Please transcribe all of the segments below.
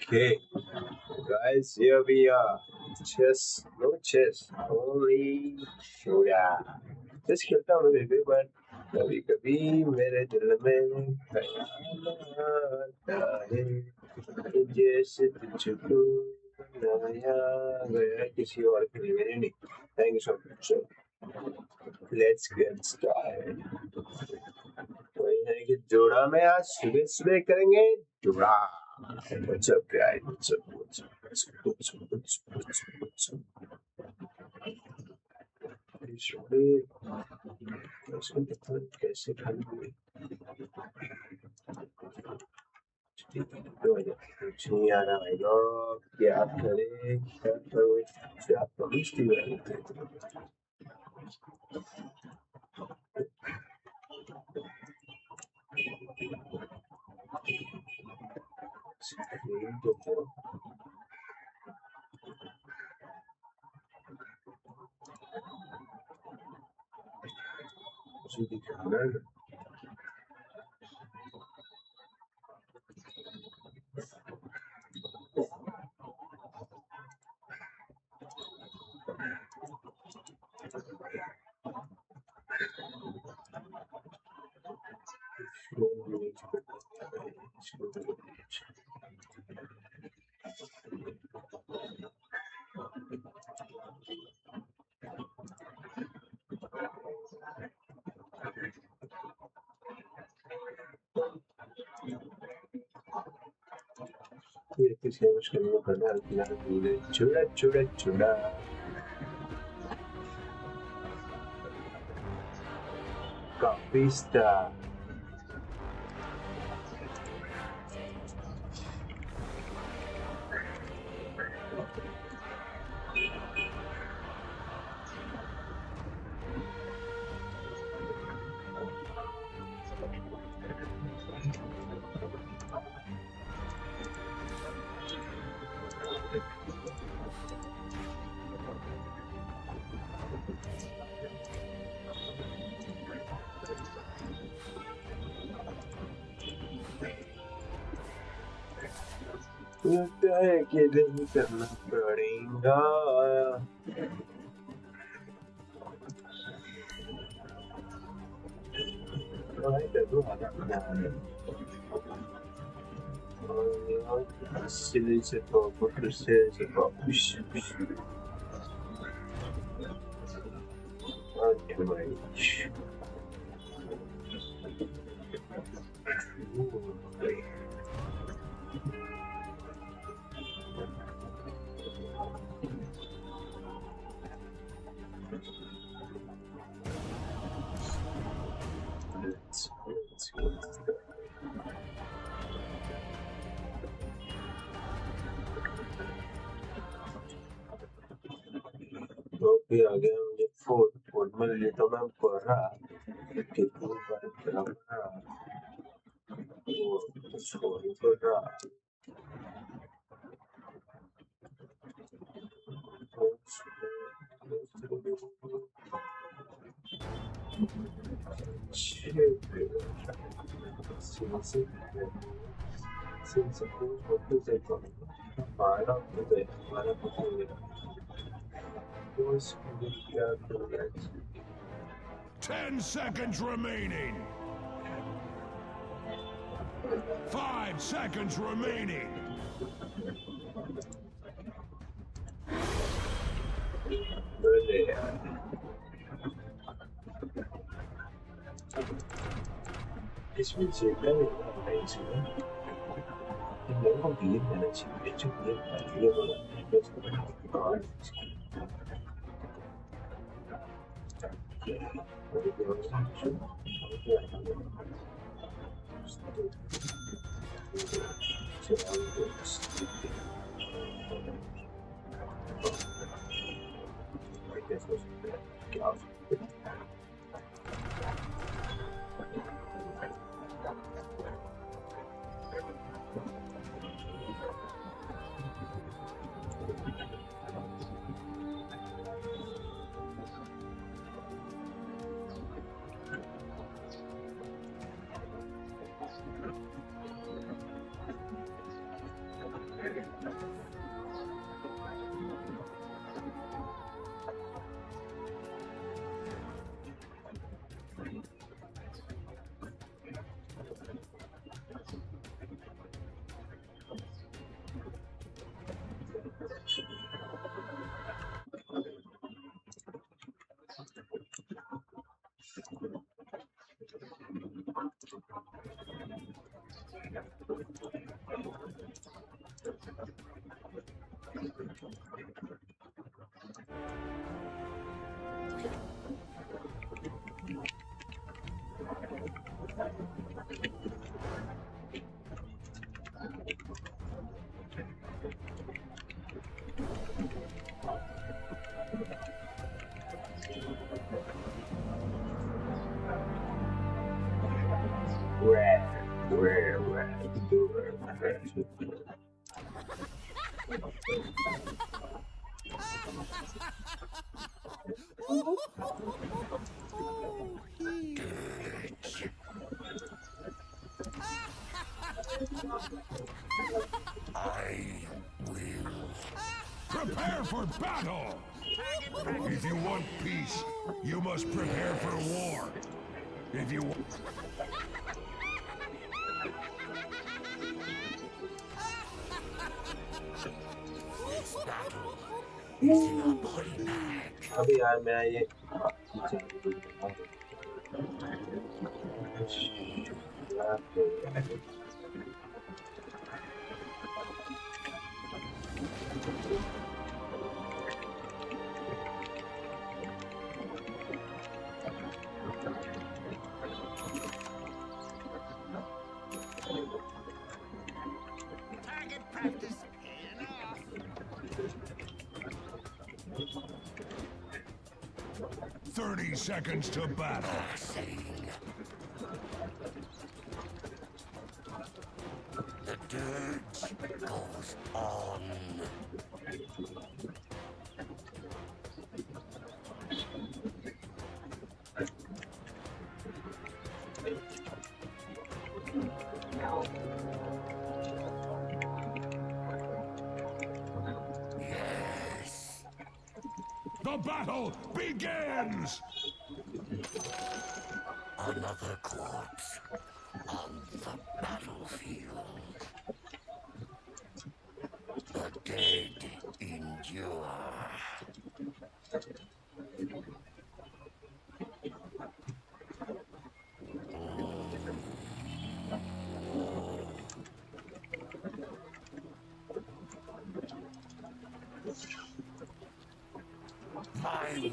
Okay, guys, here we are. Chess, no chess, only shooter. Chess खेलता हूँ मैं भी but कभी कभी मेरे दिल में ख्याल आता है कि जैसे तुझको बनाया गया किसी और के लिए मेरे नहीं. Thank you so much. So, let's get started. वही है कि जोड़ा में आज सुबह सुबह करेंगे जोड़ा. What's up, guys? What's up? What's up? What's up? What's up? What's up? What's up? What's up? कैसे खाएंगे? कुछ नहीं आ रहा भाई लोग. क्या करें? क्या करें? क्या पब्लिसिटी करते हैं? मुझे दिखाना है. ये किसी मुश्किल में करना है. चुड़ा चुड़ा चुड़ा. Capista. लगता है कि नहीं करना पड़ेगा. Silêncio é pouco, silêncio é pouco. Anyway. Let's go. तो फिर आ गया मुझे फोर्ट में ले तो मैं पढ़ रहा कितनी बार पढ़ रहा वो छोड़ पढ़ रहा. Ten seconds remaining. 5 seconds remaining. इसमें से पहले नहीं सुना कि मेरे को भी मैंने चाहिए जो ये बोला और क्या I will. Prepare for battle! If you want peace, you must prepare for war. If you want... This battle is in a body bag. अभी यार मेरा ये Target practice paying off. 30 seconds to battle. The dirge goes on. Yes. The battle begins! Another corpse on the battlefield. The dead endure. My will.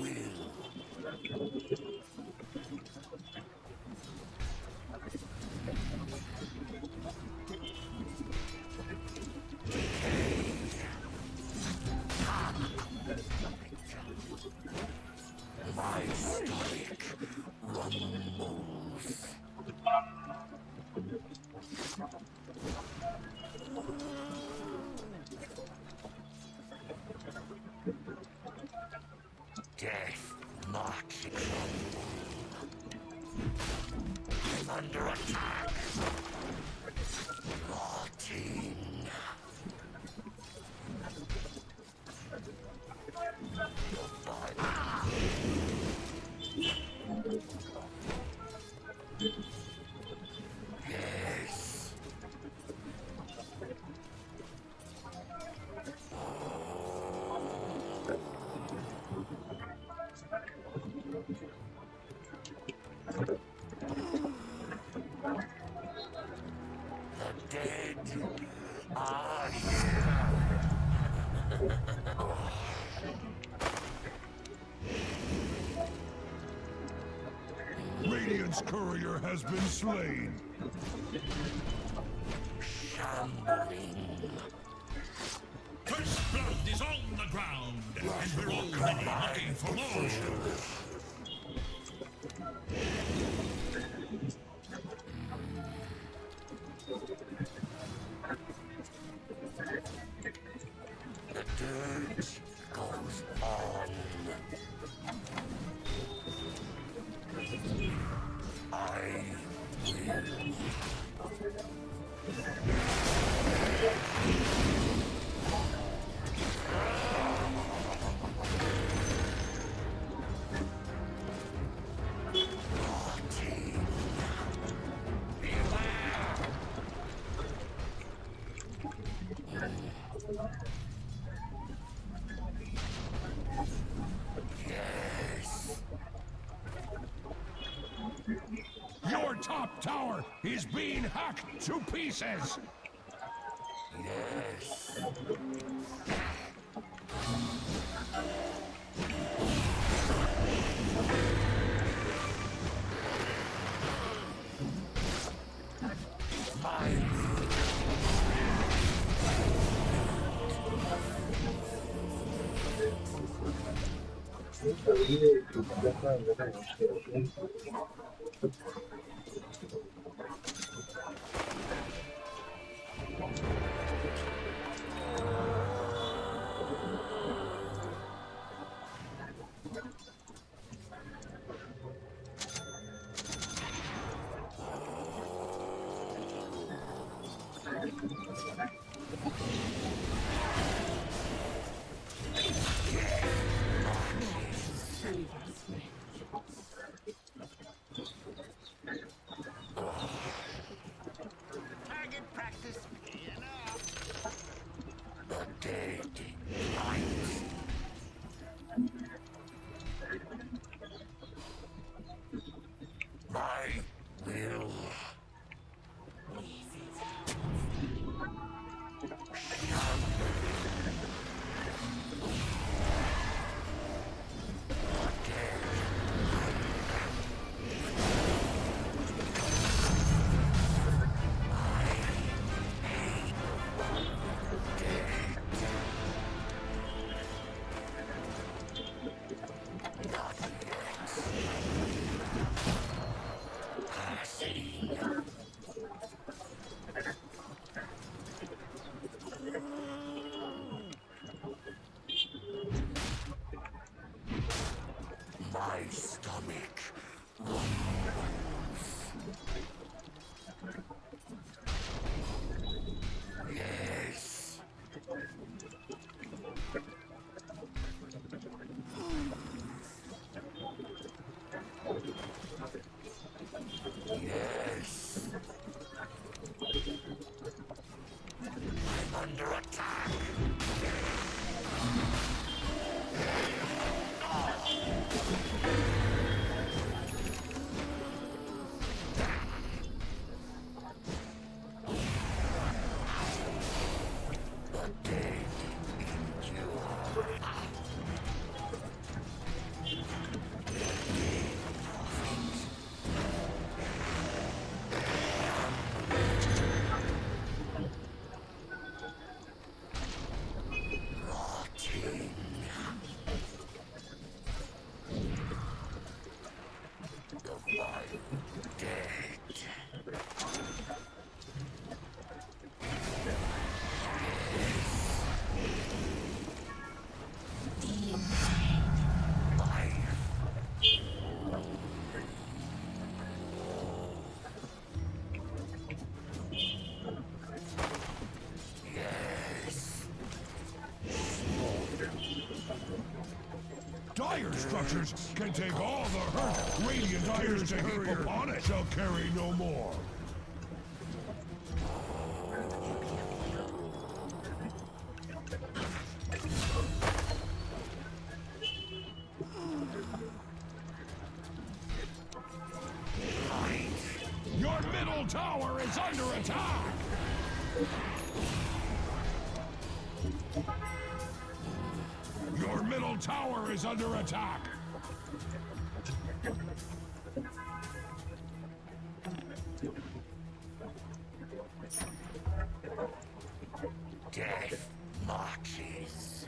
My stomach rumbles. Death marching under attack. Rotting. Yes. The dead are here. Radiant's courier has been slain. Shambling. First blood is on the ground, and we're already looking for more. The dirge goes on. I will. Yes. Your top tower is being hacked to pieces! Yes. My Target practice paying off. the dead fight. My will. Not yet. Passing. My stomach rumbles. Yes. Yes. I'm under attack. The dead endure. Rotting. The wild dead. Life. Yes. Dire structures can take all the hurt Radiant appears to heap upon it. Shall carry no more. Your middle tower is under attack! Your middle tower is under attack! Death marches.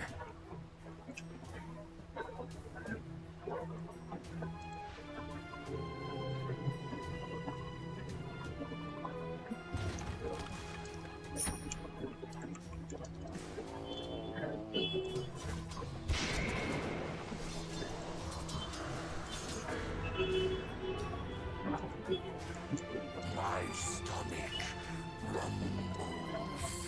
My stomach rumbles.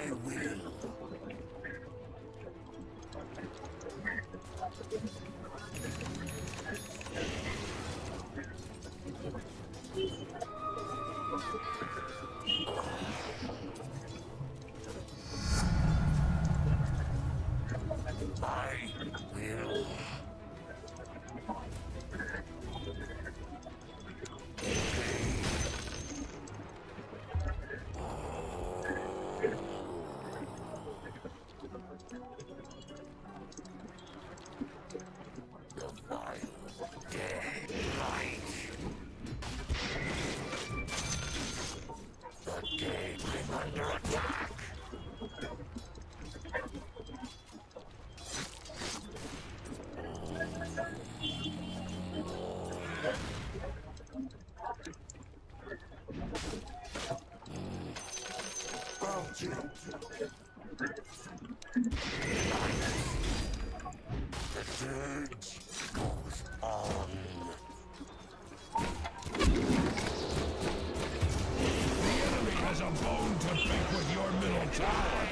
My will. My will. The vile dead light. The dead I'm under attack. The dirge goes on. The enemy has a bone to pick with your middle tower.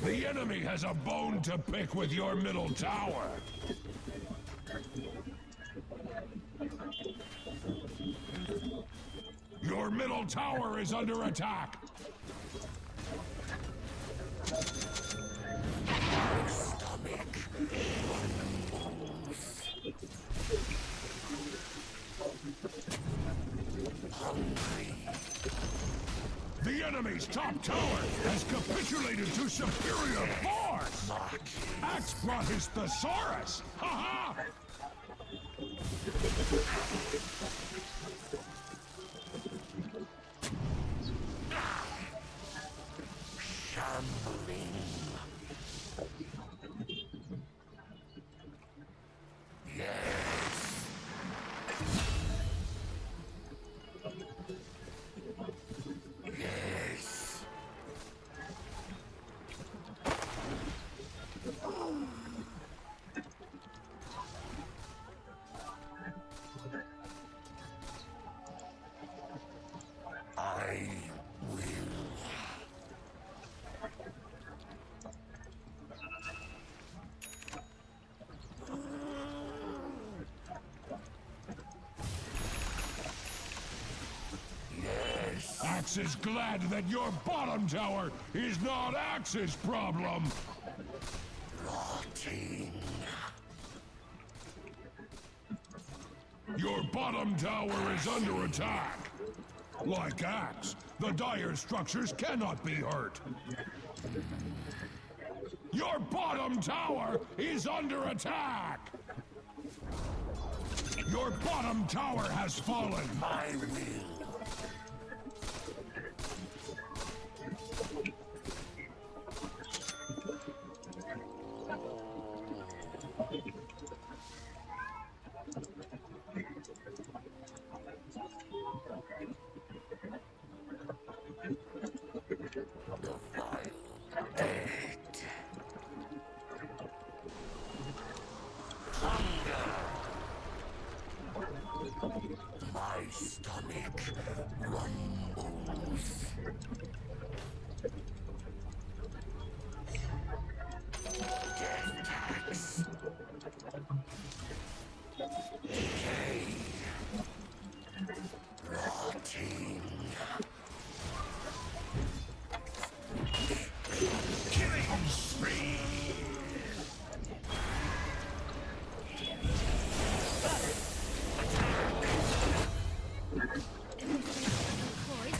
The enemy has a bone to pick with your middle tower. Your middle tower is under attack. My stomach hungry. The enemy's top tower has capitulated to superior force. Axe brought his thesaurus. Ha ha! Shambling. Yes. Yes. I will. Yes. Axe is glad that your bottom tower is not Axe's problem. Rotting. Your bottom tower is under attack. Like Axe, the dire structures cannot be hurt. Your bottom tower is under attack. Your bottom tower has fallen. My will. The vile dead. Hunger. My stomach rumbles. Death tax. Decay. Rotting. Killing spree. Deployed.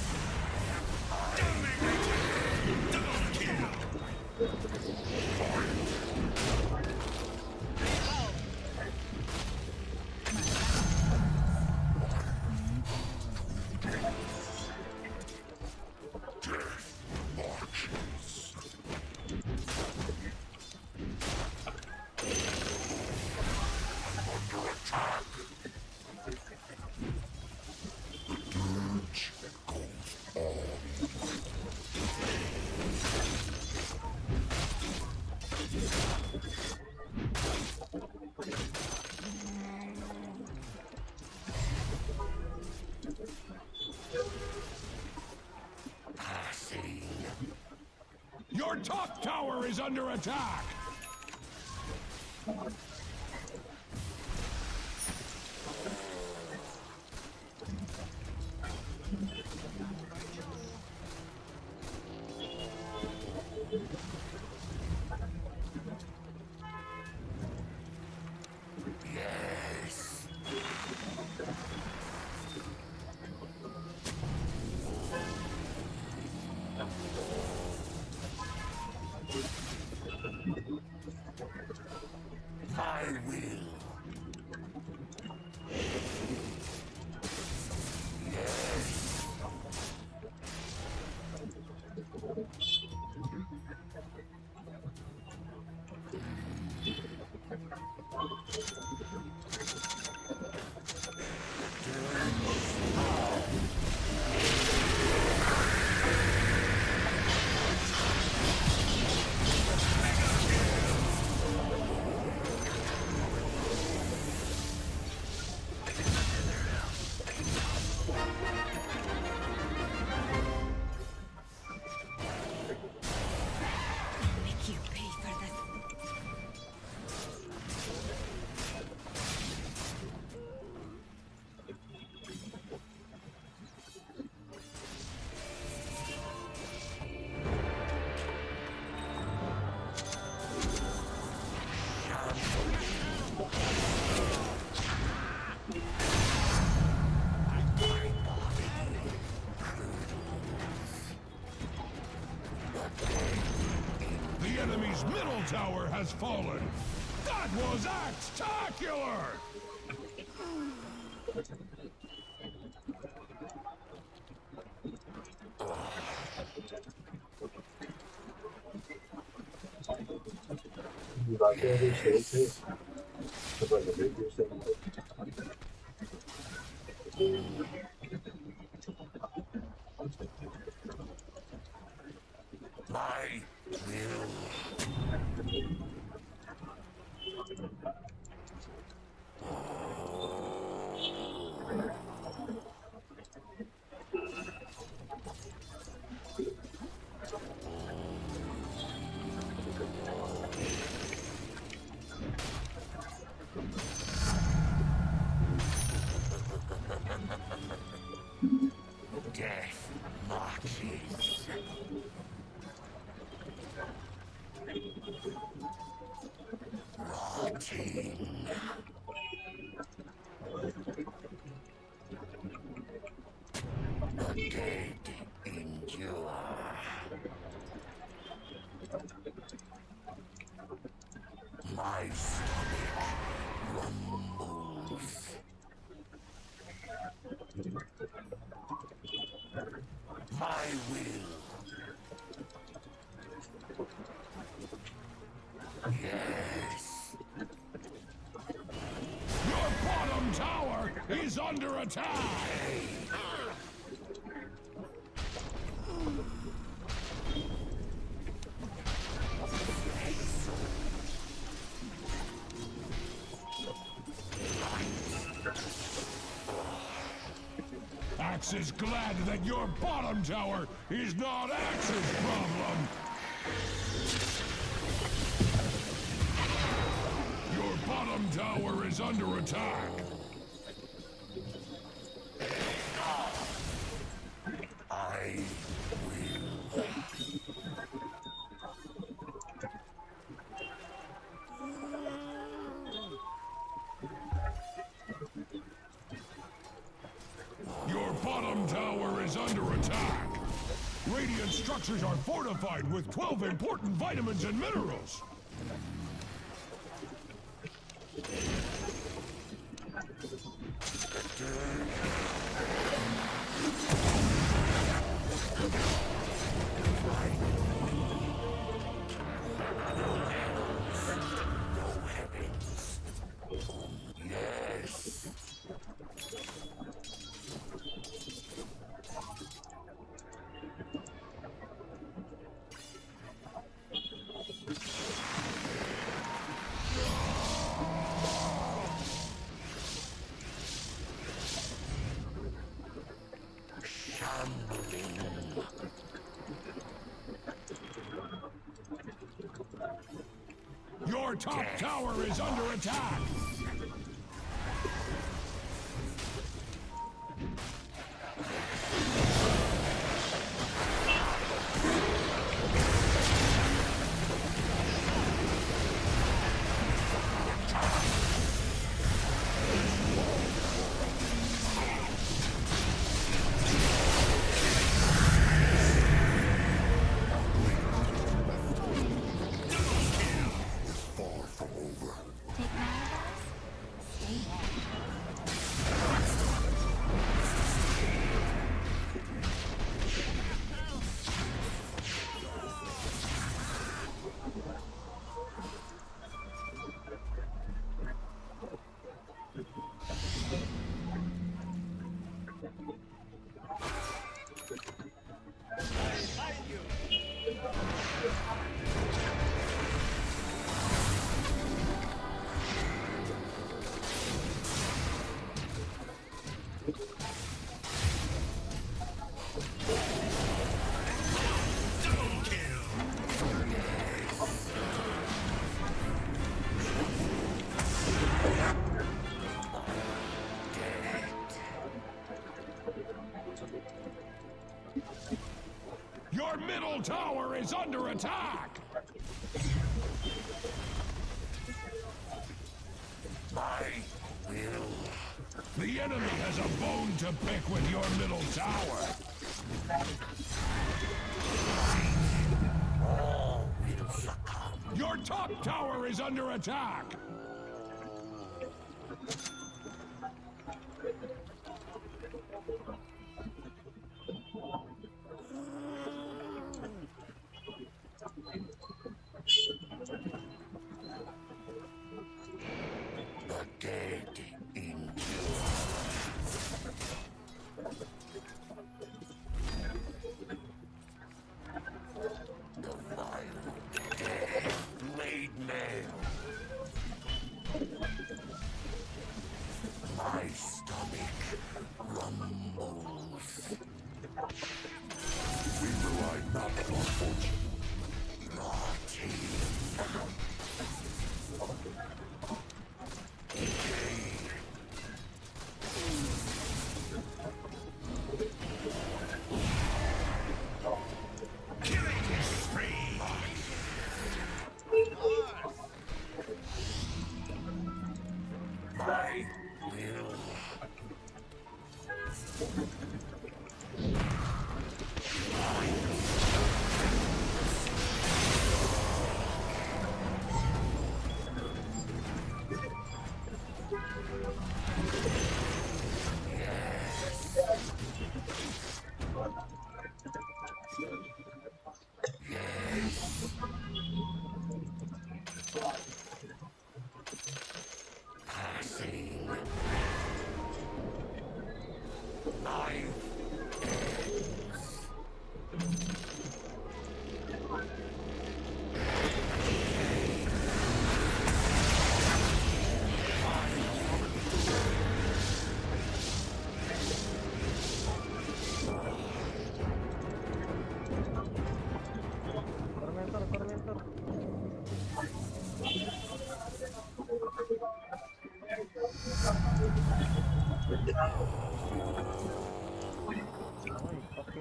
is under attack! I will. Make you pay for this. The enemy's middle tower has fallen! That was spectacular! बातें अभी शेर थे तो बस video से My will. Death marches. Rotting. The dead endure. My stomach rumbles. My will. Yes. Your bottom tower is under attack! Axe is glad that your bottom tower is not Axe's problem! Your bottom tower is under attack! I will. Your bottom tower is under attack! Radiant structures are fortified with 12 important vitamins and minerals! Yes. Your top tower is under attack! Take my advice. Stay back. Your middle tower is under attack! My will. The enemy has a bone to pick with your middle tower! All will succumb. Your top tower is under attack! The dead endure. The vile dead laid nail. My stomach rumbles. We rely not on fortune, nor team. My will. Passing. Life ends.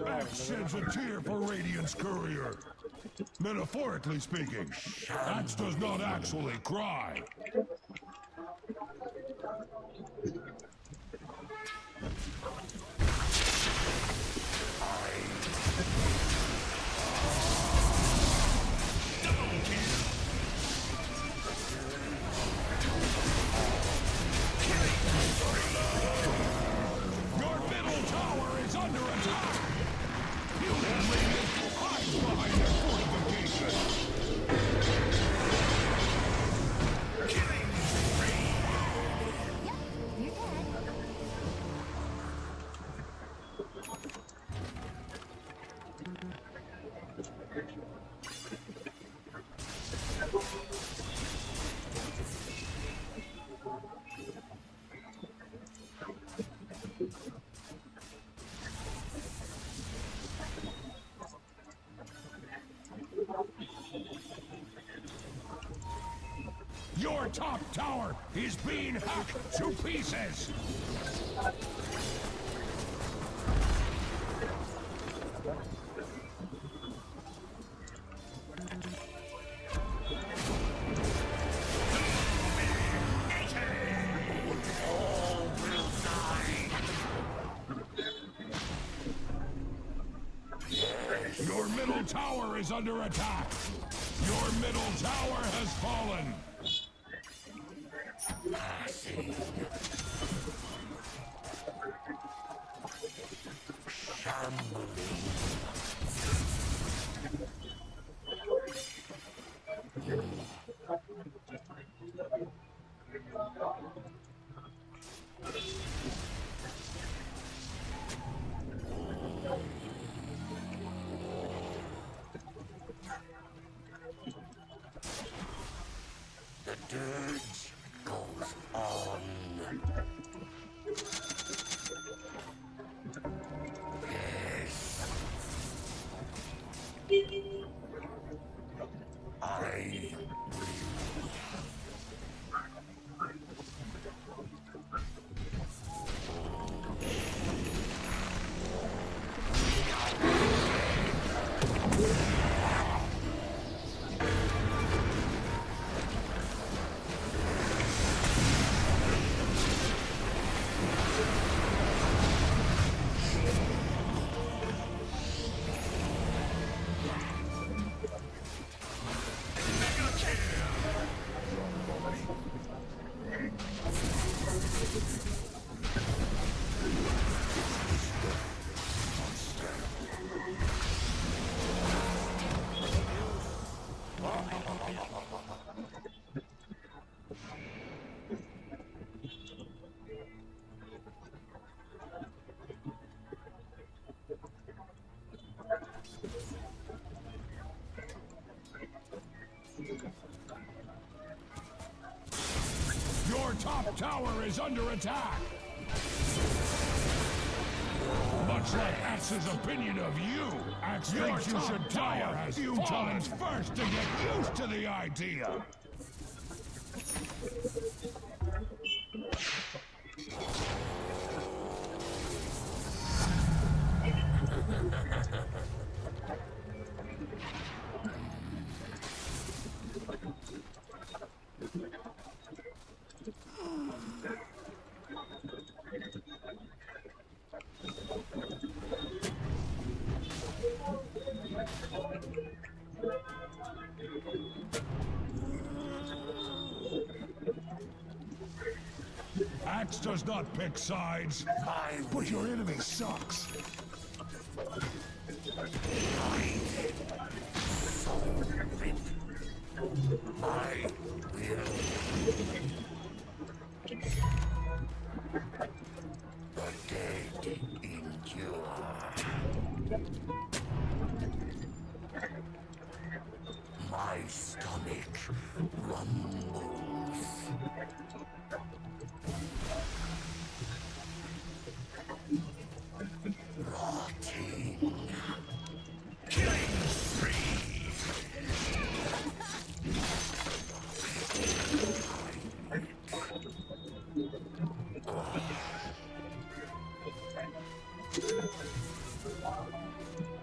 X sheds a tear for Radiant's courier. Metaphorically speaking, Axe does not actually cry. Your middle tower is under attack! Human Radiant hides behind their fortification! Killing Your top tower is being hacked to pieces! Your middle tower is under attack! Your middle tower has fallen! The dirge goes on. Yes. I Your top tower is under attack! Much like Axe's opinion of you, Axe thinks you should die a few times first to get used to the idea! Axe does not pick sides, but your enemy sucks. I will. The dead endure. My stomach rumbles. Rotting. Killing spree.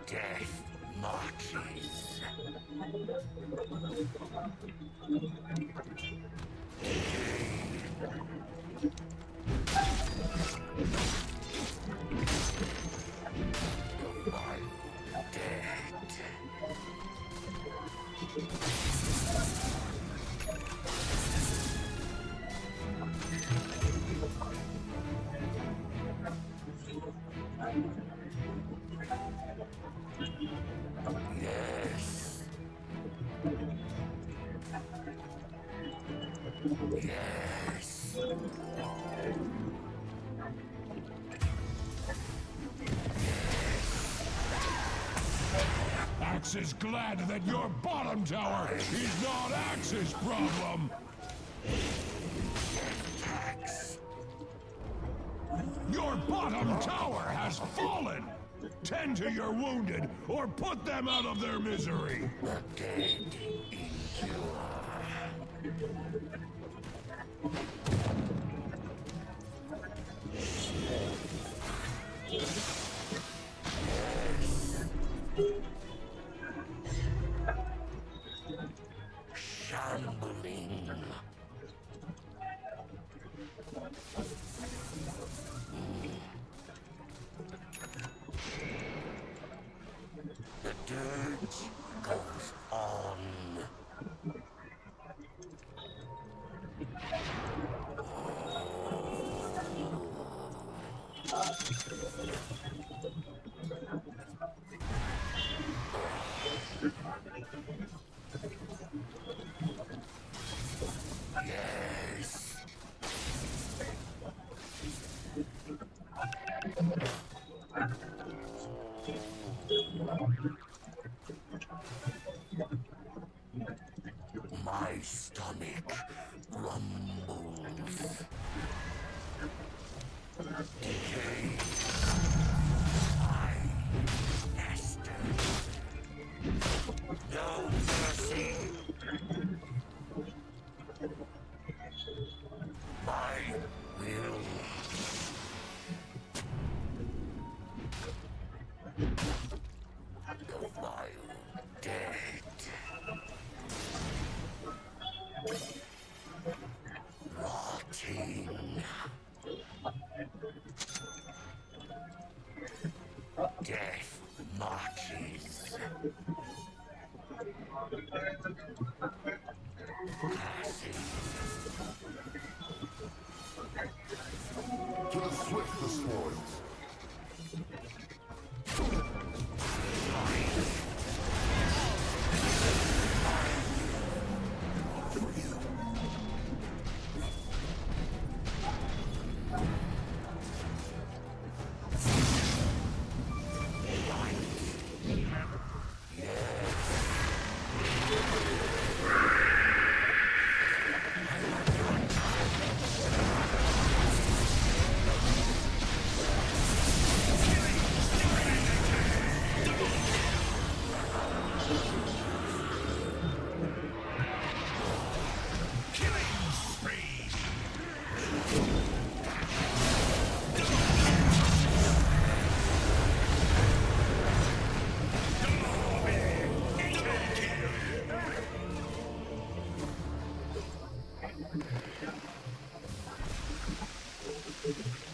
Death marches. My dead. Yes. Yes. Axe is glad that your bottom tower is not Axe's problem. Tax. Your bottom tower has fallen. Tend to your wounded, or put them out of their misery. The dead endure. Shambling. The dirt goes on. Yes. My stomach rumbles. Decay. I master. No mercy. My will. The vile dead. Rotting. Death marches. Passing. To the swift the spoils.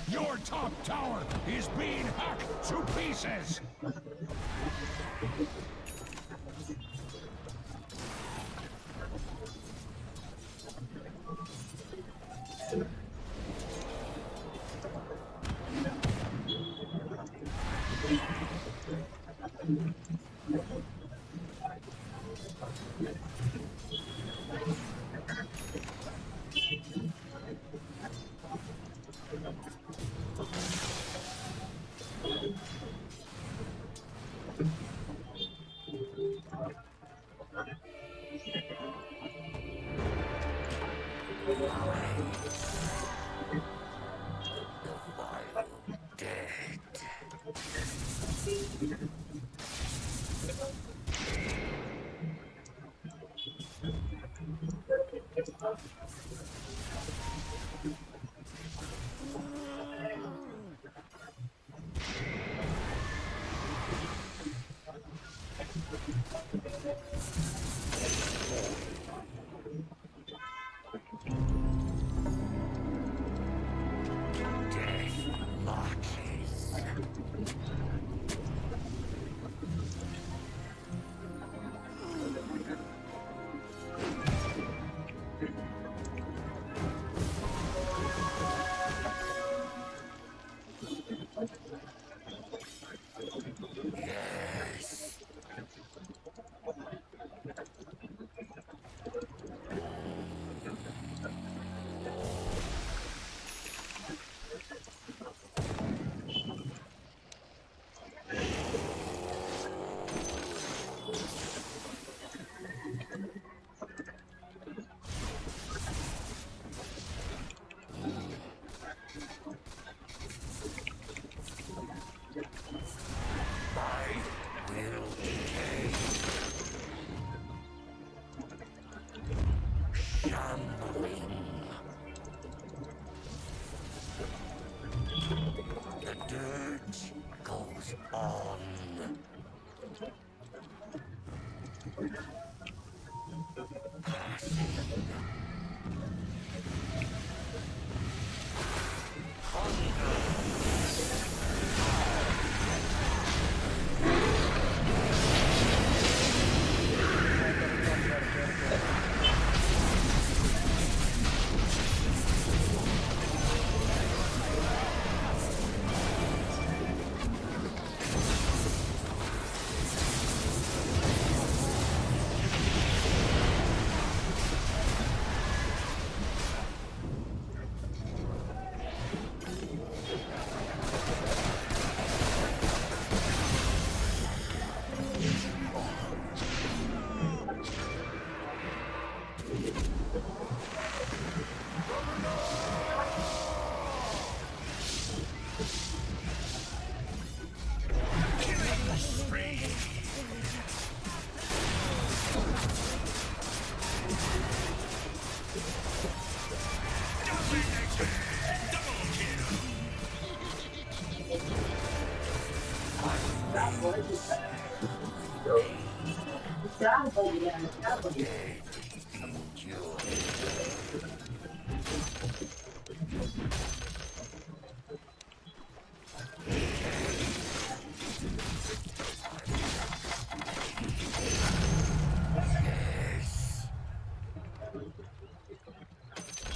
Your top tower is being hacked to pieces! The vile dead. on.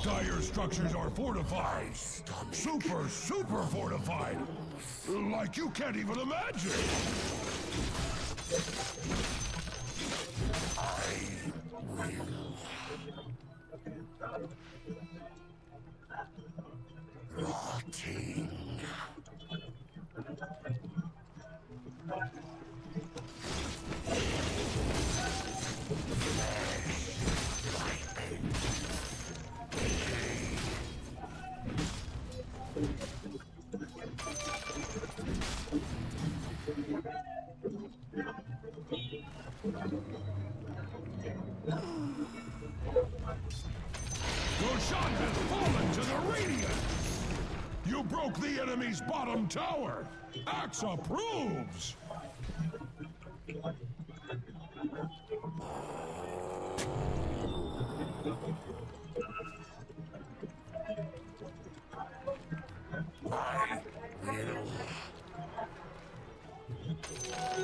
Dire structures are fortified. Super fortified. Like you can't even imagine. Rotting. Your shot has fallen to the radiant. You broke the enemy's bottom tower. Axe approves. I will.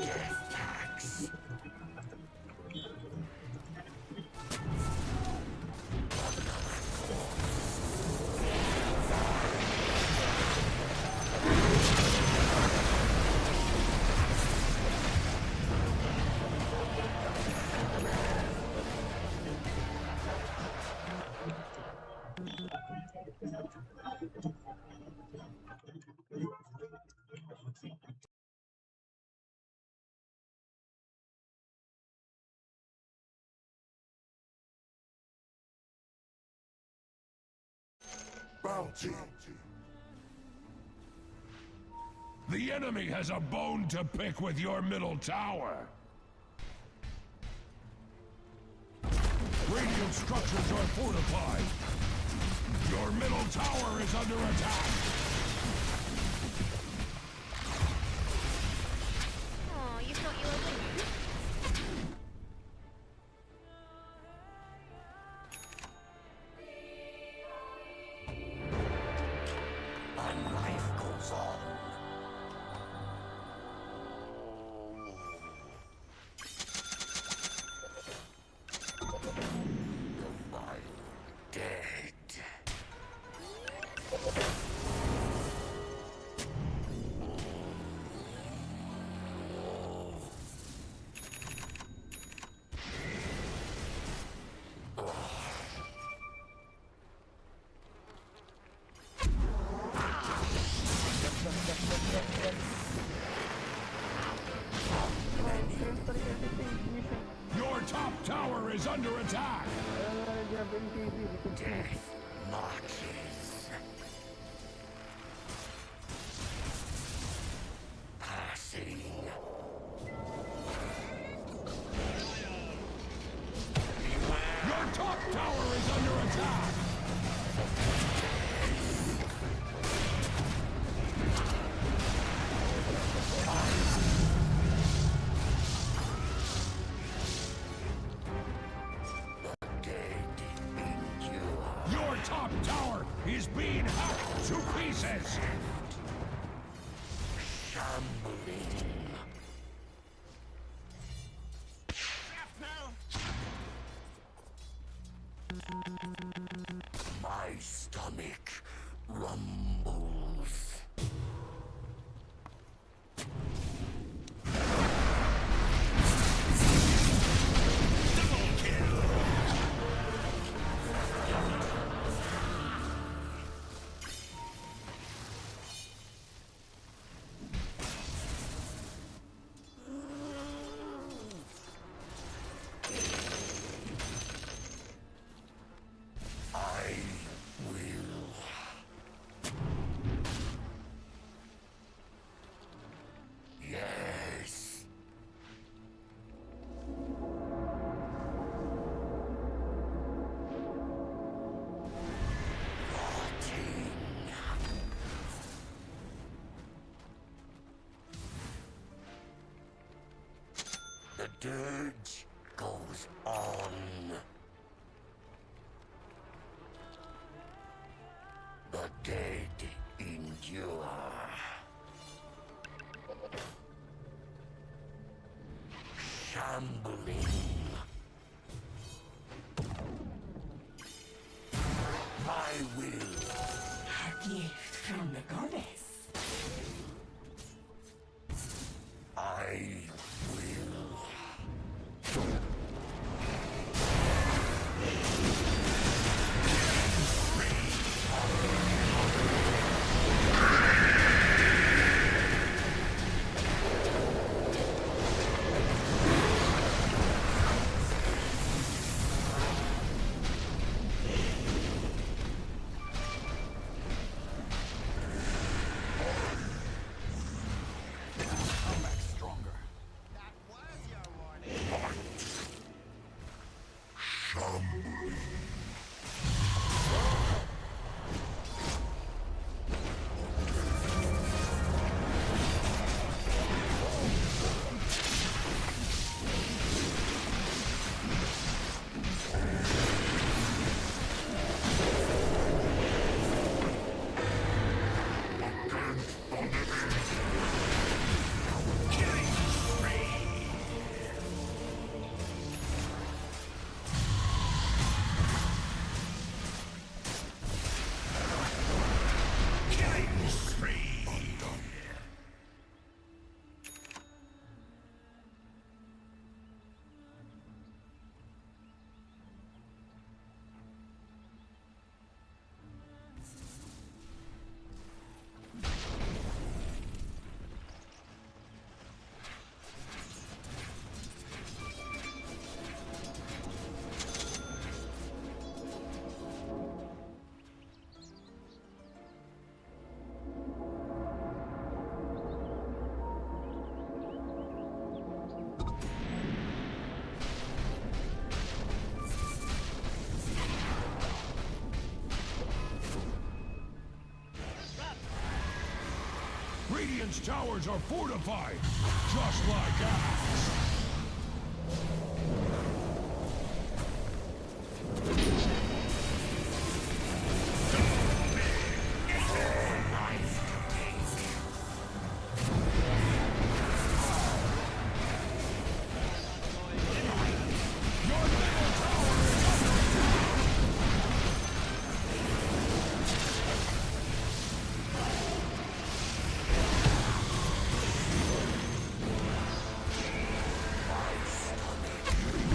Death tax. Bounty. The enemy has a bone to pick with your middle tower. Radiant structures are fortified. Your middle tower is under attack. Oh, you thought you were winning? And life goes on. The vile dead. Your top tower is under attack. Death marches. Passing. Your top tower is under attack. excessive. Shambling. My stomach rumbles. Double kill. I will. Yes. Rotting. The dirge goes on. The dead endure. Shambling. My will. A gift from the goddess. I will. That was your warning. Killing spree. Radiant's towers are fortified, just like ours. Your middle tower is under attack.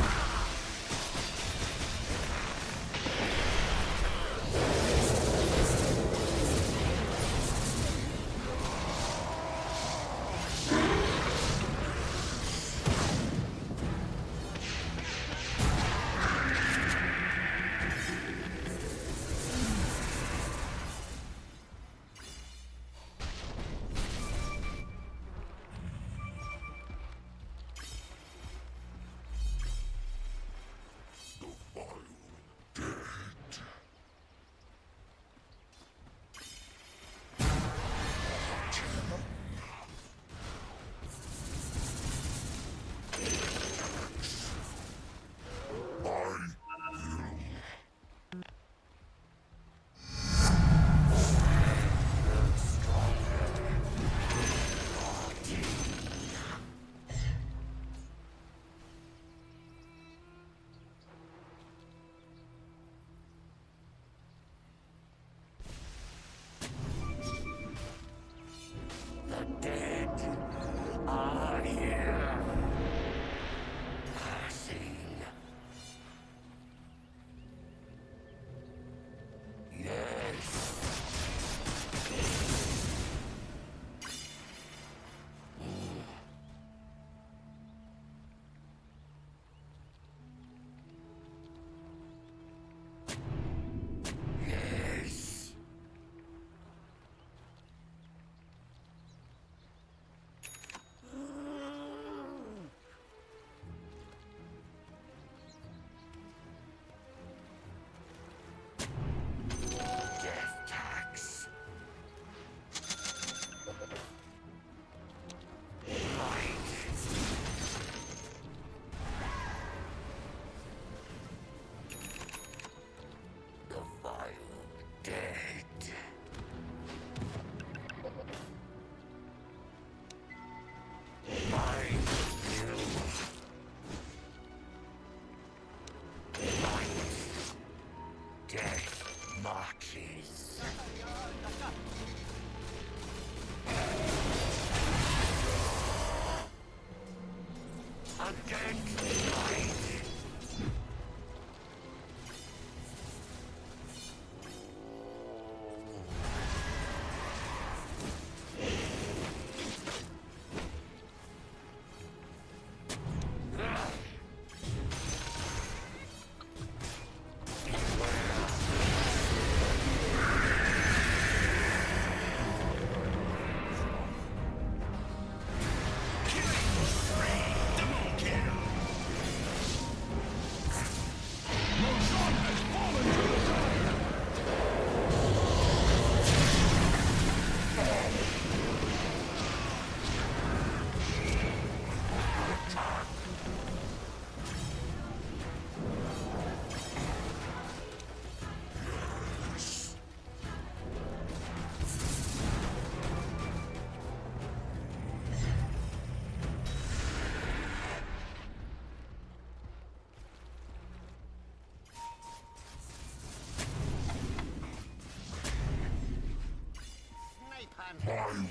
Take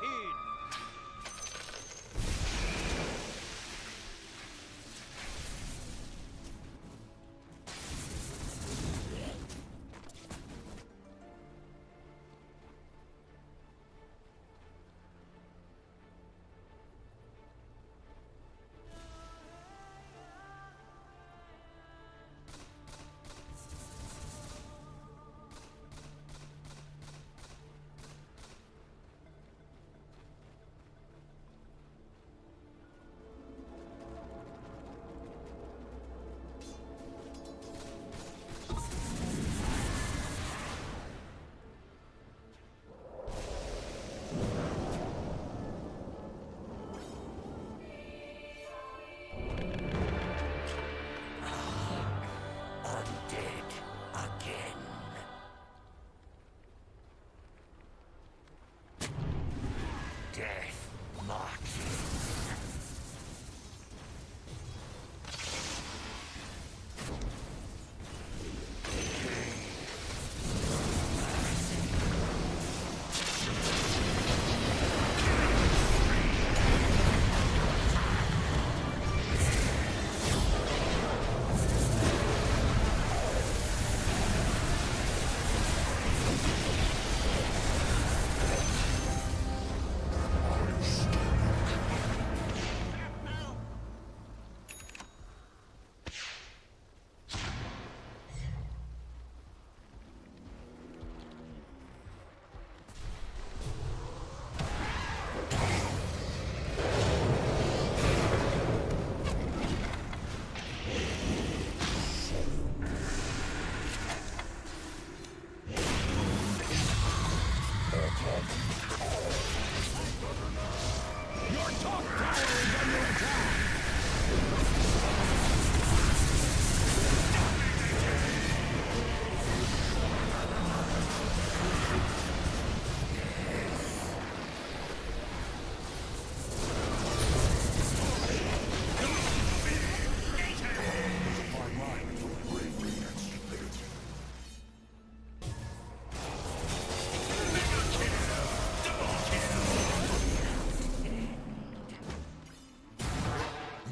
heed. Undead again. Death marches.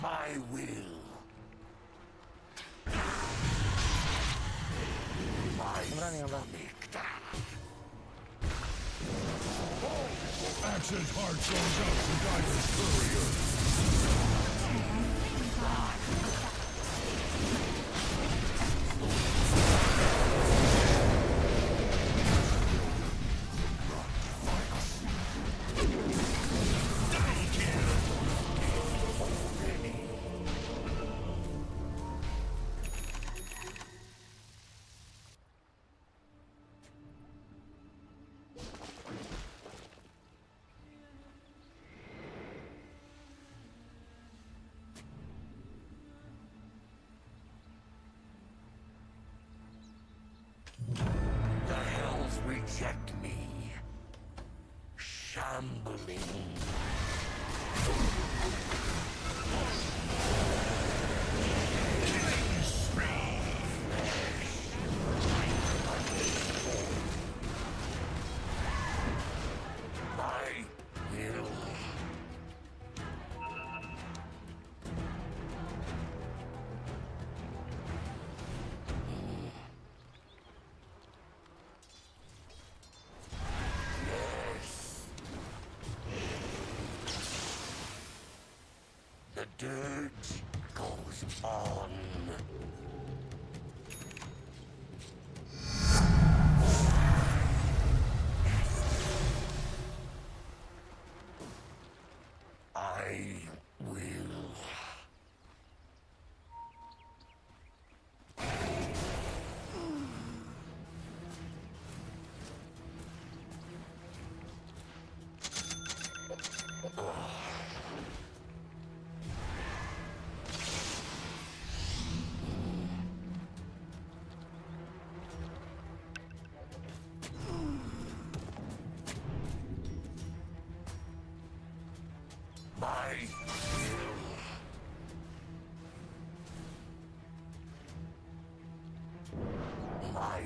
My will. My stomach. Access heart goes up to Diver's courier. The hells reject me. Shambling. My will. Yes. The dirge goes on. I will.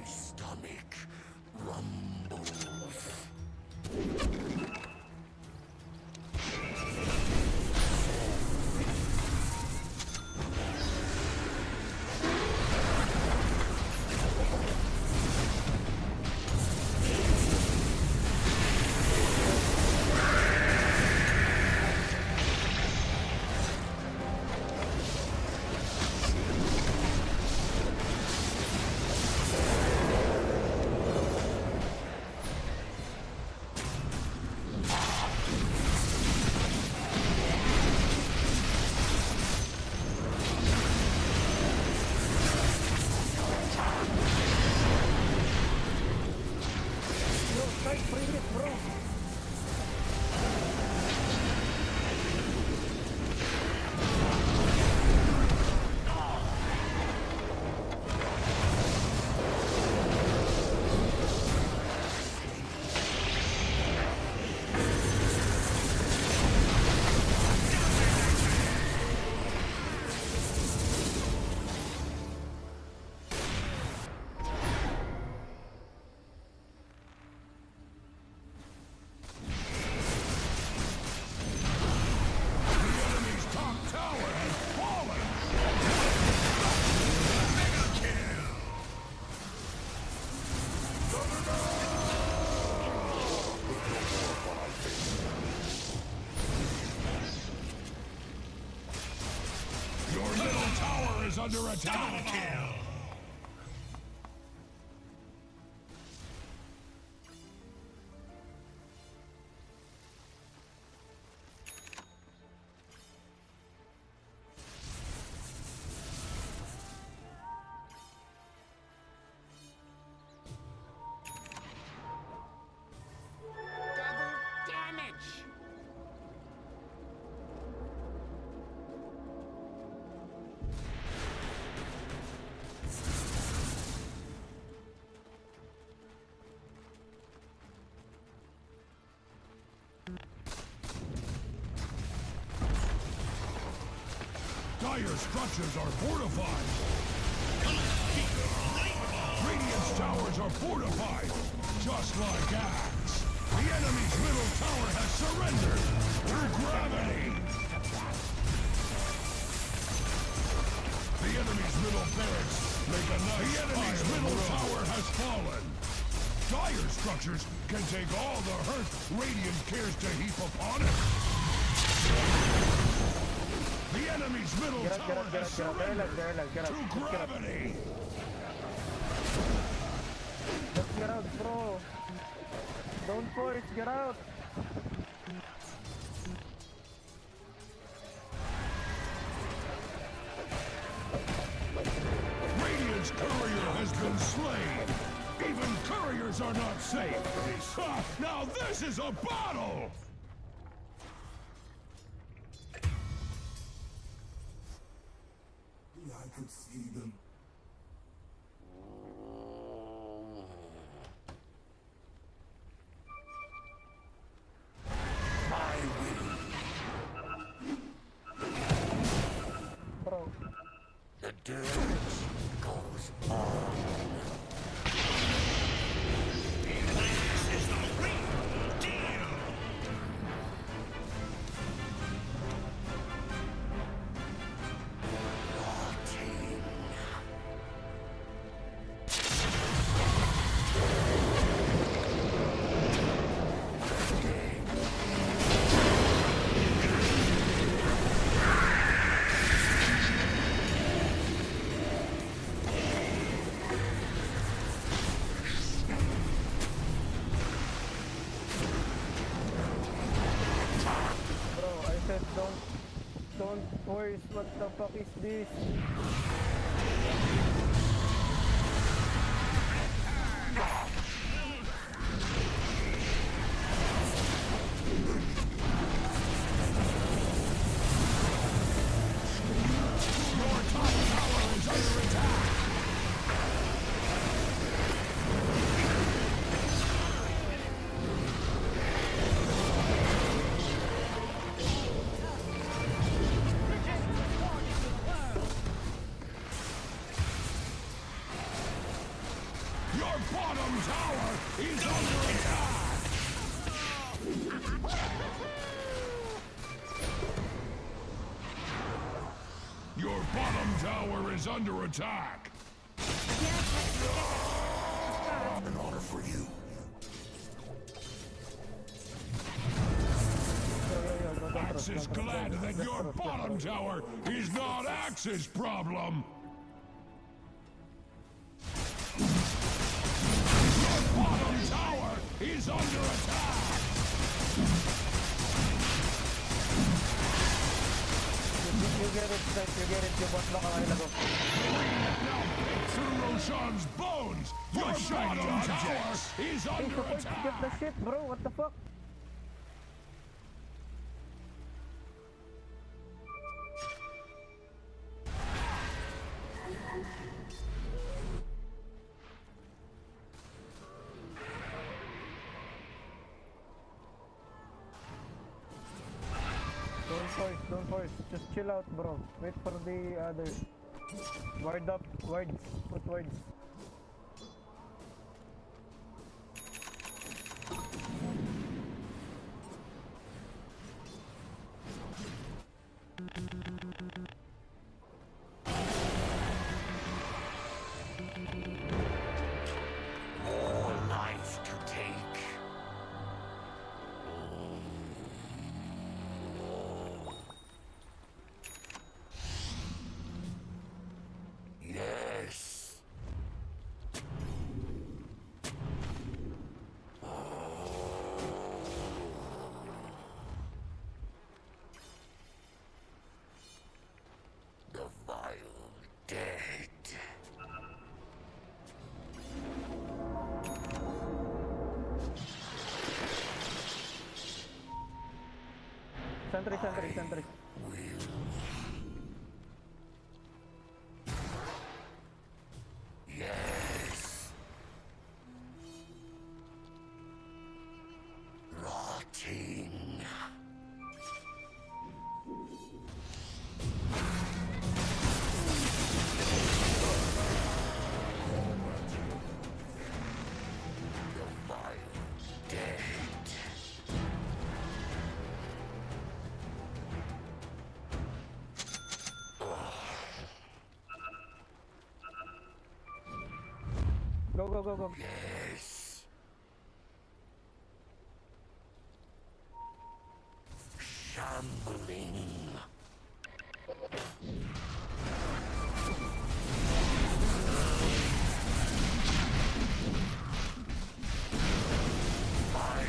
My stomach rumbles. Under attack! Double damage. Dire structures are fortified! Radiant's towers are fortified! Just like Axe! The enemy's middle tower has surrendered! Through gravity! The enemy's middle barracks make a nice The enemy's middle tower has fallen! Dire structures can take all the hurt Radiant cares to heap upon it! The enemy's middle tower has surrendered to gravity! Let's get out, bro. Don't force, get out. Radiant's courier has been slain! Even couriers are not safe! Ha! Now this is a battle! I could see them. My will. Bro. The dirge goes on. This is the real deal. Rotting. Bro, I said don't force. What the fuck is this? Your top tower is under attack! Your bottom tower is under attack! Your bottom tower is under attack! An order for you. Axe is glad that your bottom tower is not Axe's problem! Your bottom tower is under attack! You get it, Seth, you get it. Yung bot na kakaila ko. Now pick through Roshan's bones! Your bottom tower is Hey, under support, get the attack! shit, bro. What the fuck? Don't force. Just chill out, bro. Wait for the others. Ward up, wards. Put wards. More life to take. Yes. The vile dead. Sentry. Yes. Rotting. The vile dead. Go. Yes. Shambling. I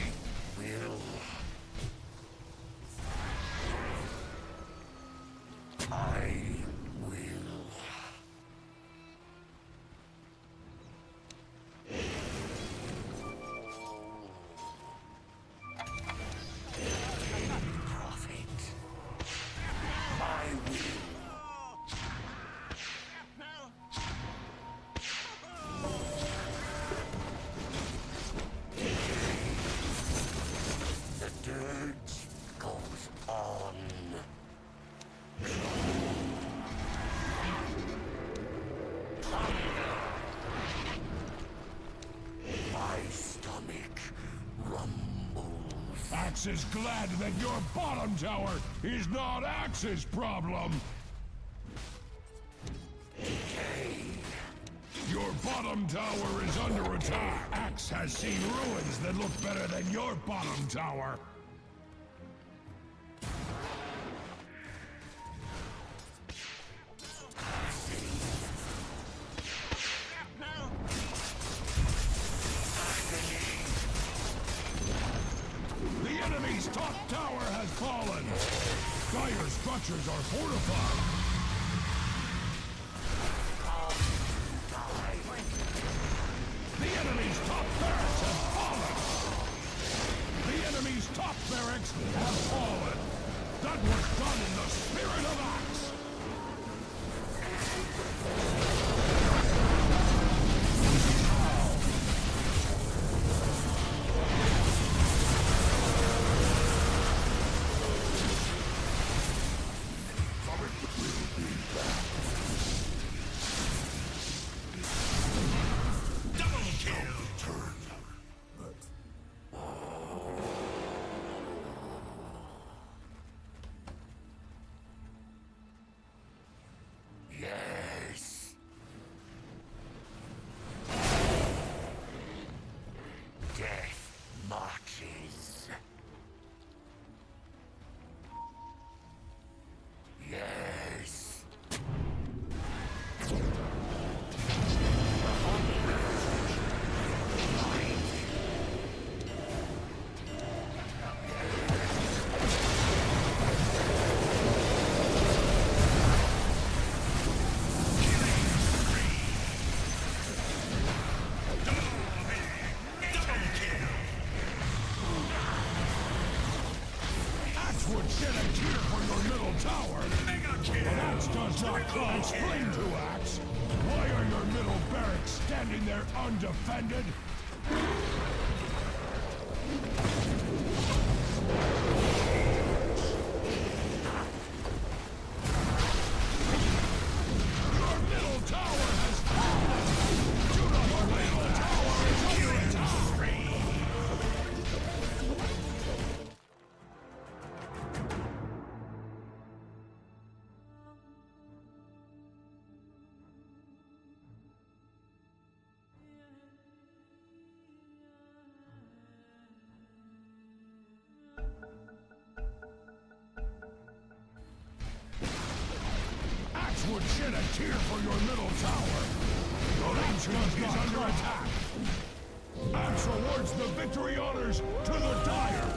will. I will. Prophet. My will. The dirge goes on. My stomach rumbles. Axe is glad that your bottom tower is not Axe's problem! Your bottom tower is under attack! Axe has seen ruins that look better than your bottom tower! The enemy's top tower has fallen! Dire structures are fortified! The enemy's top barracks have fallen! The enemy's top barracks have fallen! That was done in the spirit of Axe! Explain to Axe. Why are your middle barracks standing there undefended? Your middle tower has fallen! Your middle tower is under attack! Axe would shed a tear for your middle tower. Your ancient is under attack. Axe awards the victory honors to the Dire.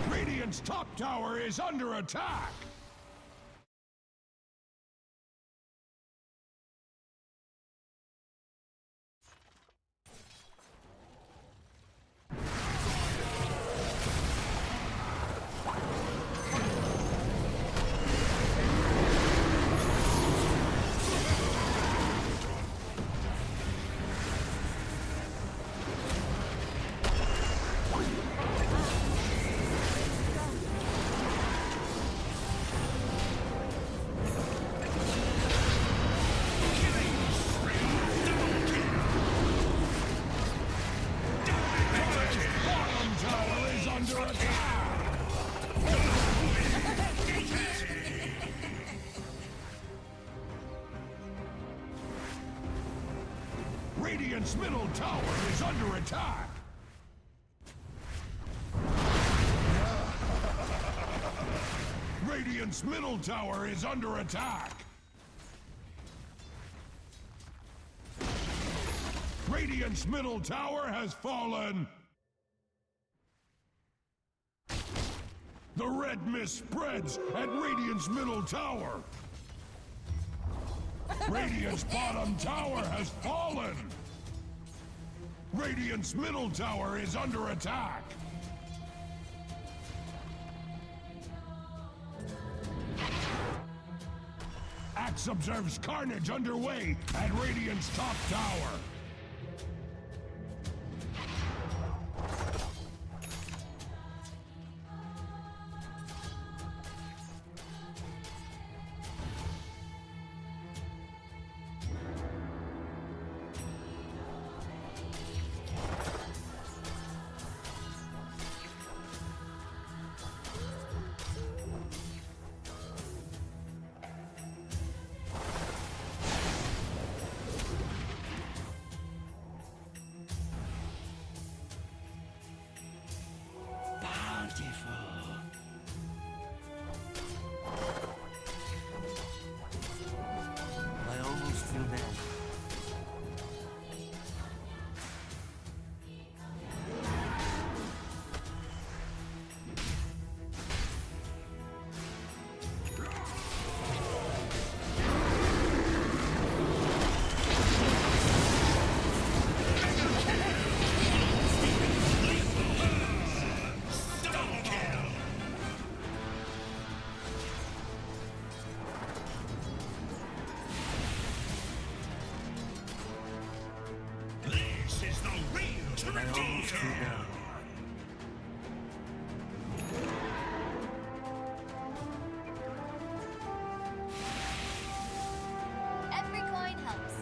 Radiant's top tower is under attack! Radiant's middle tower is under attack! Radiant's middle tower is under attack! Radiant's middle tower has fallen! The red mist spreads at Radiant's middle tower! Radiant's bottom tower has fallen! Radiant's middle tower is under attack! Axe observes carnage underway at Radiant's top tower! Every coin helps.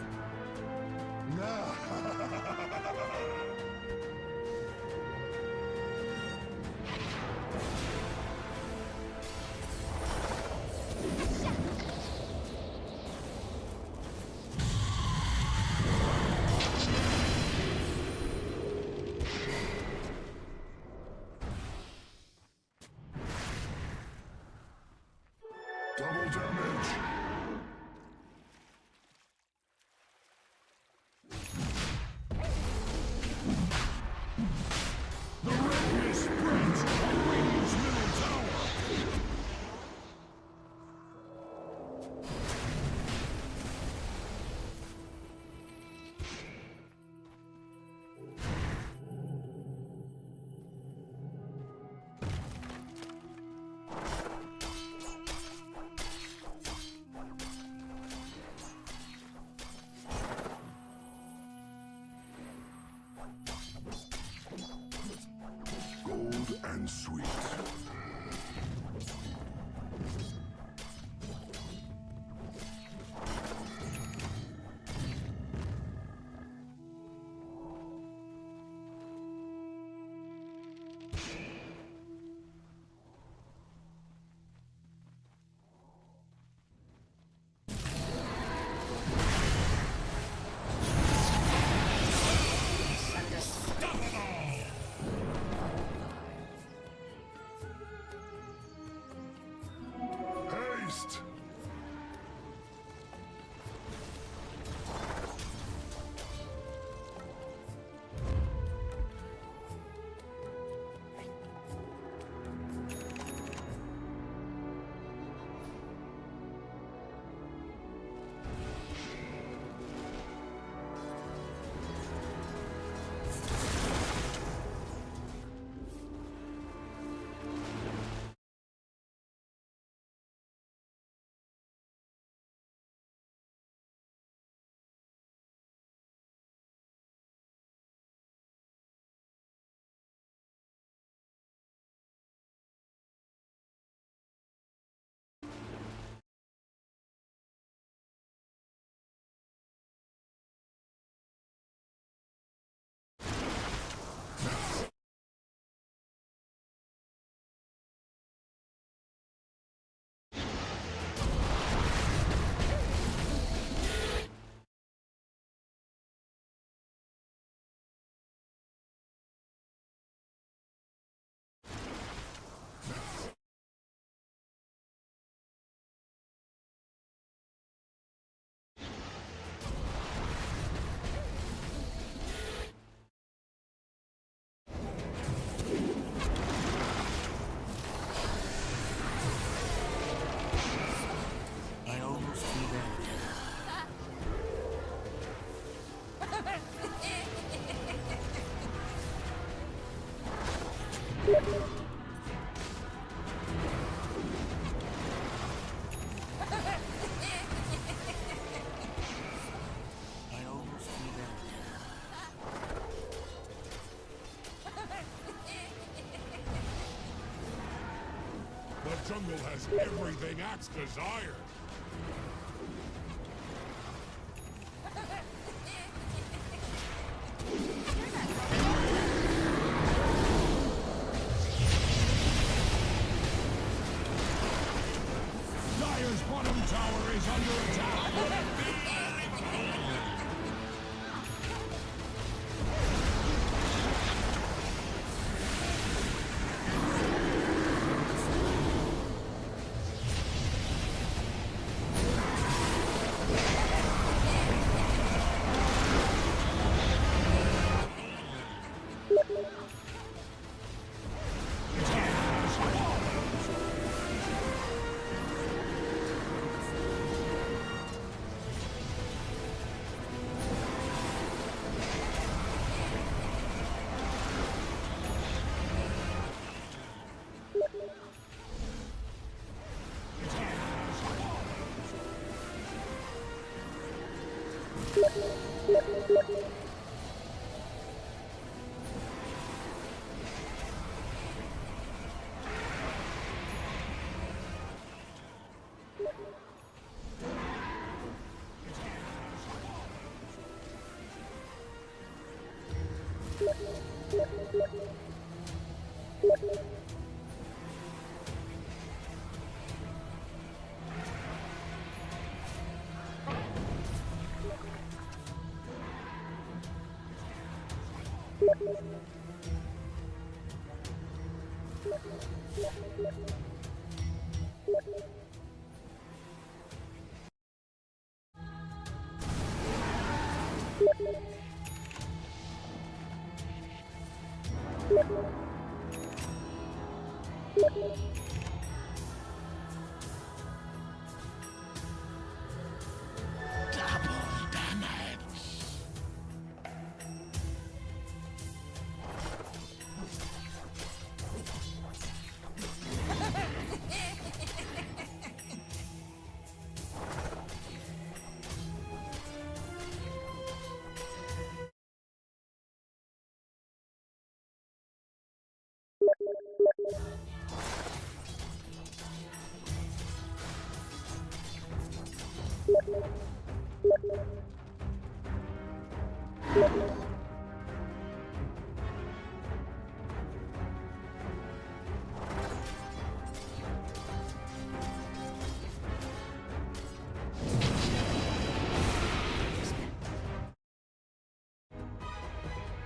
Double damage. The redness spreads on Radiant's middle tower. Gold and sweet. Haste! The jungle has everything Axe desired. Dire's bottom tower is under attack. Double damage.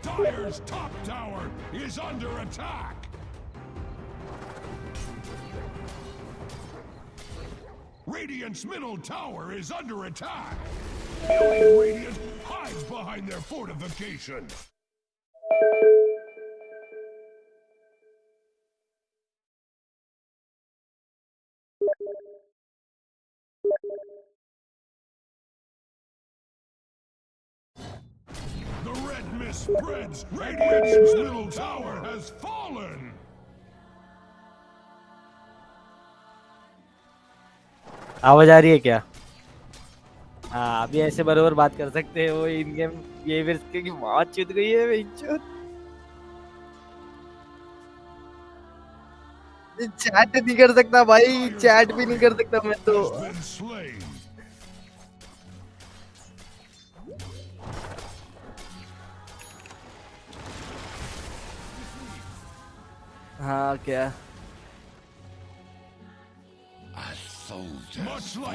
Dire's top tower is under attack. Radiant's middle tower is under attack. Alien Radiant hides behind their fortification. The red mist spreads. Radiant's middle tower has fallen. आवाज आ रही है क्या? हाँ, अभी ऐसे बरोबर बात कर सकते हैं। वो इन गेम बिहेवियर्स की बात चुत गई है बेंचोद। चैट नहीं कर सकता भाई, चैट भी नहीं कर सकता मैं तो। हाँ क्या?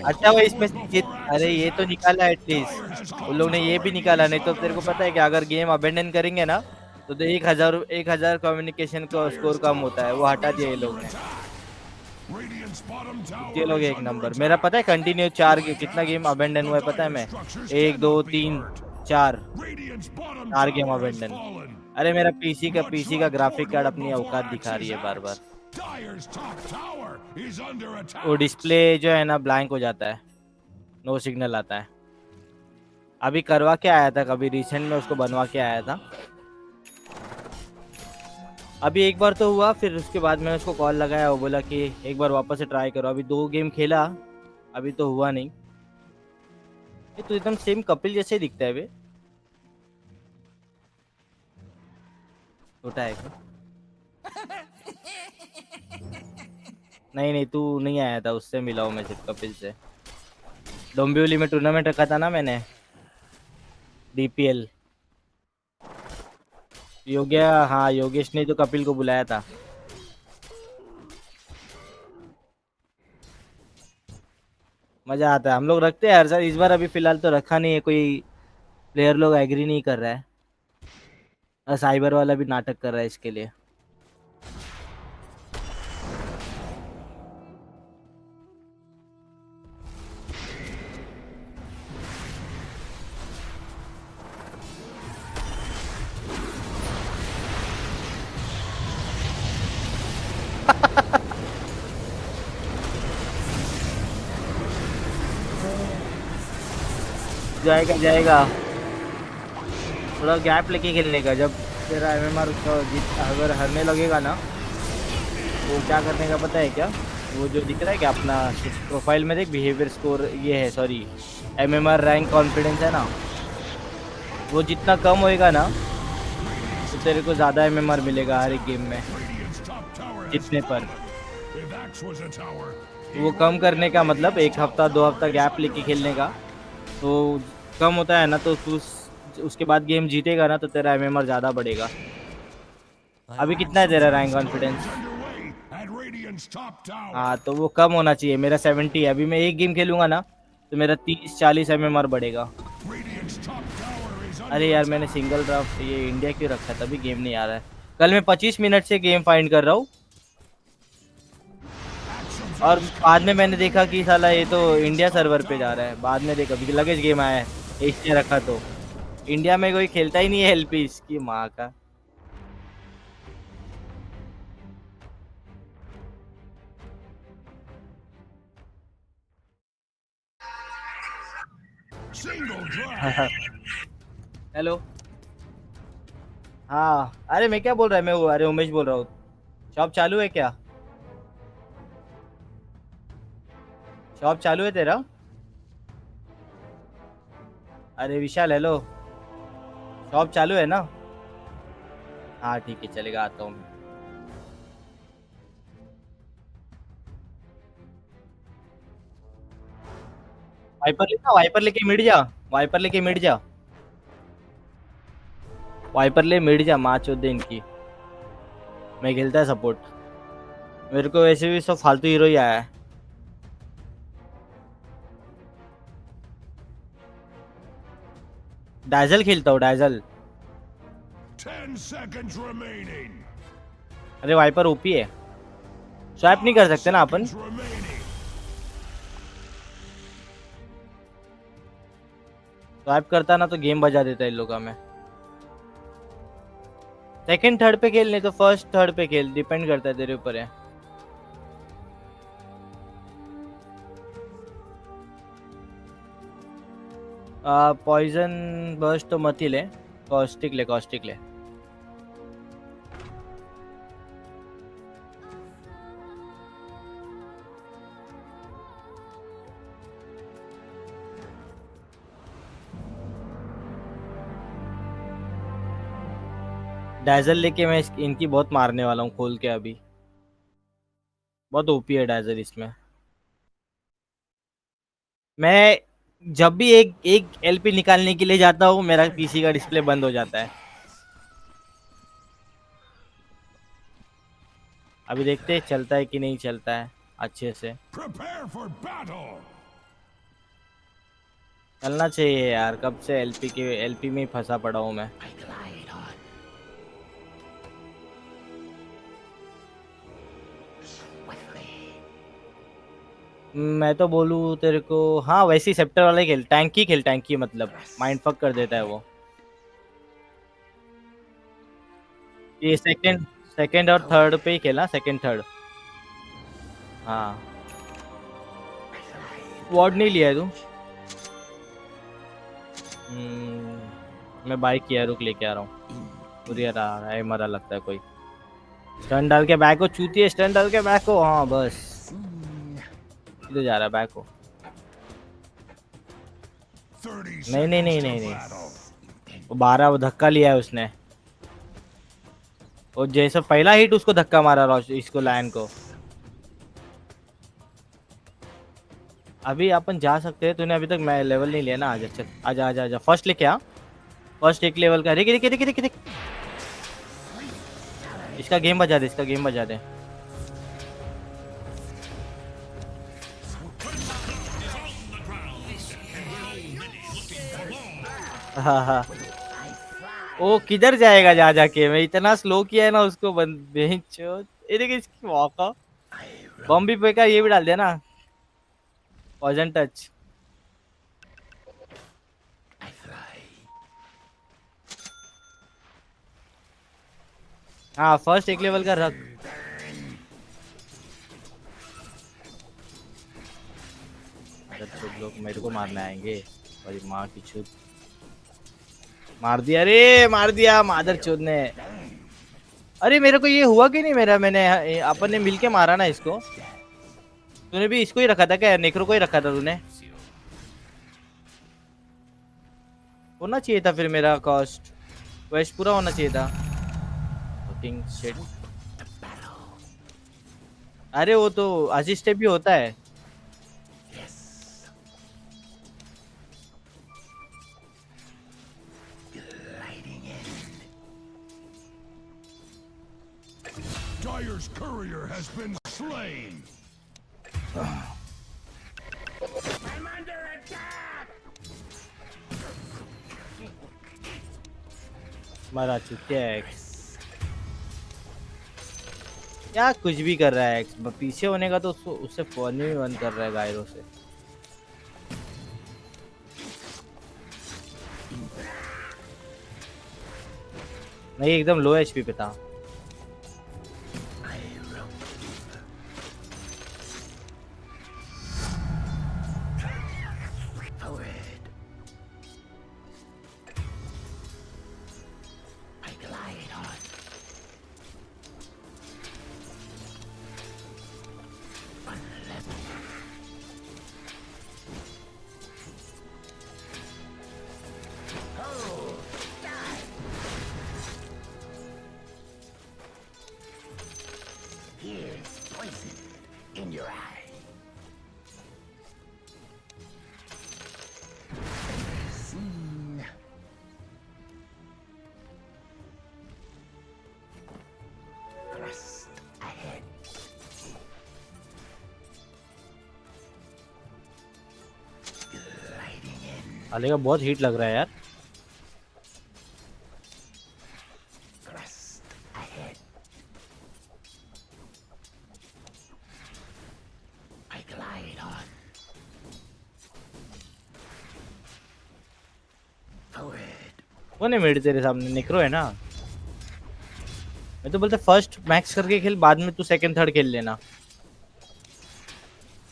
अच्छा भाई इसमें अरे ये तो निकाला एटलीस्ट उन लोग ने, ये भी निकाला। नहीं तो तेरे को पता है कि अगर गेम अबेंडन करेंगे ना तो 1000 कम्युनिकेशन का स्कोर कम होता है, वो हटा दिया ये लोग ने। ये लोग एक नंबर। मेरा पता है कंटिन्यू 4 कितना गेम अबेंडन हुआ है पता है? मैं 1 2 3 4 गेम अबेंडन। अरे मेरा पीसी का ग्राफिक कार्ड अपनी औकात दिखा रही है बार बार। वो डिस्प्ले जो है ना ब्लैंक हो जाता है, नो सिग्नल आता है। अभी करवा के आया था, कभी रिसेंट में उसको बनवा के आया था। अभी एक बार तो हुआ, फिर उसके बाद मैंने उसको कॉल लगाया, वो बोला कि एक बार वापस से ट्राई करो। अभी 2 गेम खेला, अभी तो हुआ नहीं। ये तो एकदम सेम कपिल जैसे दिखता है बे। छोटा है क्या? नहीं तू नहीं आया था, उससे मिला हूँ मैं सिर्फ कपिल से। डोंबिवली में टूर्नामेंट रखा था ना मैंने, डीपीएल। हाँ योगेश ने तो कपिल को बुलाया था। मजा आता है, हम लोग रखते हैं हर साल। इस बार अभी फिलहाल तो रखा नहीं है, कोई प्लेयर लोग एग्री नहीं कर रहा है। साइबर वाला भी नाटक कर रहा है इसके लिए। जाएगा थोड़ा गैप लेके खेलने का। जब तेरा एमएमआर अगर हरने लगेगा ना तो क्या करने का पता है क्या? वो जो दिख रहा है क्या अपना प्रोफाइल में देख, बिहेवियर स्कोर ये है, सॉरी एमएमआर रैंक कॉन्फिडेंस है ना, वो जितना कम होएगा ना तो तेरे को ज़्यादा एमएमआर मिलेगा हर एक गेम में जितने पर। वो कम करने का मतलब 1 हफ्ता 2 हफ्ता गैप लेके खेलने का, तो कम होता है ना तो उसके बाद गेम जीतेगा ना तो तेरा एमएमआर ज़्यादा बढ़ेगा। अभी कितना है तेरा रैंक कॉन्फिडेंस? हाँ तो वो कम होना चाहिए। मेरा 70 है। अभी मैं एक गेम खेलूंगा ना तो मेरा 30-40 एमएमआर बढ़ेगा। अरे यार मैंने सिंगल ड्राफ्ट ये इंडिया क्यों रखा, तभी गेम नहीं आ रहा है। कल मैं 25 मिनट से गेम फाइंड कर रहा हूँ और बाद में मैंने देखा कि साला ये तो इंडिया सर्वर पे जा रहा है। बाद में देखा लगेज गेम आया है, एशिया रखा तो इंडिया में कोई खेलता ही नहीं है एलपी, इसकी माँ का। Single drop. हेलो। हाँ अरे मैं क्या बोल रहा है, मैं अरे उमेश बोल रहा हूँ। शॉप चालू है क्या? शॉप चालू है तेरा? अरे विशाल हेलो, शॉप चालू है ना? हाँ ठीक है चलेगा, आता हूँ मैं। वाइपर लेके मिट जा, वाइपर लेके मिट जा, वाइपर ले मिट जा, माँ चोद दे इनकी। मैं खेलता है सपोर्ट, मेरे को वैसे भी सब फालतू हीरो ही आया है। डाइजल खेलता हूँ, डाइजल। 10 seconds remaining. अरे वाइपर ओपी है, स्वैप नहीं कर सकते ना अपन? Seconds remaining. स्वैप करता ना तो गेम बजा देता इन लोग का मैं। सेकंड थर्ड पे खेल, नहीं तो फर्स्ट थर्ड पे खेल, डिपेंड करता है तेरे ऊपर है। पॉइजन बर्स्ट तो मत ही ले, कॉस्टिक ले, कॉस्टिक ले। डाइजल लेके मैं इनकी बहुत मारने वाला हूँ खोल के अभी, बहुत ओपी है डाइजल इसमें। मैं जब भी एक एक एलपी निकालने के लिए जाता हूँ मेरा पीसी का डिस्प्ले बंद हो जाता है। अभी देखते हैं चलता है कि नहीं चलता है अच्छे से। Prepare for battle. चलना चाहिए यार, कब से एलपी में ही फंसा पड़ा हूँ मैं। I glide on swiftly. मैं तो बोलूँ तेरे को, हाँ वैसे ही सेप्टर वाला ही खेल, टैंकी खेल, टैंकी मतलब माइंड फक कर देता है वो। ये सेकंड और थर्ड पे ही खेला, सेकंड थर्ड। हाँ वार्ड नहीं लिया है तू? मैं बाइक किया, रुक लेके आ रहा हूँ। कुरियर आ रहा है, मरा लगता है कोई। स्टन डाल के बैक को चूती है, स्टन डाल के बैक को, हाँ बस इधर जा रहा है बैक को। 30 नहीं नहीं नहीं seconds नहीं to नहीं, battle. वो 12 वो धक्का लिया है उसने, और जैसे पहला हिट उसको धक्का मारा रोश इसको लायन को। अभी अपन जा सकते हैं, तूने अभी तक मैं लेवल नहीं लिया ना, आजा चल, आजा आजा आजा, फर्स्ट लेके आ, फर्स्ट एक लेवल का। देख देख देख देख, इसका गेम बजा दे, इसका गेम बजा दे। हाँ हाँ, ओ किधर जाएगा जा जाके, मैं इतना स्लो किया है ना उसको बंद। ये देखिए इसकी मौका, बम भी फेंका, ये भी डाल दिया ना, पॉइजन टच। I fly. हाँ फर्स्ट एक लेवल का रख। सब लोग मेरे को मारने आएंगे, और माँ की छूत मार दिया, अरे मार दिया मादर चोद ने। अरे मेरे को ये हुआ कि नहीं, मेरा मैंने अपन ने मिलके मारा ना इसको। तूने भी इसको ही रखा था क्या, नेक्रो को ही रखा था तूने? होना चाहिए था फिर मेरा कॉस्ट वेस्ट पूरा होना चाहिए था। Fucking shit. अरे वो तो असिस्ट भी होता है। Dyer's courier has been slain. I'm under attack. मारा चुके है एक्स। क्या कुछ भी कर रहा है एक्स, पीछे होने का तो उससे फोन भी बंद कर रहा है गायरों से। नहीं एकदम लो एचपी पे था। आले का बहुत हीट लग रहा है यार। कौन है मेरे तेरे सामने? निक्रो है ना। मैं तो बोलते फर्स्ट मैक्स करके खेल, बाद में तू सेकंड थर्ड खेल लेना।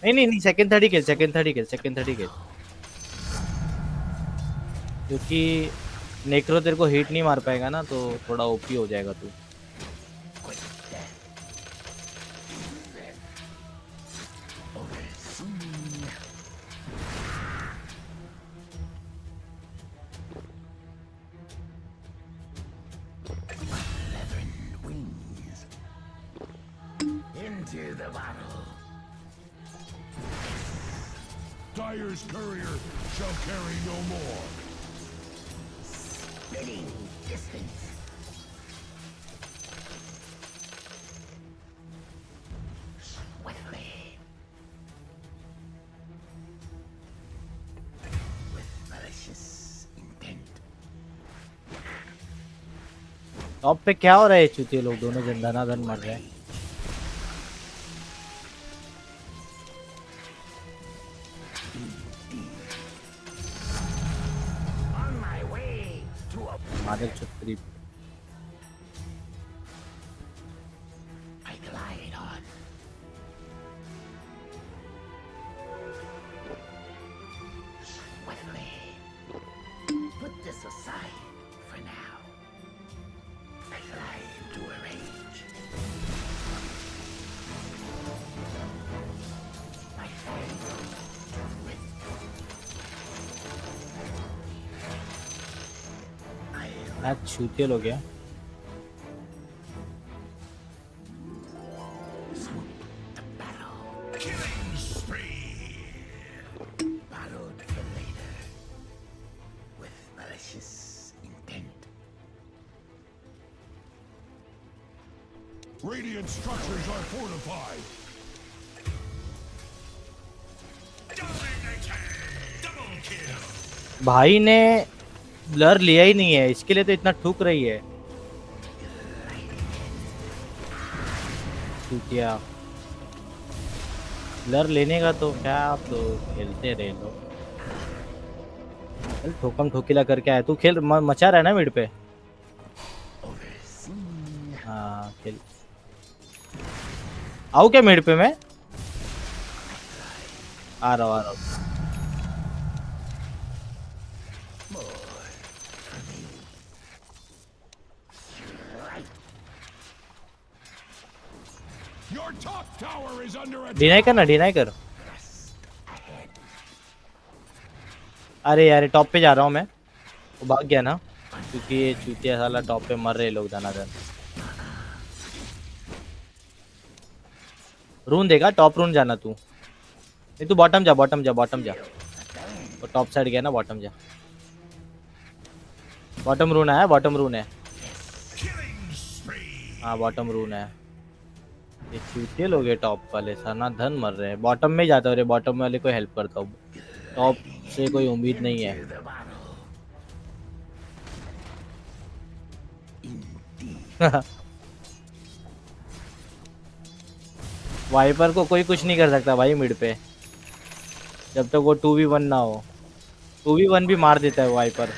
नहीं नहीं नहीं, सेकंड थर्ड ही खेल, सेकंड थर्ड ही खेल, सेकंड थर्ड ही खेल, क्योंकि नेक्रो तेरे को हिट नहीं मार पाएगा ना, तो थोड़ा ओपी हो जाएगा तू। Dyer's courier shall carry no more. Spinning distance. Swiftly. With malicious intent. Top पे क्या हो रहा है? चूतिए लोग दोनों जन धनाधन मर रहे हैं। मादर छतरी I glide on. Swiftly. Put this aside for now. I fly into a rage. My fangs rip. मैच छूतिए लोग हैं। Killing spree. Borrowed for later. With malicious intent. Radiant structures are fortified. Double kill. भाई ने blur लिया ही नहीं है, इसके लिए तो इतना ठुक रही है चूतिया। ब्लर लेने का तो क्या, आप तो खेलते रहे लो। चल ठोकम ठोकीला करके आया तू, खेल मचा रहा है ना मिड पे। हाँ खेल। आऊ क्या मिड पे मैं? आ रहा हूँ। Your top tower is under attack. Deny कर ना, डिनाई कर। अरे यार टॉप पे जा रहा हूँ मैं, वो भाग गया ना, क्योंकि ये चूतिया साला टॉप पे मर रहे लोग धनाधन। रून देगा, टॉप रून जाना तू। नहीं तू बॉटम जा, बॉटम जा, बॉटम जा। वो टॉप साइड गया ना, बॉटम जा। बॉटम रून है, बॉटम रून है। हाँ बॉटम रून है। ये चूतिए लोग हैं टॉप वाले, साना धन मर रहे हैं। बॉटम में जाता हूँ, बॉटम वाले को हेल्प करता हूँ, टॉप से कोई उम्मीद नहीं है। वाइपर को कोई कुछ नहीं कर सकता भाई मिड पे, जब तक वो 2v1 ना हो। 2v1 भी मार देता है वाइपर।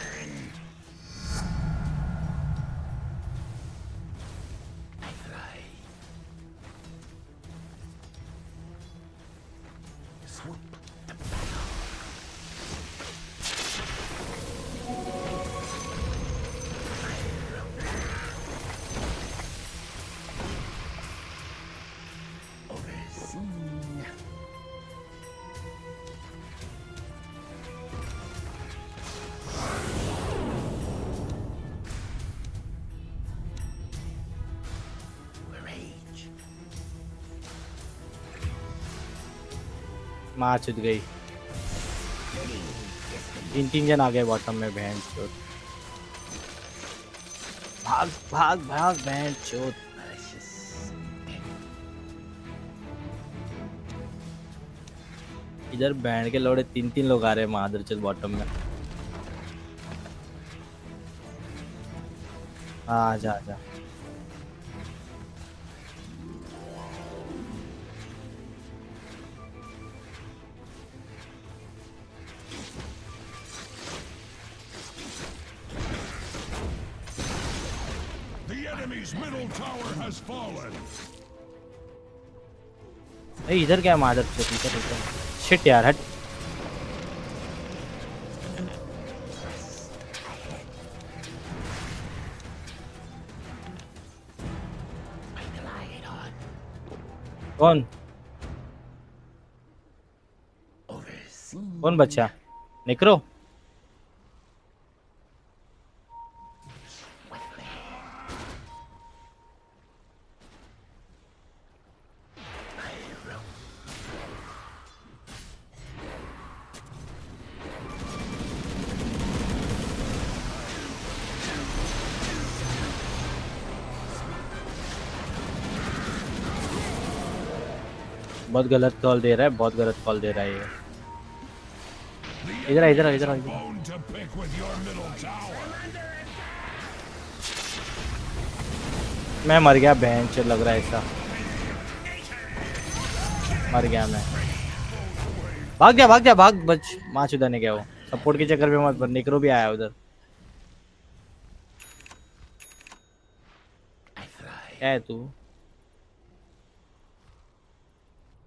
मार चुद गई। 3 जन आ गए बॉटम में, बहन चोद। भाग भाग भाग बहन चोद। इधर बैंड के लौड़े 3 लोग आ रहे हैं मादर चोद बॉटम में। हाँ आजा आजा। The enemy's middle tower has fallen. इधर क्या मादर चोद, इधर इधर। शिट यार हट। कौन कौन बच्चा? निकरो। बहुत गलत कॉल दे रहा है, बहुत गलत कॉल दे रहा है ये। इधर इधर इधर इधर। Bone to pick with your middle tower. मैं मर गया बहन चोद, लग रहा है ऐसा। मर गया मैं। भाग जा भाग बच। माँ चुदा ने क्या वो सपोर्ट के चक्कर में मत बन। निकरो भी आया उधर। क्या है तू?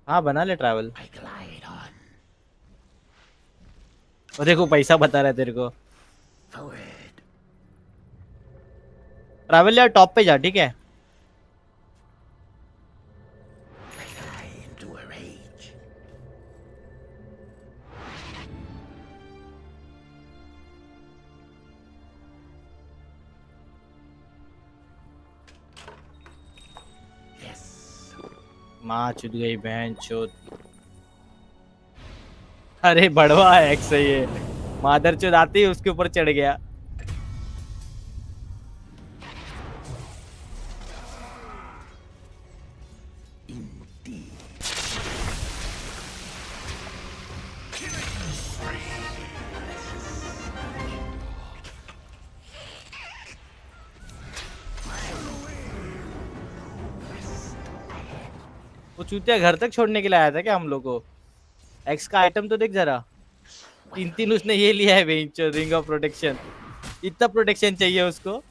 हाँ बना ले ट्रैवल। और देखो पैसा बता रहा है तेरे को। ट्रैवल यार टॉप पे जा, ठीक है? माँ चुद गई बहन चोद। अरे बड़वा है एक से ये मादर चोद आती है उसके ऊपर चढ़ गया। वो चूतिया घर तक छोड़ने के लिए आया था क्या हम लोग को? एक्स का आइटम तो देख जरा। 3 उसने ये लिया है बेंचो, रिंग ऑफ प्रोटेक्शन। इतना प्रोटेक्शन चाहिए उसको।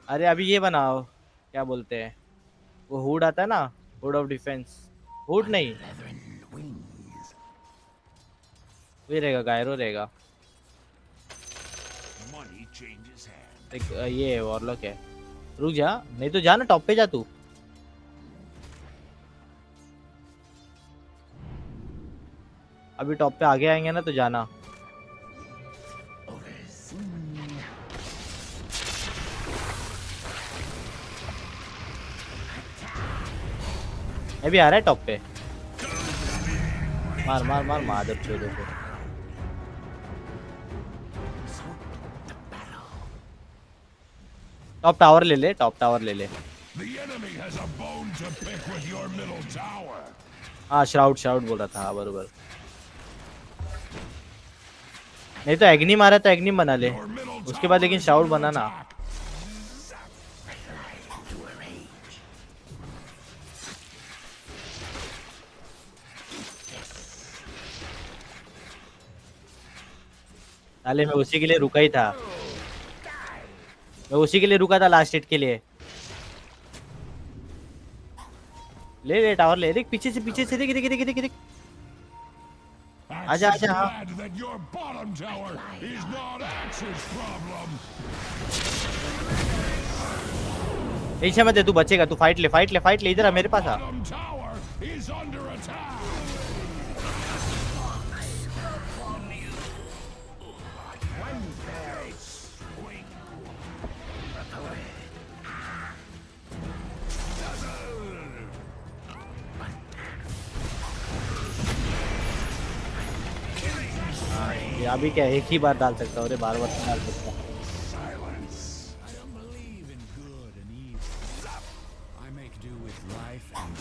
अरे अभी ये बनाओ, क्या बोलते हैं वो, हुड आता है ना, हुड ऑफ डिफेंस। हुड नहीं, ये रहेगा, गायरो रहेगा। एक ये वॉरलॉक है। रुक जा, नहीं तो जा ना टॉप पे जा तू। अभी टॉप पे आगे आएंगे ना तो जाना। ये भी आ रहा है टॉप पे। मार मार मार मादर चोदों को। टॉप टावर ले ले, टॉप टावर ले ले। हाँ श्राउड श्राउड बोल रहा था, हाँ बरोबर। नहीं तो एग्नी मारा तो एग्नी बना ले, उसके बाद लेकिन शाउट बनाना। साले मैं उसी के लिए रुका ही था, मैं उसी के लिए रुका था लास्ट हिट के लिए। ले ले टावर ले, देख पीछे से देख देख देख देख देख। आजा आजा। हाँ Glad that your bottom tower is not Axe's problem. पीछे मत दे, तू बचेगा, तू फाइट ले फाइट ले फाइट ले, इधर आ मेरे पास आ। Bottom tower is under attack. ये अभी क्या एक ही बार डाल सकता हूँ, अरे बार बार डाल सकता। I don't believe in good and evil. I make do with life and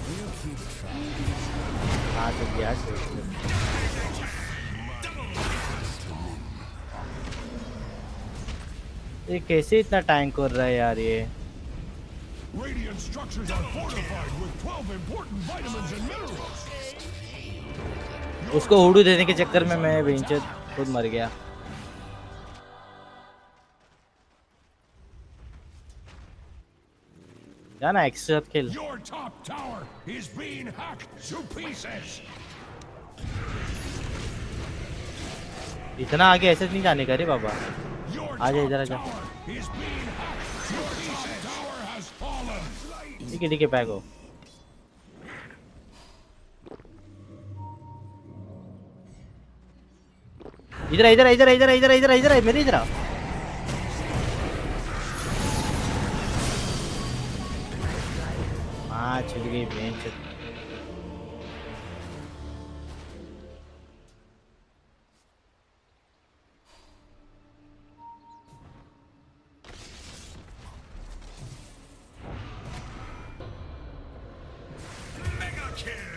we'll keep trying. हाँ तो गया ये कैसे इतना टैंक कर रहा है यार ये। Radiant structures are fortified with 12 important vitamins and minerals. उसको हुडू देने के चक्कर में मैं बेंच खुद मर गया। जाना एक्स्ट्रा खेल। Your top tower is being hacked to pieces. इतना आगे ऐसे नहीं जाने का रे बाबा। Your आजा top इधर आजा। tower is being hacked to pieces. Tower has fallen. ठीक है पैक हो। इधर इधर इधर इधर इधर इधर इधर मेरे इधर। हाँ छिड़ गई बेंच। Mega kill.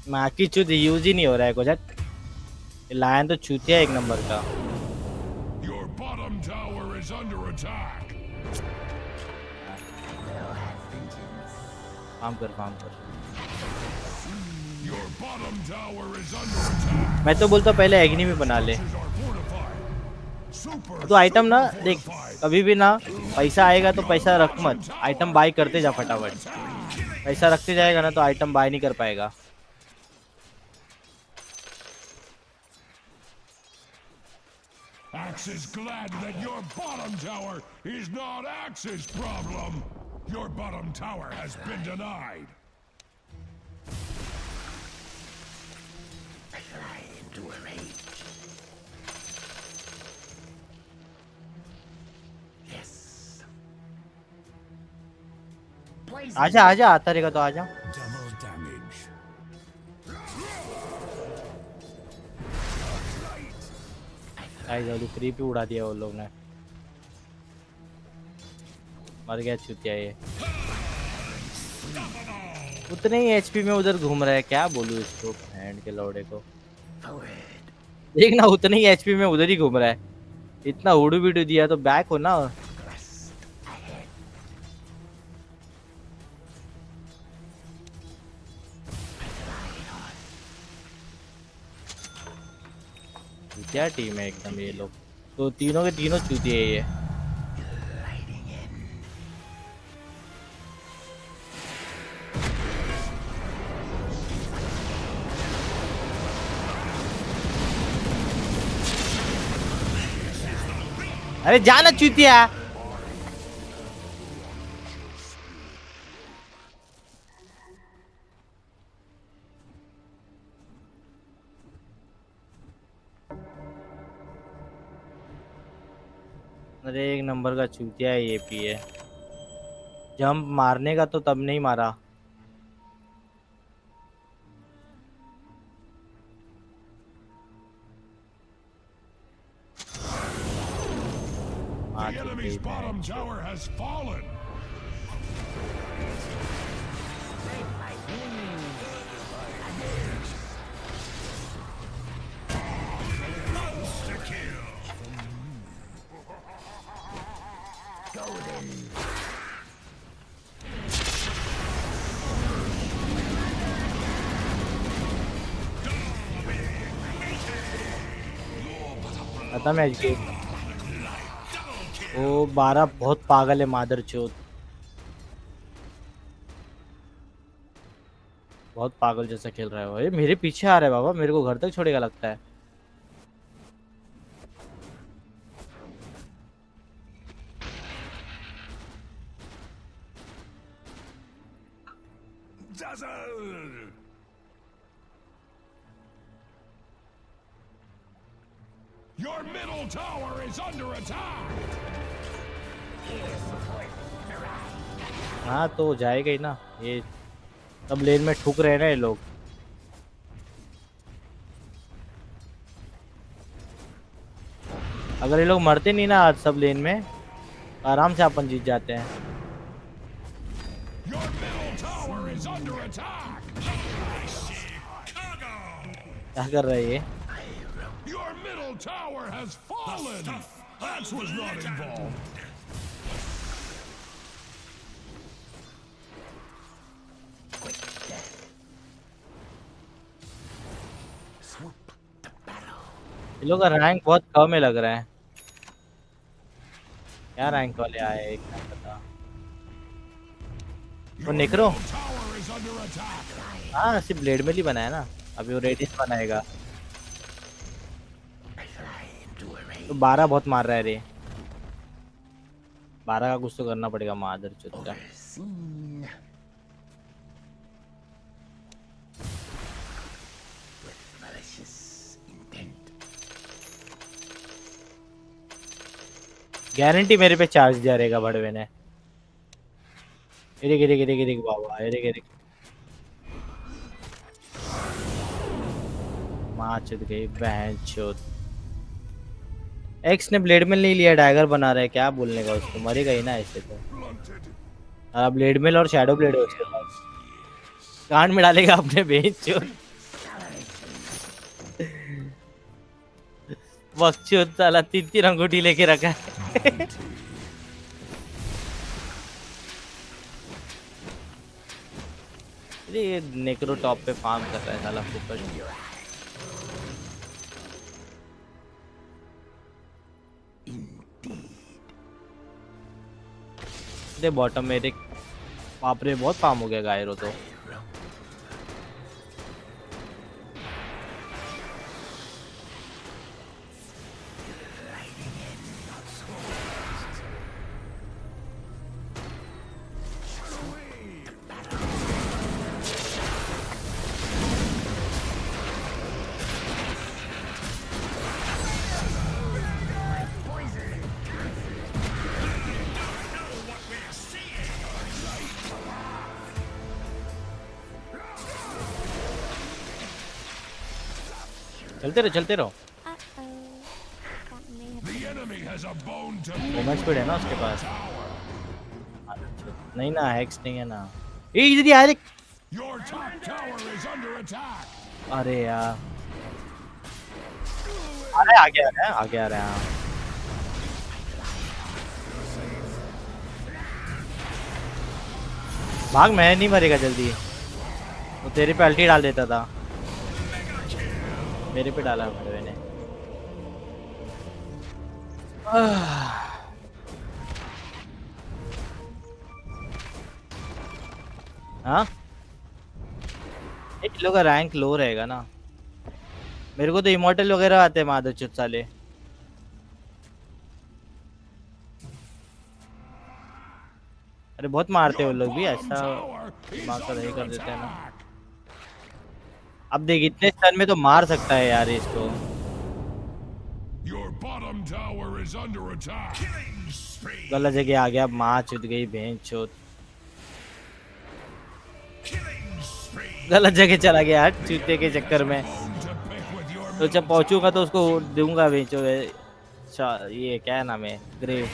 माँ की चूत यूज ही नहीं हो रहा है कुछ। लायन तो चूतिया एक नंबर का। Your bottom tower is under attack. Farm कर। Your bottom tower is under attack. मैं तो बोलता पहले एग्नी में बना ले। Structures are fortified. Super तो आइटम ना देख, कभी भी ना पैसा आएगा तो पैसा रख मत, आइटम बाय करते जा फटाफट। पैसा रखते जाएगा ना तो आइटम बाय नहीं कर पाएगा। Axe is glad that your bottom tower is not Axe's problem. Your bottom tower has been denied. I fly into a rage. Yes. Poison. आजा आजा, आता रहेगा तो आजा। Double damage. फ्री पे उड़ा दिया वो लोग ने। मर गया चुतिया ये। उतने ही एचपी में उधर घूम रहा है, क्या बोलूं इसको हैंड के लौड़े को। Forward. देखना उतने ही एचपी में उधर ही घूम रहा है। इतना उड़ू बिडू दिया तो बैक हो ना। Thrust ahead. क्या टीम है एकदम ये लोग, तो तीनों के तीनों चूतिए है ये। Lighting in. अरे जाना चूतिया। अरे एक नंबर का चूतिया है ये पी है। जंप मारने का तो तब नहीं मारा। The enemy's bottom tower has fallen. खत्म है गेम। वो 12 बहुत पागल है मादर चोद, बहुत पागल जैसा खेल रहा है वो। ये मेरे पीछे आ रहा है बाबा, मेरे को घर तक छोड़ेगा लगता है। Dazzle! Your middle tower is under attack! हाँ तो जाएगा ही ना, ये सब लेन में ठुक रहे हैं ना ये लोग। अगर ये लोग मरते नहीं ना आज सब लेन में, आराम से अपन जीत जाते हैं। Your middle tower is under attack! क्या कर रहा है ये? Your middle tower has fallen! That was not involved! ये लोग का रैंक बहुत कम है लग रहा है। क्या रैंक वाले आए एक नहीं पता। वो नेक्रो, हाँ सिर्फ ब्लेड में ही बनाया ना, अभी वो रेडियस बनाएगा। तो 12 बहुत मार रहा है रे, 12 का कुछ तो करना पड़ेगा मादर चोद का। गारंटी मेरे पे चार्ज दिया रहेगा बड़वे ने। गिरे गिरे गिरे गिरे बाबा, गिरे गिरे माँ चुद गई बहन चोद। एक्स ने ब्लेड मिल नहीं लिया, डैगर बना रहा है, क्या बोलने का उसको, मरेगा ही ना ऐसे तो। ब्लेड मिल और शैडो ब्लेड है उसके पास, कान में डालेगा अपने बहन चोद। बकचोद साला 3 अंगूठी लेके रखा है। ये नेक्रो टॉप पे फार्म कर रहा है साला फुकट। दे बॉटम में देख, बाप रे बहुत फार्म हो गया गायरो तो। चलते रहो। मोमेंट स्पीड है ना उसके पास। नहीं ना, हैक्स नहीं है ना। ये इधर ही आ रे। अरे यार, अरे आगे आ रहा है। भाग, मैं नहीं मरेगा जल्दी, वो तेरे पे अल्टी डाल देता था, मेरे पे डाला मेरे ने। हाँ इन लोगों का रैंक लो रहेगा ना, मेरे को तो इमॉर्टल वगैरह आते हैं मादर चुत साले। अरे बहुत मारते हैं वो लोग भी, ऐसा दिमाग का नहीं कर देते हैं ना। अब देख इतने स्टन में तो मार सकता है यार इसको। गलत जगह आ गया, माँ चुद गई बहन चोद, गलत जगह चला गया यार चूते के चक्कर में। तो जब पहुंचूंगा तो उसको दूंगा बेचो। ये क्या नाम है, ग्रेव।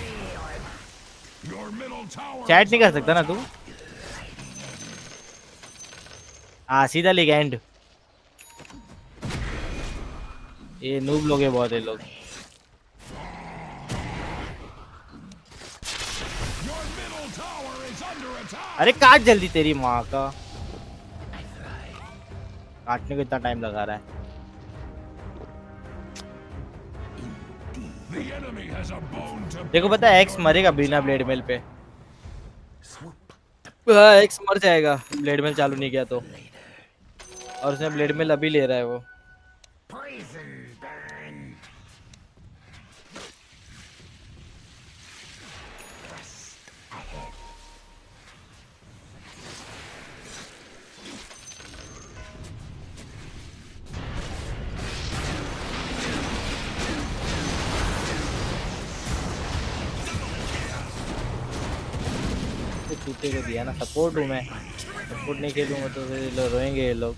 चैट नहीं कर सकता ना तू? हाँ सीधा लिगेंड। ये नूब लोग हैं बहुत, ये लोग। अरे काट जल्दी, तेरी माँ का काटने को इतना टाइम लगा रहा है। The enemy has a bone to देखो pick पता है with एक्स your मरेगा middle बिना ब्लेड tower. मेल पे। हाँ, एक्स मर जाएगा ब्लेड मेल चालू नहीं किया तो, और उसने ब्लेड मेल अभी ले रहा है वो। Poison burn. Thrust ahead. तो चूते को दिया ना, सपोर्ट हूँ मैं, सपोर्ट नहीं खेलूंगा तो फिर ये लोग रोएंगे। ये लोग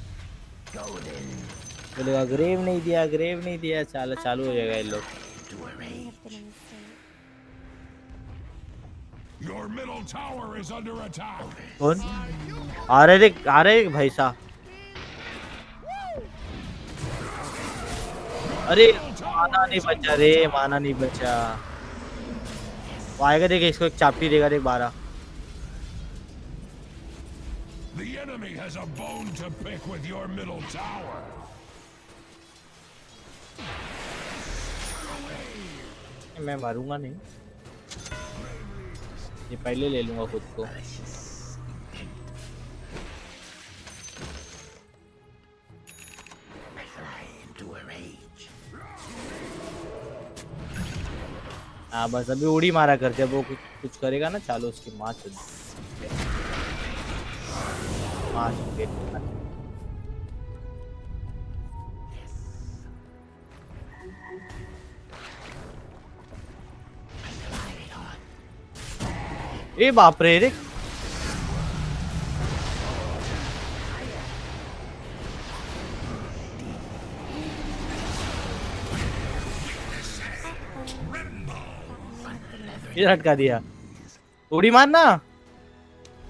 बोलेगा ग्रेव नहीं दिया, ग्रेव नहीं दिया, चालू हो जाएगा ये लोग। Your middle tower is under attack. कौन आ रहे रे, आ रहे भाई साहब। अरे माना नहीं बचा रे, माना नहीं बचा। वो आएगा, देखे इसको एक चापटी देगा, देख 12। The enemy has a bone to pick with your middle tower. मैं मारूंगा नहीं, ये पहले ले लूंगा खुद को। I fly into a rage. हाँ बस अभी उड़ी मारा कर, जब वो कुछ करेगा ना चालू, उसकी माँ चुन माँ चुन। ए बाप रे रे, ये हटका दिया। उड़ी मारना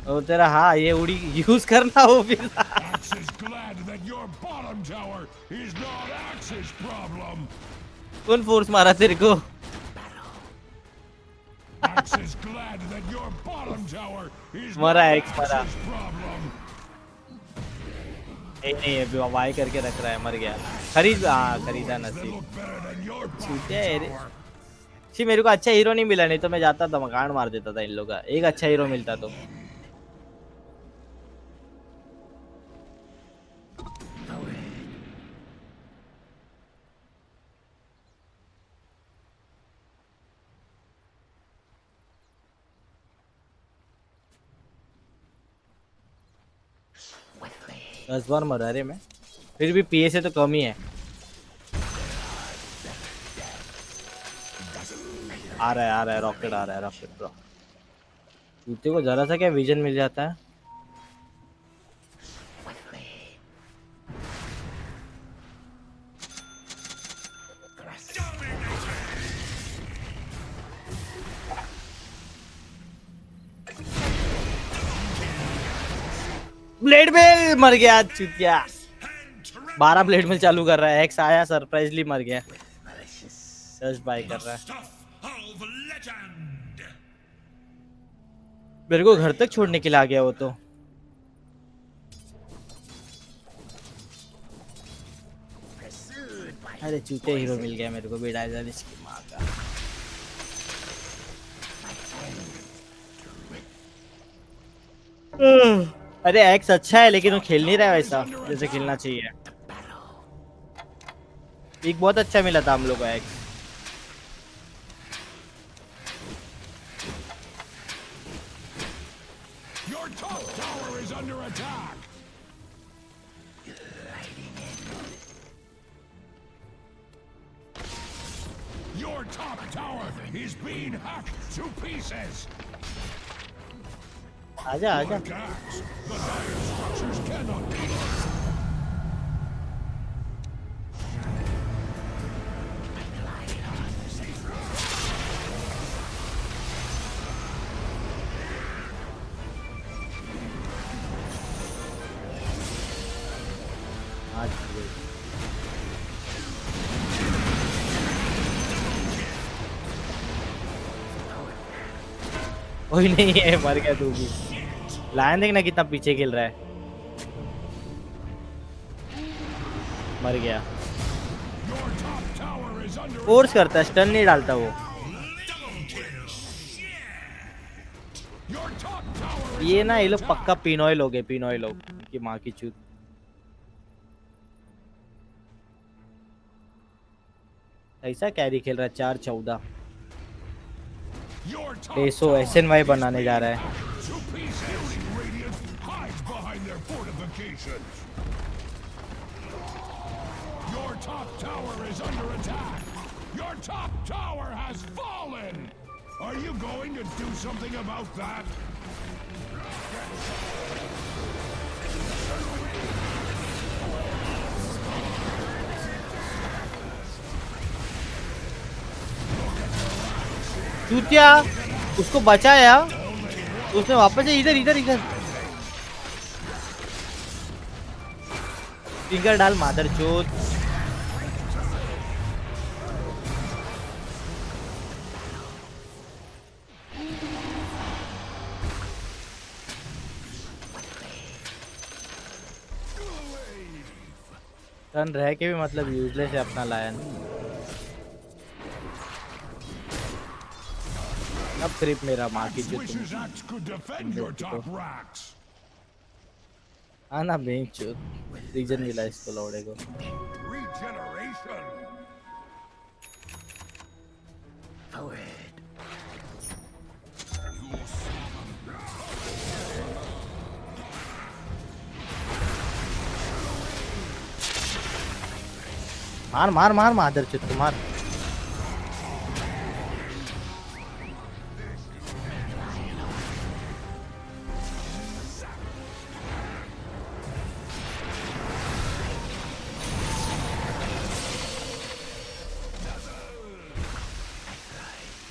और तेरा, हाँ ये उड़ी यूज करना हो फिर। Axe is glad that your bottom tower is not Axe's problem. कौन फोर्स मारा तेरे को? Axe is glad that your bottom tower is मरा not Axe मरा। Axe's problem. नहीं अभी वाई करके रख रहा है, मर गया। खरीदा They नसीब। look better than your छूटे bottom है रे। tower. सी मेरे को अच्छा हीरो नहीं मिला, नहीं तो मैं जाता था मकान मार देता था इन लोग का। एक अच्छा हीरो मिलता तो। Swiftly. 10 बार मरा रे मैं, फिर भी पीए से तो कम ही है। आ रहा है रॉकेट, आ रहा है रॉकेट। जूते को जरा सा क्या विजन मिल जाता है। Swiftly. Thrust. ब्लेड मेल मर गया चुतिया। 12 ब्लेड मेल चालू कर रहा है। एक्स आया सरप्राइजली मर गया। सर्च बाय कर रहा है। Stuff of legend. मेरे को घर तक छोड़ने के लिए आ गया वो तो। Pursued by अरे चूते हीरो मिल गया मेरे को, बेटा जान इसकी माँ का। अरे एक्स अच्छा है लेकिन वो खेल नहीं रहा है वैसा जैसे खेलना चाहिए। एक बहुत अच्छा मिला था हम लोग को x. Your top tower is under attack. Your top tower is being hacked to pieces. आजा आजा। Like axe, the dire structures cannot be lost. आज कोई नहीं है, मर गया तू भी। लायन देखना कितना पीछे खेल रहा है। मर गया। फोर्स करता है, स्टन नहीं डालता वो। ये ना ये लोग पक्का पिनोय लोग है, पिनोय लोग की माँ की चूत। ऐसा कैरी खेल रहा है 4-14। डेसो SNY बनाने जा रहा है। Your top tower is under attack. Your top tower has fallen. Are you going to do something about that? चूतिया उसको बचाया, उसने वापस इधर इधर इधर फिंगर डाल मादर चोद। टर्न रह के भी मतलब यूजलेस है अपना लायन। अब क्रिप मेरा माँ की चूत। आना बेंच चूत। रीजन मिला इसको लौड़े को। मार मार मार मादर चूत मार।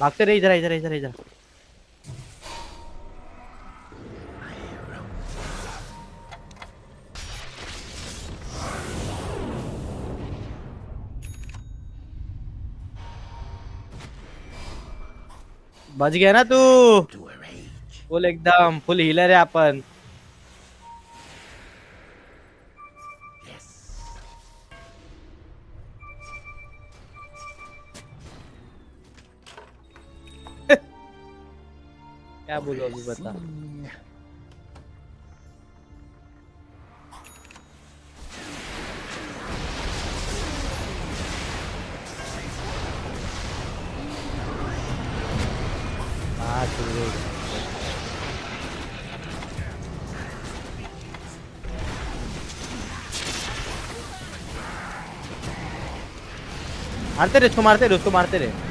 भागते रहे, इधर इधर इधर इधर। बच गया ना तू। फुल एकदम फुल हीलर है अपन। क्या बोलो अभी बता। मारते रहे उसको, मारते रहे उसको, मारते रहे।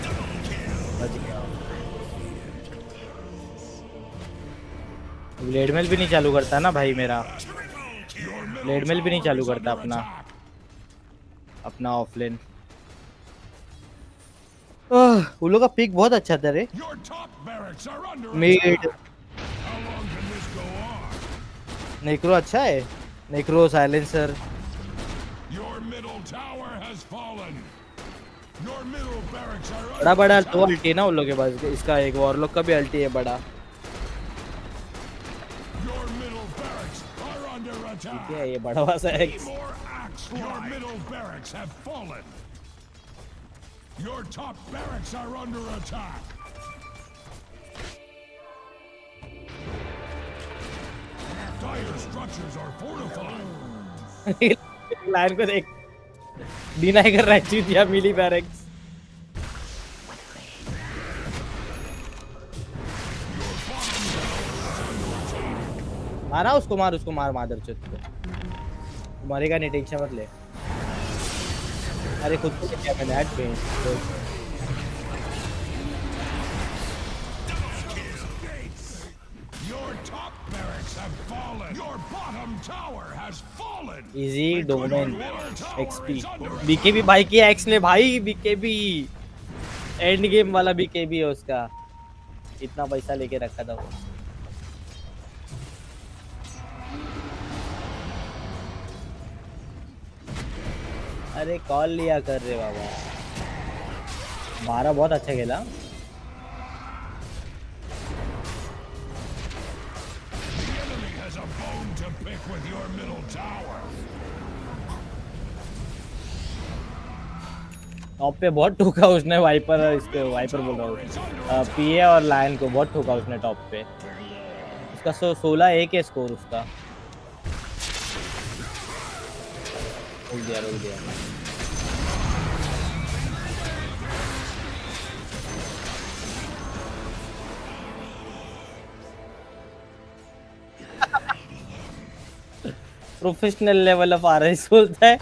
ब्लेड मेल भी नहीं चालू करता ना भाई मेरा। ब्लेड मेल भी नहीं चालू करता अपना अपना ऑफलाइन। उन लोग का पिक बहुत अच्छा था रे। मिड नेक्रो अच्छा है। नेक्रो साइलेंसर। बड़ा बड़ा तो अल्टी है ना उन लोग के पास। इसका एक वॉरलॉक का भी अल्टी है बड़ा। ठीक है ये बड़ा वाला है। Your top barracks are under attack. Dire structures are fortified. Line को देख, डिनाई कर रहा है चीतिया मिली बैरक्स। मारा उसको, मार उसको, मार मादर चोद को। मरेगा नहीं, टेंशन मत ले। अरे खुद को क्या मैंने ऐड पे। Easy domain XP. बीकेबी भाई की एक्स ने भाई, बीकेबी एंड गेम वाला बीकेबी है उसका। इतना पैसा लेके रखा था वो। अरे कॉल लिया कर रहे बाबा। मारा बहुत अच्छा खेला। Off with your middle tower. Top पे बहुत ठोका उसने वाइपर इसके वाइपर बोल रहा हूँ पीए और लायन को बहुत ठोका उसने टॉप पे उसका 16-1 है स्कोर उसका रोक दिया प्रोफेशनल लेवल ऑफ आरएस बोलता है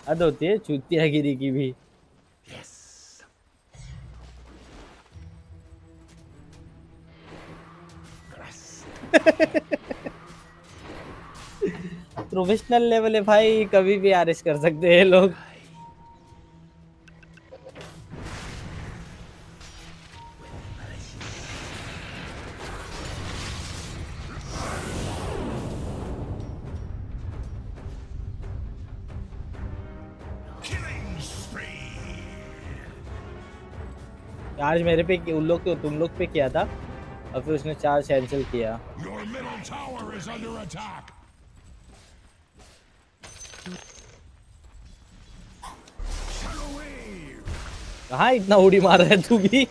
हद होती है चूतियागिरी की भी प्रोफेशनल लेवल है भाई कभी भी आरएस कर सकते हैं लोग चार्ज मेरे पे उन लोग के तुम लोग पे किया था और फिर उसने चार्ज कैंसिल किया कहाँ इतना उड़ी मार रहा है तू भी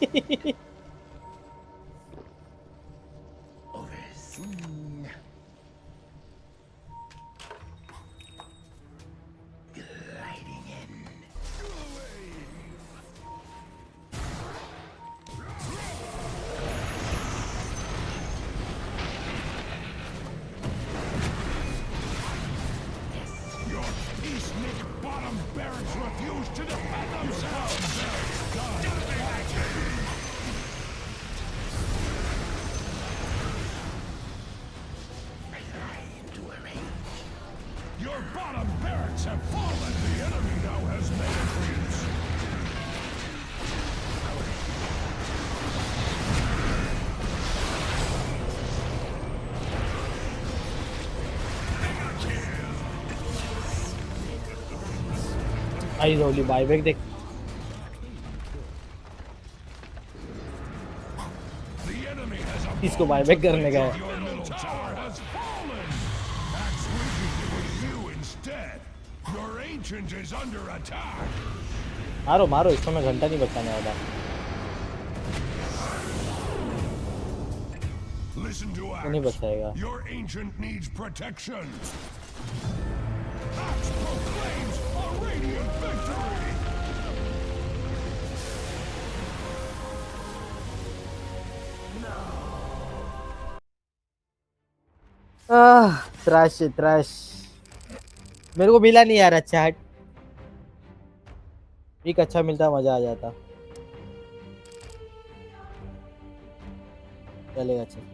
आई रोली बाईबैक देख इसको बाईबैक करने का है मारो मारो इसको मैं घंटा नहीं बचाने वाला नहीं बचाएगा त्रैश मेरे को मिला नहीं यार अच्छा हट एक अच्छा मिलता मजा आ जाता चलेगा अच्छा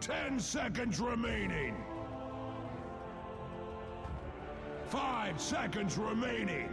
10 seconds remaining. 5 seconds remaining.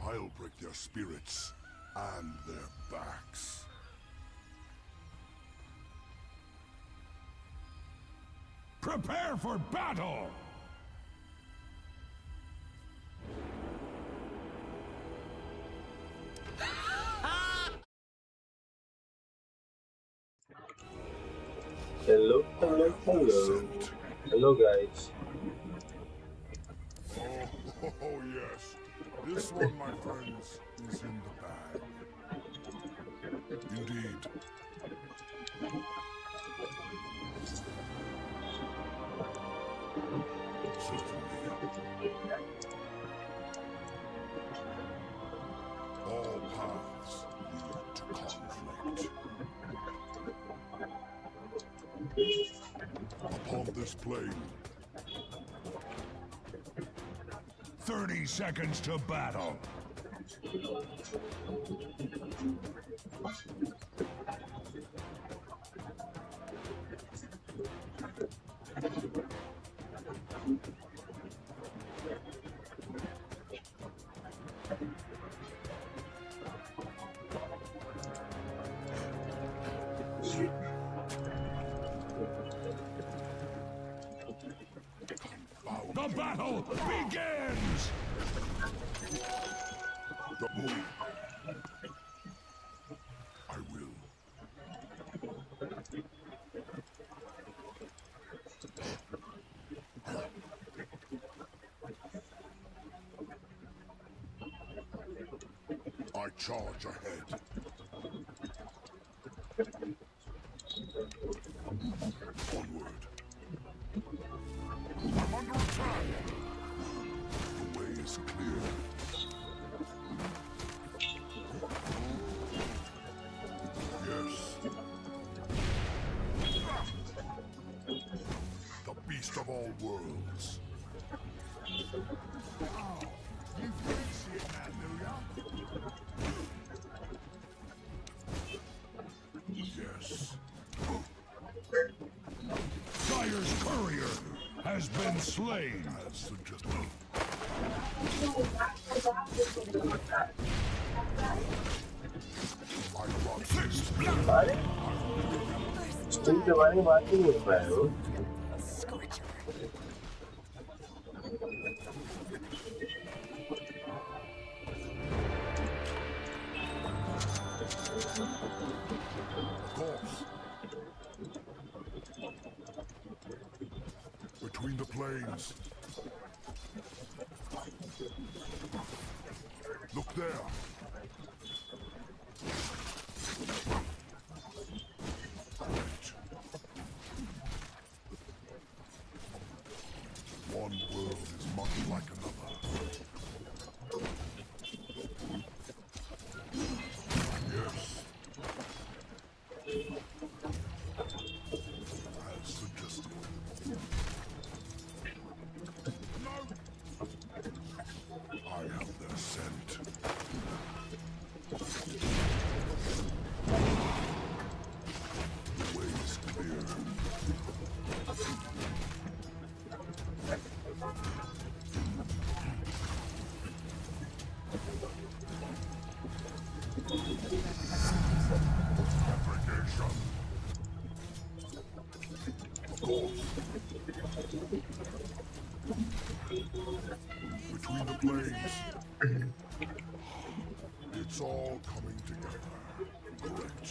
I'll break their spirits and their backs. Prepare for battle! Hello, hello, hello. Hello, guys. Oh, yes. This one, my friends, is in the bag. Indeed. Certainly. All paths lead to conflict. Upon this plane, 30 seconds to battle. The battle begins! I will. I charge ahead. Onward. I'm under attack. The way is clear. Yes. The beast of all worlds. Oh, you fancy it now, do ya? Yes. Dire's courier has been slain. As suggested. I brought this. Stream के बारे में बात ही नहीं हो पाया वो। Of course. Between the plains. Look there. Right. As suggested. No! I have their scent. The way is clear. Aggregation. Of course. Between the blades. It's all coming together. Correct.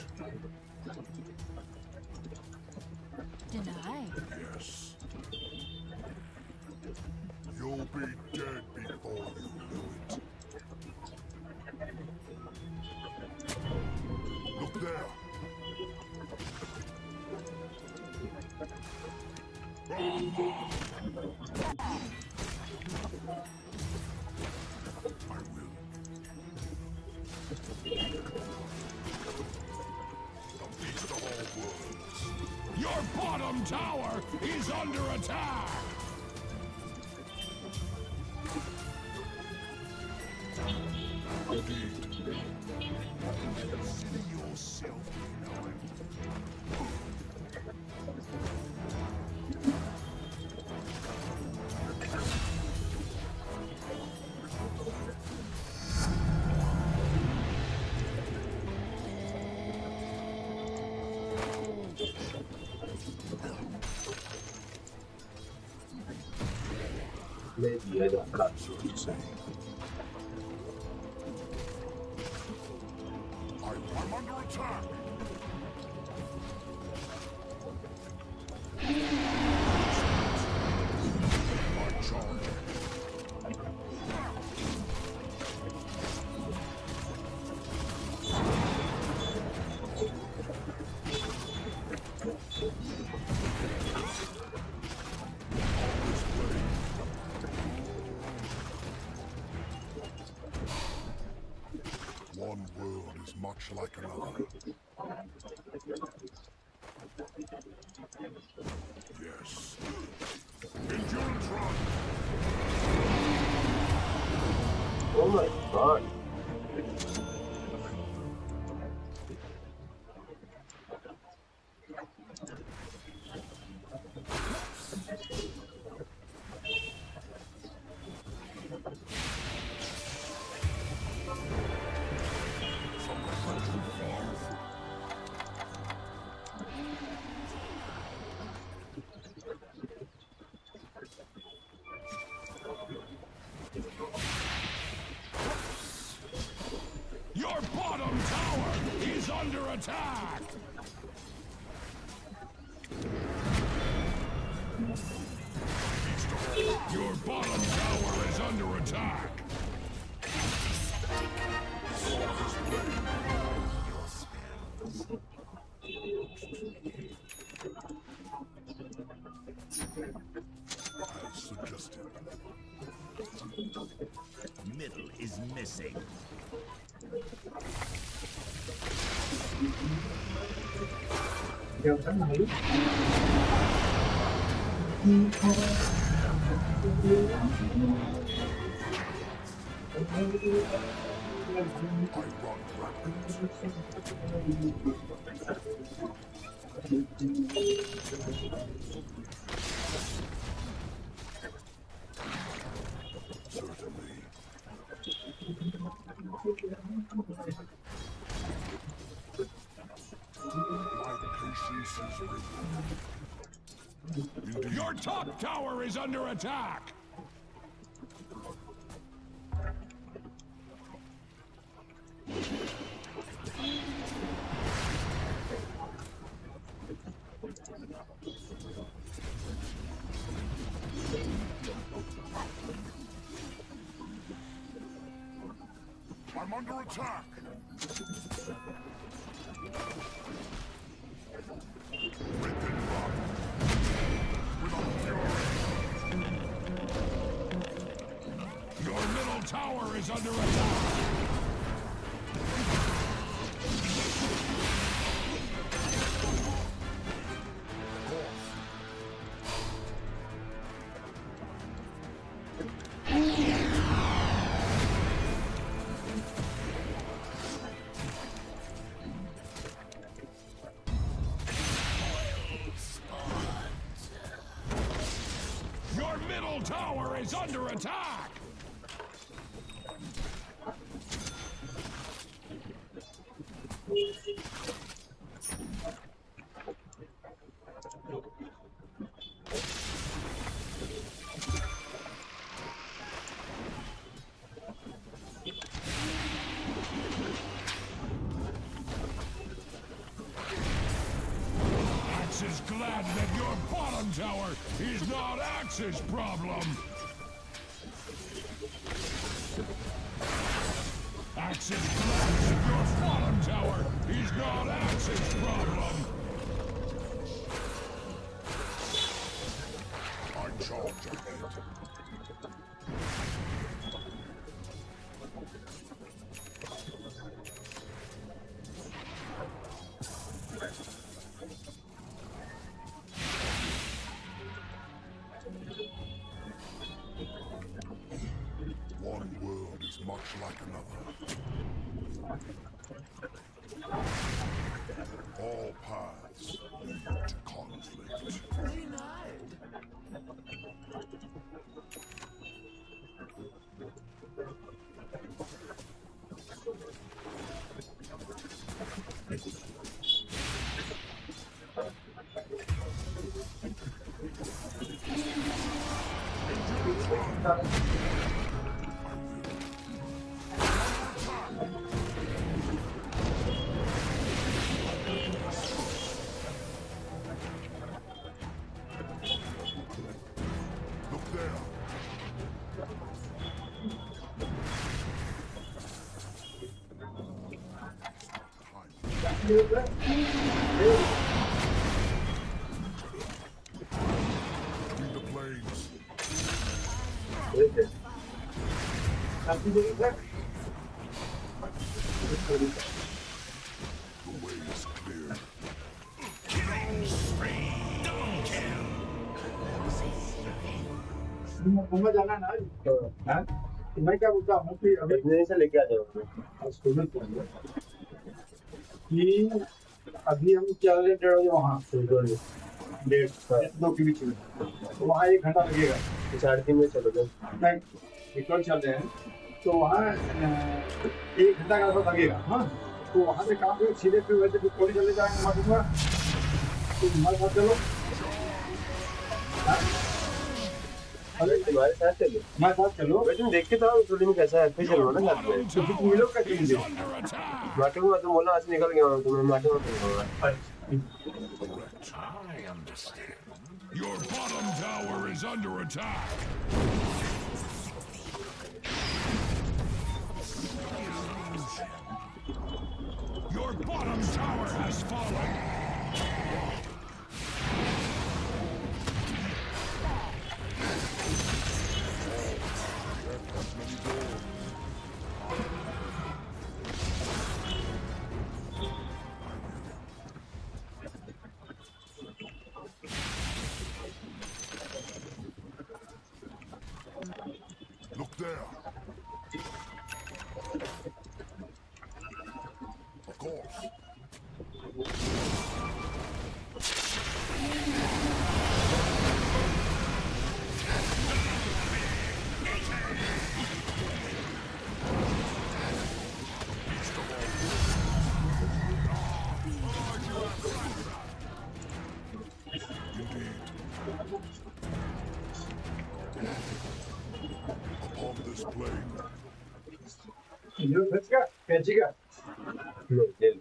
Deny. Yes. You'll be dead before you know it. Look there. I will. The beast of all worlds. Your bottom tower is under attack! Indeed. Consider yourself denied. Maybe I don't cut so to say. I'm under attack. Archon. One world is much like another. Yes. Endurance run! Oh my god. Your bottom tower is under attack! Your bottom tower is under attack! As suggested. Middle is missing. I run rampant. Certainly. My patience is rewarded. Indeed. Your top tower is under attack! I'm under attack. Rip and run. Without fury. Your middle tower is under attack! middle tower is under attack! Axe is glad that your bottom tower is not Axe's problem. Axe is glad that your bottom tower is not Axe's problem. I charge ahead. One world is much like another. All paths lead to conflict. Look there. Between the blades. The way is clear. Killing spree. Double kill. घूमने जाना ना हाँ मैं क्या बोलता हूँ कि अभी इतने से लेके आ जाओ कि अभी हम चल रहे 1:30 बजे वहाँ 1:30 के बीच में तो वहाँ 1 घंटा लगेगा 3:30 में चलो जाओ नहीं निकल चल रहे हैं तो वहाँ 1 घंटा का लगेगा हाँ तो वहाँ से काम करो सीधे फिर वैसे फिर कॉलेज चले जाएंगे मालूम तो हमारे साथ चलो अरे तुम्हारे साथ चलो हमारे साथ चलो वैसे तुम देख के तो थोड़ी में कैसा है फिर चलो ना साथ में तो तुम मिलो कैसे मुझे मार्केट में तुम बोला आज निकल गया हूँ तुम्हें मार्केट में होगा I understand. Your bottom tower is under attack. Your bottom tower has fallen. Look there. Of course. Upon this plane, जो बचगा कैचेगा लो ले लो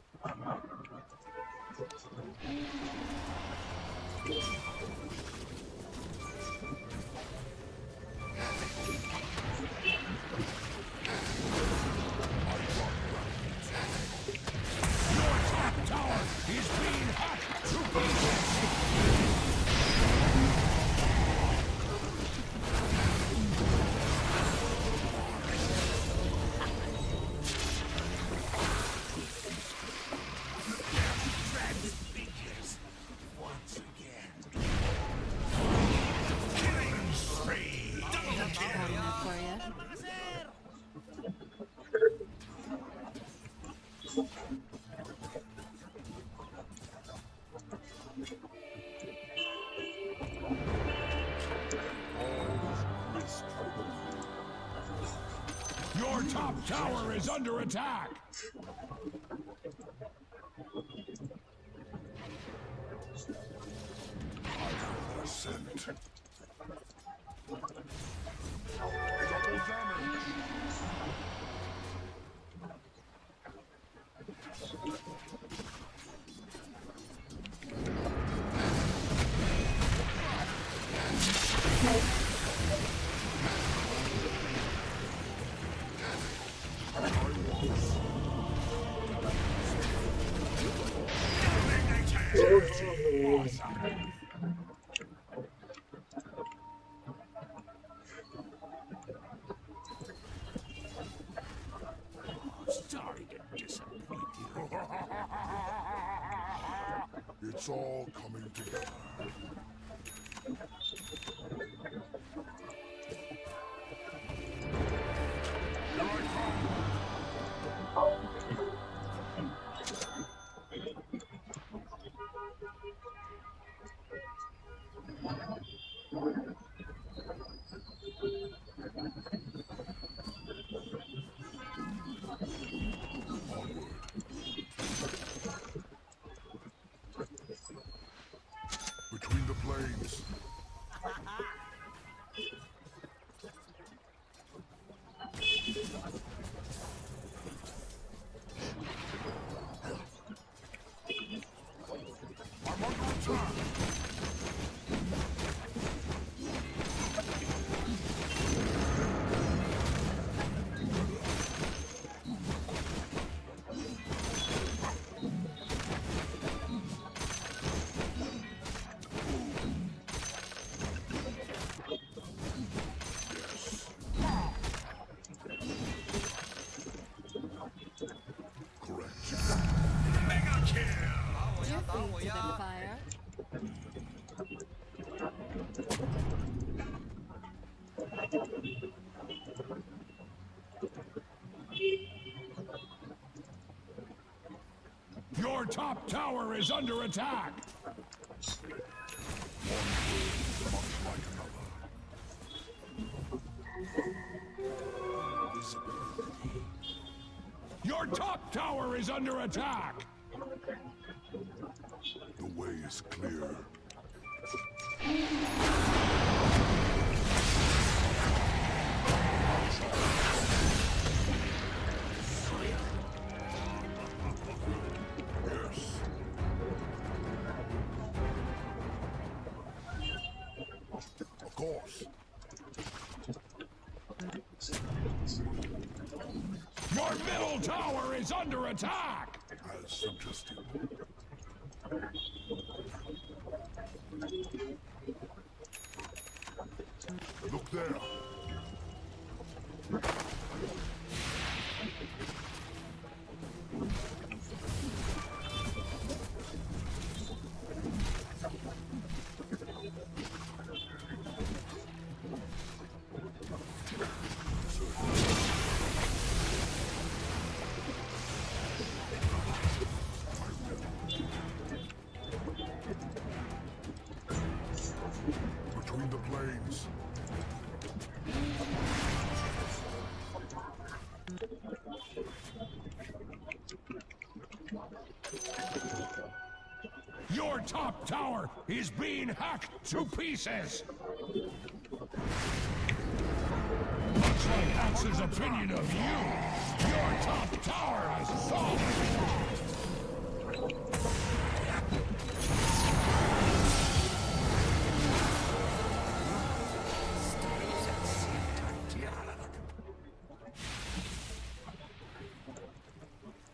your top tower is being hacked to pieces. Transfigures once again. tower is under attack. Ascent. Double damage. Sorry to disappoint you. It's all coming together. Here I come. Between the planes. I'm under attack. Fire. Your top tower is under attack. Your top tower is under attack. The way is clear. Yes. Of course. Your middle tower is under attack! As suggested. Look there. Between the planes. Your top tower is being hacked to pieces! Much like Axe's opinion of you, your top tower has fallen!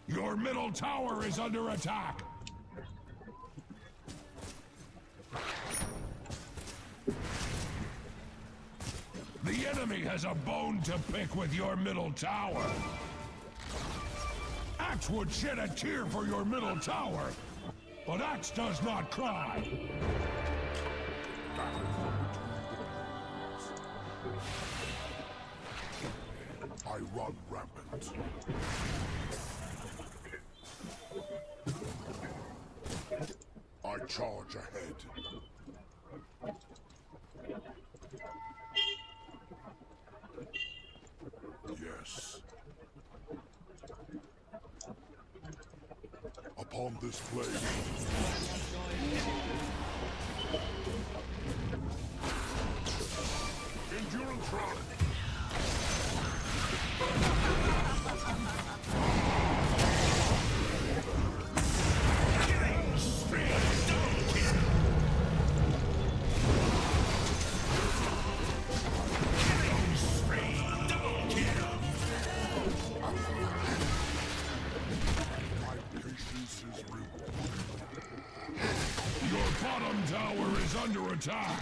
Your middle tower is under attack! The enemy has a bone to pick with your middle tower. Axe would shed a tear for your middle tower, but Axe does not cry. I run rampant. I charge ahead. Yes. Upon this plane, endurance run. My patience is rewarded. Your bottom tower is under attack.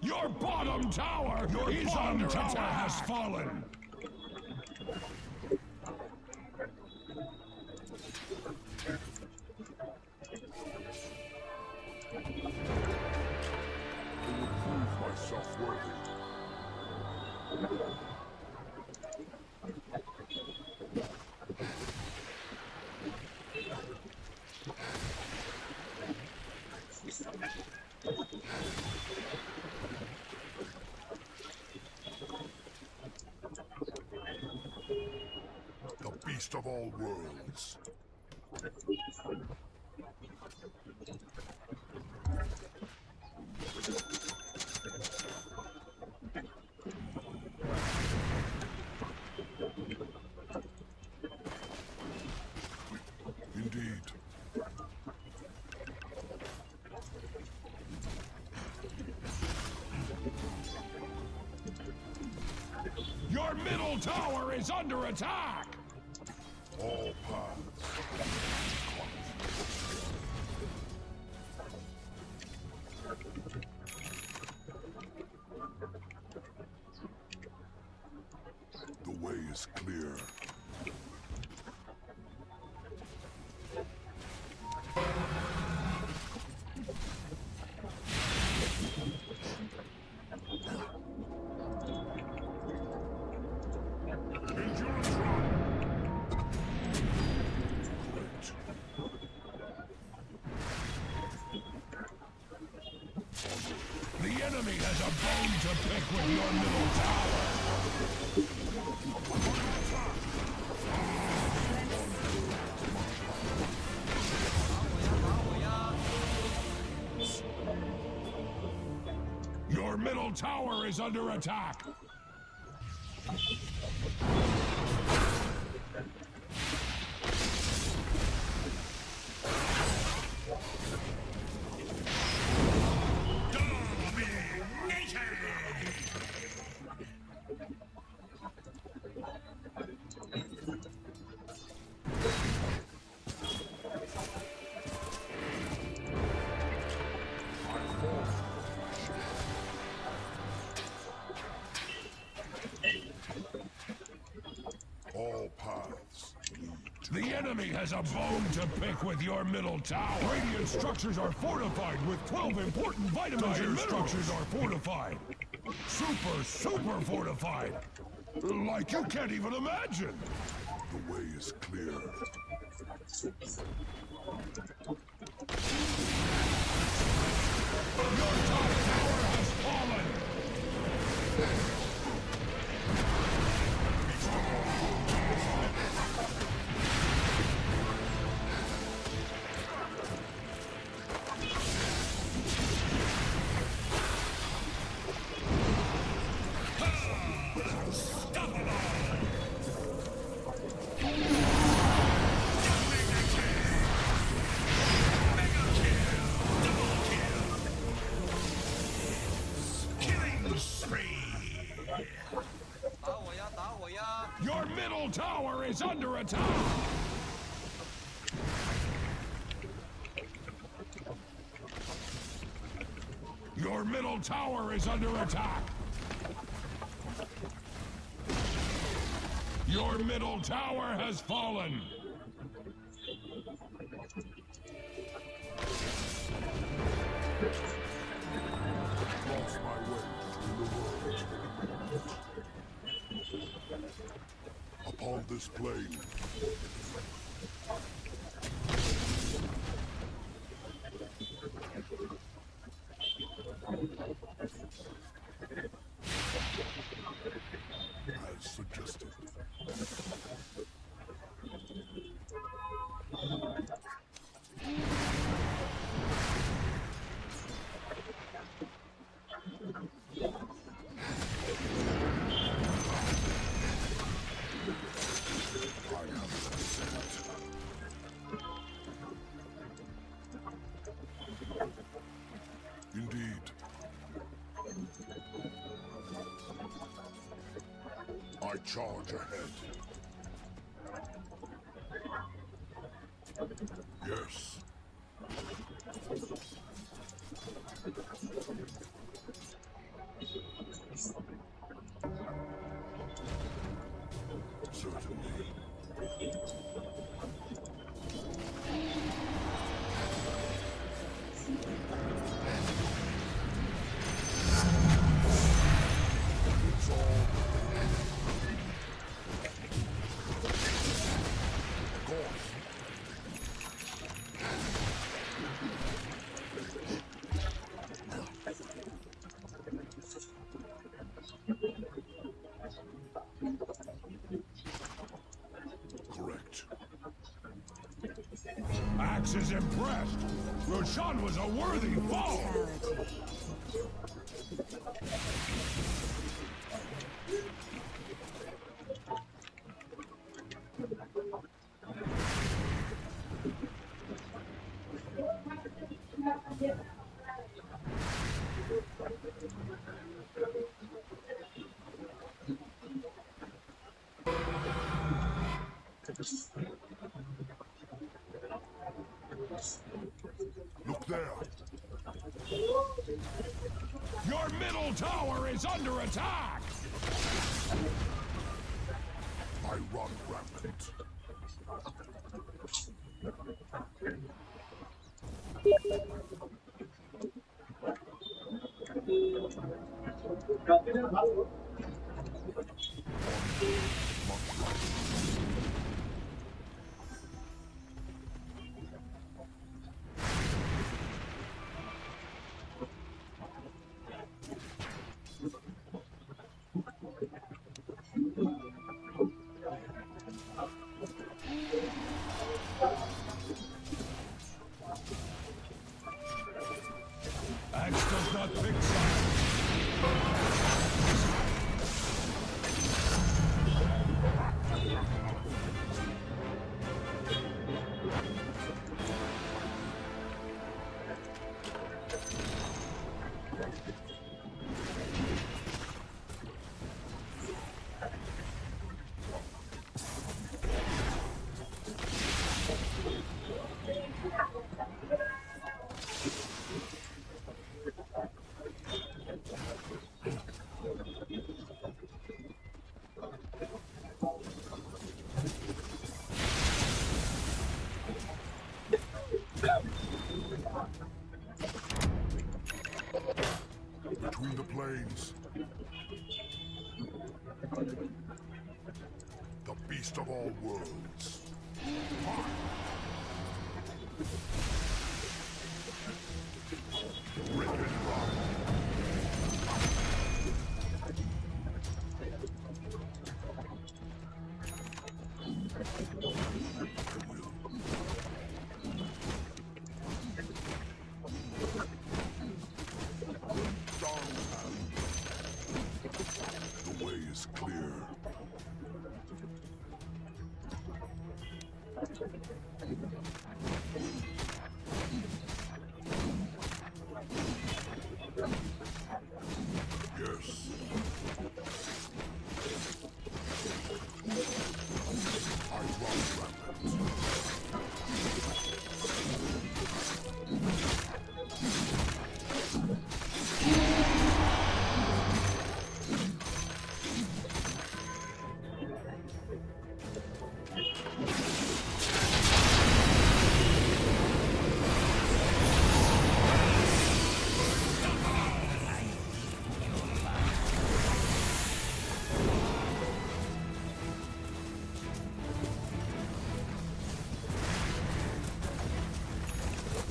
Your bottom tower is under attack. Has fallen. I will prove myself worthy. The beast of all worlds. Indeed. Your middle tower is under attack! All paths. The way is clear. Endurance run! Great. The enemy has a bone to pick with your middle tower. Your middle tower is under attack. All paths lead to the enemy has a bone to pick with your middle tower. Radiant structures are fortified with 12 important vitamins and structures are fortified. Super fortified. Like you can't even imagine. The way is clear. Your top tower has fallen. Your middle tower is under attack! Your middle tower is under attack! Your middle tower has fallen! Cross my way between the worlds. Upon this plane. As charge ahead. Yes. Certainly. It's all of course. Correct. Axe is impressed. Roshan was a worthy foe. Look there. Your middle tower is under attack. I run rampant. Axe does not pick sides. Between the plains. The beast of all worlds. Rip and run. The way is clear. Yes. I run rampant.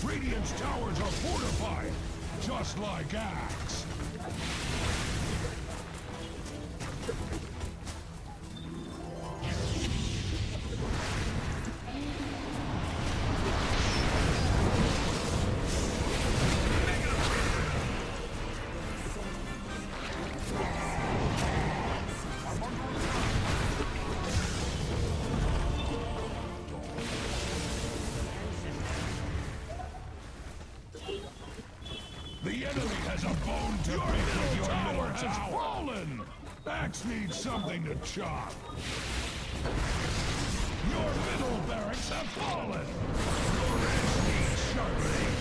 Radiant's towers are fortified, just like Axe. The enemy has a bone to pick with your middle tower has fallen! Axe needs something to chop. Your middle barracks have fallen. Your edge needs sharpening.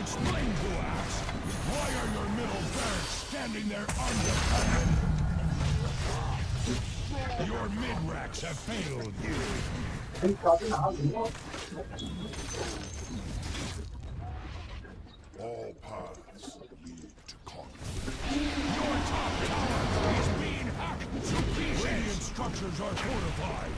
Explain to Axe, why are your middle barracks standing there undefended? Your mid-racks have failed you. All paths lead to conquer. Your top tower is being hacked to pieces. Radiant structures are fortified.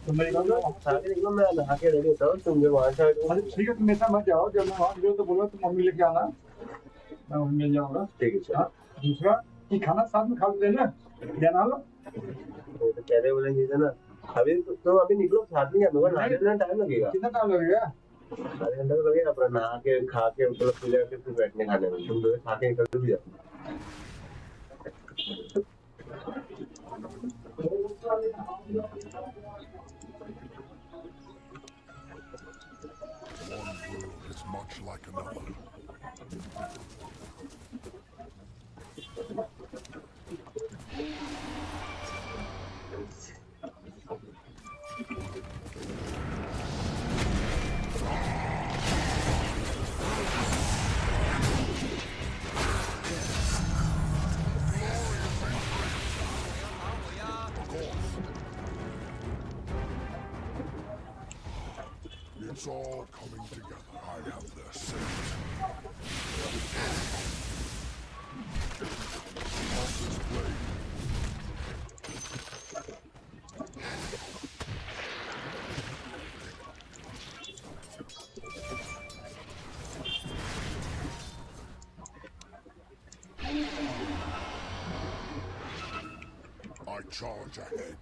तो मेरी बात सुनो, आगे निकलो, मैं नहा के ready होता हूँ, तुम जब वहाँ से आओ अरे ठीक है, तुम मेरे साथ मत जाओ, जब मैं वहाँ गया तो बोलो तुम मम्मी लेके आना, मैं वहीं मिल जाऊंगा। ठीक है हाँ, दूसरा कि खाना साथ में खा लेना, ध्यान लो। तो कह रहे बोले चीज़ है ना, अभी तुम अभी निकलो, साथ में जाना, नहाने में टाइम लगेगा, कितना टाइम लगेगा? आधे घंटे तो लगेगा, अपना नहा के खा के मतलब पूजा के फिर बैठने खाने में, तुम दोनों खा के निकल भी जाओ। One world is much like another. It's all coming together. I have the sense. Off this blade. I charge ahead.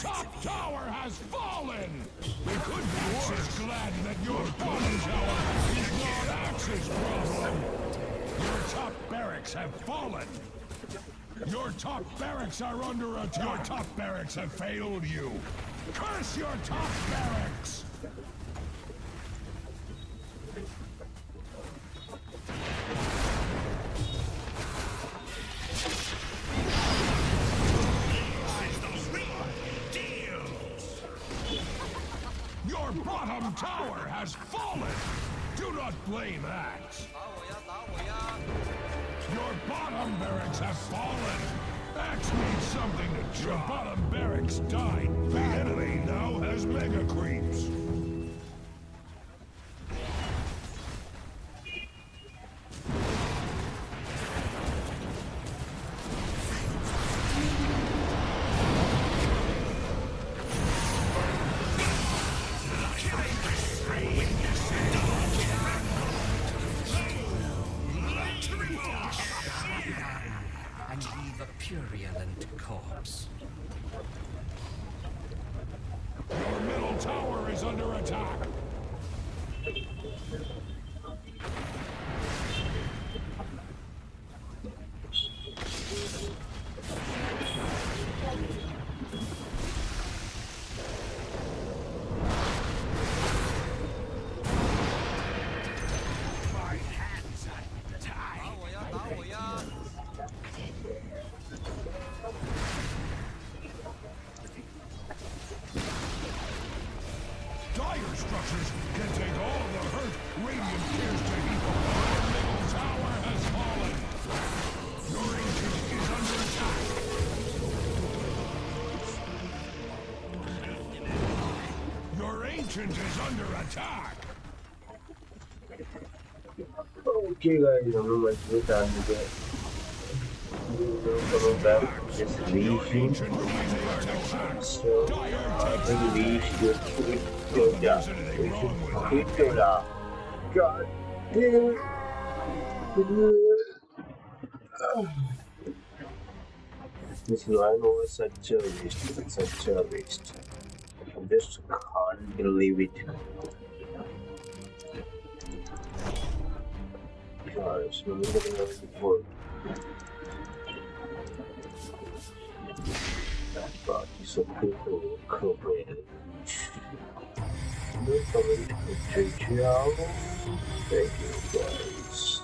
Top tower has fallen! We could be worse. Glad that your bottom tower is not Axe's problem. Your top barracks have fallen. Your top barracks are under attack. Your top barracks have failed you. Curse your top barracks! Your bottom tower has fallen! Do not blame Axe! bottom barracks have fallen. Axe needs something to chop. The bottom barracks died. The enemy now has mega creeps. And leave a purulent corpse. Your middle tower is under attack. My hands are tied. Dire structures can take all the hurt Radiant cares to heap upon. Your middle tower has fallen. Your ancient is under attack. Your ancient is under attack. Okay guys, हम लोग मजबूत आ चुके हैं। Coming back, just leashing. So, I think leash should hit Dota. We should hit Dota. God damn it. This line was such a waste. Such a waste. I just can't believe it. Gosh, I'm getting out before. That part is so cool, coverage. No comment, ciao. Thank you guys.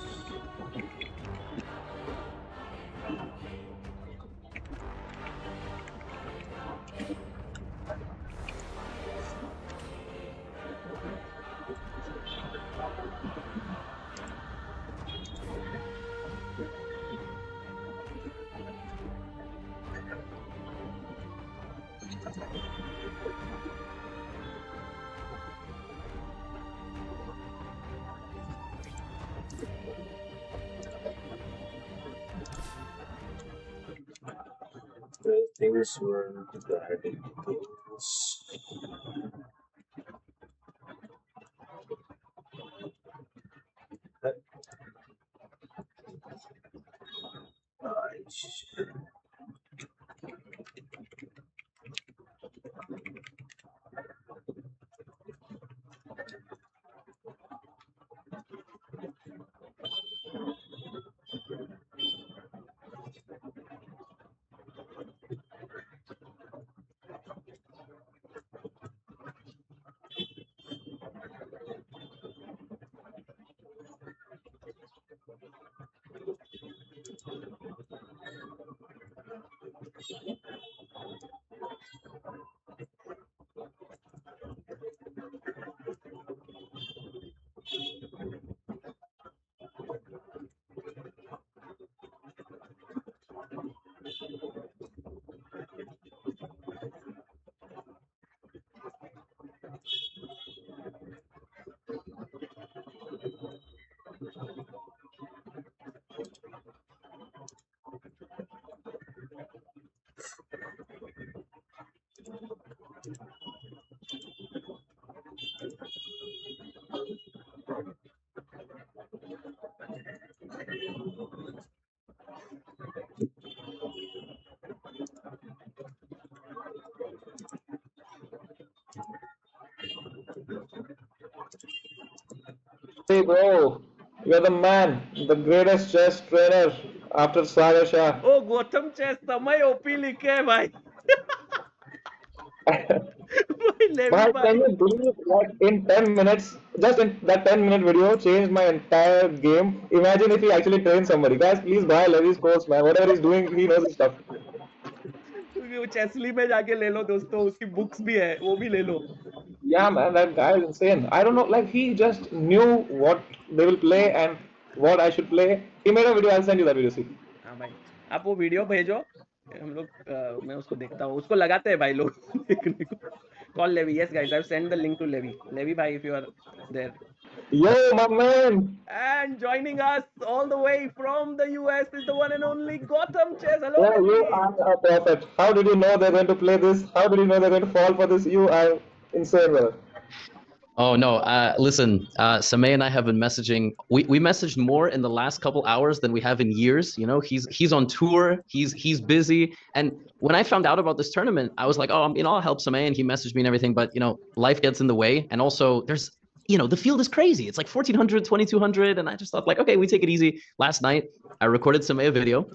Things were bad things. Hey bro, you're the man, the greatest chess trainer after Sagar Shah. O Gautam chess समय OP लिखे है भाई भाई levy But भाई can you believe that in 10 minutes, just in that 10-minute video changed my entire game? Imagine if he actually trained somebody. Guys, please buy Levy's course, man. Whatever he's doing, he knows his stuff. वो चेसली में जाके ले लो दोस्तों उसकी books भी है वो भी ले लो Yeah, man, that guy is insane. I don't know, like he just knew what they will play and what I should play. He made a video. I'll send you that video. See. आप वो video भेजो, हम लोग मैं उसको देखता हूँ, उसको लगाते हैं भाई लोग देखने को. Call Levi. Yes, guys, I've sent the link to Levi. Levi, bhai, if you are there. Yo, my man. And joining us all the way from the US is the one and only Gotham Chess. Hello, Yeah, you Levi. are a prophet. How did you know they're going to play this? How did you know they're going to fall for this? You are insane, brother. Oh no! Listen, Samay and I have been messaging. We messaged more in the last couple hours than we have in years. You know, he's on tour. He's busy. And when I found out about this tournament, I was like, oh, I'll help Samay, and he messaged me and everything. But life gets in the way, and also there's the field is crazy. It's like 1400, 2200, and I just thought like, okay, we take it easy. Last night I recorded Samay a video.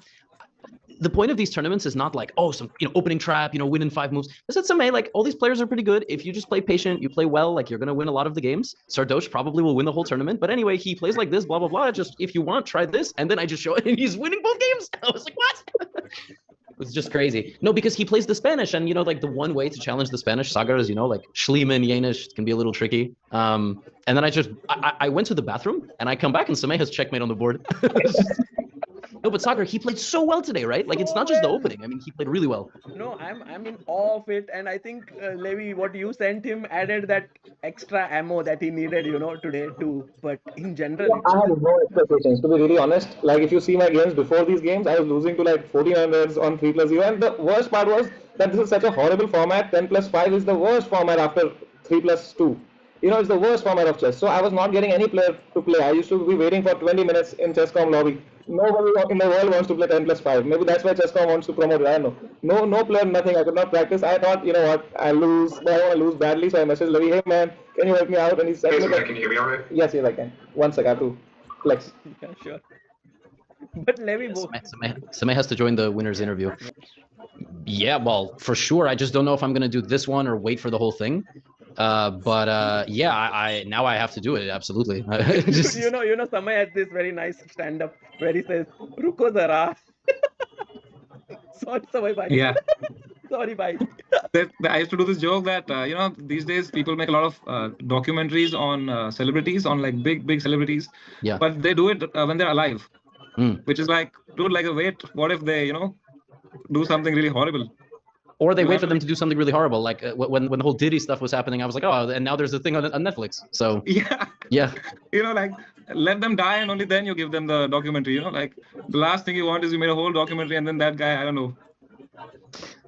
The point of these tournaments is not like, oh, some opening trap, win in 5 moves. I said, Samay, like, all these players are pretty good. If you just play patient, you play well, like, you're gonna win a lot of the games. Sardosh probably will win the whole tournament, but anyway, he plays like this, blah blah blah. Just if you want, try this, and then I just show it, and he's winning both games. I was like, what? It was just crazy. No, because he plays the Spanish, and like the one way to challenge the Spanish Sagar is like Schliemann, Yanish can be a little tricky. And then I went to the bathroom, and I come back, and Samay has checkmate on the board. No, but Sagar, he played so well today, right? Like, it's not just the opening. I mean, he played really well. No, I'm in awe of it, and I think Levi, what you sent him added that extra ammo that he needed, today too. But in general, Yeah, I had no expectations, to be really honest. Like, if you see my games before these games, I was losing to like 1400s on 3+0, and the worst part was that this is such a horrible format. 10+5 is the worst format after 3+2. It's the worst format of chess. So I was not getting any player to play. I used to be waiting for 20 minutes in Chess.com lobby. Nobody in the world wants to play 10+5. Maybe that's why Chess.com wants to promote it. I don't know. No player, nothing. I could not practice. I thought, you know what, I'll lose, but I don't want to lose badly. So I messaged Levi, hey man, can you help me out? And he said, Can you hear me all right? yes, I can. One sec, I have to flex. Yeah, sure. But Levi, Samay has to join the winner's interview. Yeah, well, for sure. I just don't know if I'm gonna do this one or wait for the whole thing. But yeah, I now I have to do it. Absolutely. Just... Samay has this very nice stand-up where he says, "Ruko zara." Sorry, Samay bhai. Yeah. Sorry, bhai. I used to do this joke that these days people make a lot of documentaries on celebrities, on like big celebrities. Yeah. But they do it when they're alive, which is like, dude, like, wait, what if they do something really horrible? Or they wait for them to do something really horrible, like when the whole Diddy stuff was happening. I was like, oh, and now there's a thing on Netflix. So yeah, like, let them die, and only then you give them the documentary. Like, the last thing you want is you made a whole documentary, and then that guy, I don't know.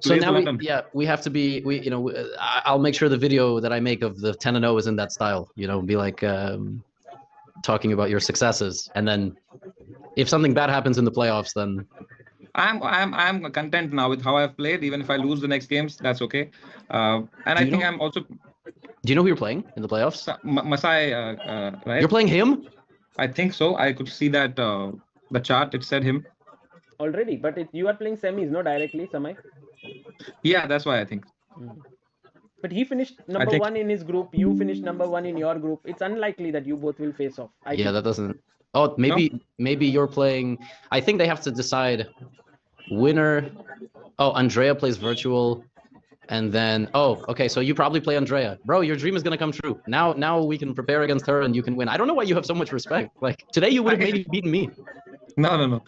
So now we have to be I'll make sure the video that I make of the 10-0 is in that style. Be like talking about your successes, and then if something bad happens in the playoffs, then. I'm content now with how I've played. Even if I lose the next games, that's okay. And I think I'm also. Do you know who you're playing in the playoffs? Masai, right? You're playing him? I think so. I could see that the chart. It said him already, but you are playing semis, no, directly, Samay. Yeah, that's why I think. But he finished number 1 in his group. You finished number 1 in your group. It's unlikely that you both will face off. I think. That doesn't. Oh, maybe you're playing. I think they have to decide. Winner. Oh, Andrea plays virtual, and then okay, so you probably play Andrea. Bro, your dream is gonna come true. Now we can prepare against her, and you can win. I don't know why you have so much respect. Like, today you would have maybe beaten me. No.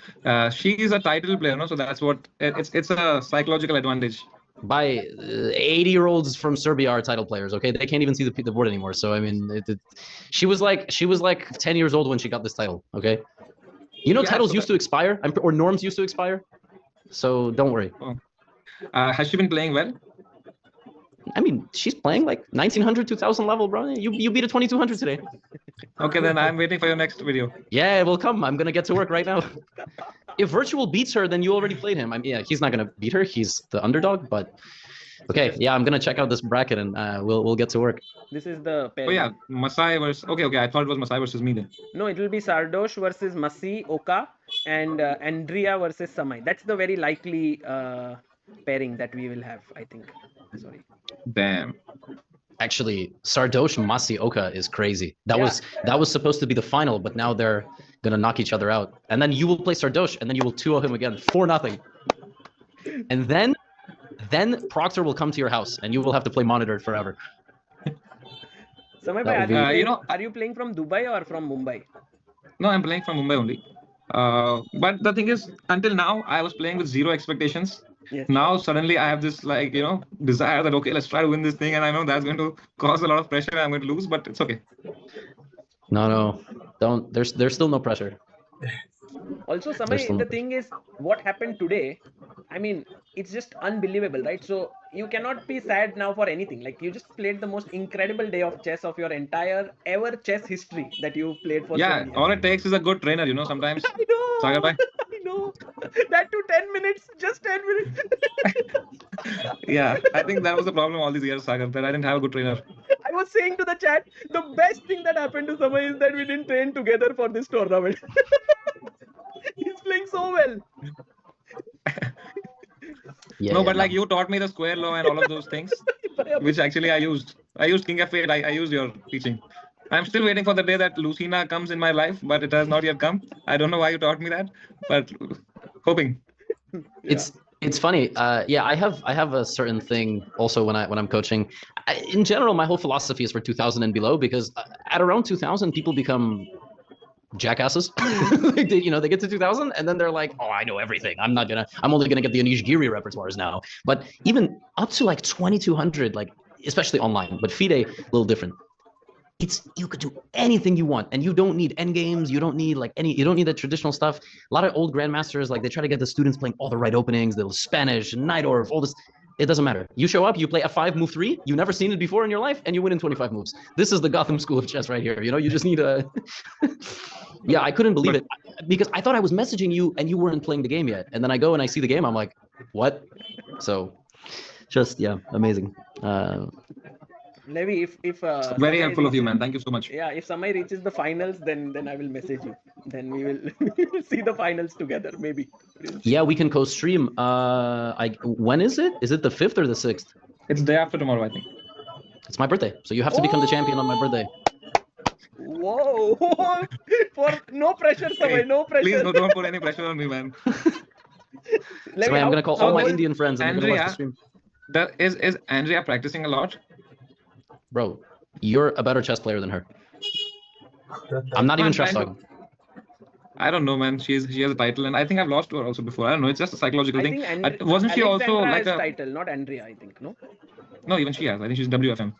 She is a title player, no? So that's what it's a psychological advantage. By 80-year-olds from Serbia are title players. Okay, they can't even see the board anymore. So I mean, she was like 10 years old when she got this title. Okay, titles used to expire, or norms used to expire. So don't worry. Has she been playing well? I mean, she's playing like 1900, 2000 level, bro. You beat a 2200 today. Okay, then I'm waiting for your next video. Yeah, it will come. I'm gonna get to work right now. If virtual beats her, then you already played him. He's not gonna beat her. He's the underdog. But okay, yeah, I'm gonna check out this bracket, and we'll get to work. This is the pair. Oh yeah, Masai versus. Okay. I thought it was Masai versus me then. No, it will be Sardosh versus Masi, Oka, and Andrea versus Samay. That's the very likely pairing that we will have, I think. Sorry. Damn. Actually, Sardosh Masi Oka is crazy. That was supposed to be the final, but now they're gonna knock each other out. And then you will play Sardosh, and then you will 2-0 him again, 4-0. And then Proctor will come to your house, and you will have to play monitored forever. Samay, are you playing from Dubai or from Mumbai? No, I'm playing from Mumbai only. But the thing is, until now, I was playing with zero expectations. Yes. Now suddenly I have this like desire that okay, let's try to win this thing, and I know that's going to cause a lot of pressure. I'm going to lose, but it's okay. No, don't. There's still no pressure. Also, There's Samay, still no the pressure. thing is, what happened today, I mean, it's just unbelievable, right? So you cannot be sad now for anything. Like you just played the most incredible day of chess of your entire ever chess history that you played for so Yeah, many years. all it takes is a good trainer. Sometimes. I know. Sagar bhai. I know. That to 10 minutes, just 10 minutes. Yeah, I think that was the problem all these years, Sagar, that I didn't have a good trainer. I was saying to the chat, the best thing that happened to Samay is that we didn't train together for this tournament. He's playing so well. Yeah, No, yeah, but like you taught me the square law and all of those things, which actually I used. I used King F8. I used your teaching. I'm still waiting for the day that Lucina comes in my life, but it has not yet come. I don't know why you taught me that, but hoping. It's funny. Yeah, I have a certain thing also when I'm coaching. In general, my whole philosophy is for 2000 and below because at around 2000, people become jackasses. they get to 2000 and then they're like, oh, I know everything. I'm only gonna get the Anish Giri repertoires now. But even up to like 2200, like especially online, but FIDE a little different. You could do anything you want, and you don't need end games. You don't need you don't need the traditional stuff. A lot of old grandmasters, like they try to get the students playing all the right openings, the Spanish, Nightorf, all this. It doesn't matter. You show up, you play F5, move 3. You've never seen it before in your life, and you win in 25 moves. This is the Gotham school of chess right here. You just need a. Yeah, I couldn't believe it because I thought I was messaging you and you weren't playing the game yet, and then I go and I see the game. I'm like, what? So, just amazing. Levi, if very Samay helpful of you, man. Thank you so much. Yeah, if Samay reaches the finals, then I will message you. Then we will see the finals together, maybe. Yeah, we can co-stream. When is it? Is it the 5th or the 6th? It's day after tomorrow, I think. It's my birthday, so you have to become the champion on my birthday. Whoa! For no pressure, Samay, no pressure. Please don't put any pressure on me, man. Samay, I'm gonna call all my Indian friends and they're gonna watch the stream. Is Andrea practicing a lot? Bro, you're a better chess player than her. I'm not even chess talking. I don't know, man. She has a title, and I think I've lost to her also before. I don't know. It's just a psychological thing. Wasn't she also like a title, not Andrea? I think no. No, even she has. I think she's WFM.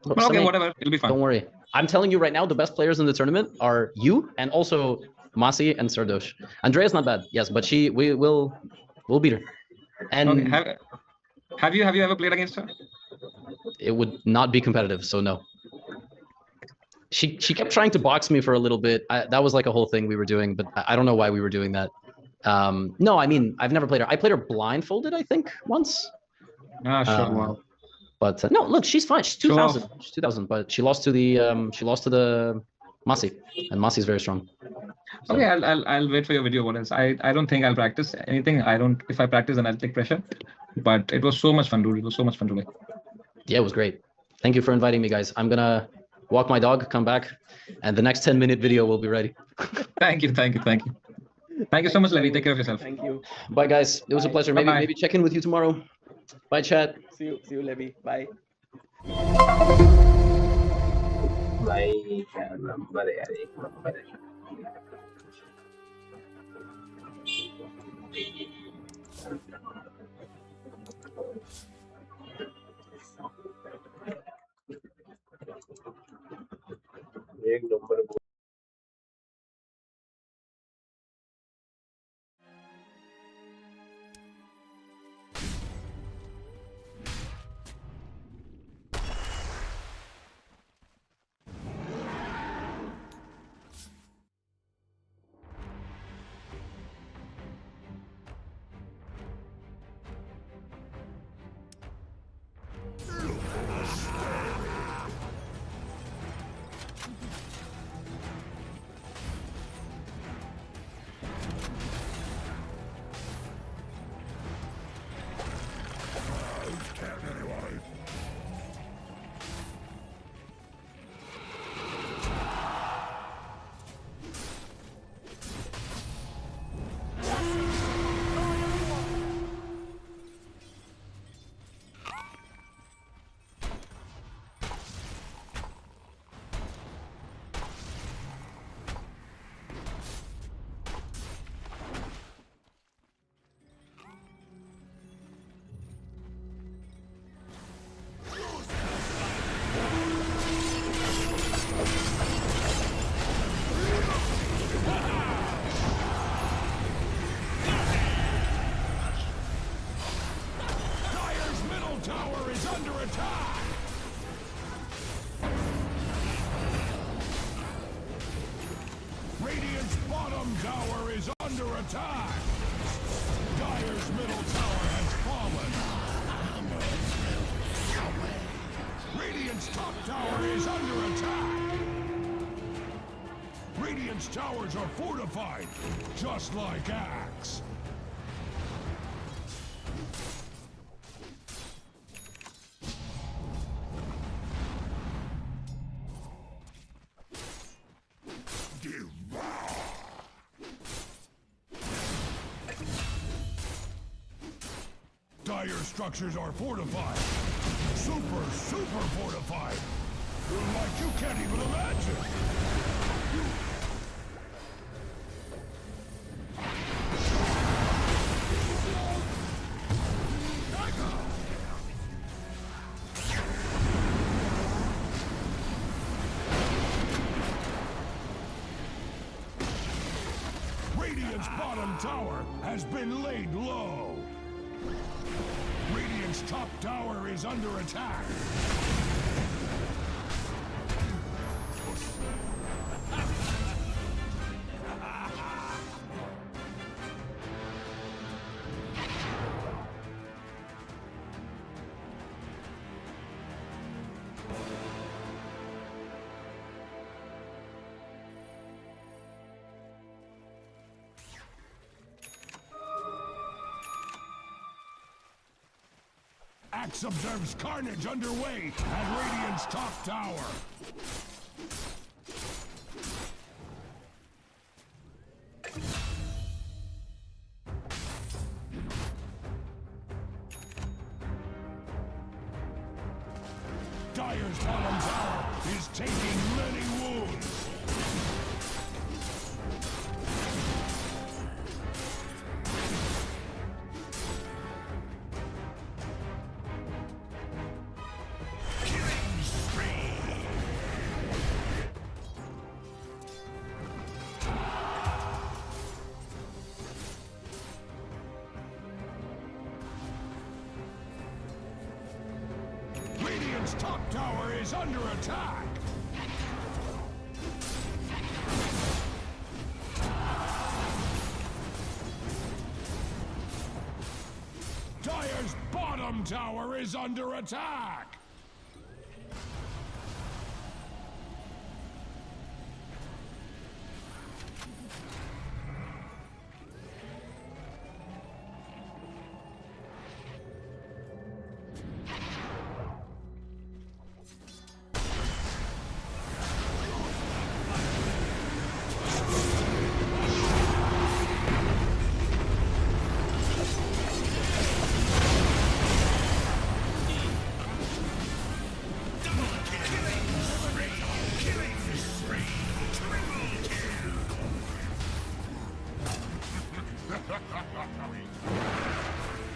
Look, okay, Samay, whatever. It'll be fine. Don't worry. I'm telling you right now, the best players in the tournament are you and also Masi and Sardosh. Andrea's not bad, yes, but we'll beat her. And okay. Have you ever played against her? It would not be competitive, so no. She kept trying to box me for a little bit. That was like a whole thing we were doing, but I don't know why we were doing that. No, I mean, I've never played her. I played her blindfolded, I think, once. Sure. Wow. But no, look, she's fine. She's 2000. She's 2000, but she lost to the Masi, and Masi's very strong. So. Okay, I'll wait for your video. What else? I don't think I'll practice anything. If I practice, then I'll take pressure. But it was so much fun, dude. It was so much fun today. Yeah, it was great. Thank you for inviting me, guys. I'm gonna walk my dog, come back, and the next 10-minute video will be ready. Thank you. Thank you so much, Levi. Take care of yourself. Thank you. Bye, guys. It was a pleasure. Maybe check in with you tomorrow. Bye, chat. See you, Levi. Bye. भाई क्या number है यार, एक number है. एक number. attack! Radiant's bottom tower is under attack! Dire's middle tower has fallen! Radiant's top tower is under attack! Radiant's towers are fortified, just like Axe. Dire structures are fortified. Super fortified. Like you can't even imagine. Radiant's bottom tower has been laid low. Radiant's top tower is under attack. Axe observes carnage underway at Radiant's top tower. Dire's bottom tower is taking many wounds. Radiant's top tower is under attack! Dire's bottom tower is under attack!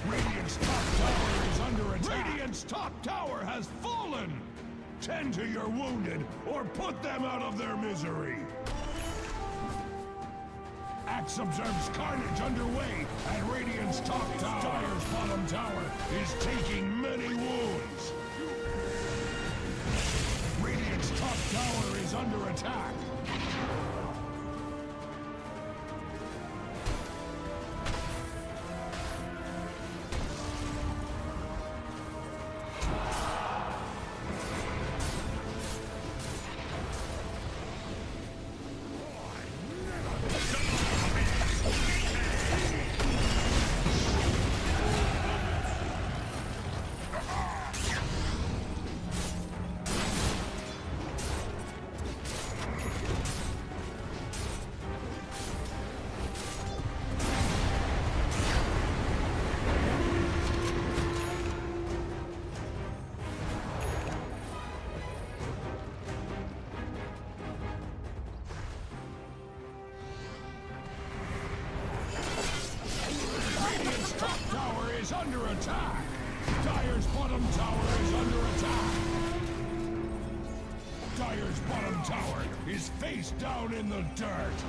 Radiant's top tower is under attack! Radiant's top tower has fallen! Tend to your wounded, or put them out of their misery! Axe observes carnage underway at Radiant's top tower. Dire's bottom tower is taking many wounds! Radiant's top tower is under attack! Is under attack! Dire's bottom tower is under attack! Dire's bottom tower is face down in the dirt!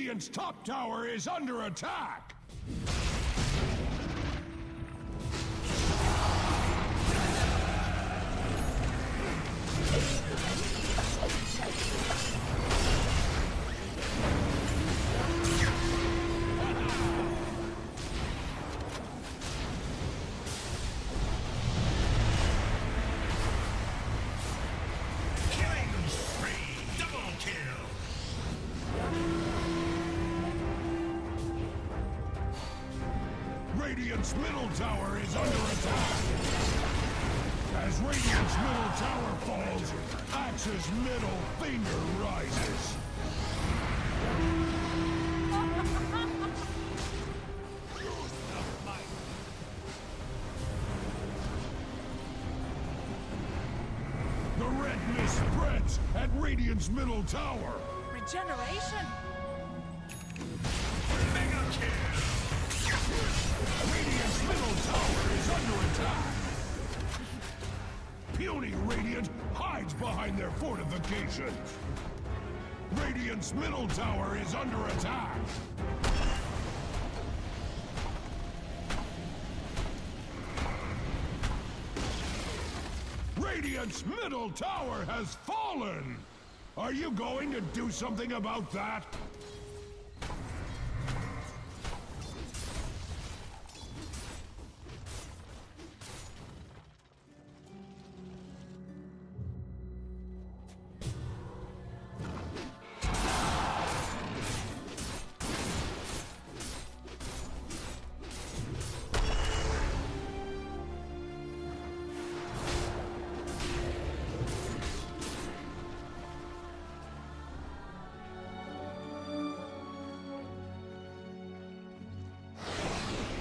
Radiant's top tower is under attack! Radiant's middle tower is under attack! As Radiant's middle tower falls, Axe's middle finger rises! The red mist spreads at Radiant's middle tower! Regeneration! Mega kill! Radiant's middle tower is under attack! Puny Radiant hides behind their fortifications! Radiant's middle tower is under attack! Radiant's middle tower has fallen! Are you going to do something about that?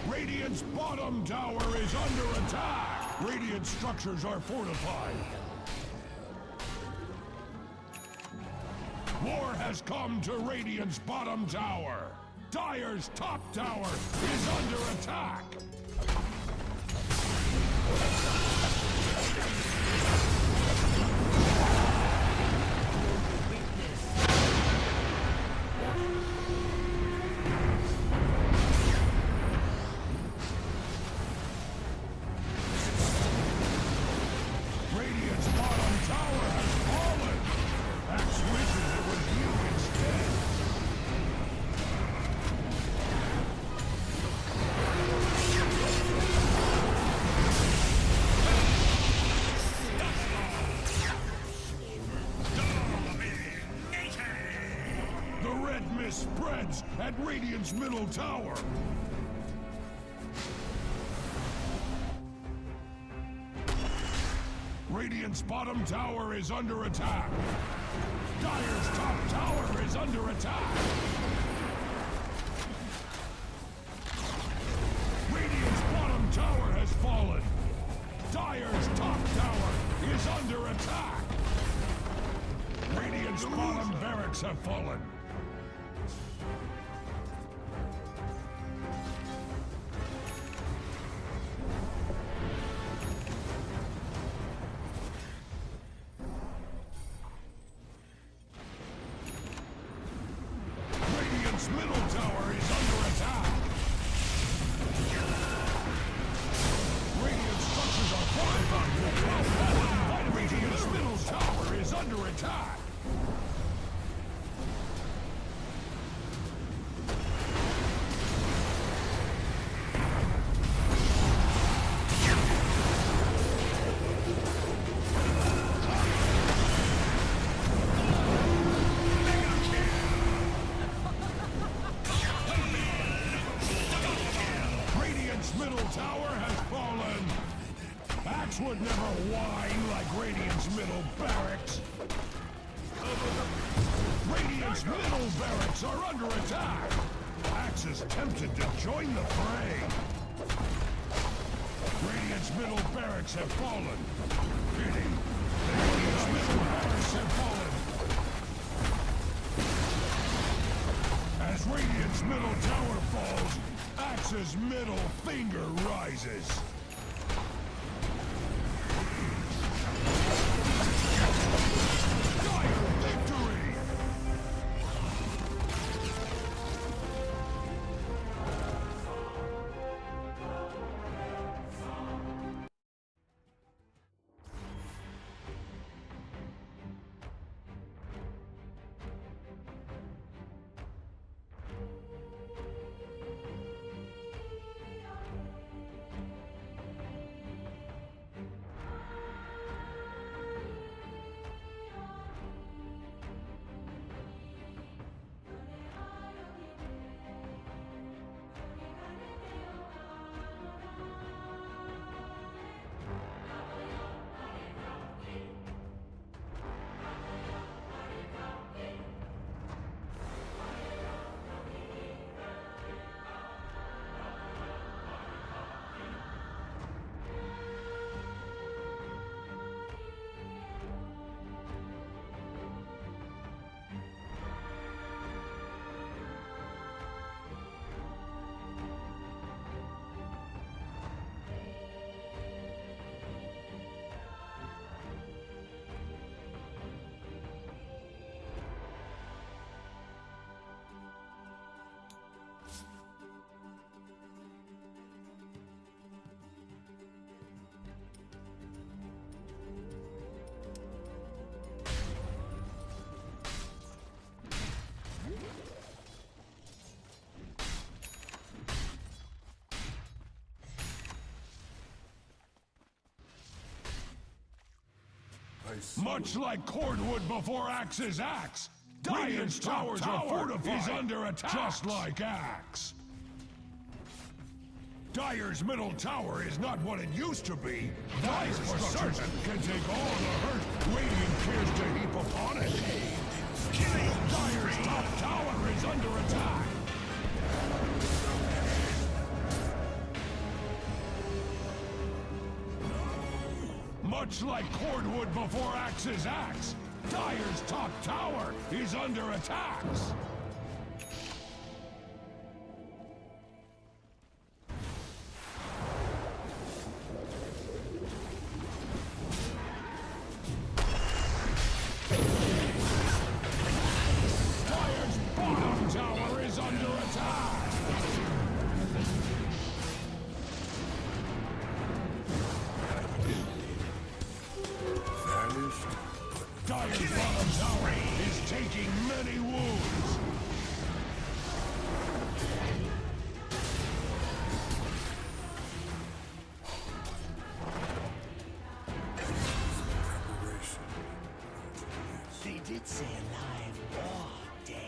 Radiant's bottom tower is under attack! Radiant structures are fortified! War has come to Radiant's bottom tower! Dire's top tower is under attack! Radiant's bottom tower has fallen! Axe wishes it was you instead! The red mist spreads at Radiant's middle tower! Radiant's bottom tower is under attack! Dire's top tower is under attack! Radiant's bottom tower has fallen! Dire's top tower is under attack! Radiant's bottom barracks have fallen! Radiant's middle tower is under attack! Radiant structures are fortified! Radiant's middle tower is under attack! Radiant's middle tower has fallen! Axe would never whine like Radiant's middle barracks! Radiant's middle barracks are under attack! Axe is tempted to join the fray! Radiant's middle barracks have fallen! Pity! Radiant's middle barracks have fallen! As Radiant's middle tower falls, Axe's middle finger rises! Dire victory! Much like cordwood before axe is axe, Dire's tower is under attack. Just like axe. Dire's middle tower is not what it used to be. Dire's for certain can take all the hurt Radiant cares to heap upon it. Dire's top tower is under attack. Much like cordwood before axe is axe, Dire's top tower is under attack. Dire's bottom tower is under attack. Dire's bottom tower is taking many wounds. They did say alive or dead.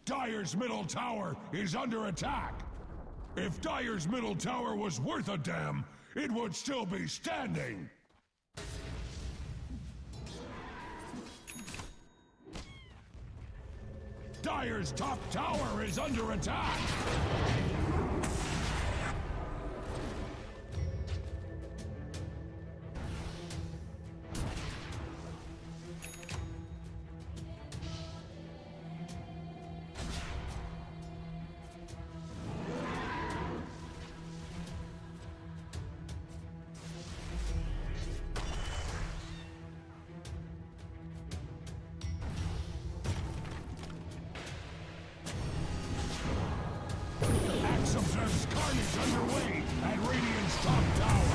Dire's middle tower is under attack. If Dire's middle tower was worth a damn, it would still be standing. Dire's top tower is under attack. Observes carnage underway at Radiant's top tower.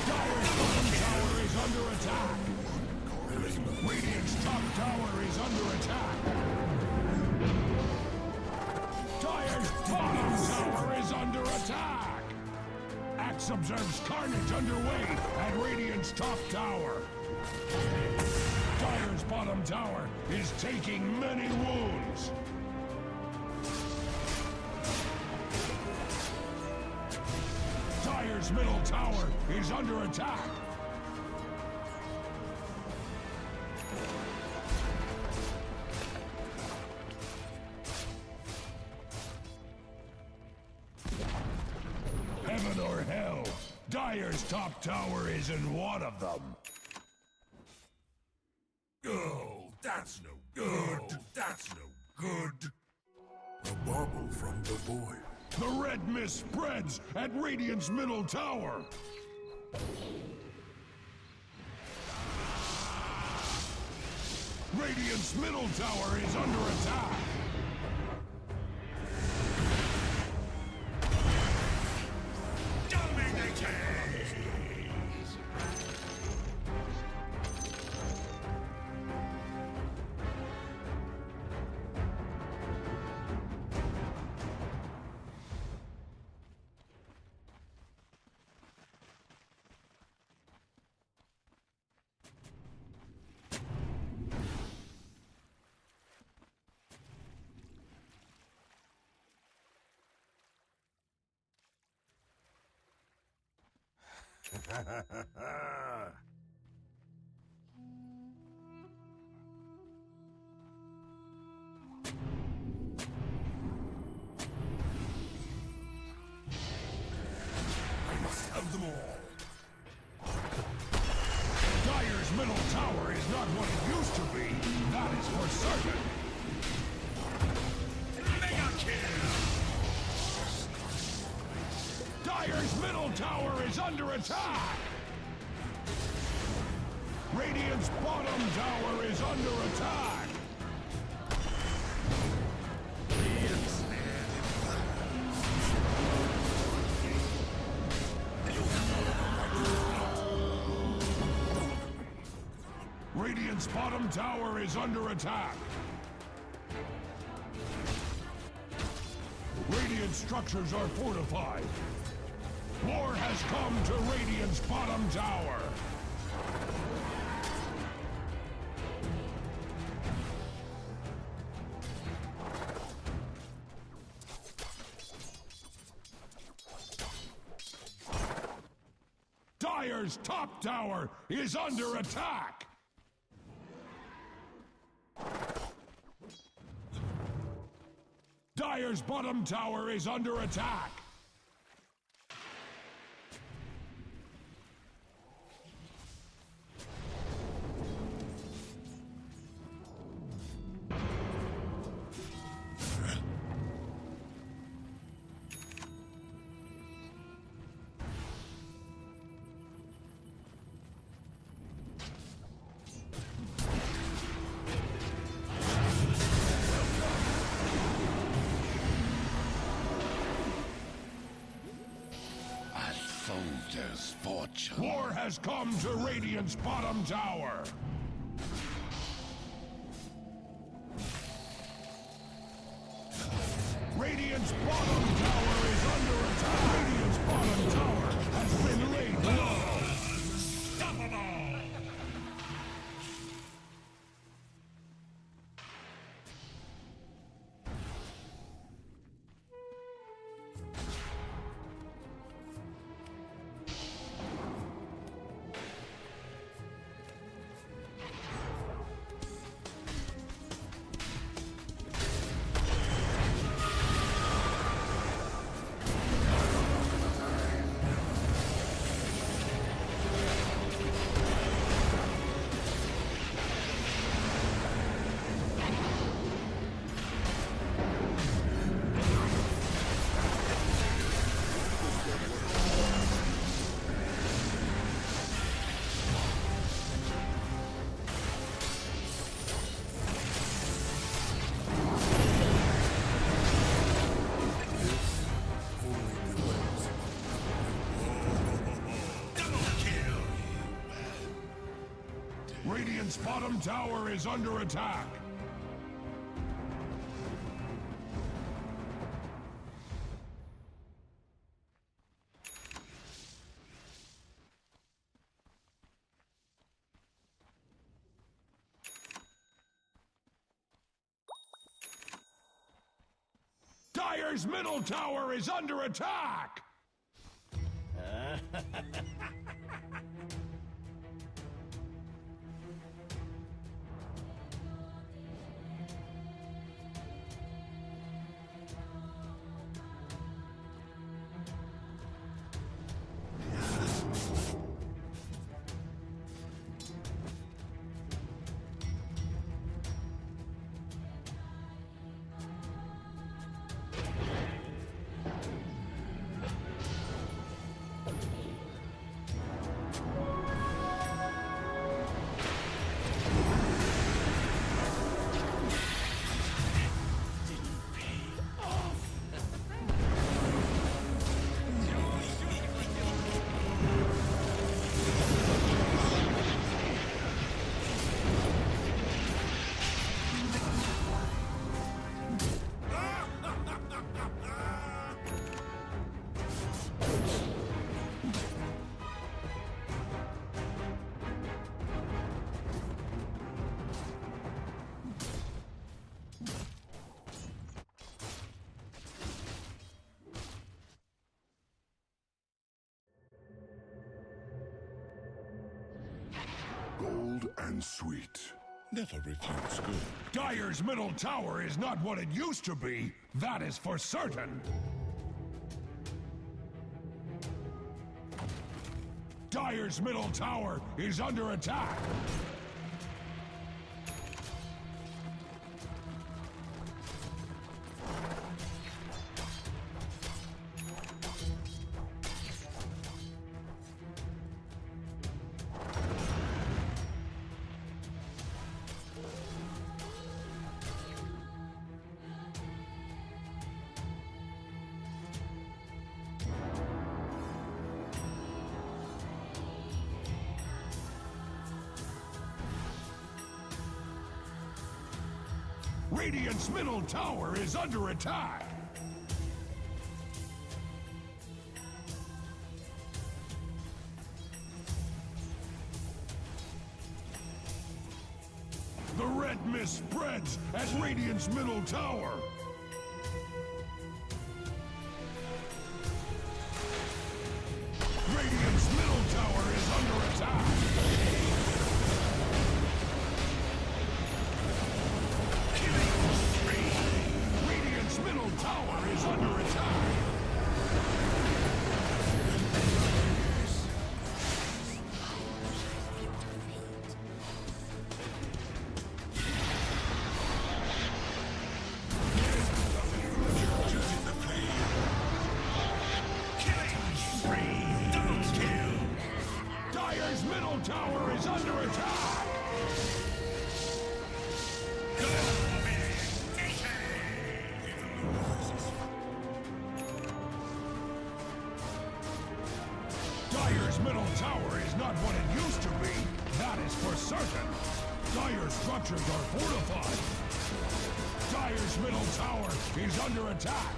Dire's bottom tower is under attack. Radiant's top tower is under attack. Dire's bottom tower is under attack! Axe observes carnage underway at Radiant's top tower. Dire's bottom tower is taking many wounds. Dire's middle tower is under attack. Heaven or hell, Dire's top tower is in one of them. Oh, that's no good. That's no good. A bubble from the void. The red mist spreads at Radiant's middle tower. Radiant's middle tower is under attack. Of them all. Dire's middle tower is not what it used to be. That is for certain. Mega kill! Dire's middle tower is under attack. Radiant's bottom tower is under attack. Radiant's bottom tower is under attack. Radiant structures are fortified. War has come to Radiant's bottom tower. Dire's top tower is under attack. Dire's bottom tower is under attack. Soldier's fortune. War has come to Radiant's bottom tower. Radiant's bottom tower is under attack. Radiant's bottom tower has been laid low. Unstoppable! Radiant's bottom tower is under attack. Dire's middle tower is under attack! Gold and sweet. Never refuse good. Dire's middle tower is not what it used to be. That is for certain. Dire's middle tower is under attack. Radiant's middle tower is under attack. The red mist spreads at Radiant's middle tower. Radiant's middle tower is under attack. Killing spree. Radiant's middle tower is under attack. Tower is under attack! Dire's middle tower is not what it used to be. That is for certain. Dire's structures are fortified. Dire's middle tower is under attack.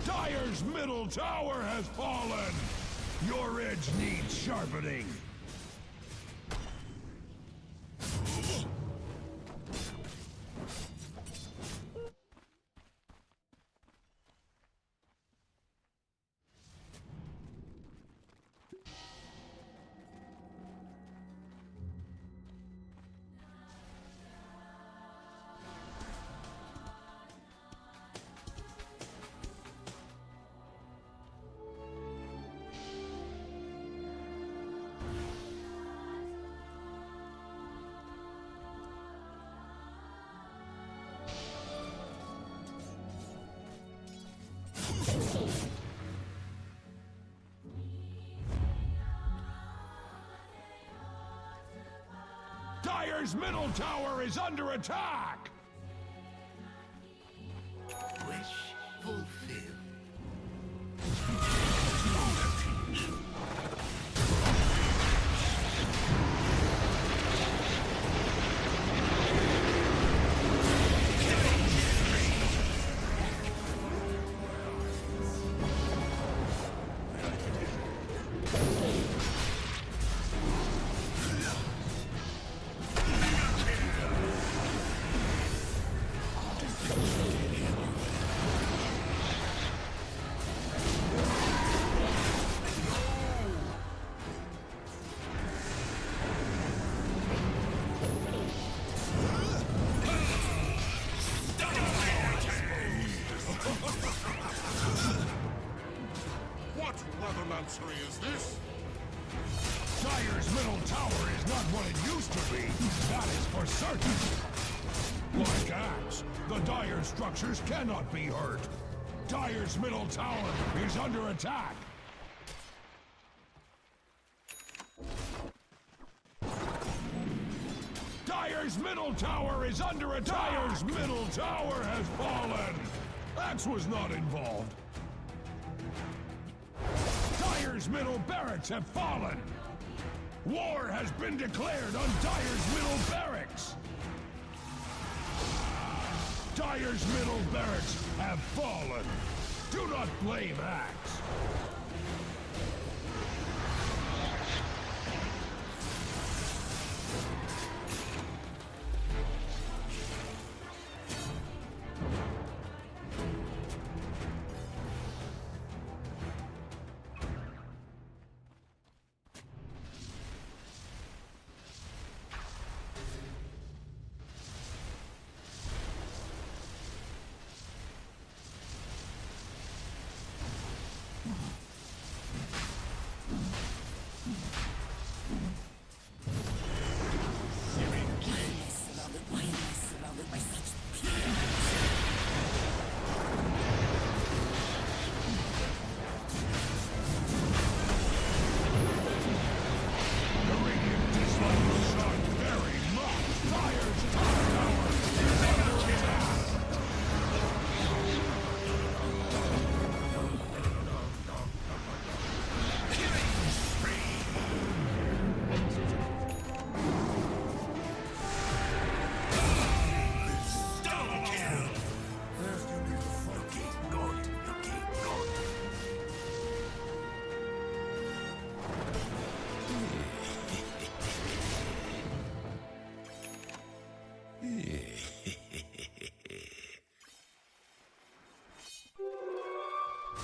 Dire's middle tower has fallen! Your edge needs sharpening! Dire's middle tower is under attack! Wish fulfilled. What leathermancery is this? Dire's middle tower is not what it used to be. That is for certain. Like axe, the Dire structures cannot be hurt. Dire's middle tower is under attack. Dire's middle tower is under attack! Dire's middle tower has fallen! Axe was not involved. Dire's middle barracks have fallen! War has been declared on Dire's middle barracks! Dire's middle barracks have fallen! Do not blame Axe!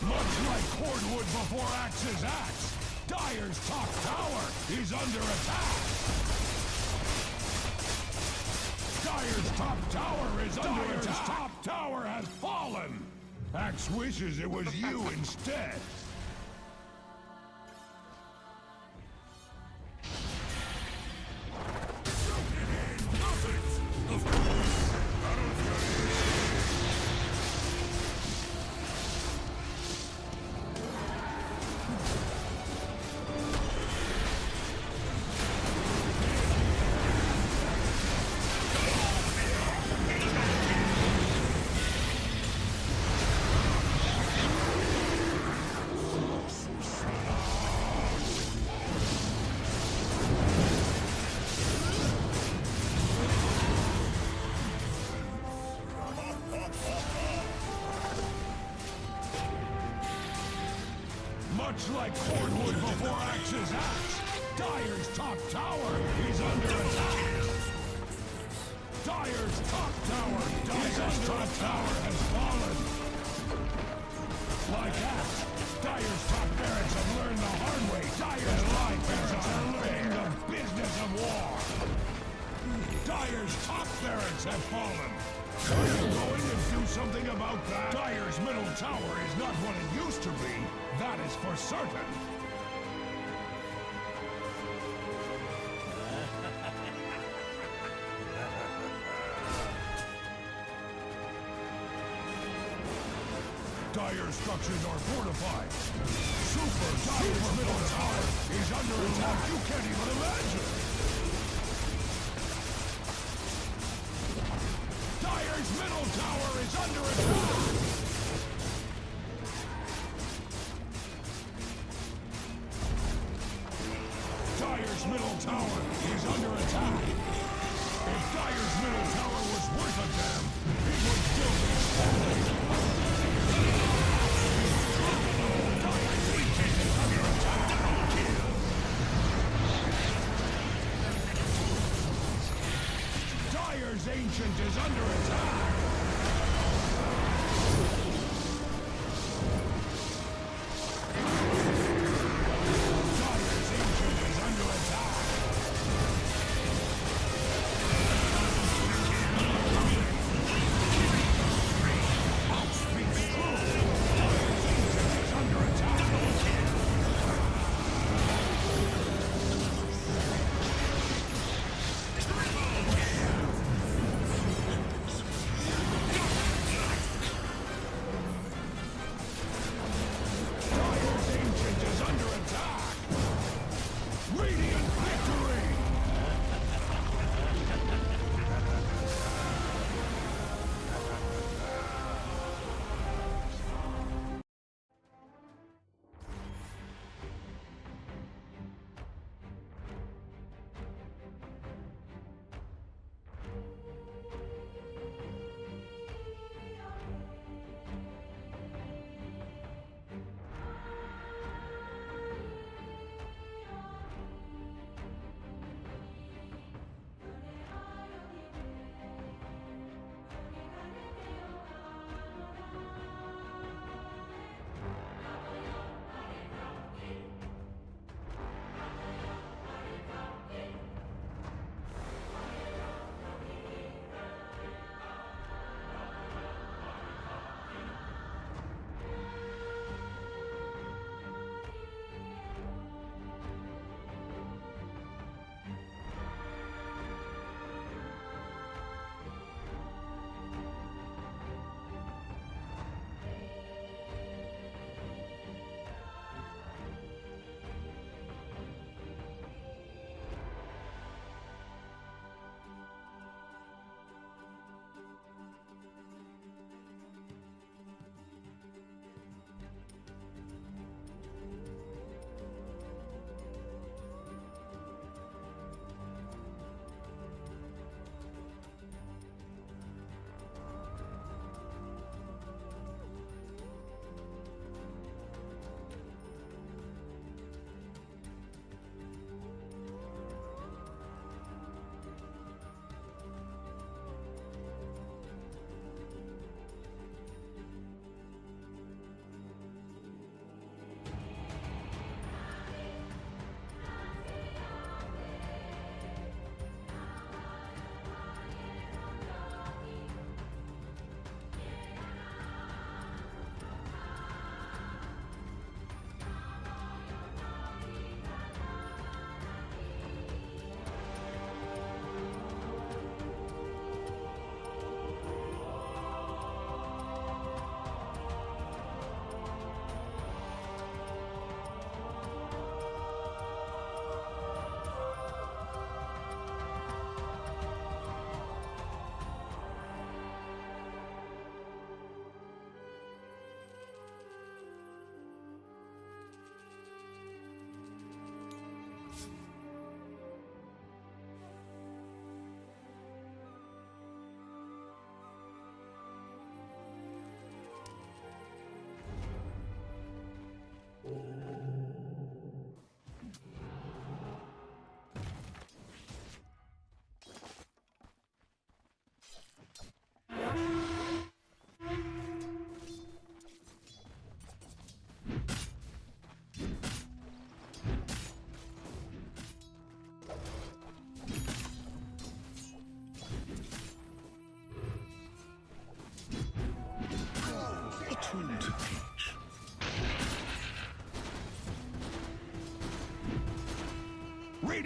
Much like cordwood before axe's axe, Dire's top tower is under attack. Dire's top tower is under attack. Dire's top tower has fallen. Axe wishes it was you instead. Much like cordwood before axe's axe, Dire's top tower is under attack. Dire's top tower has fallen. Like axe, Dire's top barracks have learned the hard way. Dire's life is learning the business of war. Dire's top barracks have fallen. Are you going to do something about that? Dire's middle tower is not what it used to be. That is for certain. Dire structures are fortified. Dire's middle tower is under attack. You can't even imagine. Dire's middle tower is under attack. Dire's middle tower is under attack. If Dire's middle tower was worth a damn, it would still be standing. Dire's ancient is under attack. Dire's ancient is under attack.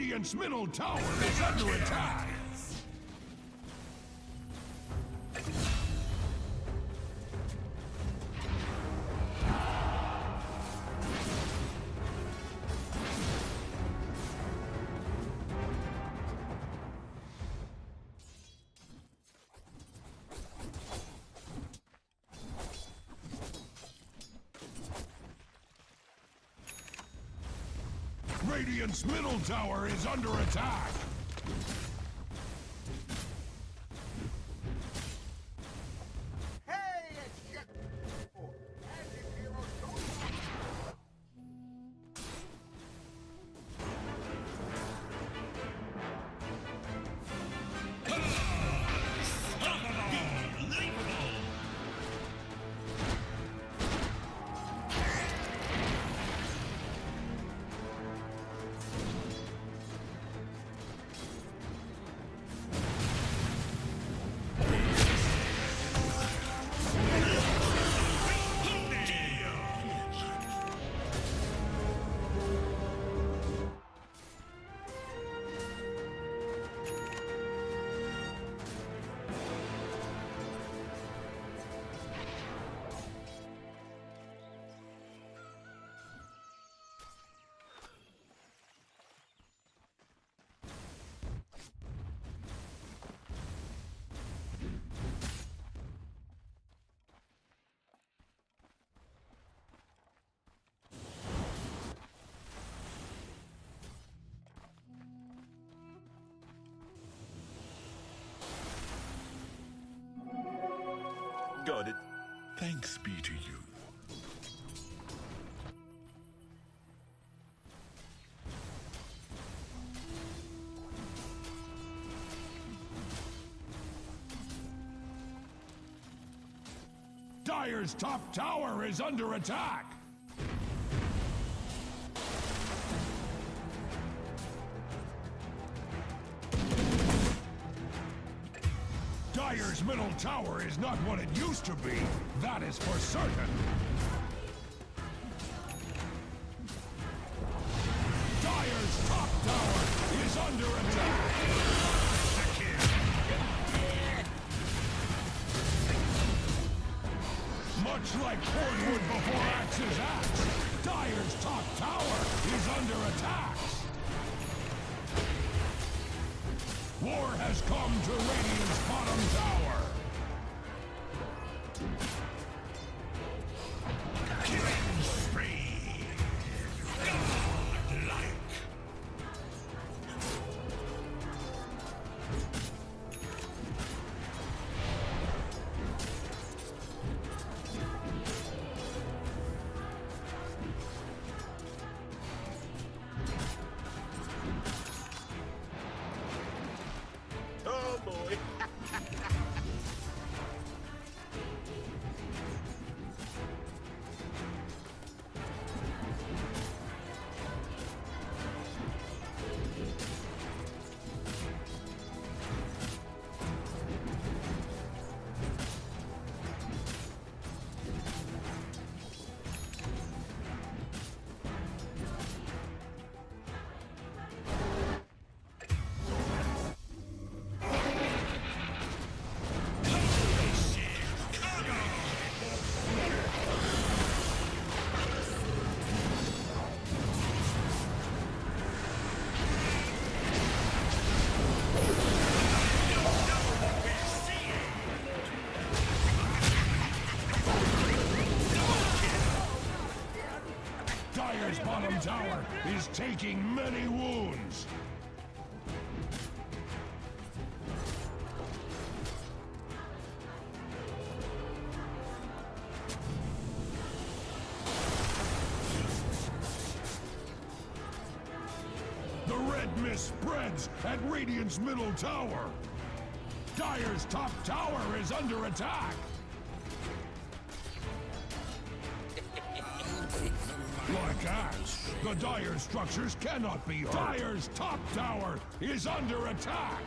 Radiant's middle tower is under attack. Radiant's middle tower is under attack. Hey, it's Ghatkoper. As if heroes don't. Got it. Thanks be to you. Dire's top tower is under attack. Dire's middle tower is not what it used to be. That is for certain. Dire's top tower is under attack. Much like cordwood before axe's axe, Dire's top tower is under attack. War has come to Radiant's bottom tower. Killing spree. Godlike. Oh boy. Dire's bottom tower is taking many wounds. The red mist spreads at Radiant's middle tower. Dire's top tower is under attack. Like axe, the Dire structures cannot be hurt. Dire's top tower is under attack.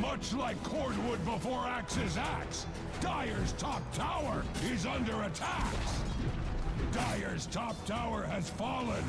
Much like cordwood before axe's axe, Dire's top tower is under attack. Dire's top tower has fallen.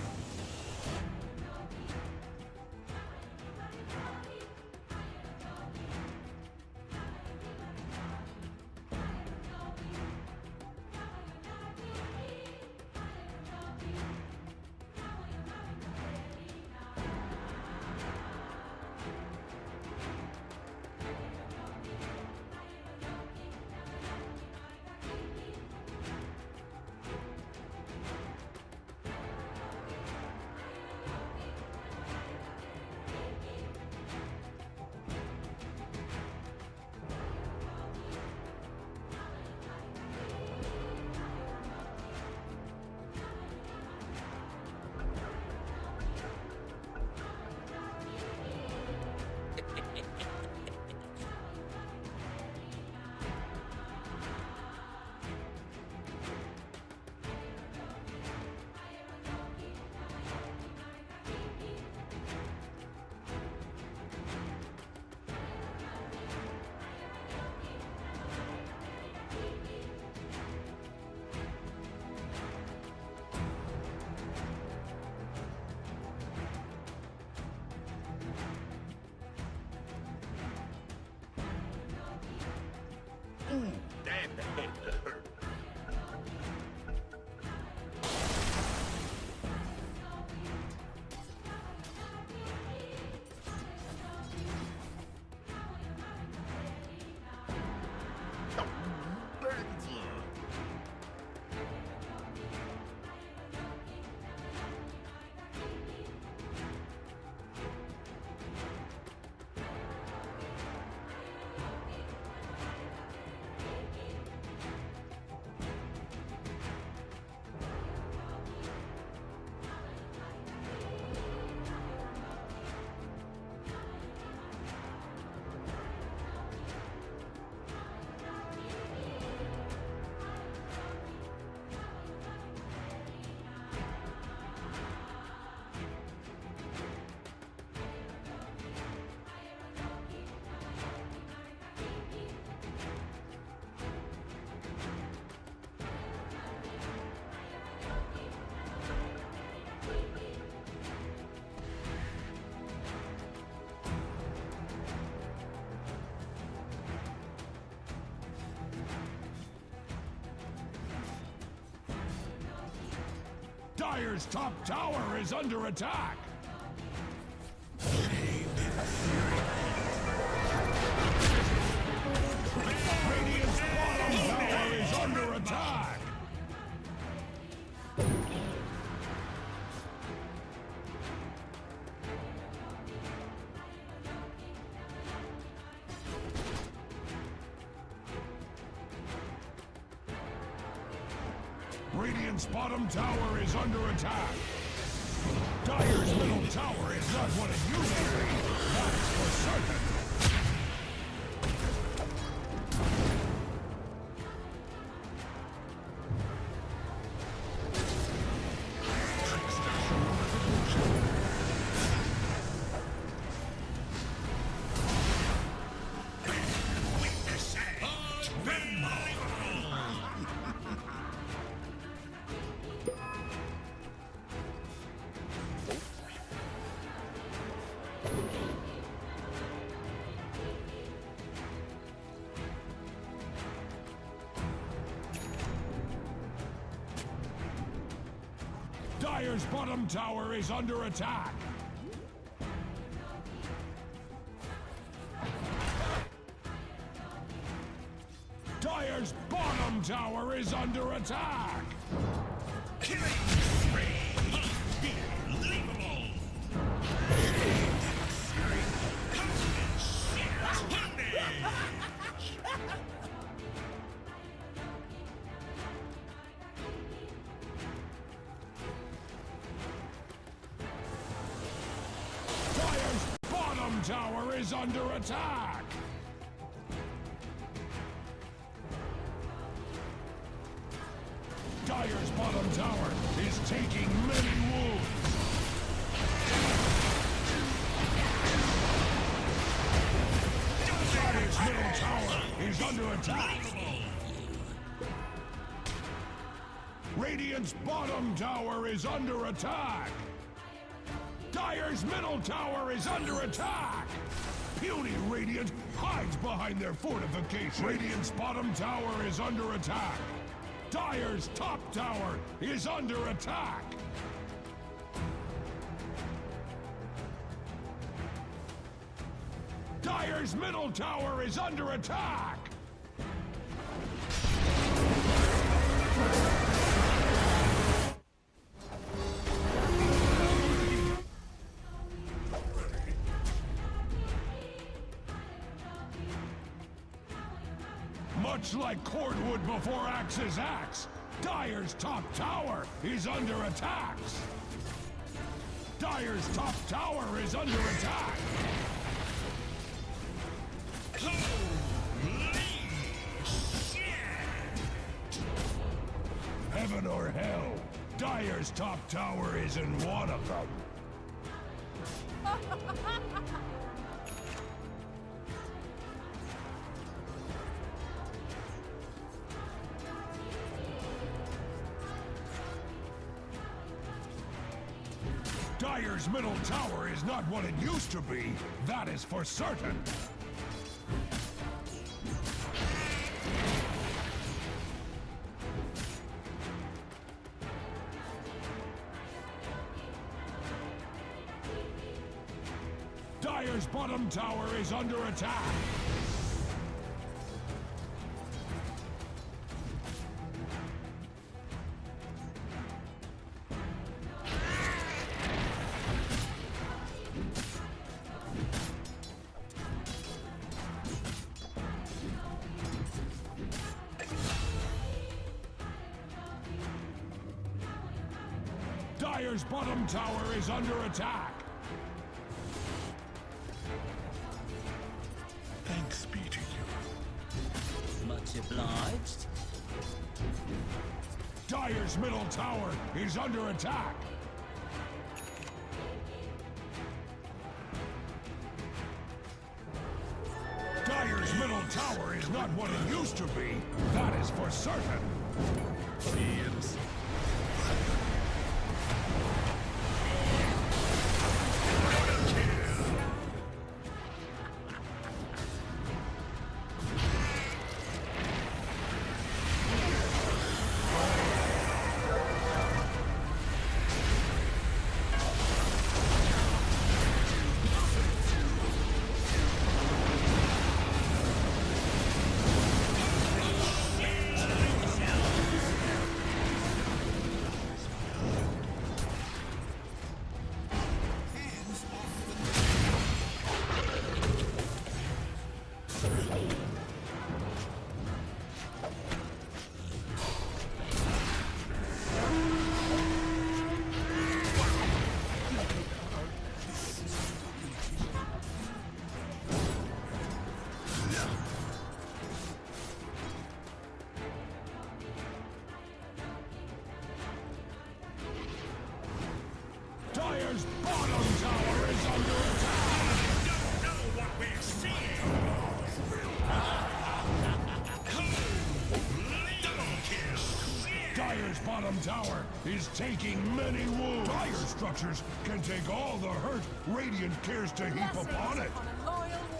Damn, that hurt. Dire's top tower is under attack. Radiant's bottom tower is under attack. Radiant's bottom tower is under attack. Dire's middle tower is not what it used to be. That's for certain. Dire's bottom tower is under attack. Dire's bottom tower is under attack. Killing spree! Unbelievable! Dire's bottom tower is under attack. Dire's bottom tower is taking many wounds. Dire's middle tower is under attack. Radiant's bottom tower is under attack! Dire's middle tower is under attack! Puny Radiant hides behind their fortification. Radiant's bottom tower is under attack. Dire's top tower is under attack. Dire's middle tower is under attack. Much like cordwood before axe's axe, Dire's top tower is under attack. Dire's top tower is under attack. Heaven or hell, Dire's top tower is in one of them. Dire's middle tower is not what it used to be, that is for certain. Dire's bottom tower is under attack. Dire's bottom tower is under attack. Thanks be to you. Much obliged. Dire's middle tower is under attack. Dire's middle tower is not what it used to be, that is for certain. Yes. Dire's bottom tower is under attack! Don't know what we're seeing! Double kill! Dire's bottom tower is taking many wounds. Dire structures can take all the hurt Radiant cares to heap upon it.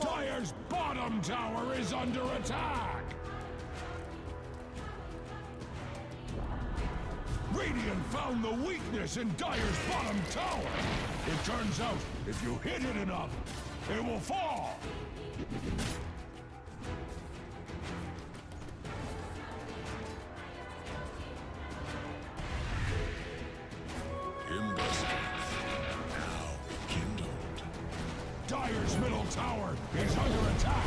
Dire's bottom tower is under attack! Radiant found the weakness in Dire's bottom tower. It turns out, if you hit it enough, it will fall. In the strength, now kindled. Dire's middle tower is under attack.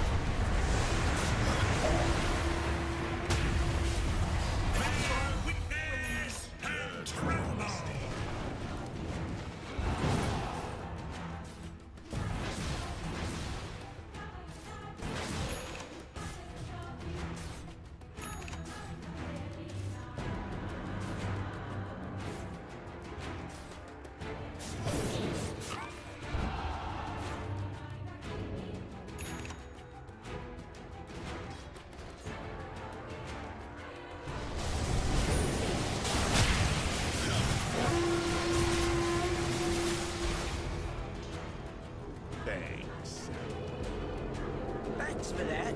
Thanks for that.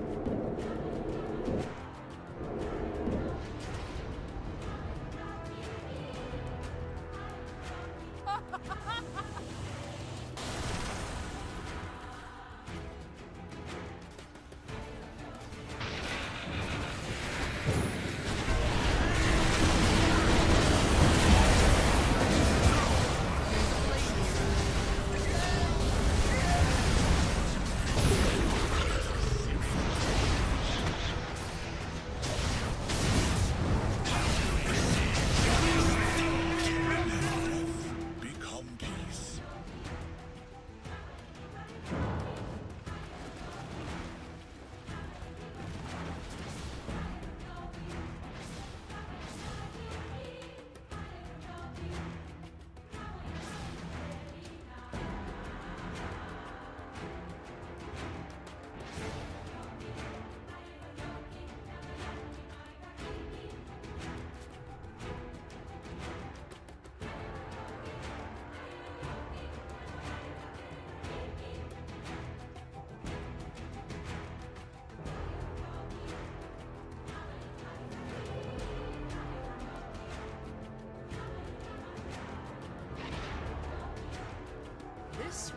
This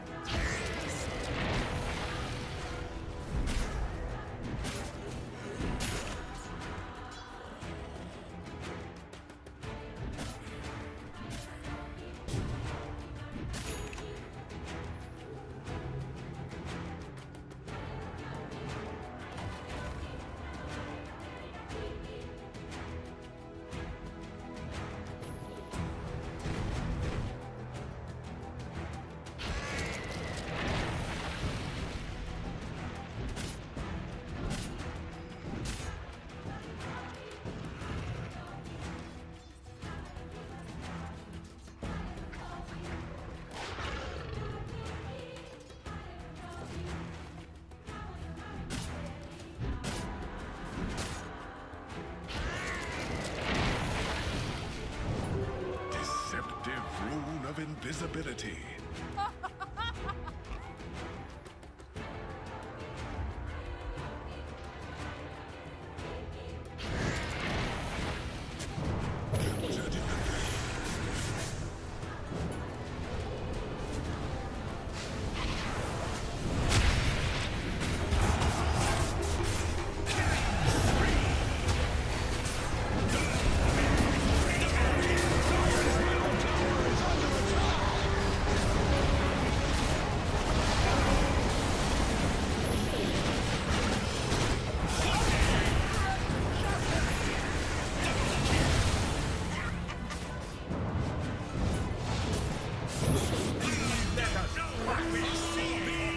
Deceptive rune of invisibility.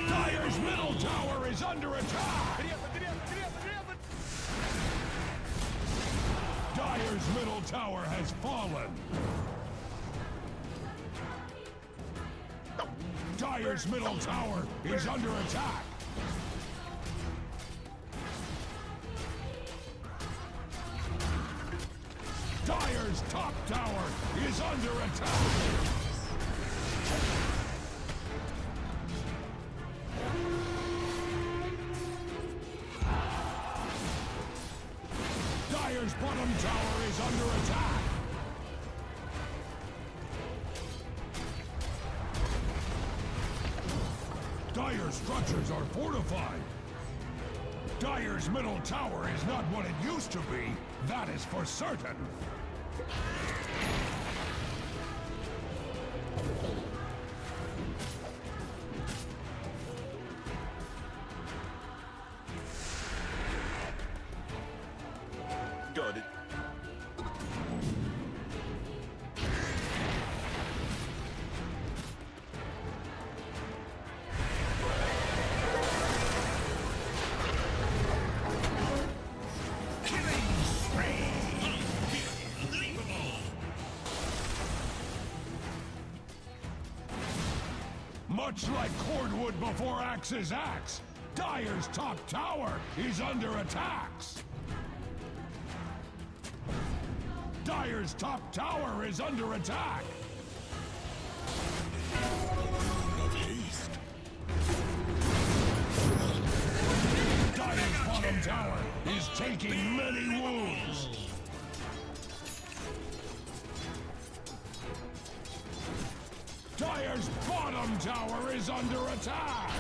Dire's middle tower is under attack! Dire's middle tower has fallen! Dire's middle tower is under attack! Dire's top tower is under attack! Dire's bottom tower is under attack! Dire's structures are fortified! Dire's middle tower is not what it used to be, that is for certain! Got it. Much like cordwood before axe's axe, Dire's top tower is under attacks! Dire's top tower is under attack! Rune of haste. taking many wounds. Dire's bottom tower is under attack.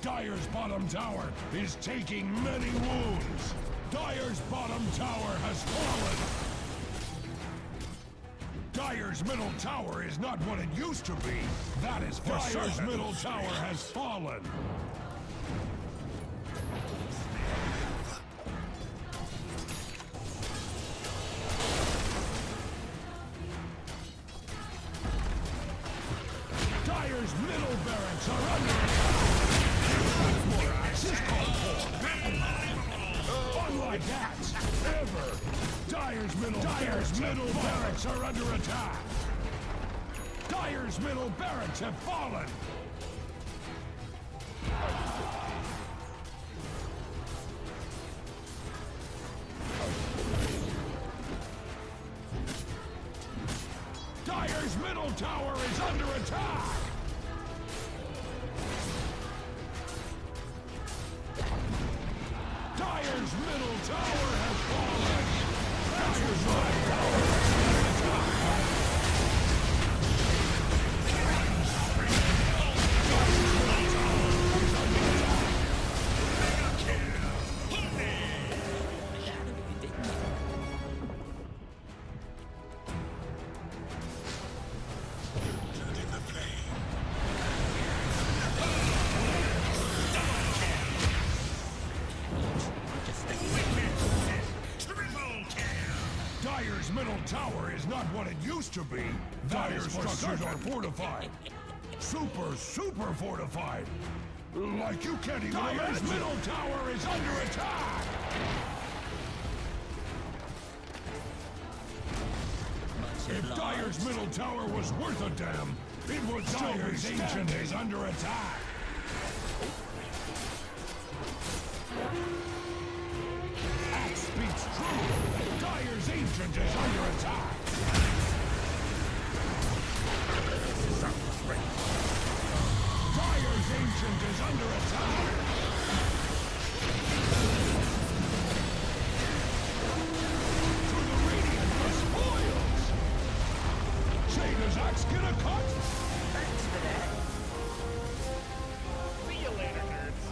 Dire's bottom tower is taking many wounds. Dire's bottom tower has fallen. Dire's middle tower is not what it used to be. That is for certain. Dire's middle tower has fallen. Dire's middle barracks are under attack. More axes called for. Unlike that, ever. Dire's middle barracks are under attack. Dire's middle barracks have fallen. Dire's middle tower is under attack. Dire's middle tower has fallen! Dire's middle tower is under attack! Dire's middle tower is not what it used to be. Dire's structures are fortified. Super fortified. Like you can't even imagine. Dire's middle tower is under attack. If Dire's middle tower was worth a damn, it would still be standing. Dire's ancient is under attack. Axe speaks true. Dire's ancient is under attack. Dire's ancient is under attack. To the radiant for spoils. Shayna's axe get a cut. Thanks for that. See you later, nerds.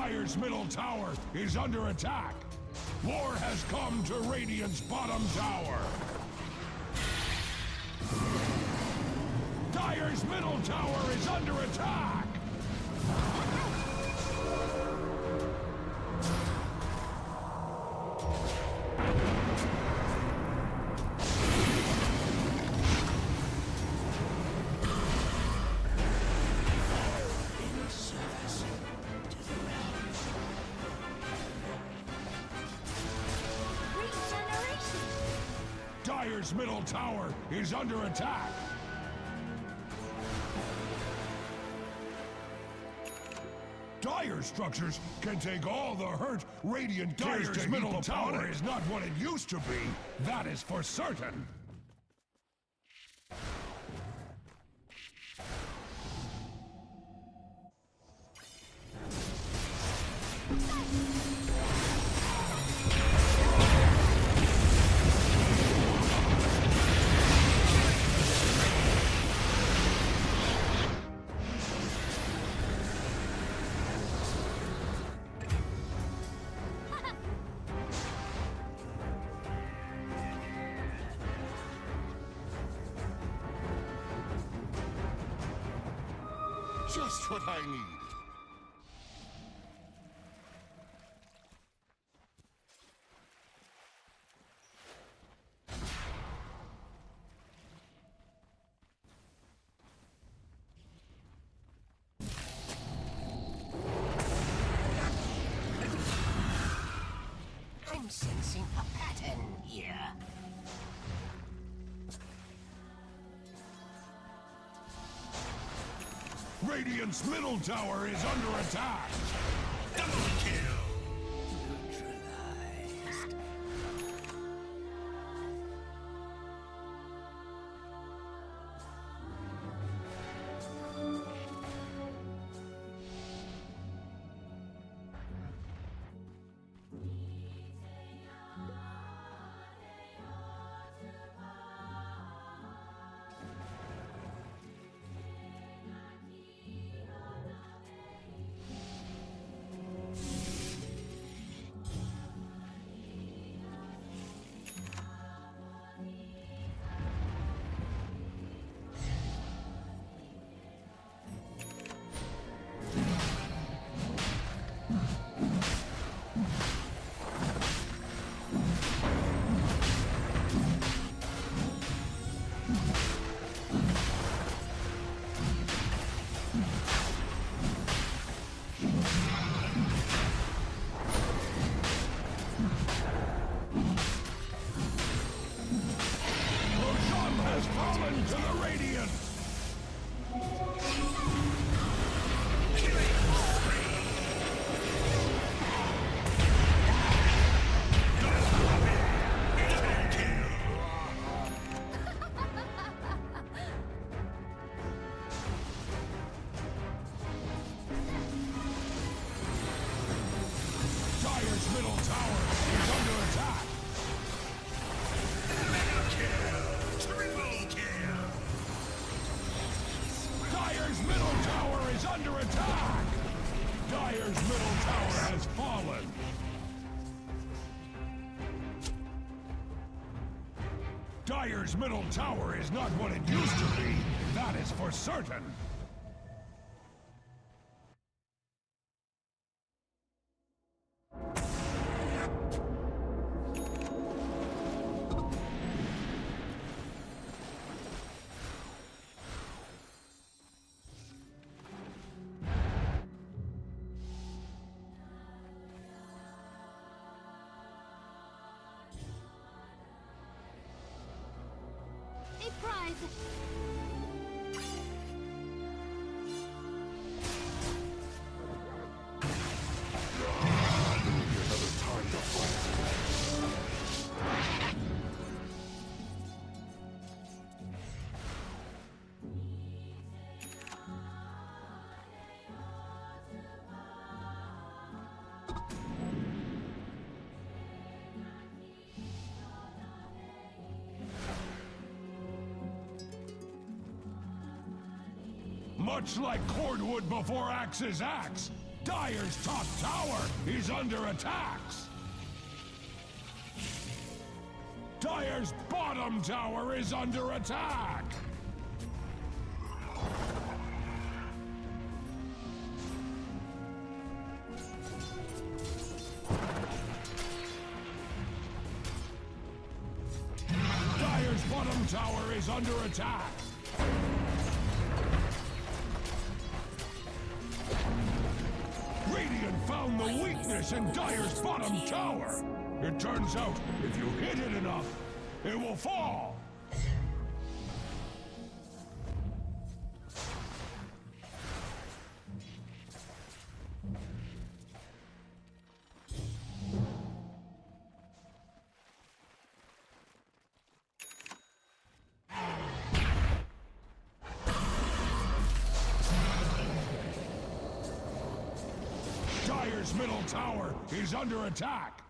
Dire's middle tower is under attack. War has come to Radiant's bottom tower. Dire's middle tower is under attack. Dire's middle tower is under attack. Dire structures can take all the hurt Radiant cares to heap middle tower is not what it used to be. That is for certain. Just what I need. I'm sensing a pattern here. Radiant's middle tower is under attack. Double kill. Neutralized. Dire's middle tower is not what it used to be. That is for certain. Much like cordwood before axe's axe, Dire's top tower is under attacks. Dire's bottom tower is under attack. Dire's bottom tower is under attack. Radiant found the weakness in Dire's bottom tower. It turns out, if you hit it enough, it will fall. Dire's middle tower is under attack.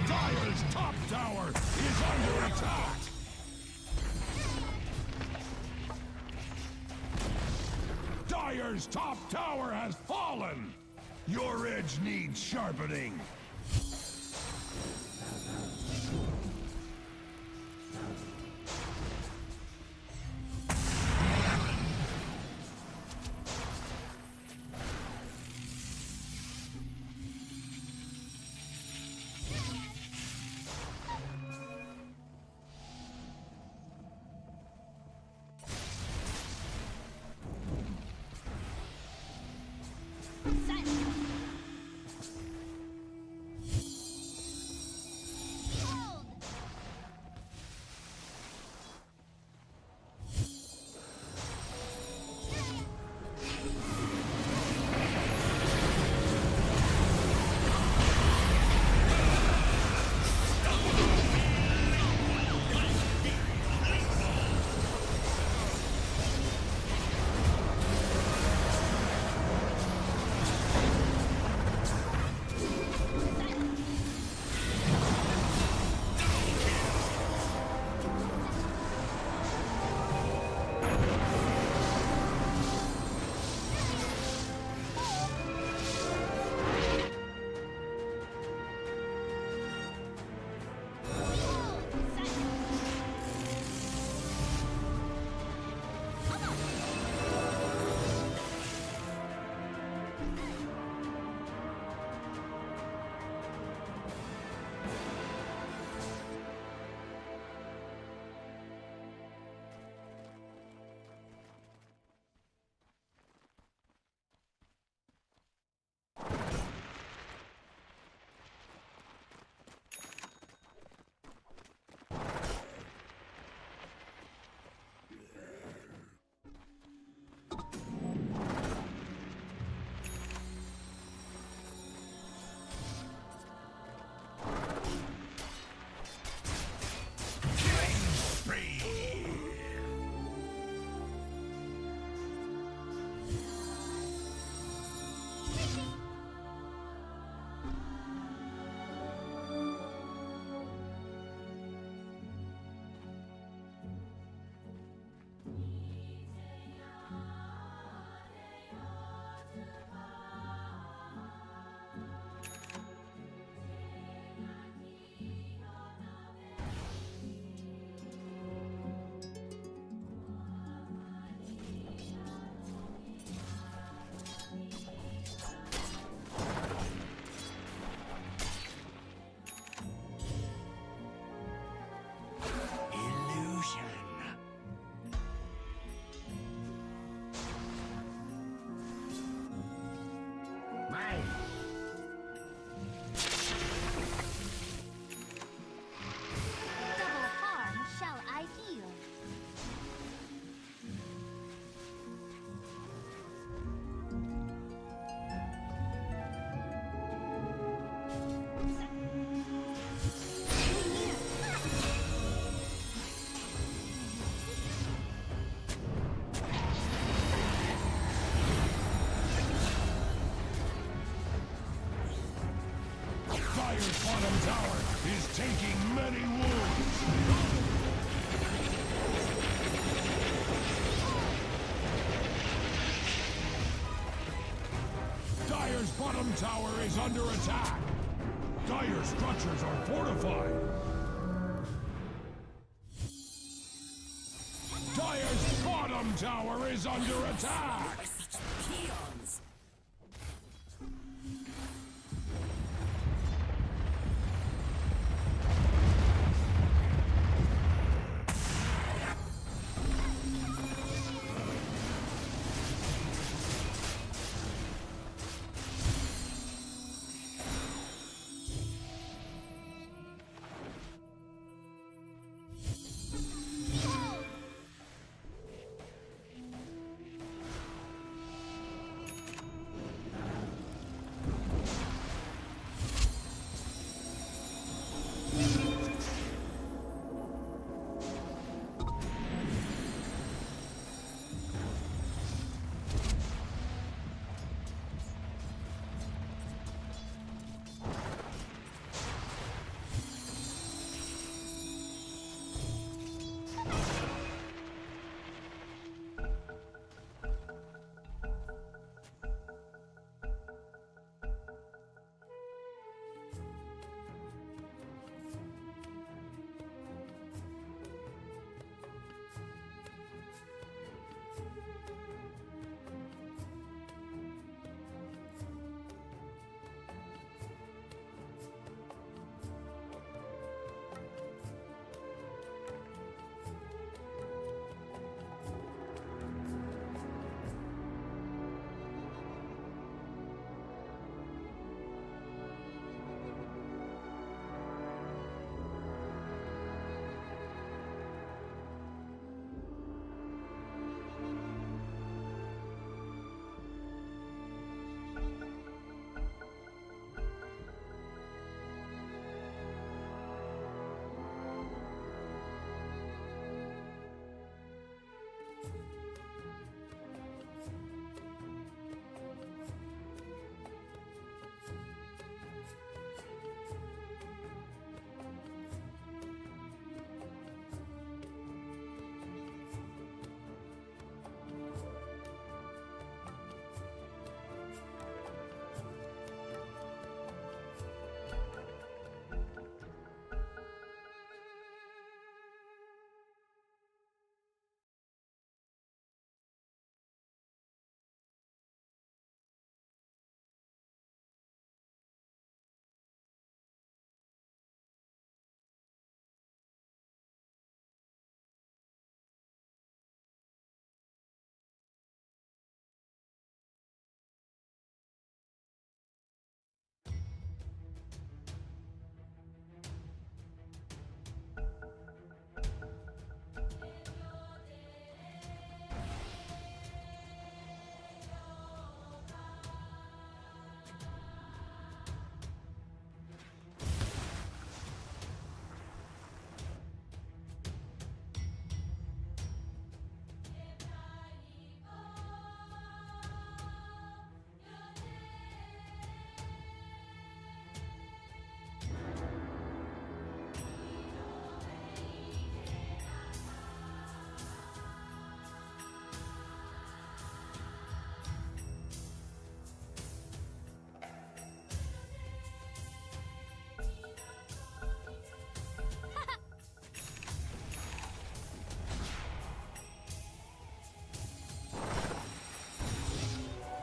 Dire's top tower is under attack. Dire's top tower has fallen. Your edge needs sharpening. bottom tower is taking many wounds. Dire's bottom tower is under attack. Dire's structures are fortified. Dire's bottom tower is under attack. Peons.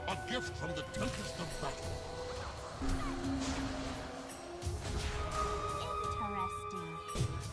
A gift from the tempest of battle. Interesting.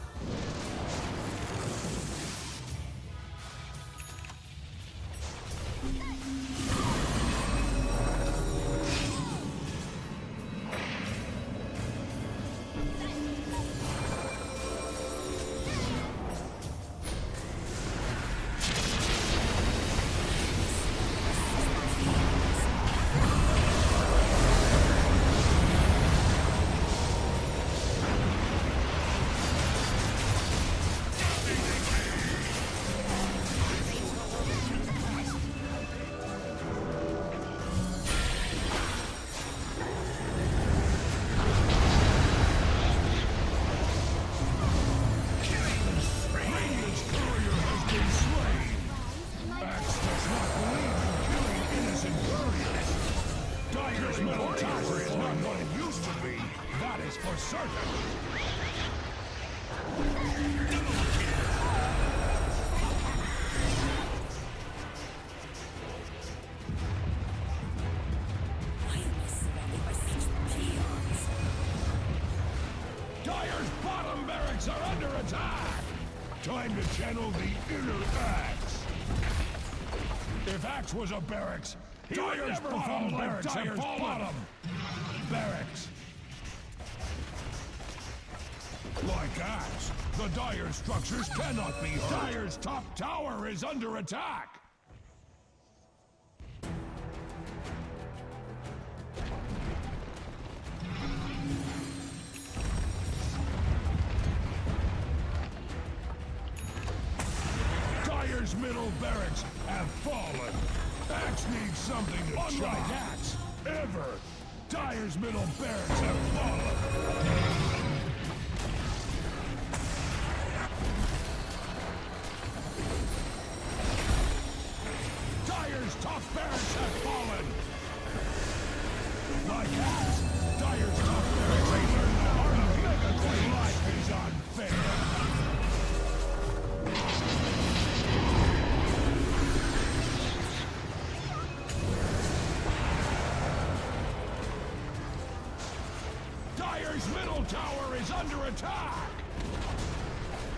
Dire's bottom barracks are under attack! Time to channel the inner Axe. If Axe was a barracks, Dire's bottom barracks have fallen! Barracks. Like Axe, the Dire structures cannot be hurt. Dire's top tower is under attack! Dire's middle barracks have fallen. Axe needs something to unlike Axe, ever. Dire's middle barracks have fallen. Dire's top barracks have fallen. Like Axe, Dire's top barracks have learned the art of Megaquake. Life is unfair. Dire's middle tower is under attack!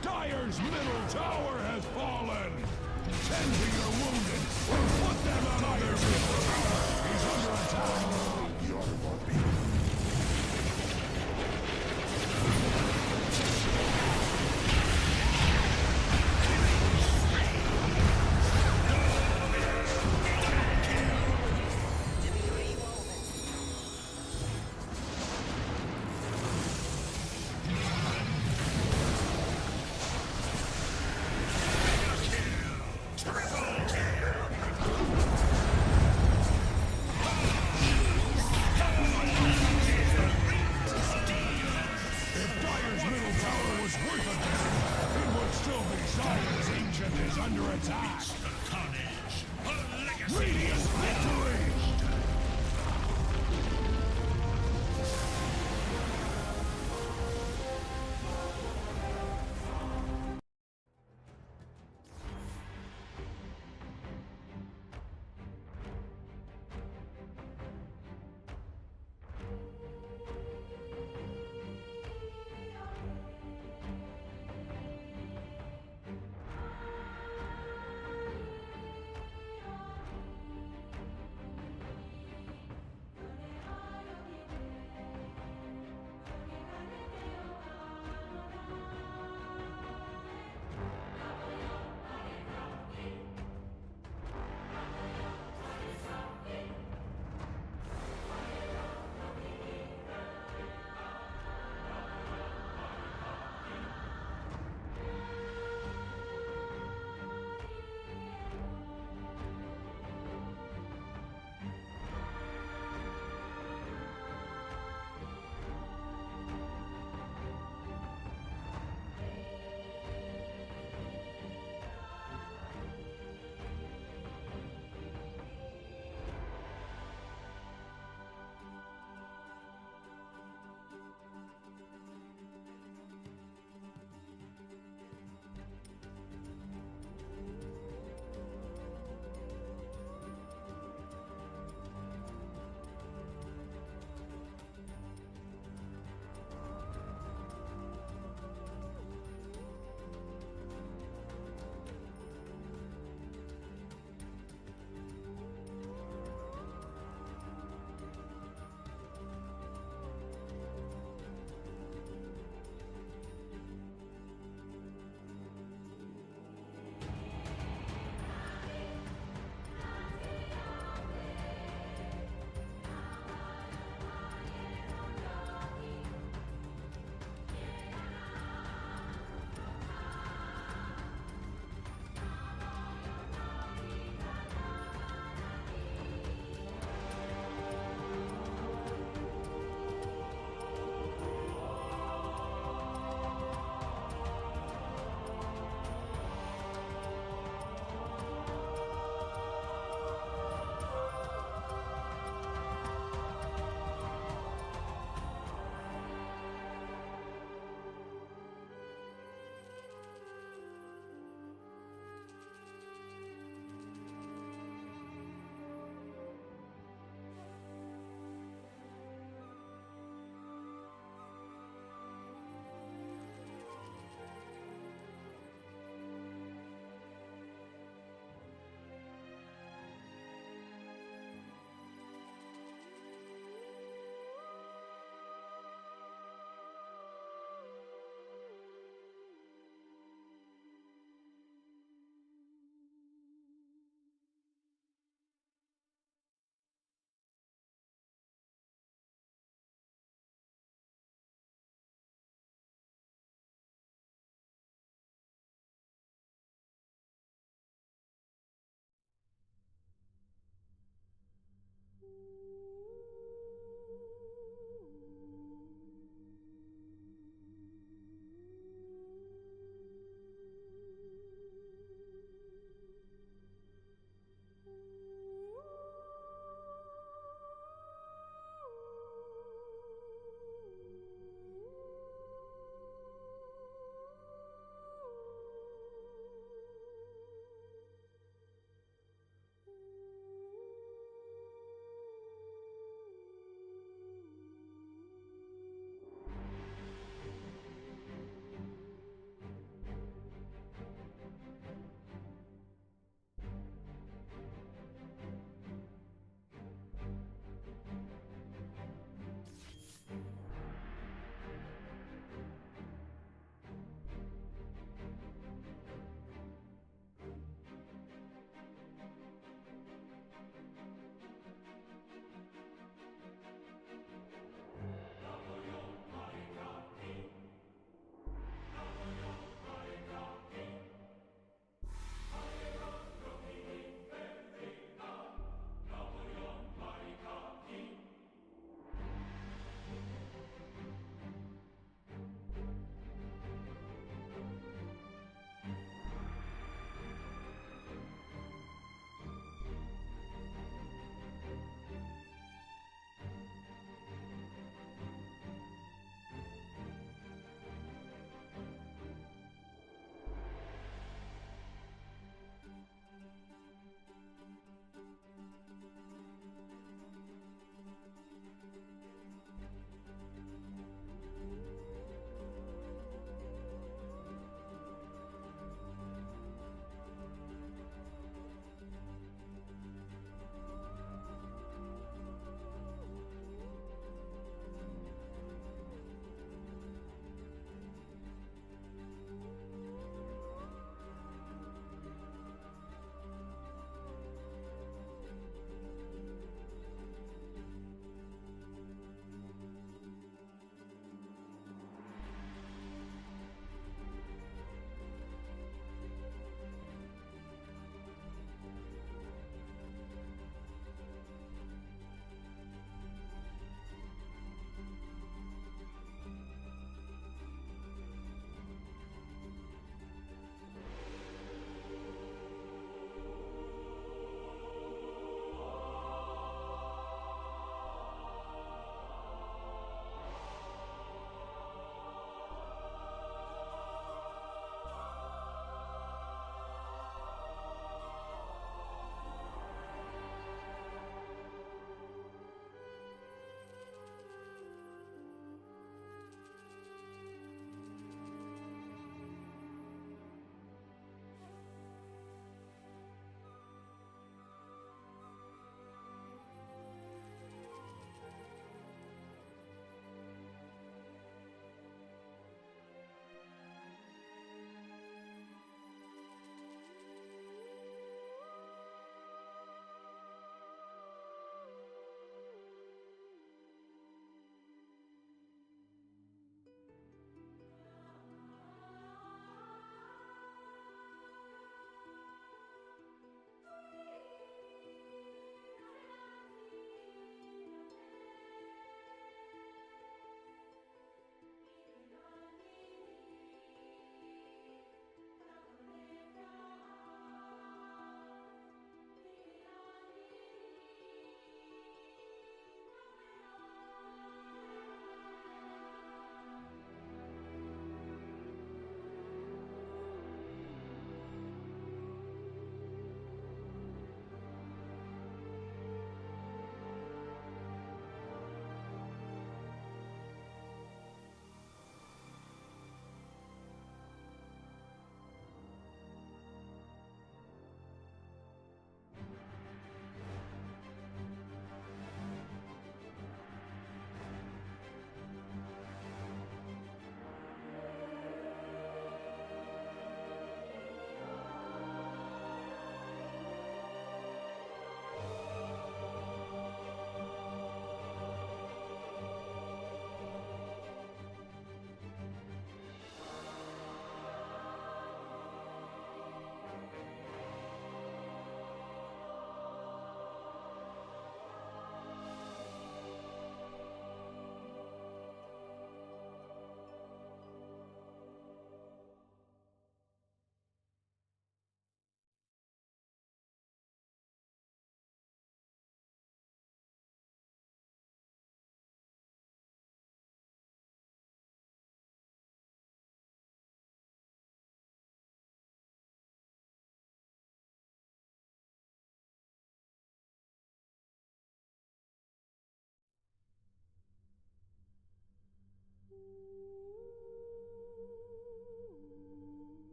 Dire's middle tower has fallen! Tend to your wounded, or put them out of their middle tower is under attack!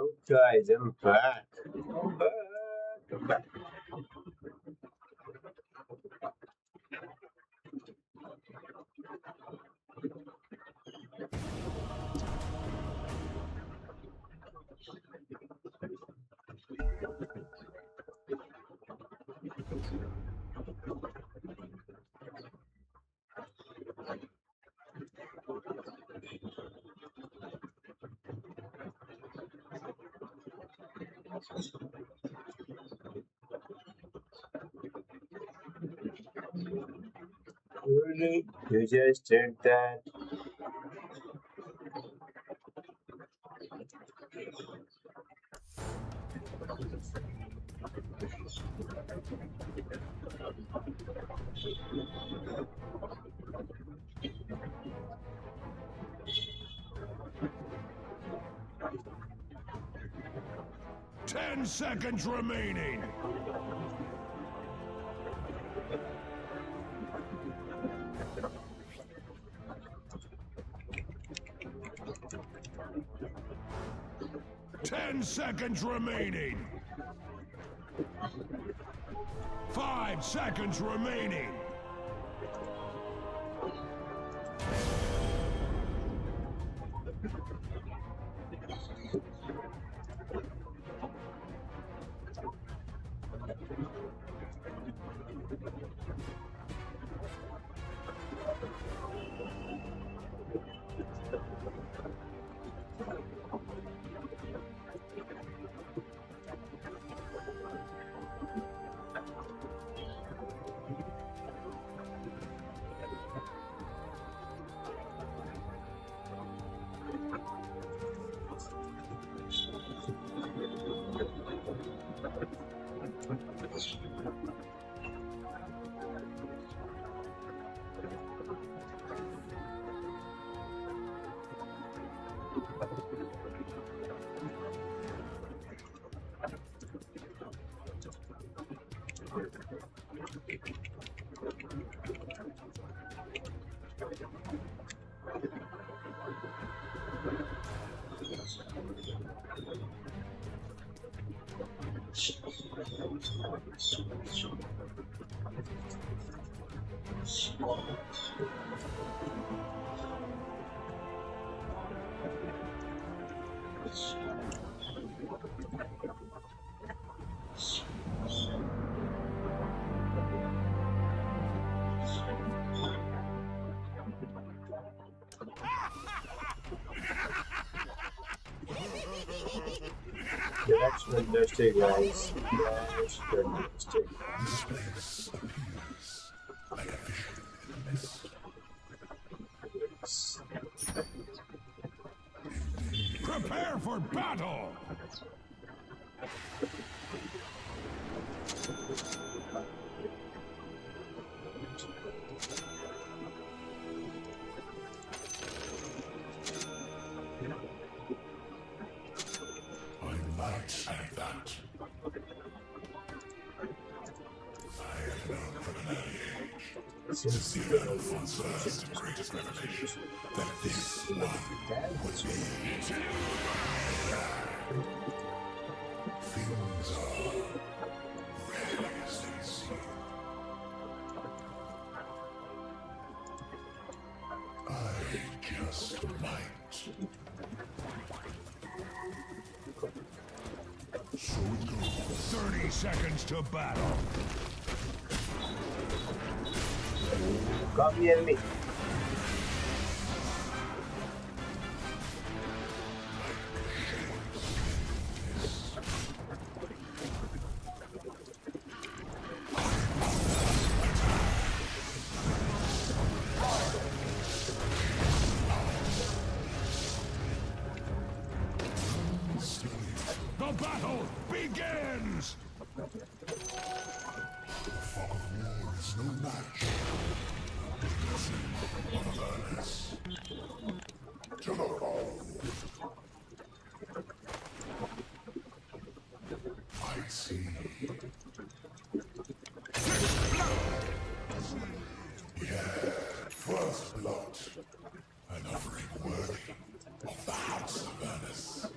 Hello guys, I'm back. I'm back. really? You just did that? Ten seconds remaining. Ten seconds remaining. 5 seconds remaining. That's fantastic, guys. That's fantastic. This place appears like a vision in the mist. Prepare for battle! I'm light at that. I have known from an early age, since the eternal one's first and greatest revelation, that this one would be. Things are rarely as they seem. I just might. 30 seconds to battle. Come near me. The battle begins! The fog of war is no match. The of awareness. To the bone. I see. Yeah, first blood. An offering worthy of the House of Ernest.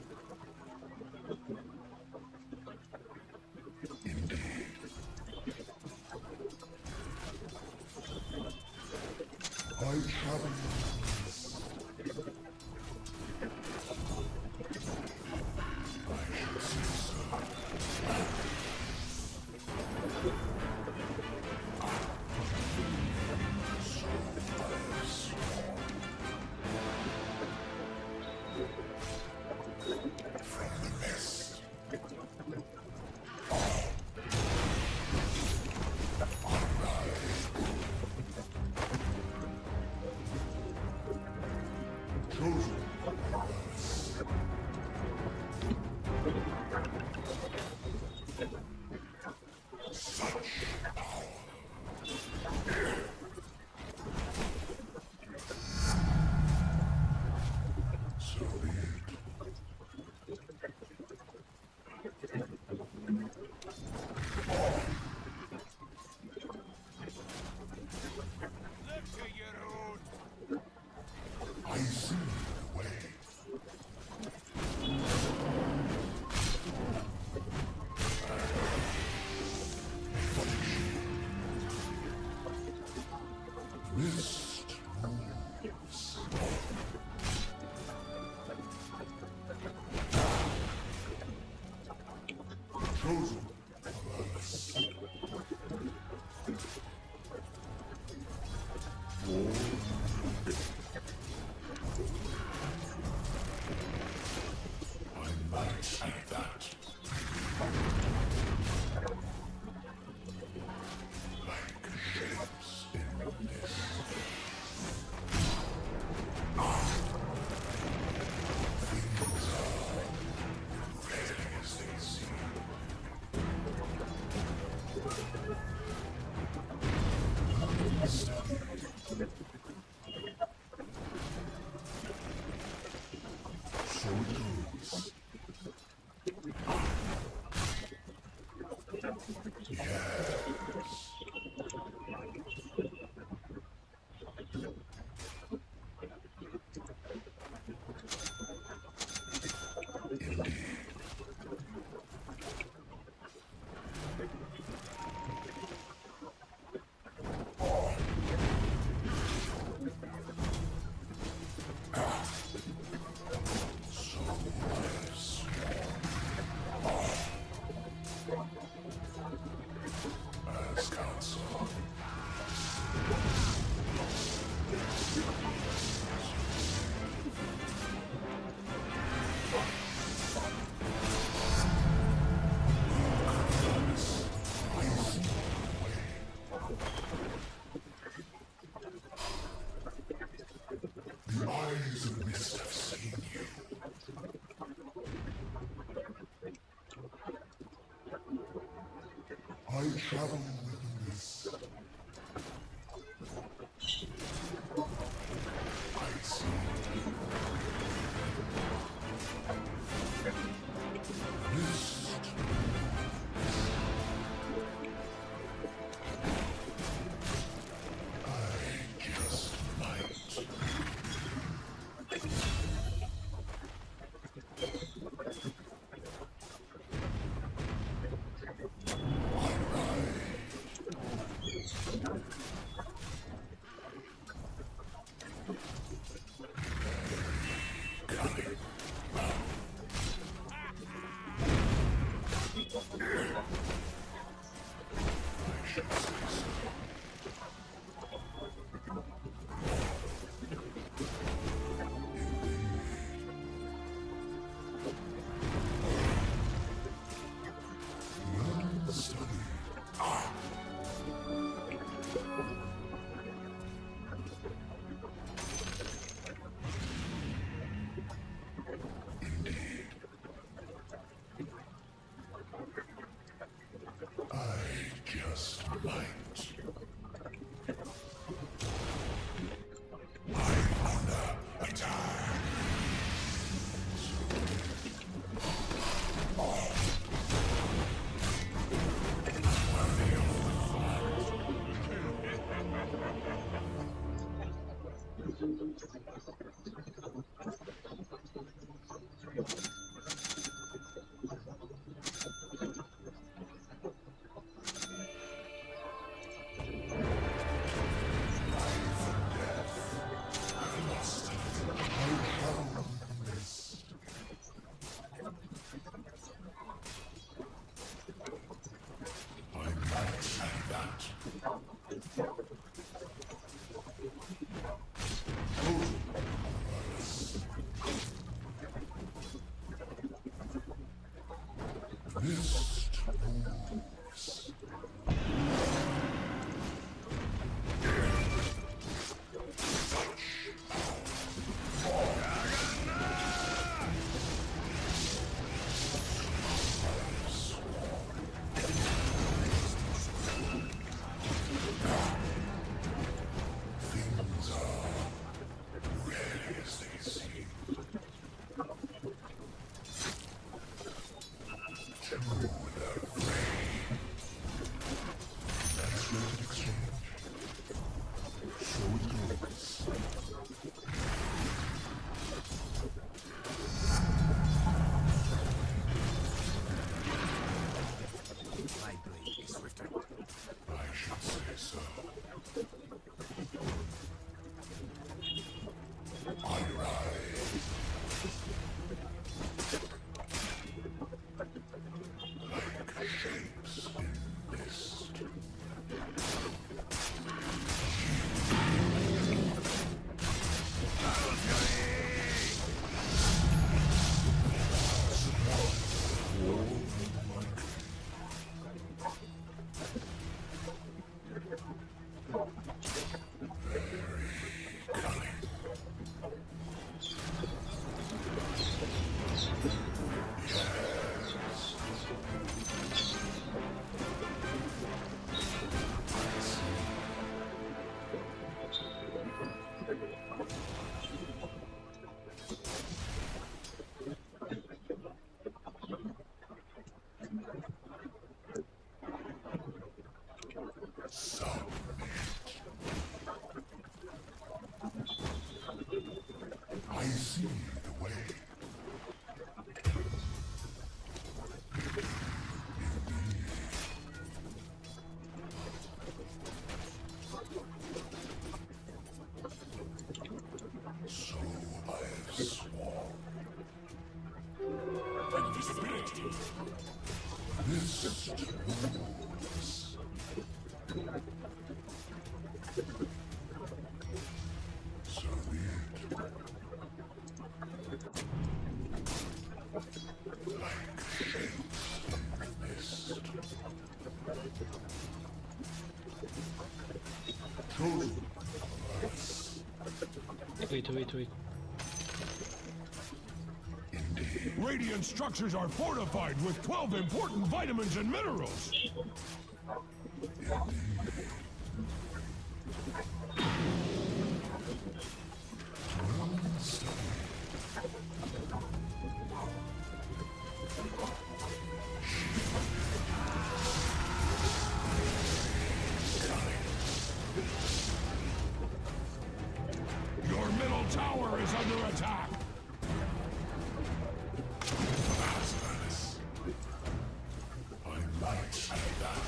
Travel within this. I see. Mist. I just might. I see the way. So I have sworn. Invisibility. Mist moves. So be it. Like shapes in mist. Chosen. Wait. Radiant structures are fortified with 12 important vitamins and minerals. Your middle tower is under attack. I might say that.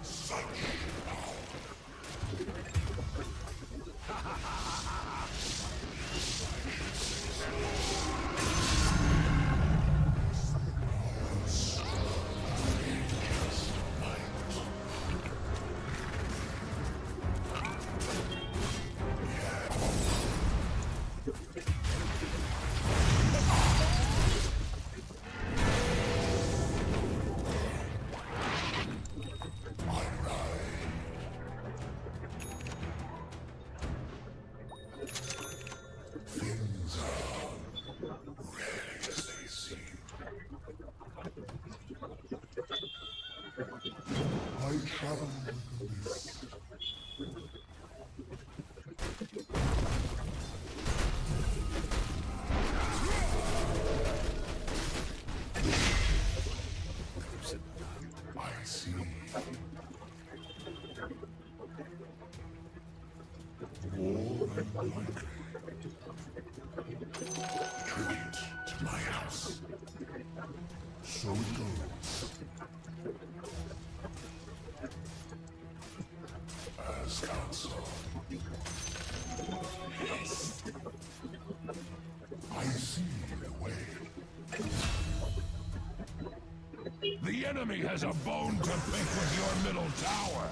Such things are rarely as they seem. I travel with this. I see. More unlikely. Tribute to my house. So it goes. As counsel. I see the way. The enemy has a bone to pick with your middle tower.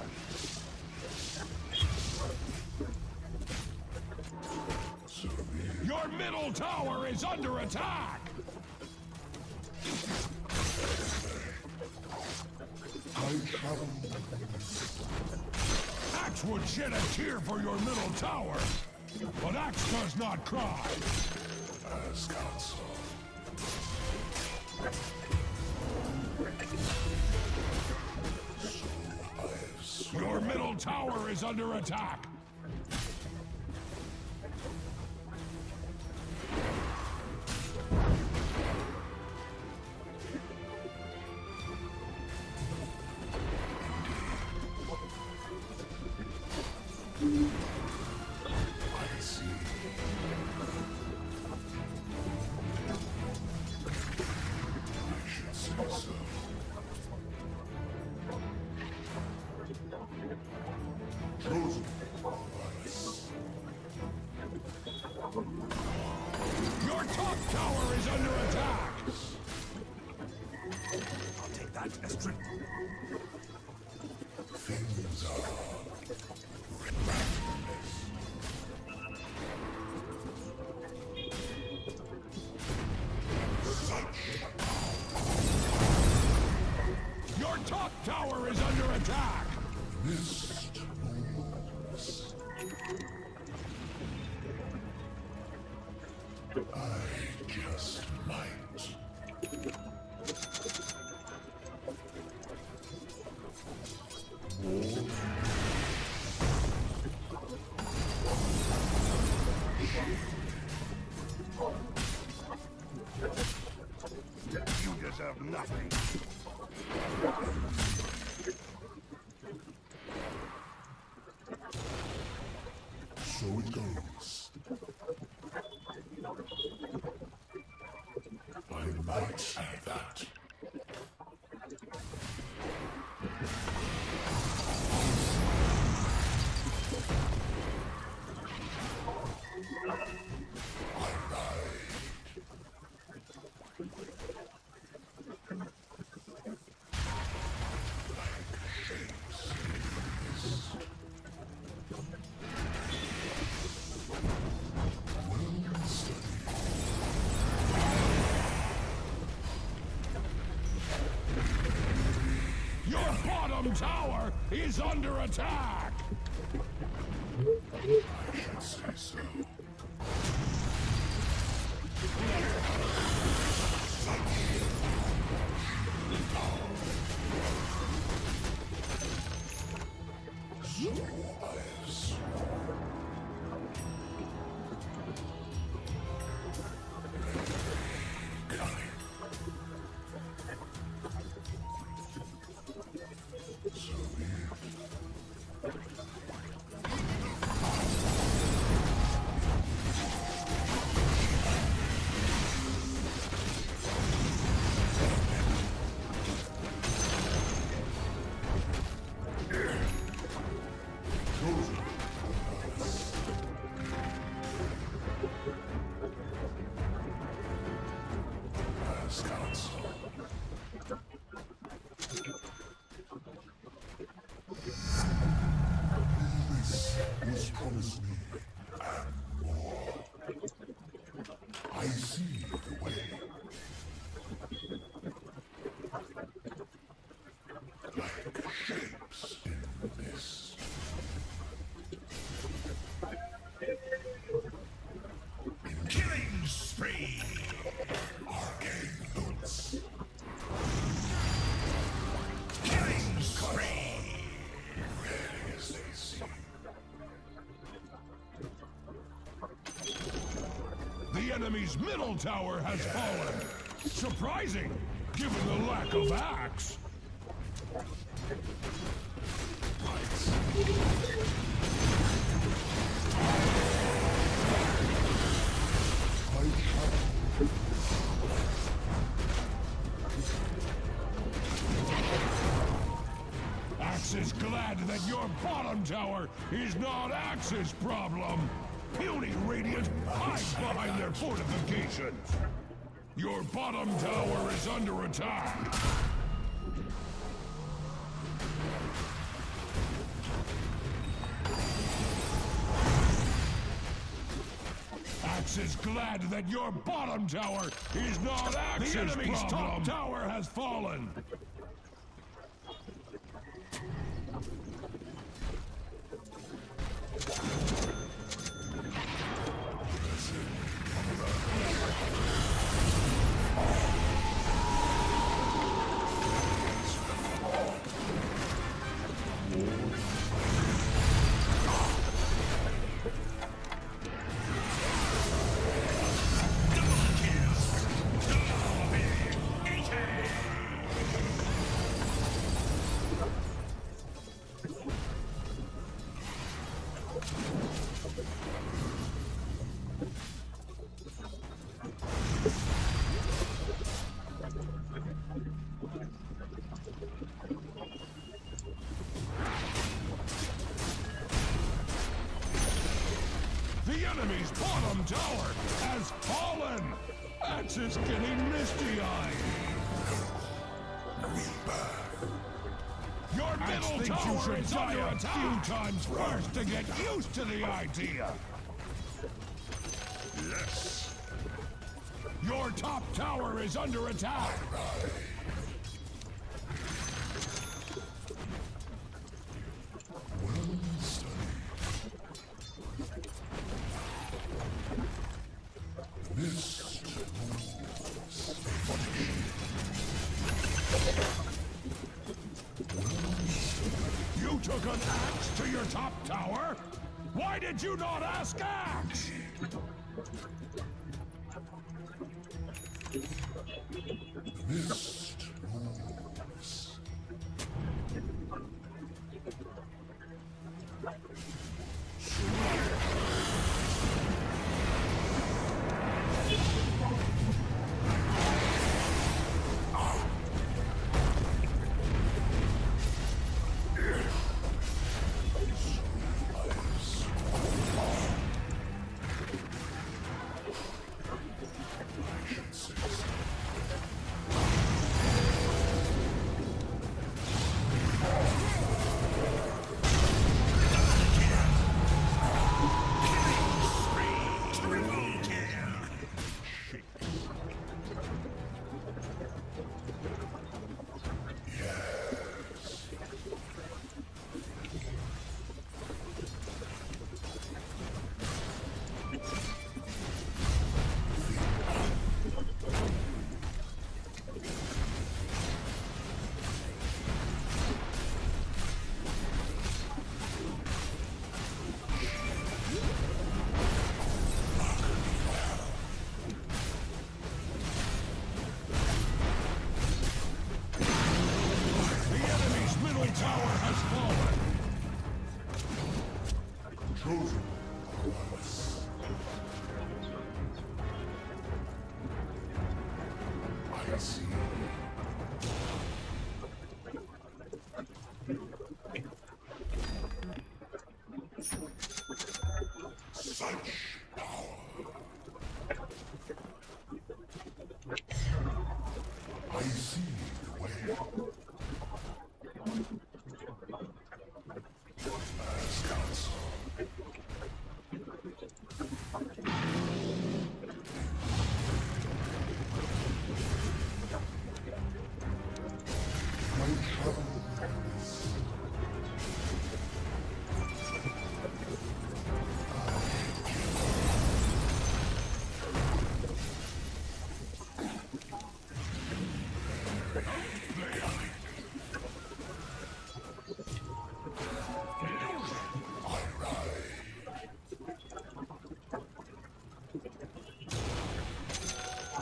So be it. Your middle tower is under attack! Axe would shed a tear for your middle tower, but Axe does not cry. As counsel. Your middle tower is under attack. I see. I should say so. Chosen of us. Your top tower is under attack. I'll take that as true. Things are Your top tower is under attack. mist moves. I just might. You deserve nothing. So it goes. I might say that. Your bottom tower is under attack. I should say so. So I have sworn. Cunning. So be it. As counsel. This was promised me, and more. I see the way. Like shapes in mist. Killing spree. Arcane boots. Killing spree. Rarely as they seem. The enemy's middle tower has fallen. Surprising, given the lack of axe. Axe is glad that your bottom tower is not Axe's problem. Puny Radiant hides behind their fortifications. Your bottom tower is under attack. Axe is glad that your bottom tower is not Axe's The enemy's top tower has fallen. The enemy's bottom tower has fallen! Axe is getting misty-eyed! Your middle tower is under attack! A few times first to get used to the idea! Yes! Your top tower is under attack! You took an axe to your top tower? Why did you not ask Axe? Mist moves.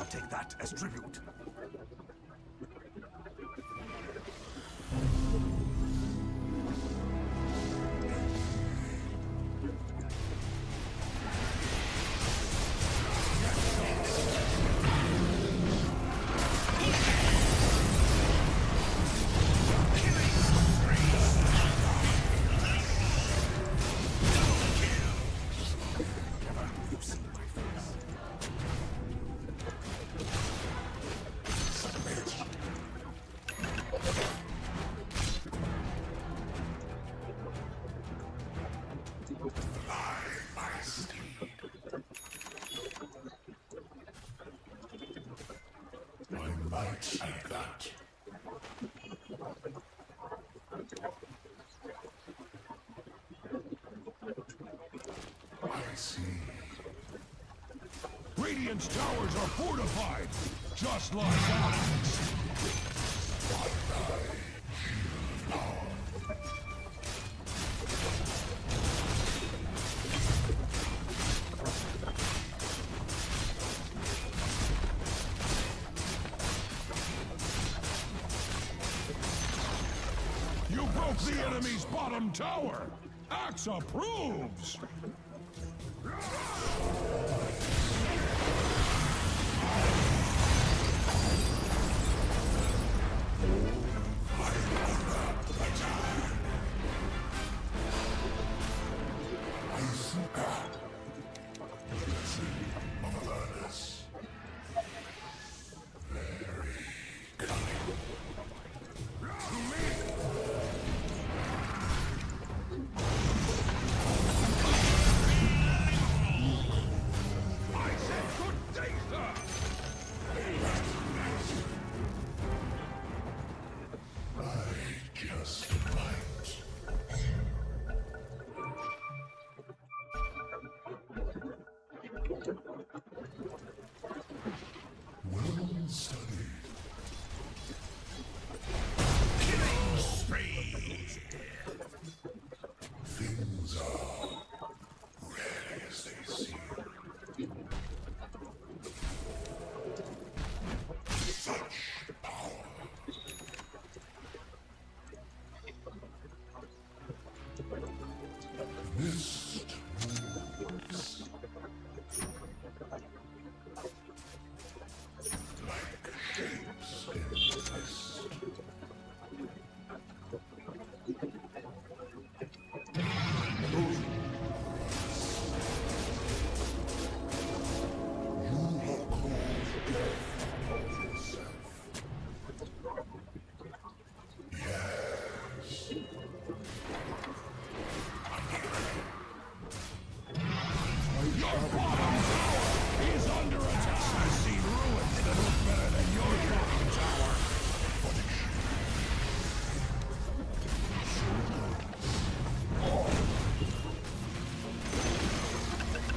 Take that as tribute. might like that. I see. Radiant's towers are fortified, just like ours. You broke the enemy's bottom tower. Axe approves.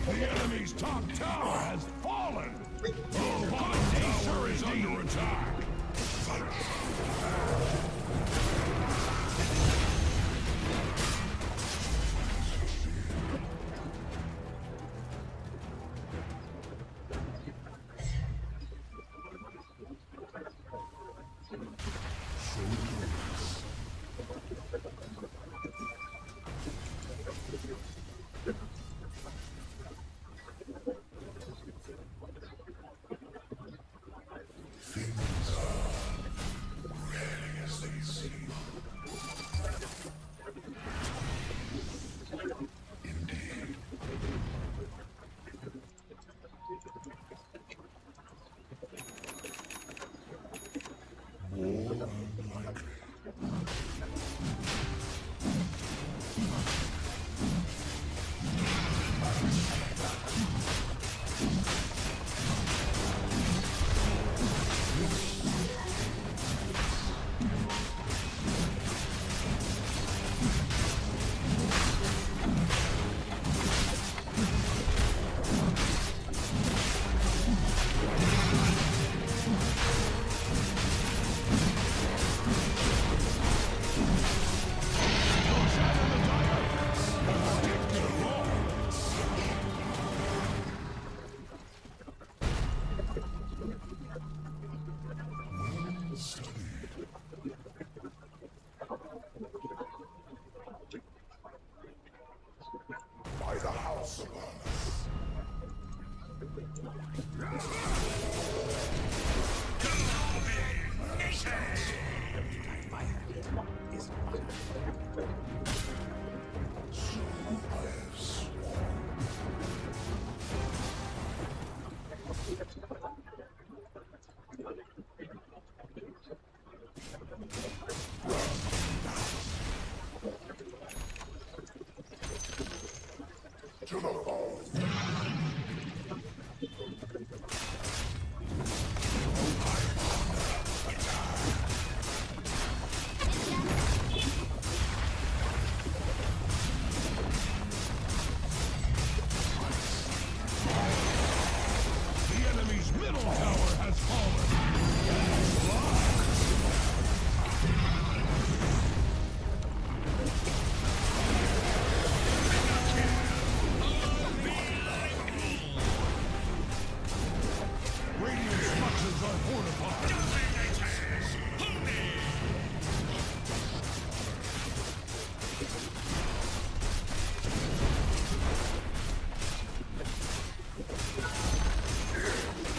The enemy's top tower has fallen! The bottom tower is under attack! Things are fortified.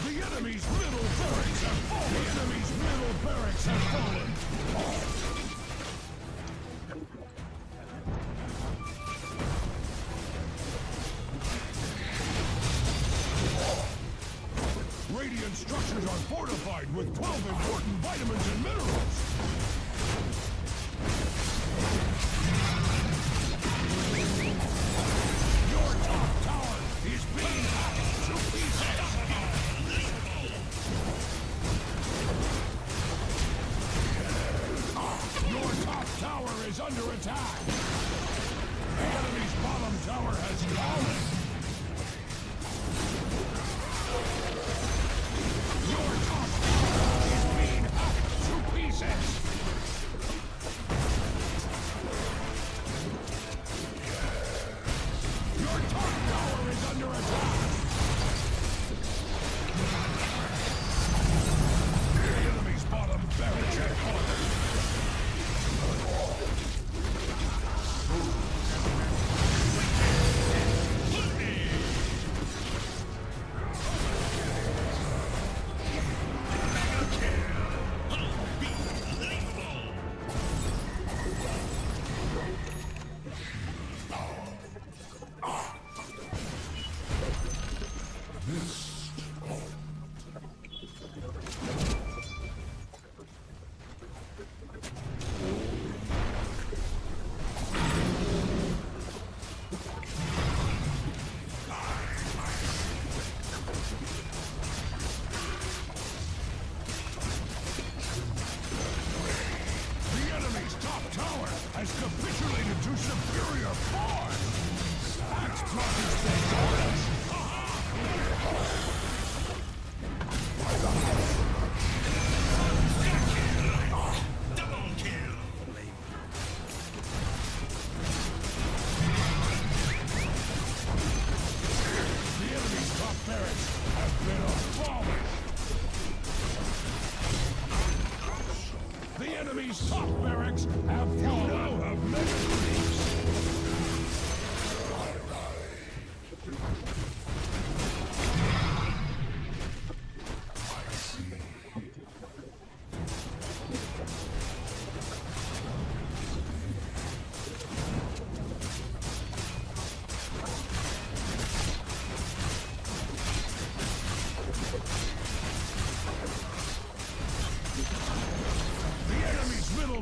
The enemy's middle barracks have fallen. The enemy's middle barracks have fallen. Radiant structures are fortified with 12 important vitamins and minerals. Your top tower is being hacked to pieces. Your top tower is under attack. The enemy's bottom tower has fallen. Your top tower is being hacked to pieces! Your top tower is under attack! The enemy's bottom barracks have fallen! Has capitulated to superior force! Axe blockers their orders! Double kill! The enemy's top barracks have been abolished! The enemy's top barracks have fallen out of mega creeps!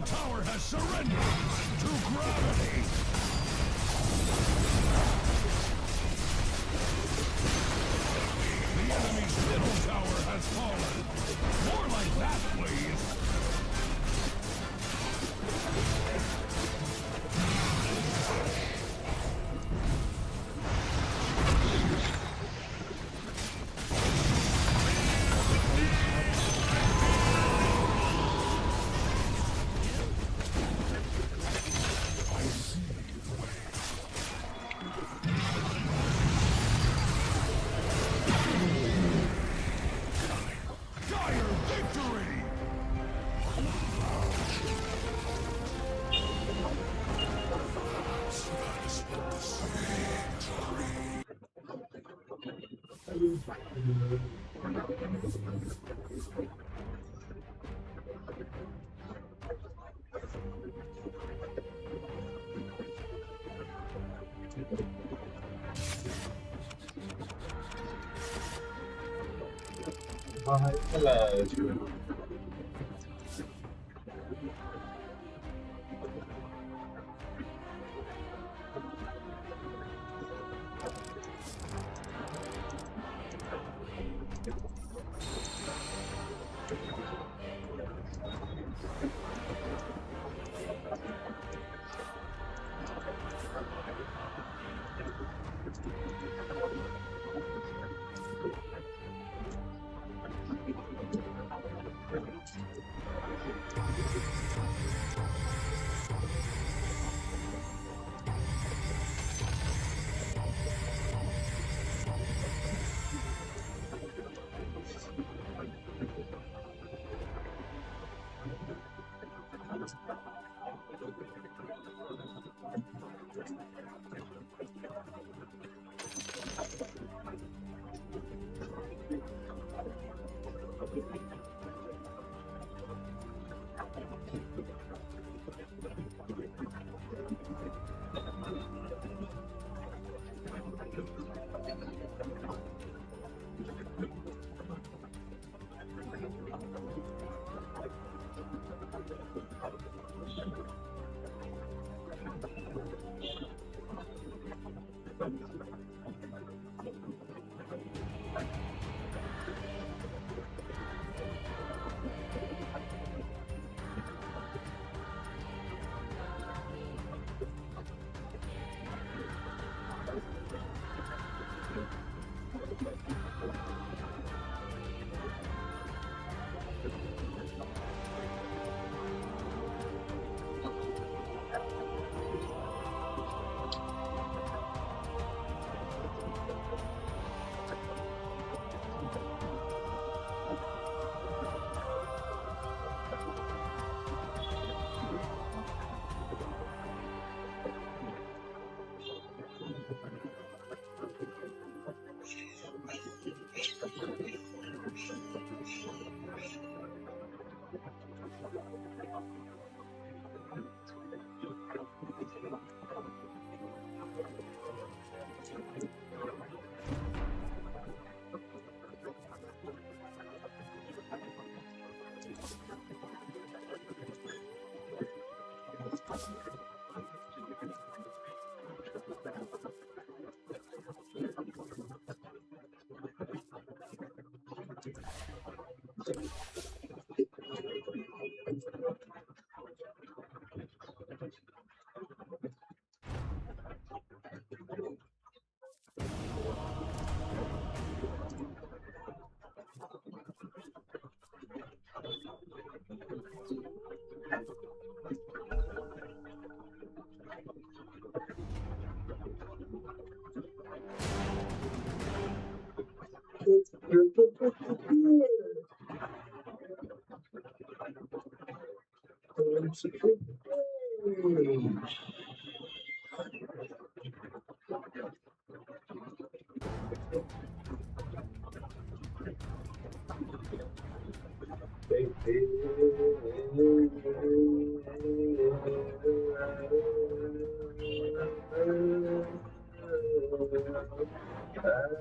Tower has surrendered to gravity! The enemy's middle tower has fallen! More like that, please!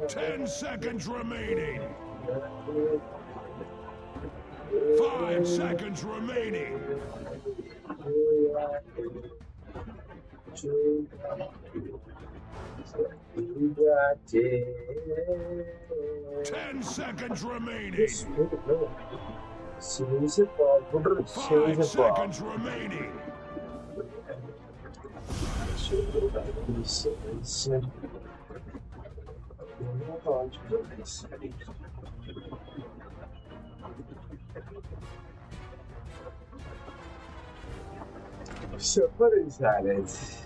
Ten seconds remaining. 5 seconds remaining. 10 seconds remaining. 5 seconds remaining. Suffer in silence.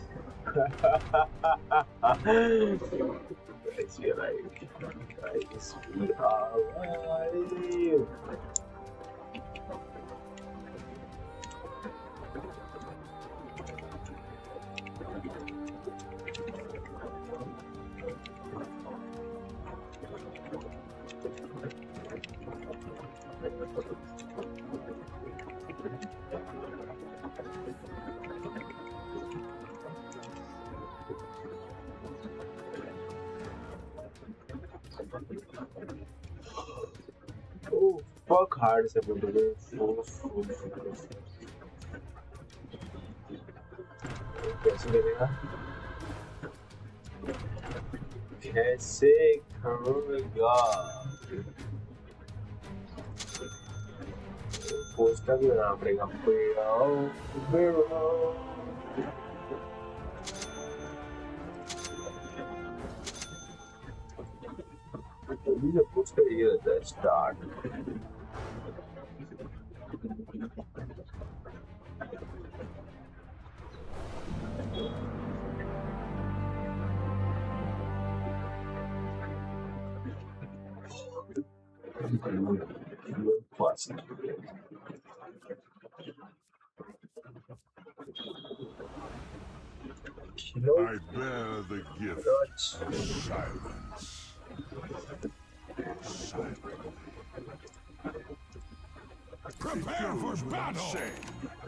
Guys, you're like, guys, we are alive. Oh, fuck hard से बोल रहे कैसे करेगा कैसे करेगा poster भी बनाना पड़ेगा अभी जो पोस्टर ये होता है start fast. I bear the gift of silence. Silently. Prepare for battle! Say,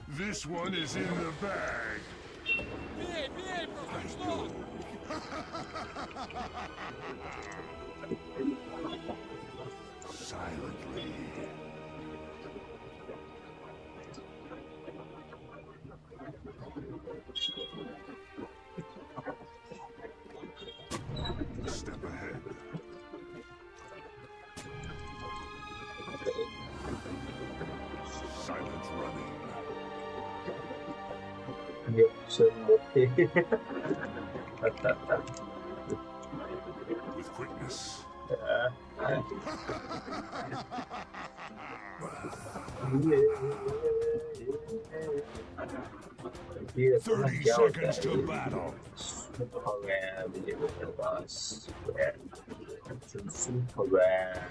this one is in the bag. I go. Silently. Step ahead. Silent running. Yep, so With quickness. Yeah. 30 seconds to battle. Super rare video boss. Super rare.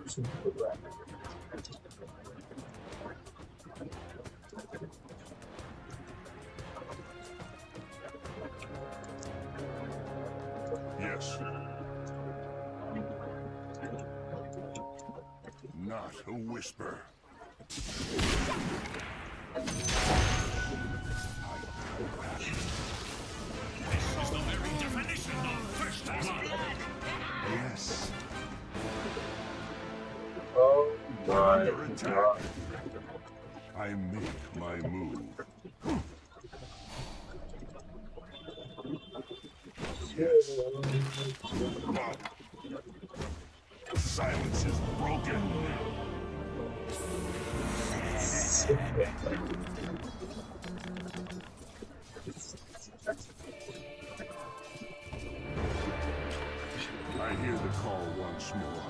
Super rare. Yes. Not a whisper. This is the very definition of first blood. Yes. Oh my Under attack. god. I make my move. Yes. Silence is broken. I hear the call once more.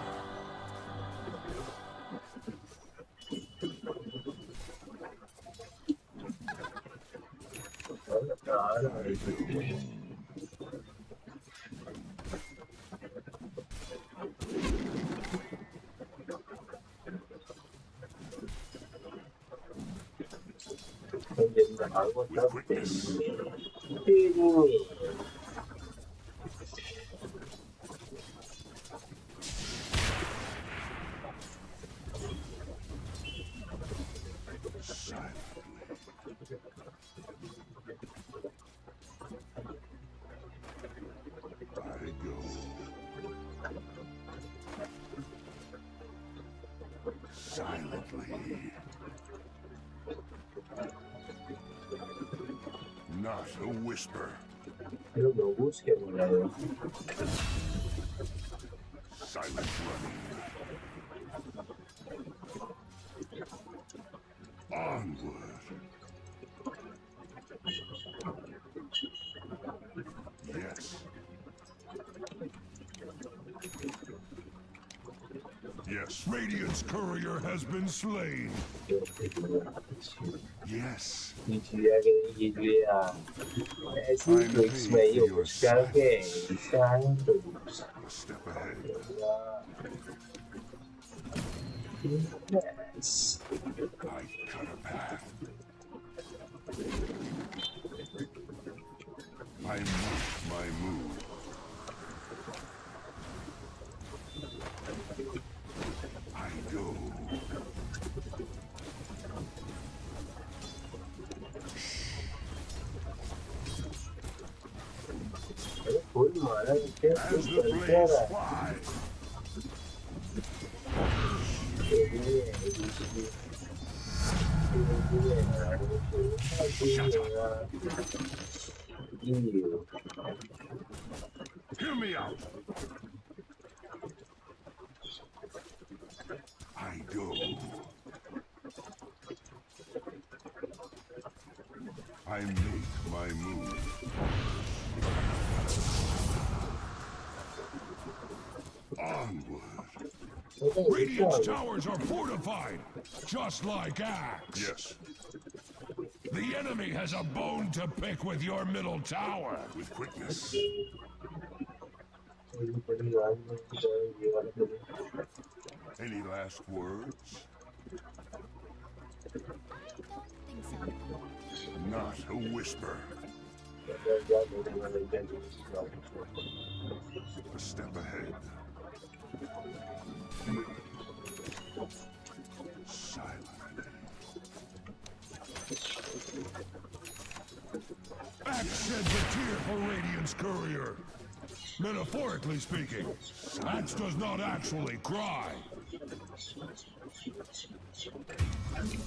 With quickness. I go. Silently. Not a whisper. I don't know who's getting that. Silent running. Onward. Yes. Yes. Radiant's courier has been slain. Yes. Step ahead. Yes. I cut a path. I make my move. I go. As the blades fly. Hear me out. I go. I make my move. Onward. Radiant's towers are fortified, just like Axe. Yes. The enemy has a bone to pick with your middle tower. With quickness. Any last words? Not a whisper. A step ahead. Metaphorically speaking, Axe does not actually cry.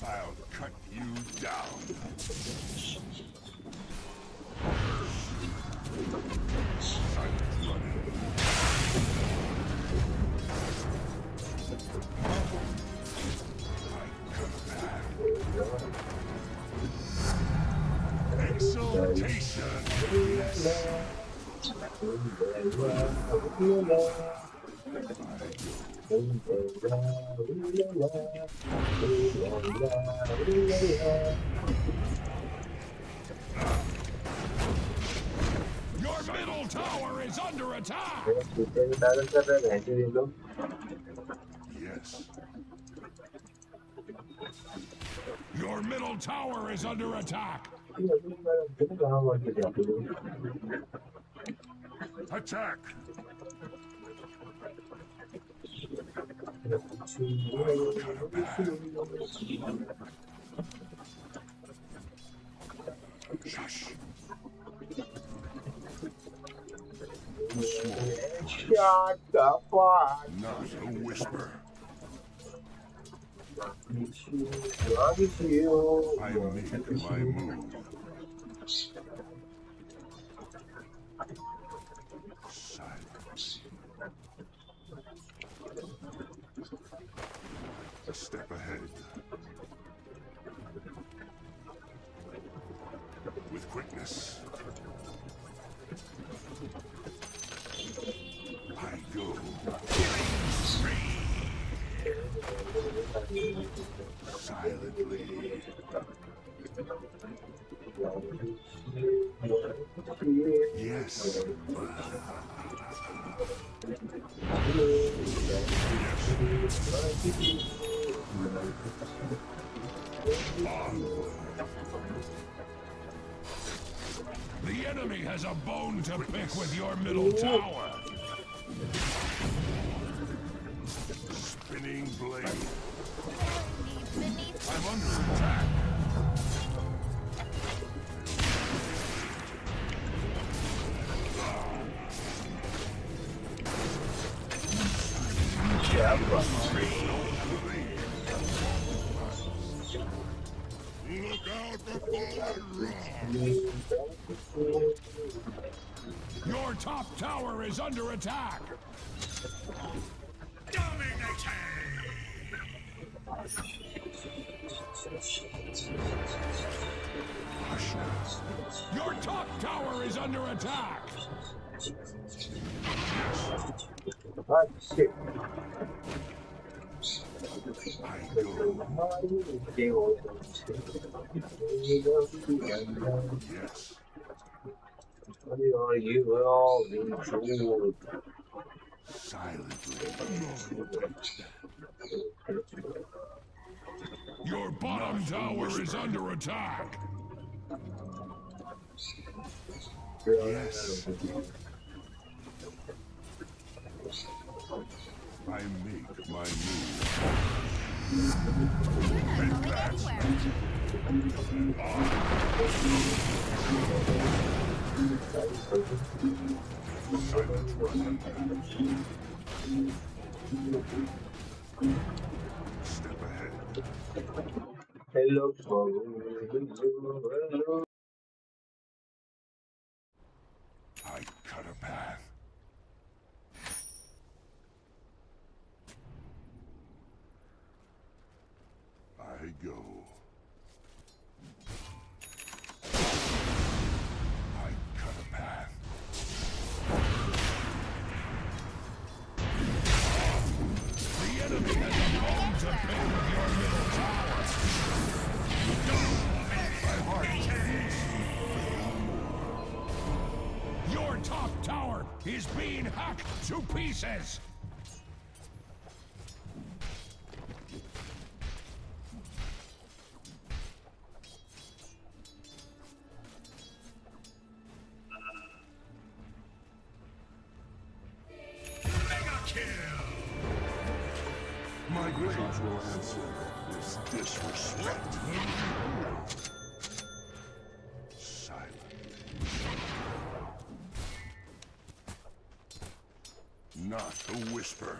I'll cut you down. Silent running. Exaltation. Yes. Your middle tower is under attack. Yes. Your middle tower is under attack. Attack. Shush. Shut the fuck. Not a whisper. I make my move. Silence. A step ahead. With quickness. I go. Silently. Yes. The enemy has a bone to pick with your middle tower. Spinning blade. I'm under attack. Look out before I run. Your top tower is under attack. Your top tower is under attack. shit. Yes. You will be true. Silently. Your bottom tower is under attack. Yes. I make my move. And that's silent running. Step ahead. Hello, hello. I cut a path. I go. I cut a path. The enemy has a bone to pick with your middle tower. My heart. Your top tower is being hacked to pieces. My graves will answer this disrespect. Silent. whisper.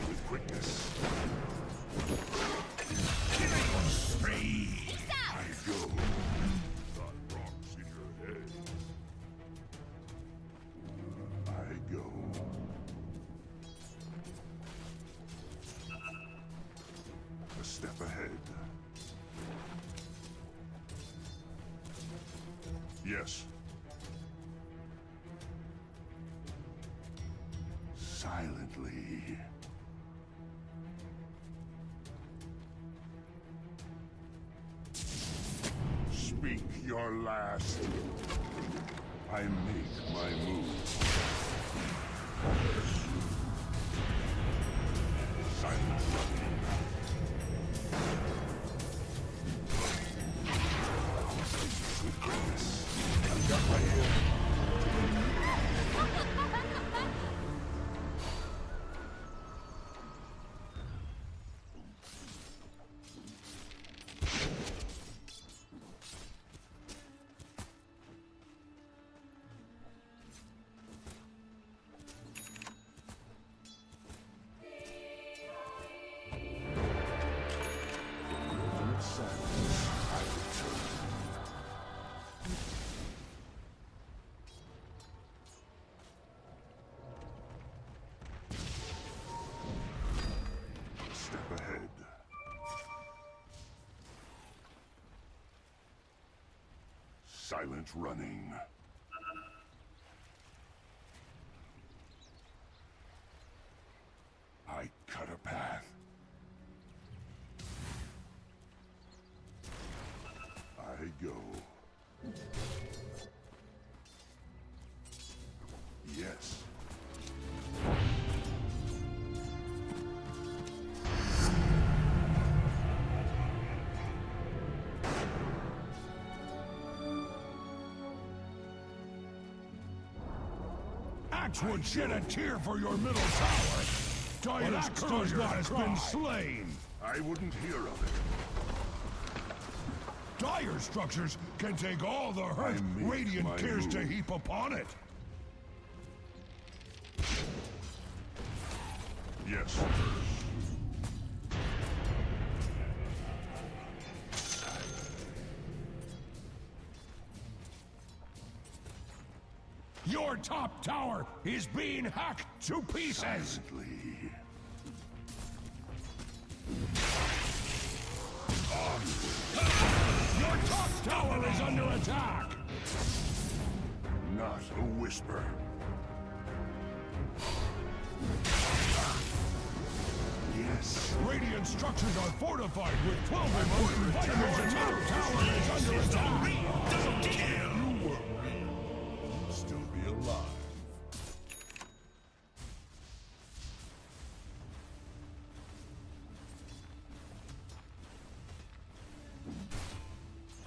With quickness. Killing spree. I go. Got rocks in your head. I go. A step ahead. Yes. Silently. Speak your last. I make my move. Silent running. With greatness. I've got my ear. Step ahead. Silent running. I cut a path. I go. Yes. Axe would shed a tear for your middle tower. Dire's courier has been slain. I wouldn't hear of it. Dire structures can take all the hurt Radiant cares to heap upon it. Yes. Your top tower is being hacked to pieces. Silently. Your top tower is under attack. Not a whisper. Yes. Radiant structures are fortified with 12 important vitamins. Your top tower is under attack. You were real. Still be alive.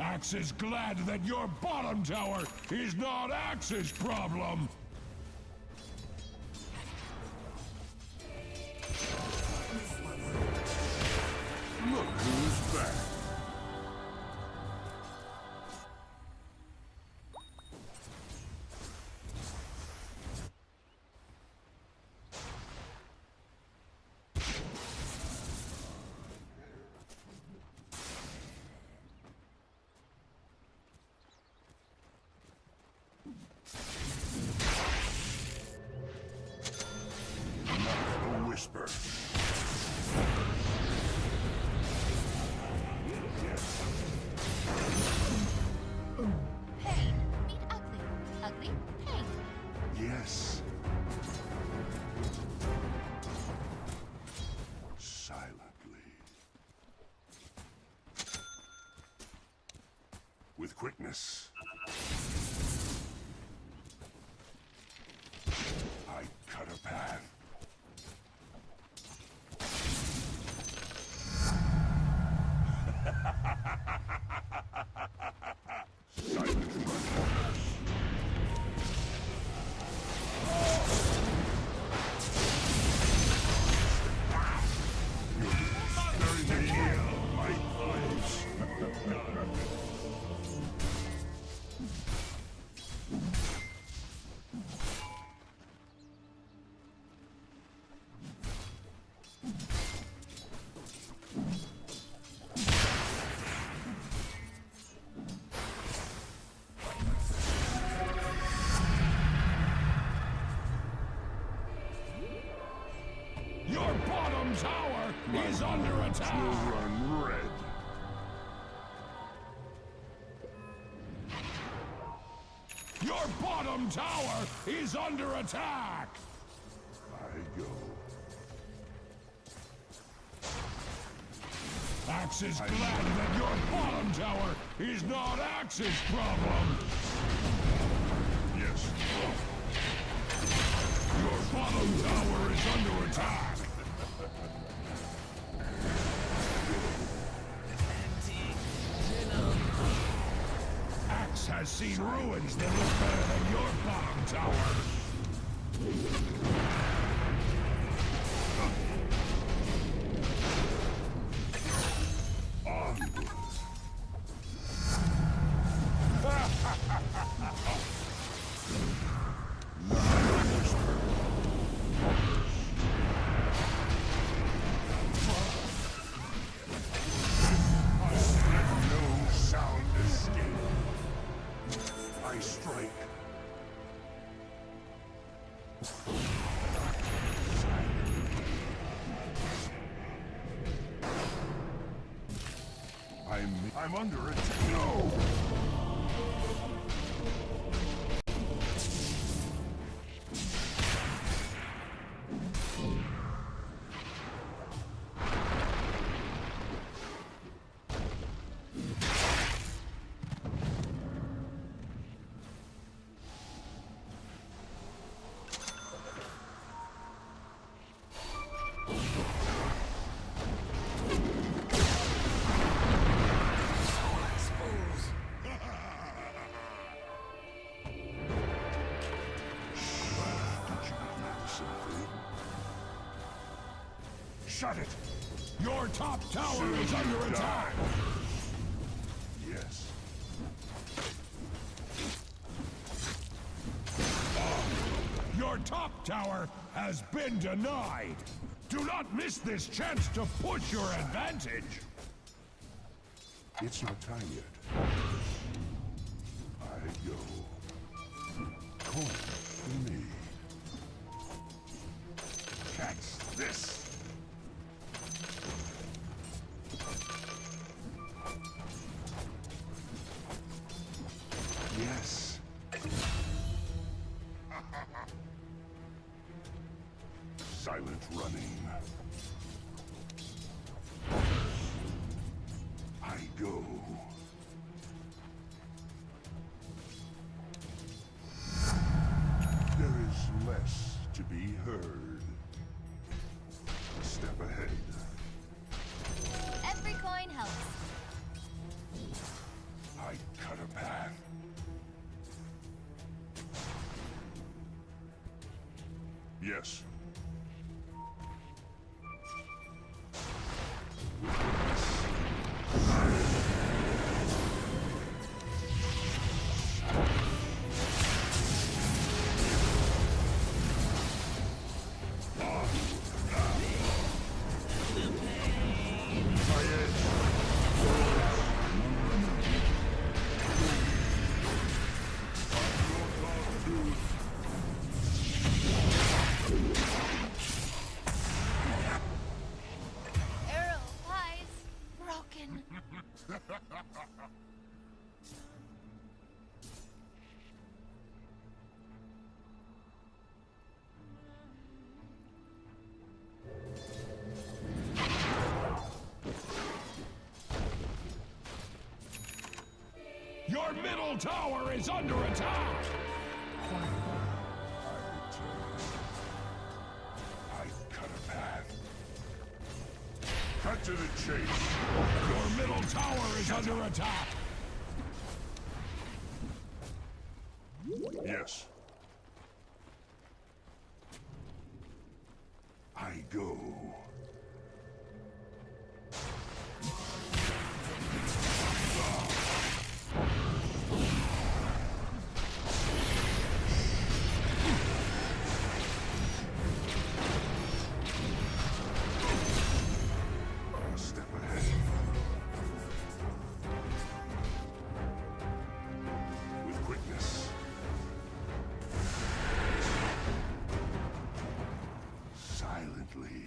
Axe is glad that your bottom tower is not Axe's problem. Look who's back. Not a whisper. Pain. Meet ugly. Ugly. Pain. Yes. Silently. With quickness. I cut a path. Silent runners. Very kill, my friends. attack! You'll run red. Your bottom tower is under attack! I go. Axe is glad that your bottom tower is not Axe's problem. Yes. Your bottom tower is under attack. Axe has seen ruins that look better than your bottom tower. No sound escape. I strike. I'm under attack. No! Shut it! Your top tower is under attack! Yes. Your top tower has been denied! Do not miss this chance to push your advantage! It's not time yet. I go. Coin for me. Catch this! Yes. Silent running. I go. There is less to be heard. Step ahead. Every coin helps. I cut a path. Yes. Arrow eyes broken. Your middle tower is under attack! I return. I cut a path. Cut to the chase. Your middle tower is under attack! Yes. I go. Step ahead. With quickness. Silently.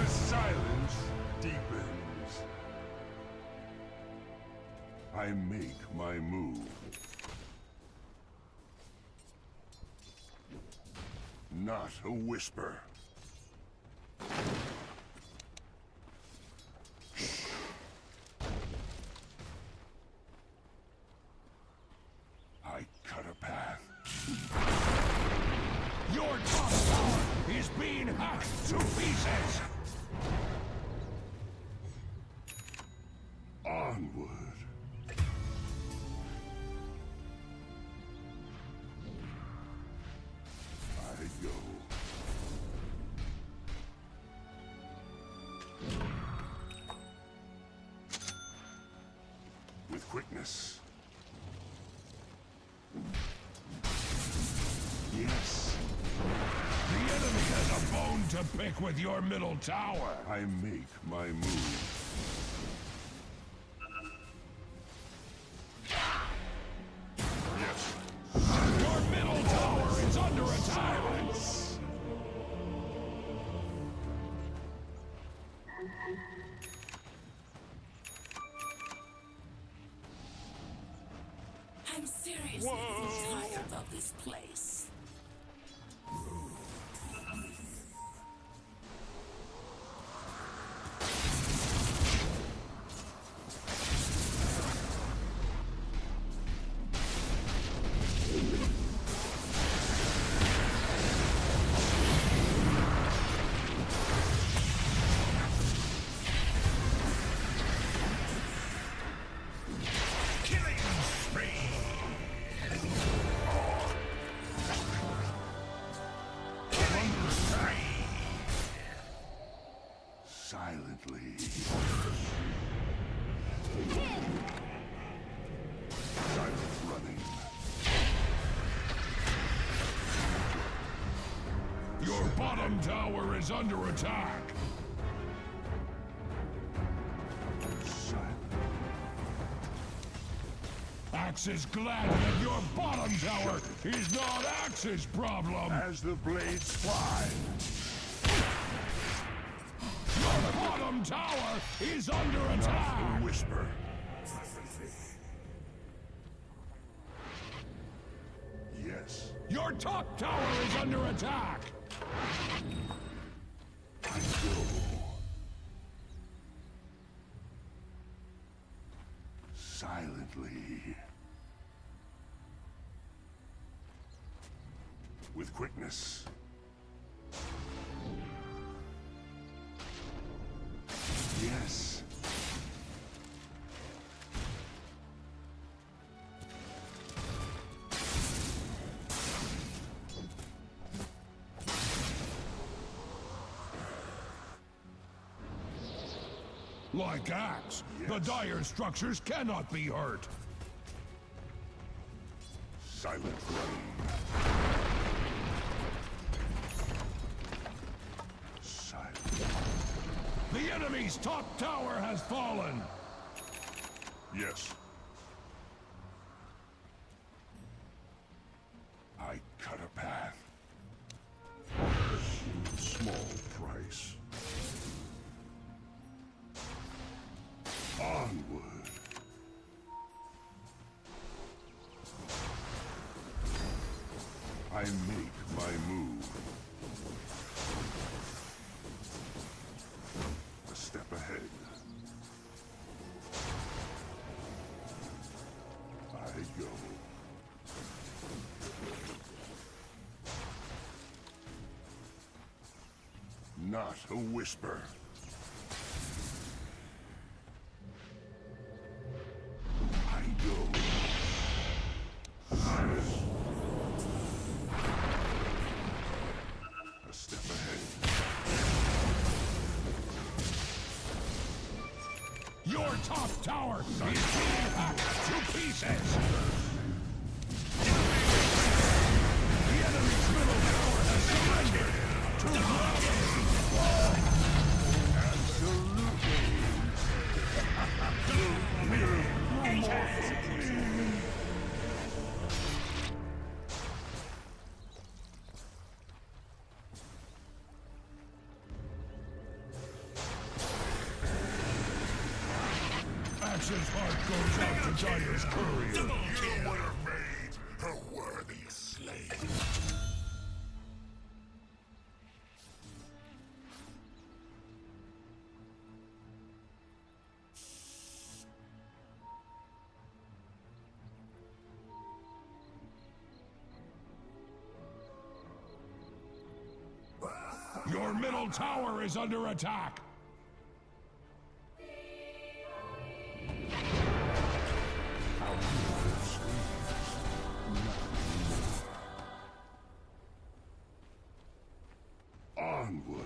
silence deepens. I make my move. Not a whisper. I cut a path. Your top tower is being hacked to pieces. Onward. I go. With quickness. Yes. The enemy has a bone to pick with your middle tower. I make my move. Yes. Your middle tower is under attack. I'm seriously tired of this place. Silently. Silent running. Your bottom tower is under attack. Axe is glad that your bottom tower is not Axe's problem. As the blades fly. Your bottom tower is under attack. Whisper. Yes. Your top tower is under attack. I go. Silently. With quickness. Yes. Like Axe, the dire structures cannot be hurt. Silent running. Silent. The enemy's top tower has fallen. Yes. I cut a path. Small price. Onward. I make my move. A step ahead. I go. Not a whisper. I go. A step ahead. Your top tower is being hacked to pieces. The enemy's middle tower has surrendered to gravity. Jax's heart goes out to Dyer's courier. You would have made a worthy slave. Your middle tower is under attack. Onward.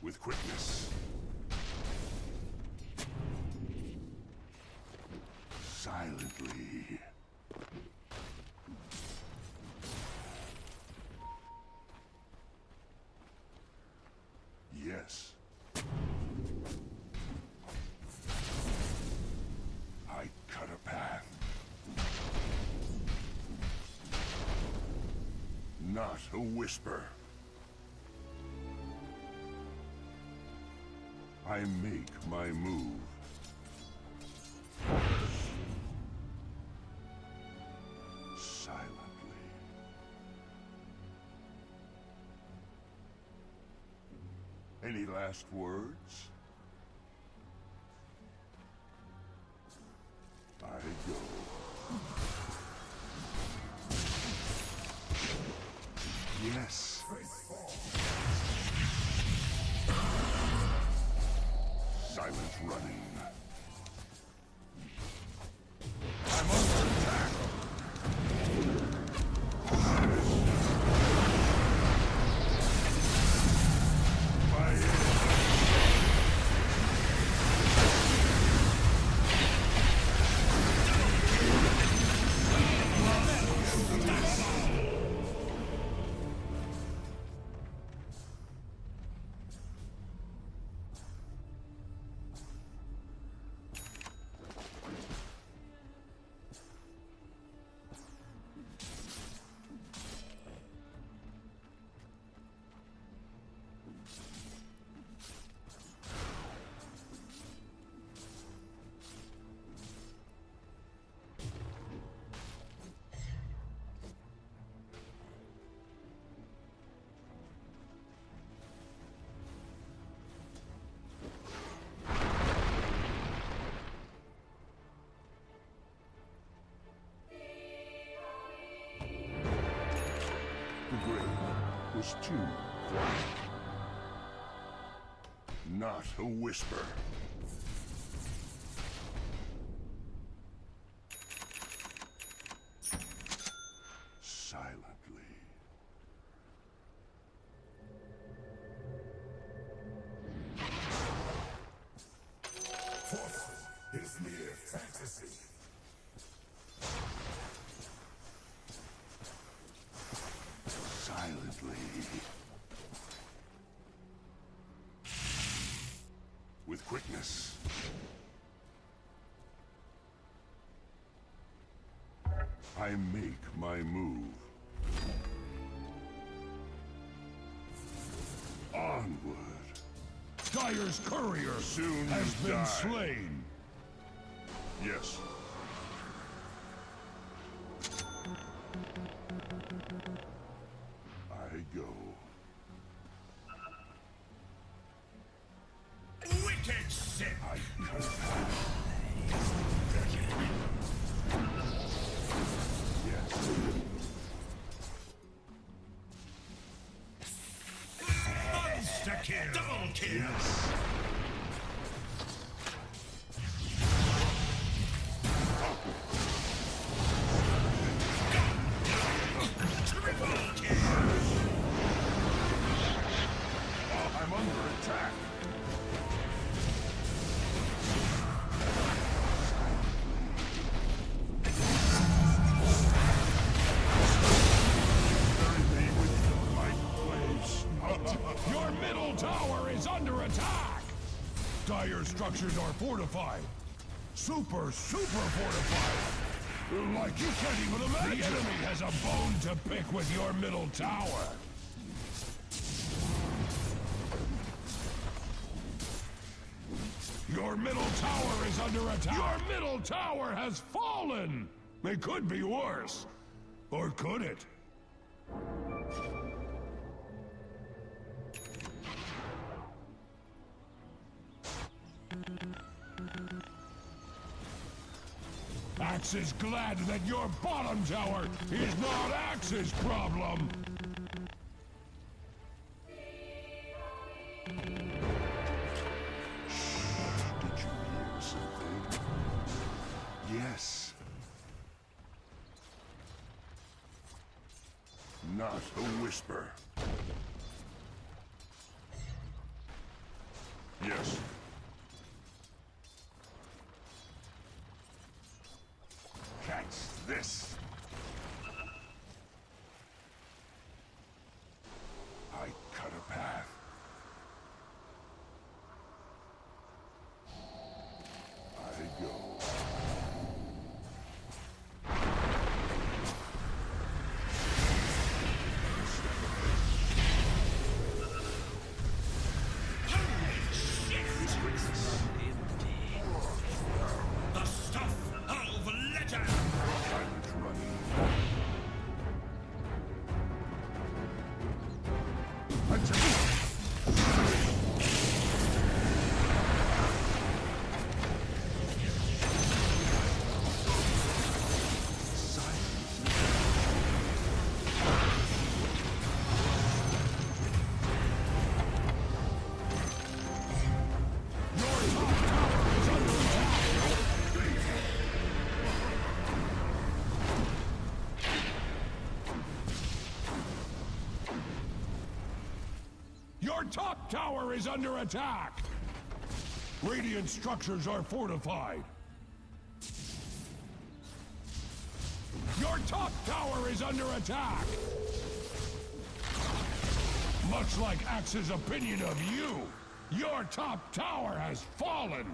With quickness. Silently. Yes. I cut a path. Not a whisper. I make my move. Silently. Any last words? I go. Yes. Silent running. I'm under attack. The grave was too quiet. Not a whisper. Silently. Force is mere fantasy. Silently. With quickness. I make my move. Onward. Dyer's courier Soon has been die. slain. Yes. I go. Wicked sick. I cut a path. Yes. Monster kill. Double kill. Yes. Triple kill. I'm under attack. Your middle tower is under attack! Dire structures are fortified. Super fortified. Like you can't even imagine. The enemy has a bone to pick with your middle tower. Your middle tower is under attack. Your middle tower has fallen. It could be worse. Or could it? Axe is glad that your bottom tower is not Axe's problem. Did you hear something? Yes. Not a whisper. Yes. Catch this. I cut a path. I go. The stuff of legend! Your top tower is under attack! Radiant structures are fortified. Your top tower is under attack! Much like Axe's opinion of you, your top tower has fallen!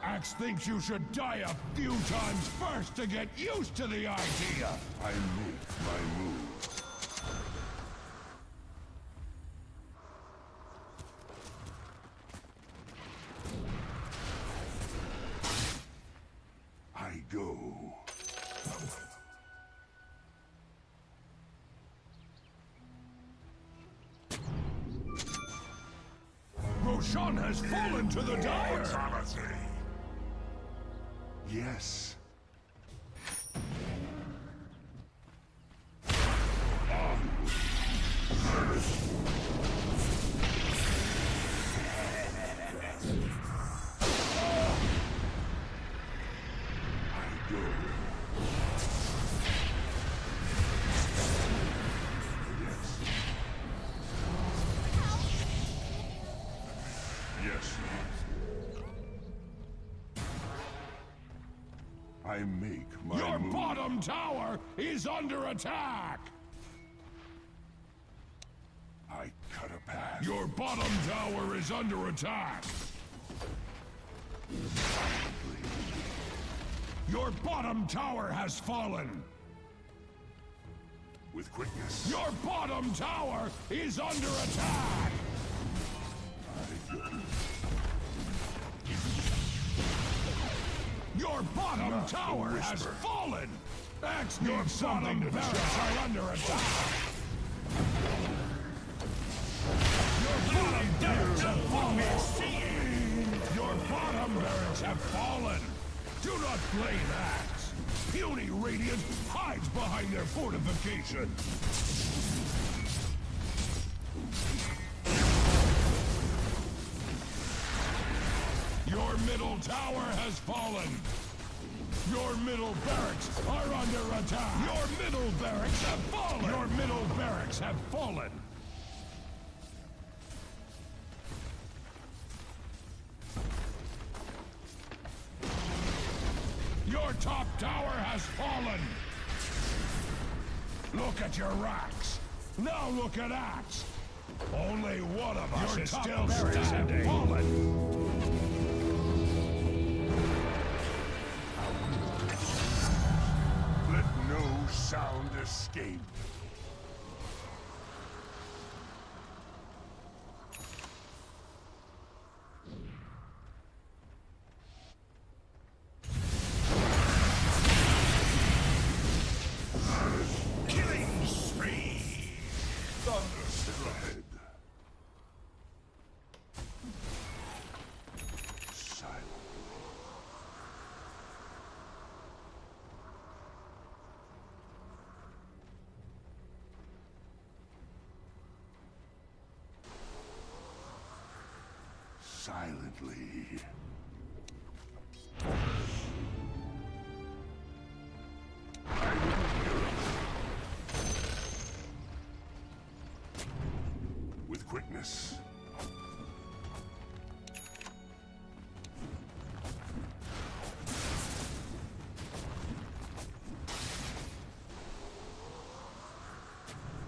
Axe thinks you should die a few times first to get used to the idea. I make my move. I go. Roshan has fallen to the dire! Fatality. Yes. I make my Your move. bottom tower is under attack! I cut a path. Your bottom tower is under attack! Your bottom tower has fallen! With quickness. Your bottom tower is under attack! Your bottom Not tower a has whisper. fallen! Axe needs something to barracks are under attack! Your bottom barracks have fallen! Your bottom barracks have fallen! Do not blame Axe! Puny Radiant hides behind their fortification! Your middle tower has fallen! Your middle barracks are under attack! Your middle barracks have fallen! Your middle barracks have fallen! Your top tower has fallen! Look at your racks. Now look at that. Only one of us is still standing. Let no sound escape. Killing spree. Thunderstrike. Silent. Silently. With quickness.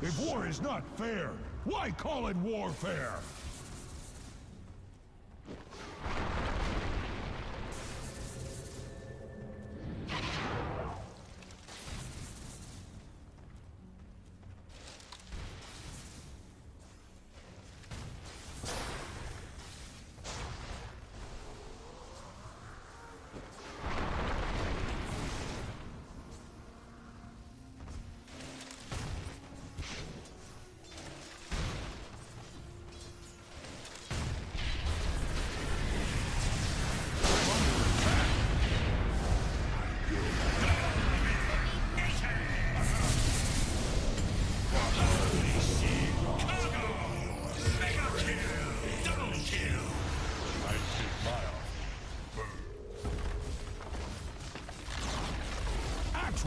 If war is not fair, why call it warfare?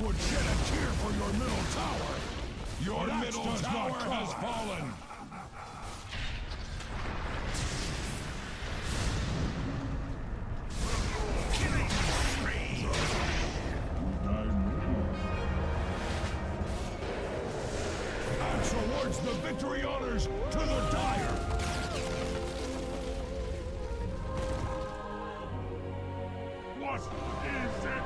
Would shed a tear for your middle tower. Your middle tower has fallen. Killing spree. Axe awards the victory honors to the Dire. What is it?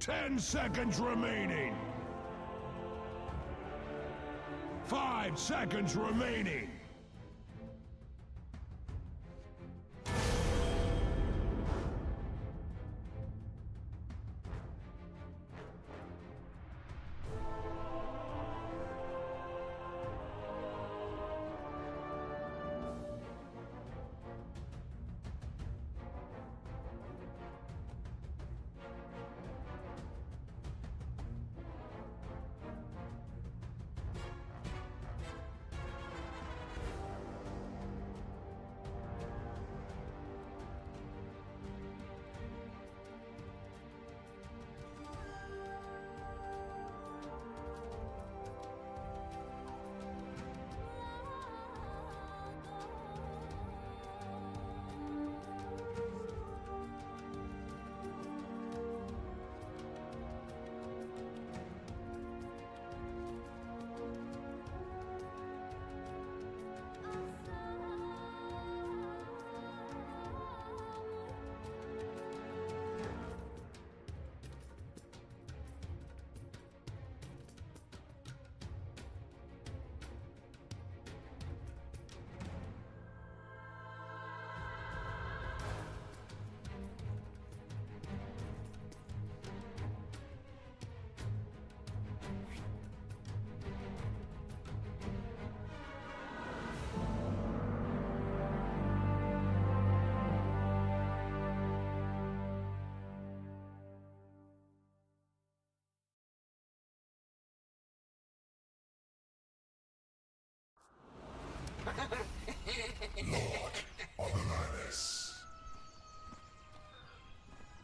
10 seconds remaining. 5 seconds remaining.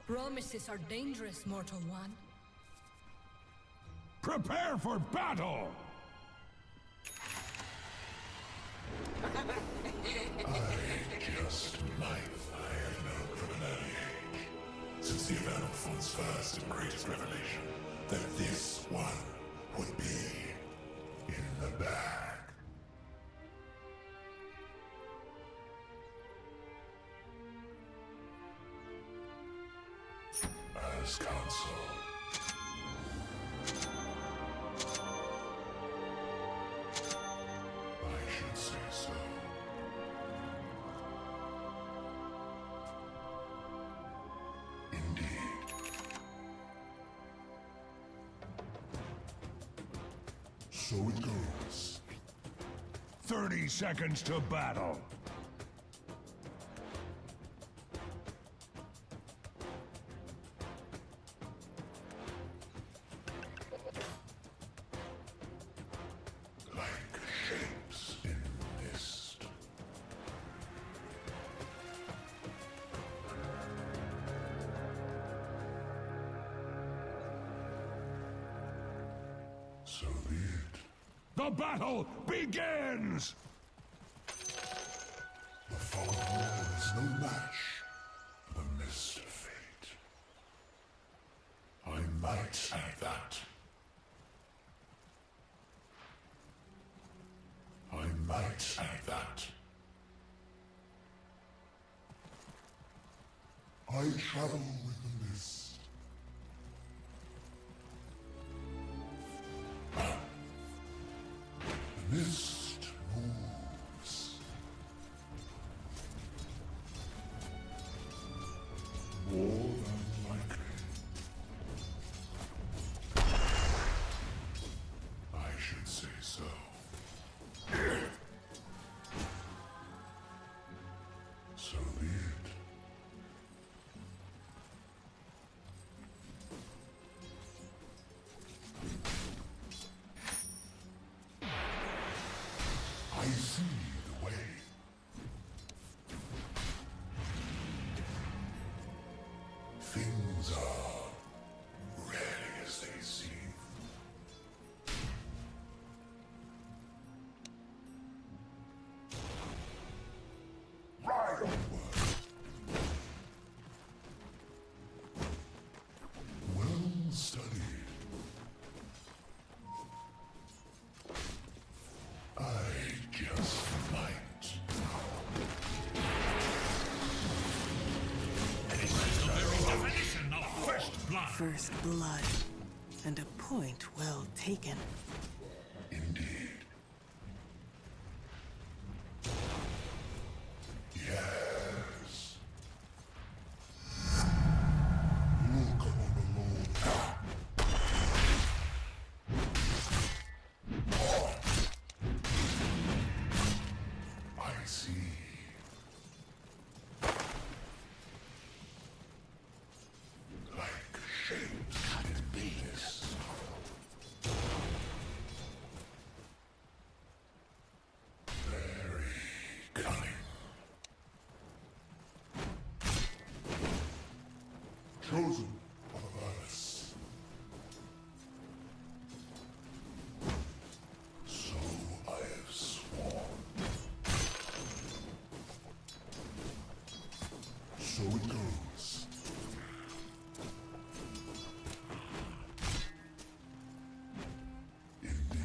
Promises are dangerous, mortal one. Prepare for battle! I just might. I have known from an early age, since the event of Fon's first and greatest revelation, that this one would be in the bag. As counsel. I should say so. Indeed. So it goes. 30 seconds to battle. So be it. The battle begins! The fog of war is no match for the mist of fate. I might add that. I might add that. I travel with the mist. The mist moves. More than likely. I should say so. So be it. I see the way. Things are rarely as they seem. Right onward. Well studied. I just might. First blood, and a point well taken. Indeed. Yes. Look on the Lord. I see. Like shapes in this. Very cunning. Chosen of Avernus. So I have sworn. So it goes. Indeed.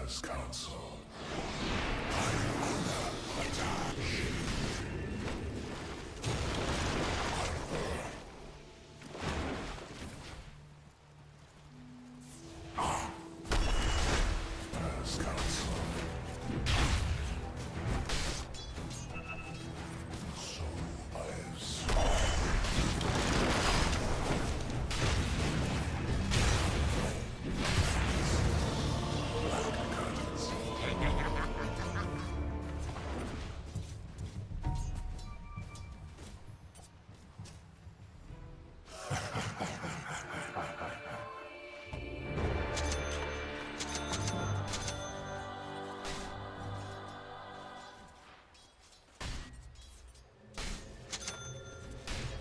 As counsel, I am under attack. As counsel. So I have sworn.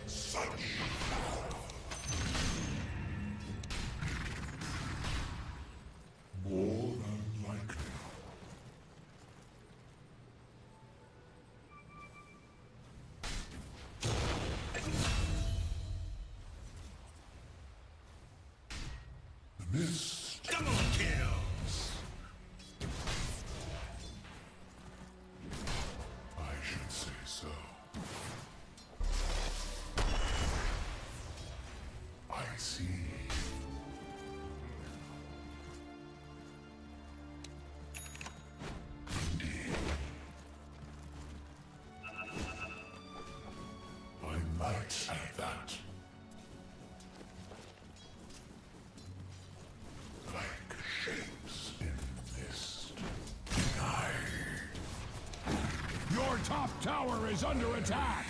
Such more than likely. The mist. Double kills. I should say so. I see. Indeed. I might say that. Like shapes in mist. Your top tower is under attack.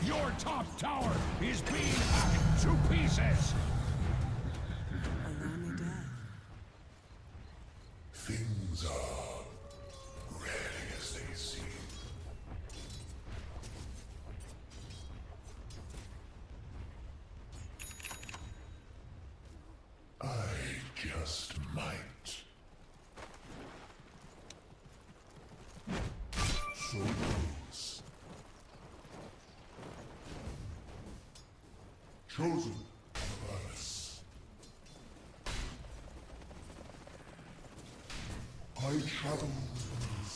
Your top tower is being hacked to pieces. Things are rarely as they seem. I just might. So it goes. Chosen of us. I travel with this.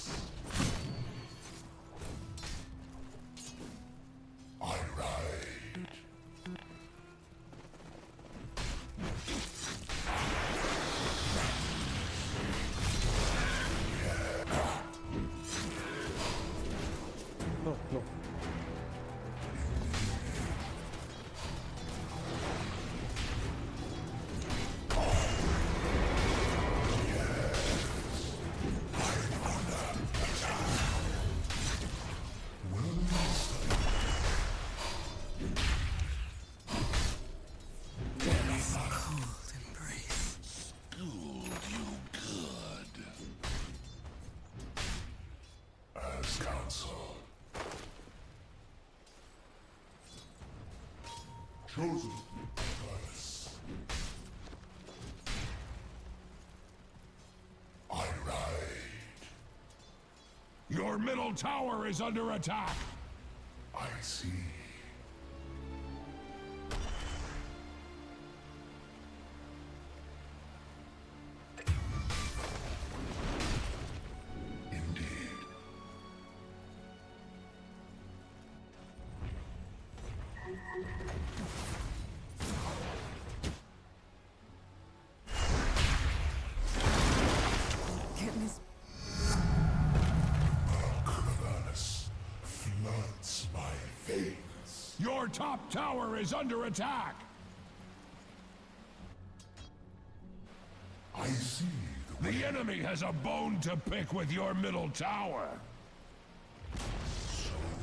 I ride. No, no. As counsel. Chosen of us. I ride. Your middle tower is under attack. I see. Floods my veins. Your top tower is under attack. I see the enemy has a bone to pick with your middle tower.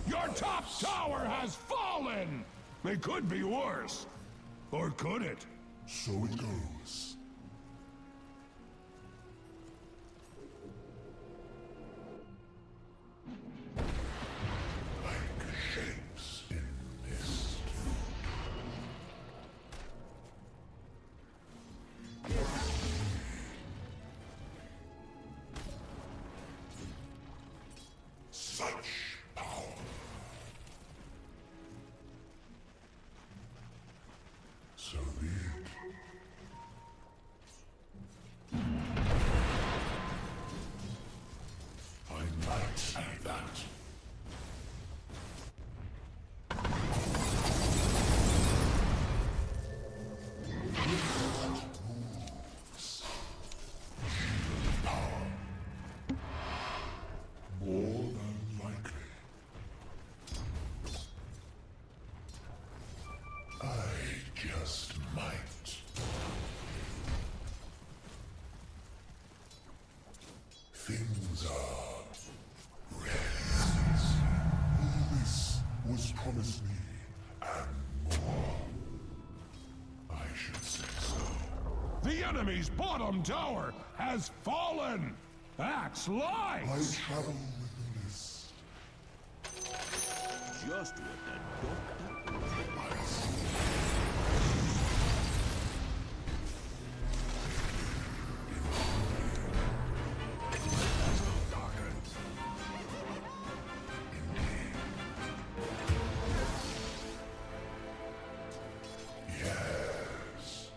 Your top tower has fallen. It could be worse. Or could it? So it goes. Like shapes in mist. Such power. So be it. I might say that. Moves. Power. More than likely. I just might. Things are rarely as they seem. All this was promised me, and more. I should say so. The enemy's bottom tower has fallen. That's lies. I travel with the mist. Just what the doctor. I see. Yes.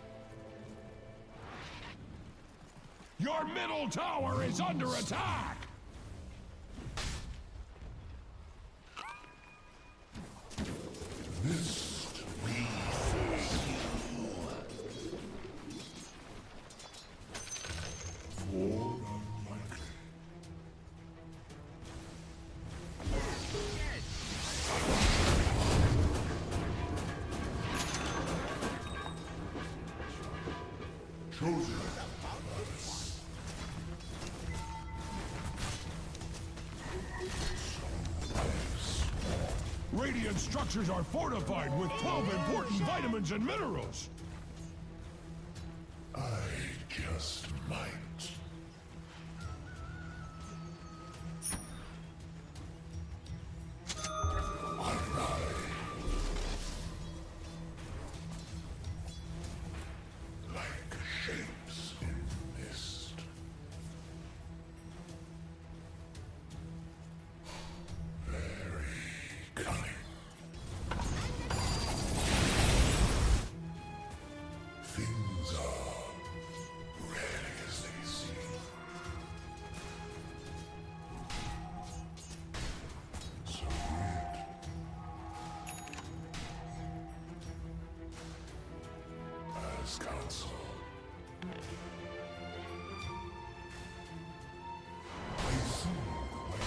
Your middle tower is under attack. Mist, we more unlikely. Chosen. Radiant structures are fortified with 12 important vitamins and minerals. I just might. Like shapes in mist. Very cunning. Things are rarely as they seem. So weird. As counsel. I see the way.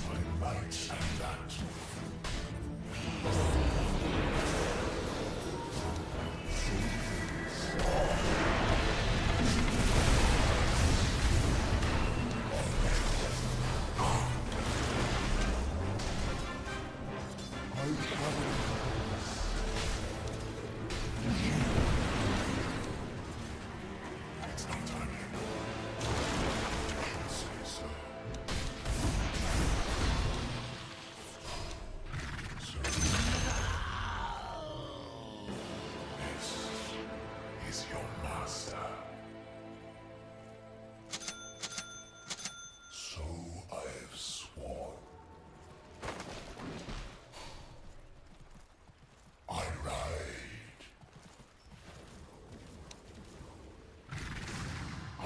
I might say that.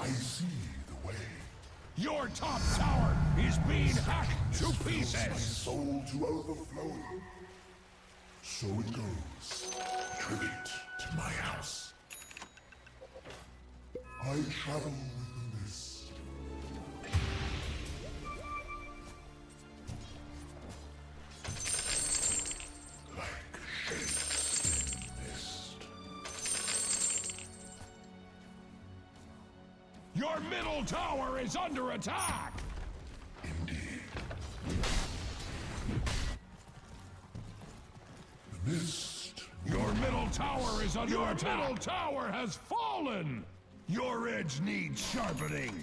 I see the way. Your top tower is being hacked to My pieces! soul to overflowing. So it goes. Tribute to my house. I travel with the mist. Like shapes in mist. Your middle tower is under attack! The mist. Your middle tower is under attack! Your middle tower has fallen! Your edge needs sharpening!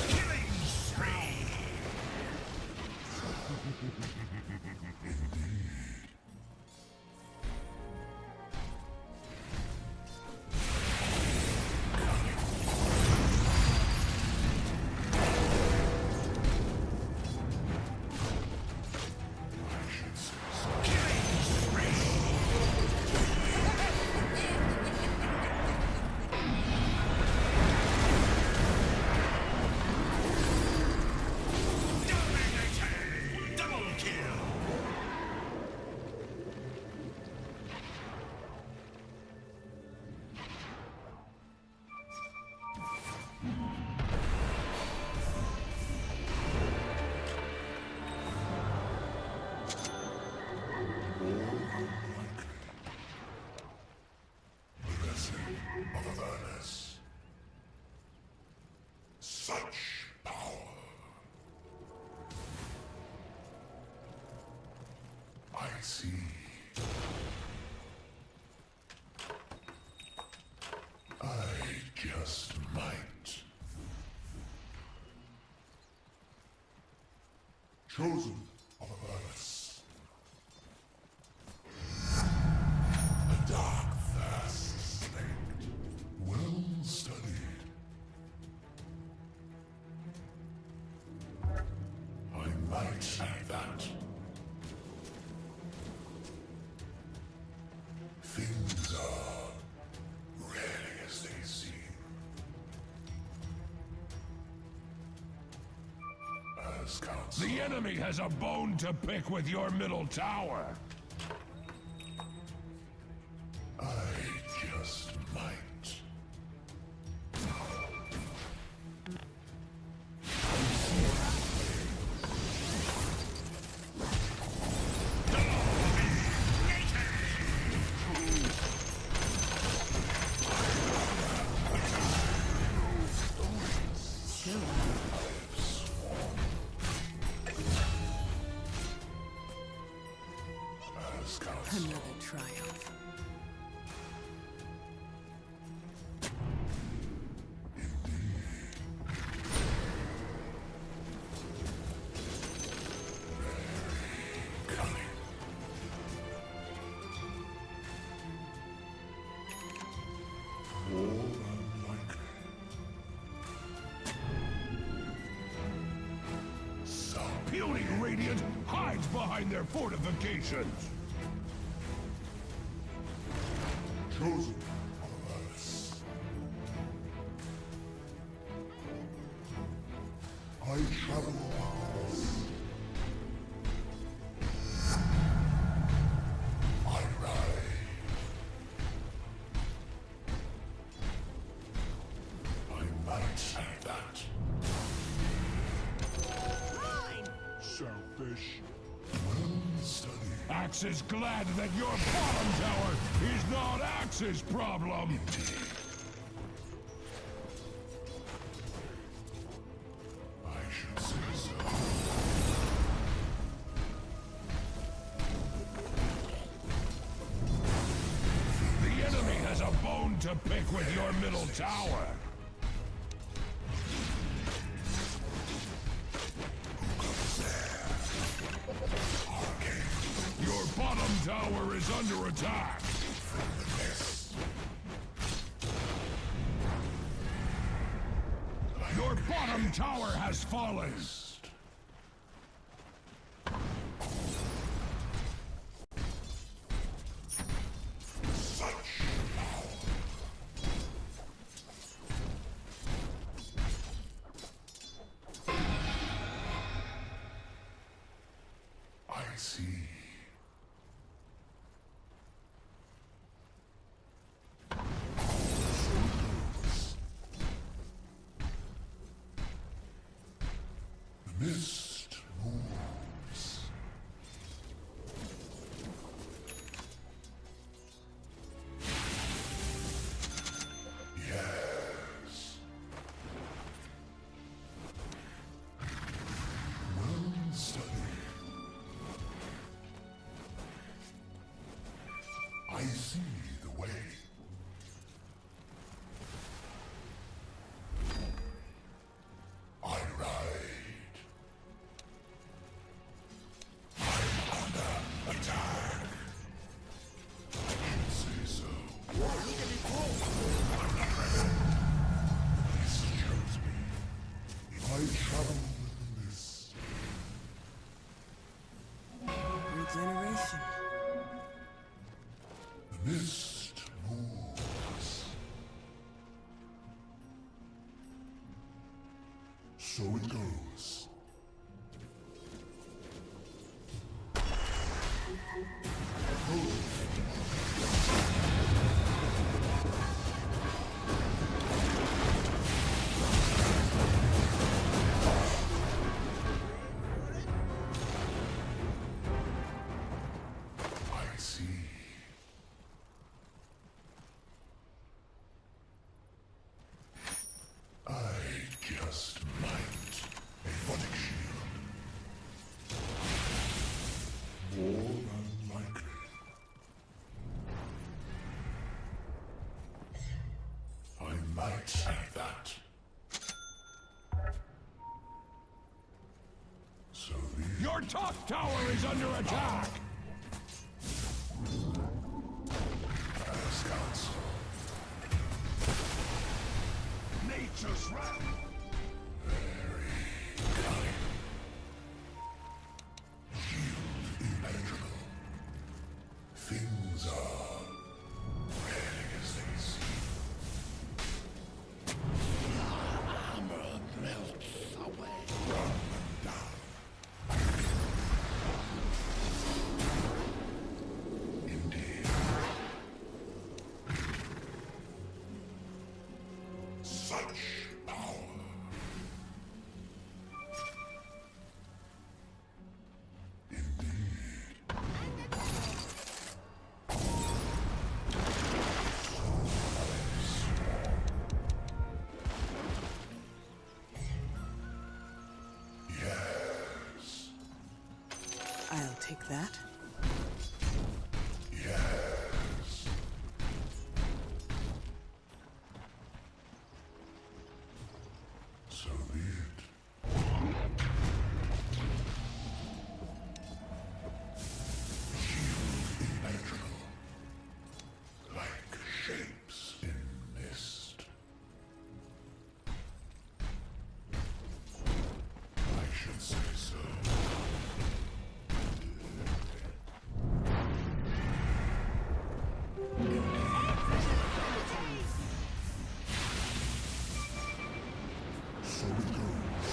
Killing spree! Such power. I see. I just might. Chosen of Avernus. A dark thirst slaked, well studied. I might say that. Things are rarely as they seem. As counsel. The enemy has a bone to pick with your middle tower! I just might. As counsel. Another triumph. Cunning. More unlikely. Some Puny Radiant hides behind their fortifications! chosen of Avernus. I travel with this. I ride. I might say that. Selfish. Well studied. Axe is glad that your bottom tower is not Axe's problem! I should say so. The enemy has a bone to pick with your middle tower! Your bottom tower is under attack! Your bottom tower has fallen! Such power. mist moves. Yes. Well studied. I see the way. I ride. I'm under attack. I should say so. Look at me close. I'm not ready. This shows me. I travel with the mist. Regeneration. The mist moves. So it goes. I see. I just might. A photic shield. More unlikely. I might say that. So the Your top tower is under attack! Scouts. Nature's wrath! Shield impenetrable. Things are rarely as they seem. Armor melts away. Run down. Indeed. Such power. Yes. I'll take that. Yes. So be it. Shield impenetrable. Like shapes in mist. I should say so. So it goes.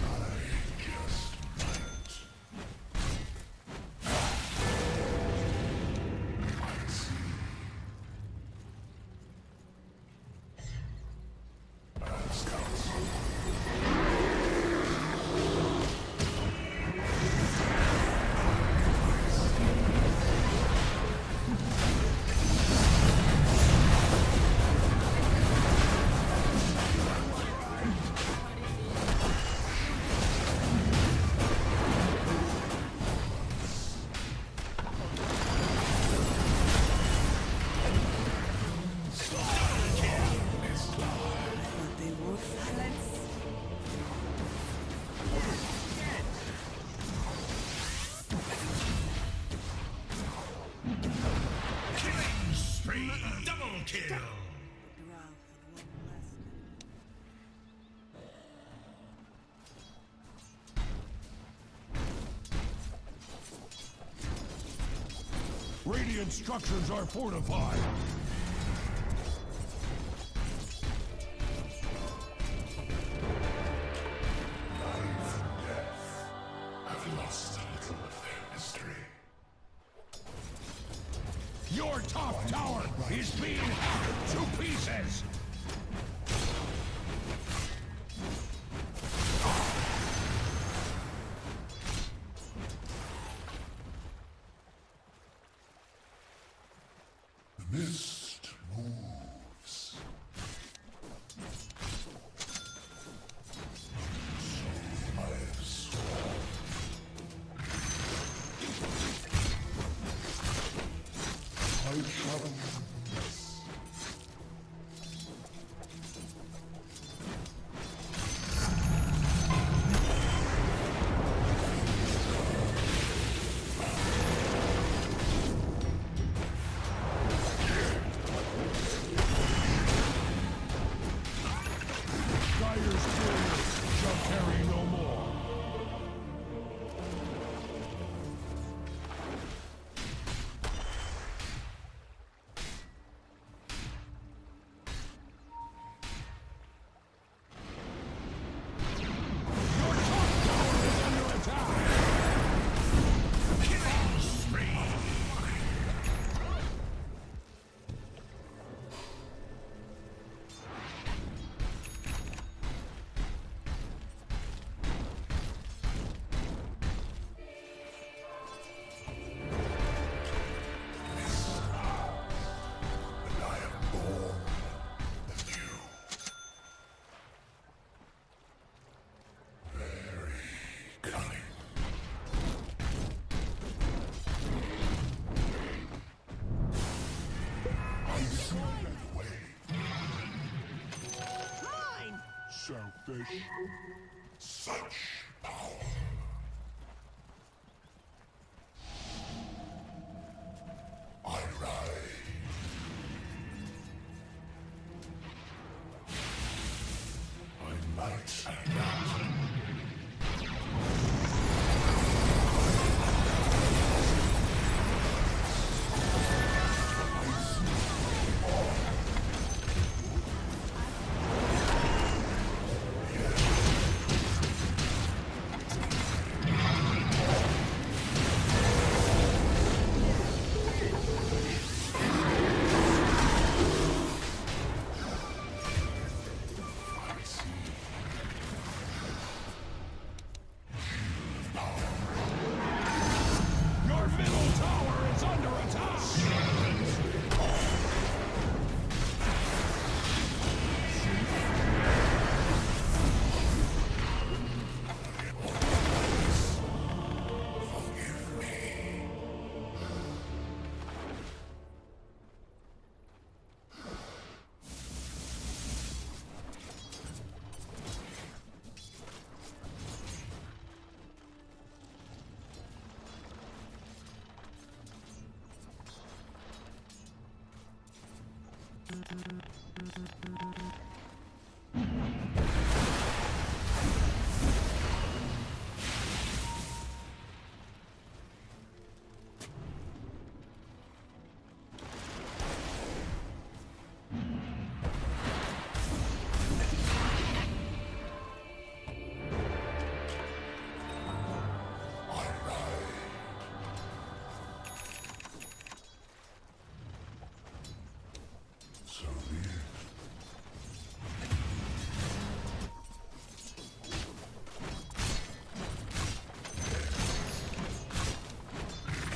I just might. I see. Scouts. But they won't silence. Killing spree! Double kill! Drow had one less. Radiant structures are fortified! Life and death have lost a little of their mystery. Your top tower is being hacked to pieces! The mist moves. So I have sworn. I travel this. Dire's courier shall carry no more. Your top tower is under attack. Killing spree. And I am born anew. Very cunning. I see the way. Selfish. Such power. I ride. I might and not. Your middle tower is under attack. So be it.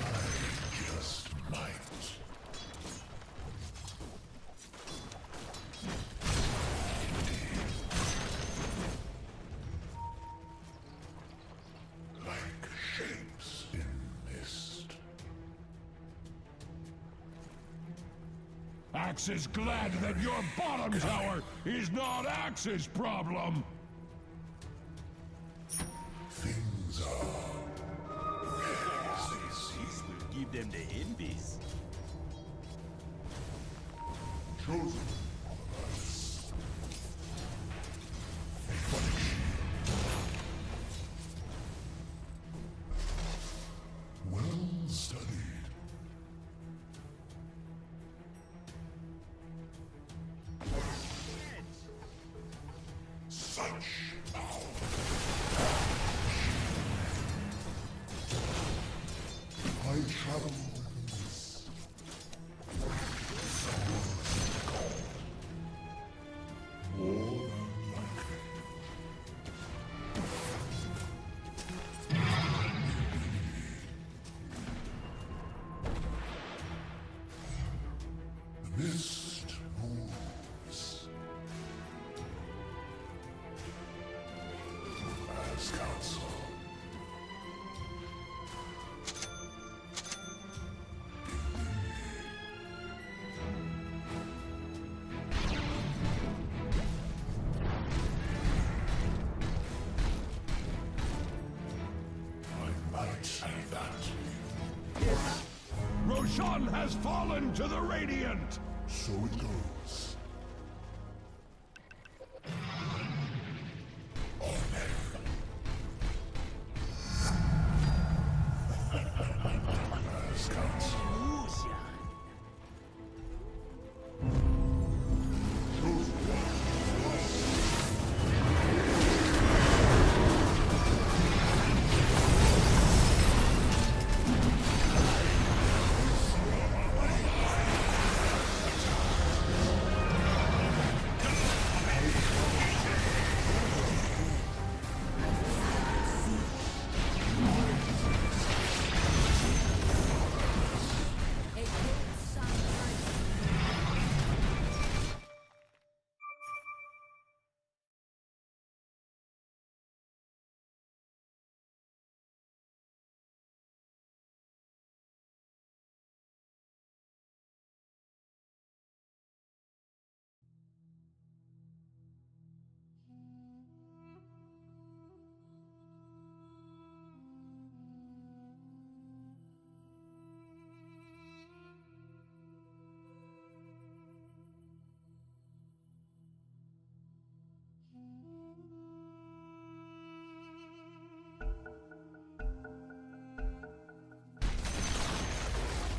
I just might. Like shapes in mist. Axe is glad that your bottom tower is not Axe's problem. Things are This will give them the envies. chosen on us. Well studied. Such power. I travel with this. Archon has fallen to the Radiant! So it goes.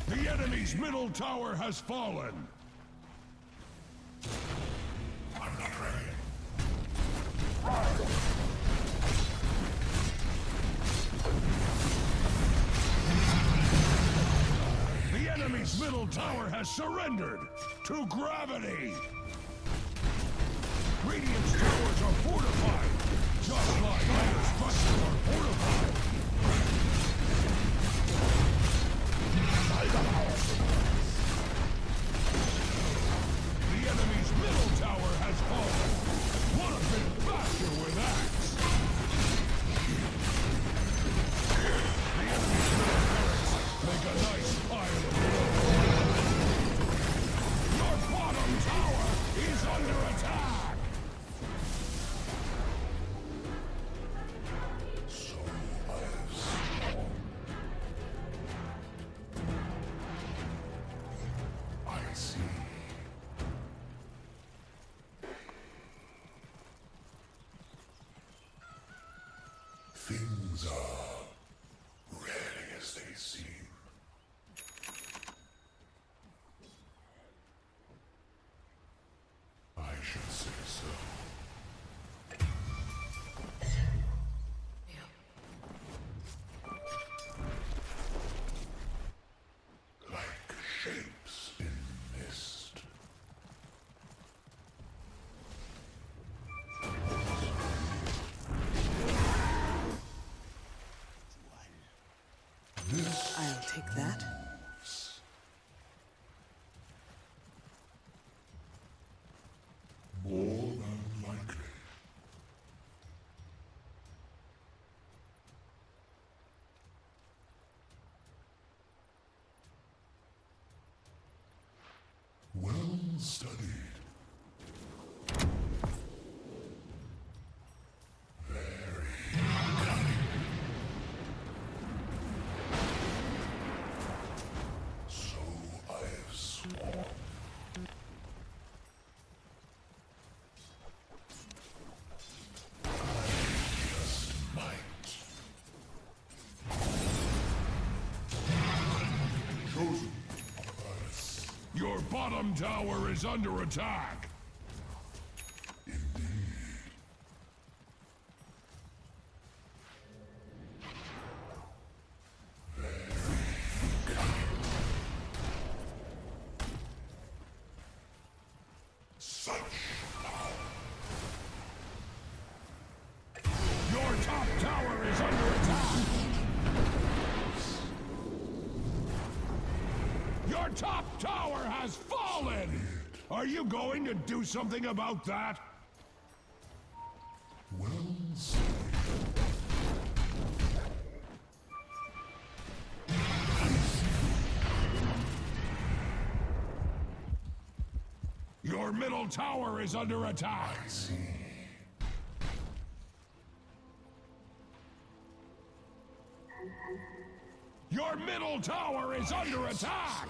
The enemy's middle tower has fallen! I'm not ready. The enemy's middle tower has surrendered to gravity! Radiant's towers are fortified, just like other structures are fortified! The enemy's middle tower has fallen! Would have been faster with axe! The enemy's middle barracks make a nice pile of wood. Your bottom tower is under attack! So I have sworn. I see. Things are rarely as they seem. I should say so. Like shapes in mist. This I'll take that. more than likely. Well studied. Very cunning. So I have sworn. Just might. Chosen. Your bottom tower is under attack! Such power. Your top tower is under attack! Your top tower has fallen! Are you going to do something about that? Well studied. Your middle tower is under attack! I see. Your middle tower is under attack!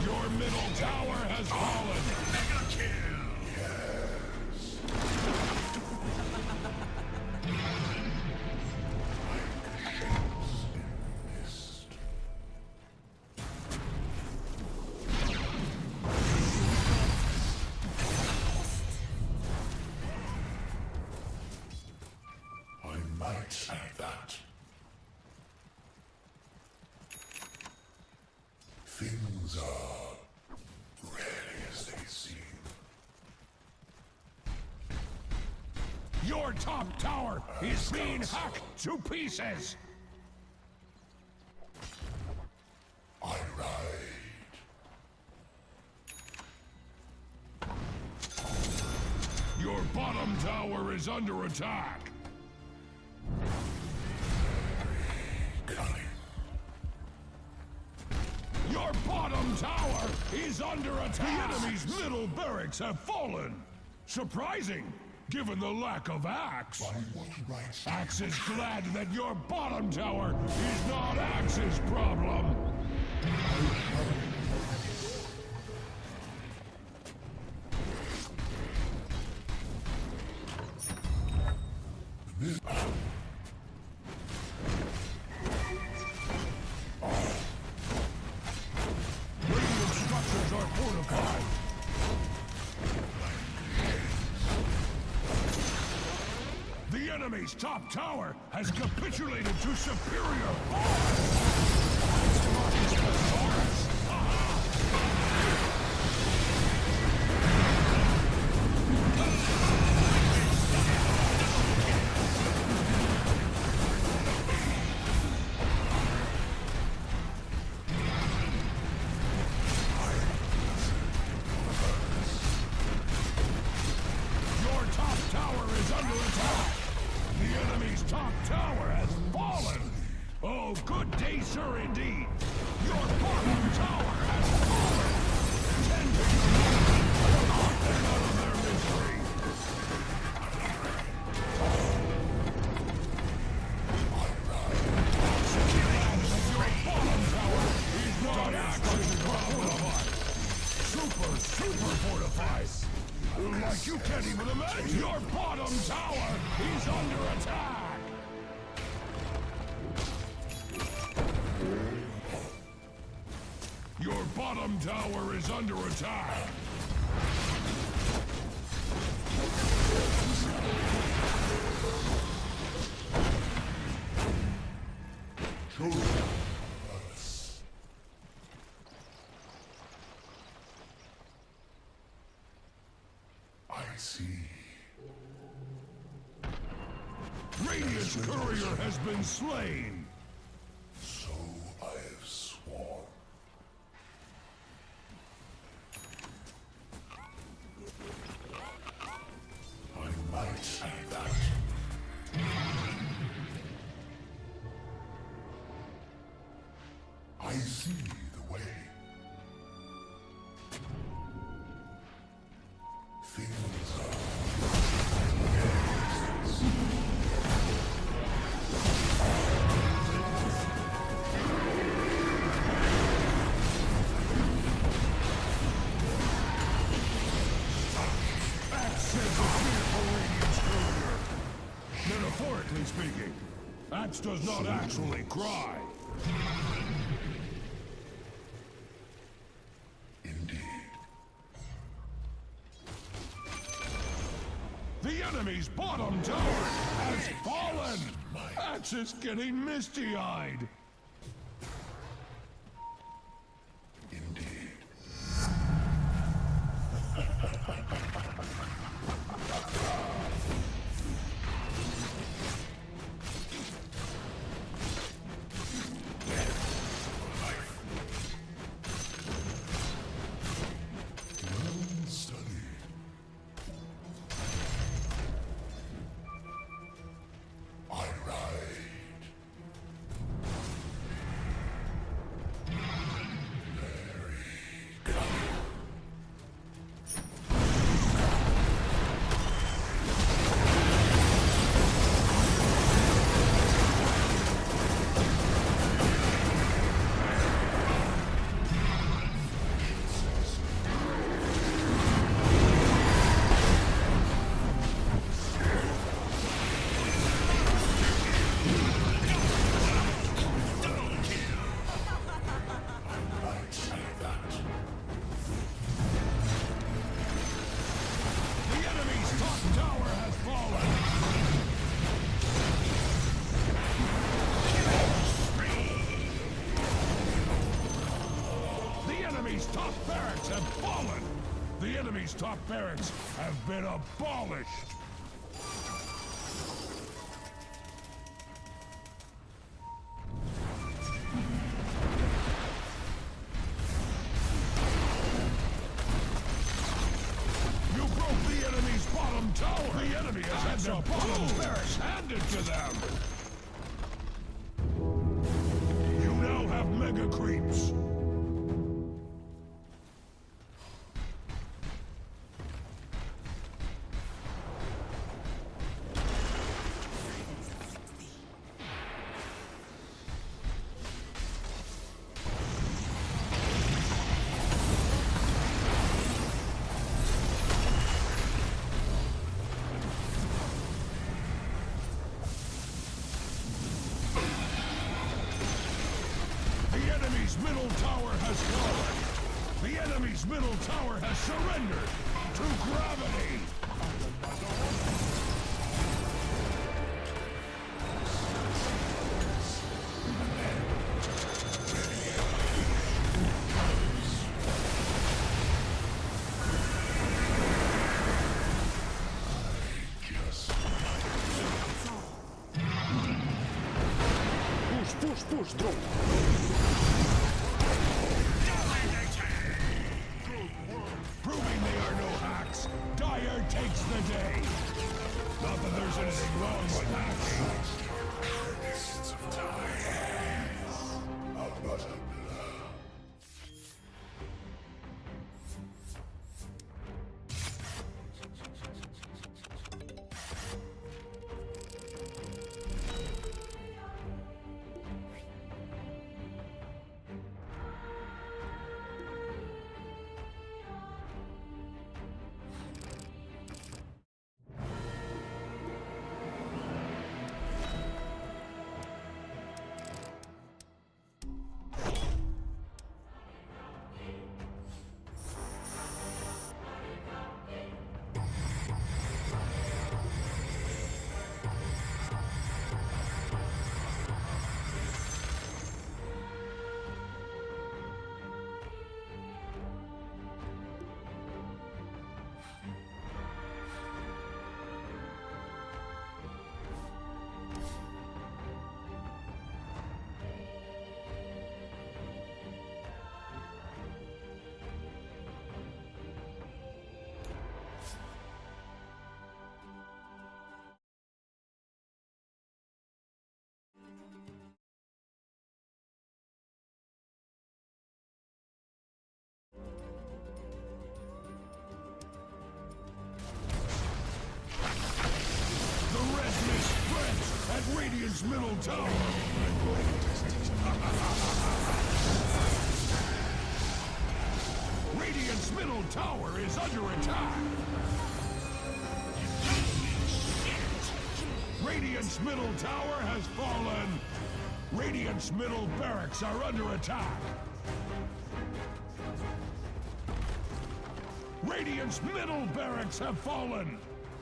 Your middle tower has fallen! Mega kill! I might say that. Things are rarely as they seem. Your top tower is being hacked to pieces! I ride. Your bottom tower is under attack! Your bottom tower is under attack! The enemy's middle barracks have fallen! Surprising, given the lack of Axe. Axe is glad that your bottom tower is not Axe's problem! Radiant structures are fortified! The enemy's top tower has capitulated to superior Your top tower is under attack! The enemy's top tower has fallen! Oh, good day, sir, indeed! Your bottom tower has fallen! Tend to your knock them out of their misery! Your bottom tower is not actually fortified! Super fortified! Like you can't even imagine! Your bottom tower is under attack! Your bottom tower is under attack! I see. Radiant's courier has been slain! So I have sworn. I might say that. I see the way. Things are Metaphorically speaking, Axe does not actually cry. indeed. The enemy's bottom tower has fallen! Axe is getting misty-eyed! barracks have fallen! The enemy's top barracks have been abolished! You broke the enemy's bottom tower! The enemy has had their bottom barracks handed to them! You now have mega creeps! Middle tower has fallen. The enemy's middle tower has surrendered to gravity. Push, through. Proving they are no hacks, Dire takes the day. Not that there's anything wrong with hacking. Artists of time. A butter blow. Radiant's middle tower! Radiant's middle tower is under attack! Radiant's middle tower has fallen! Radiant's middle barracks are under attack! Radiant's middle barracks have fallen!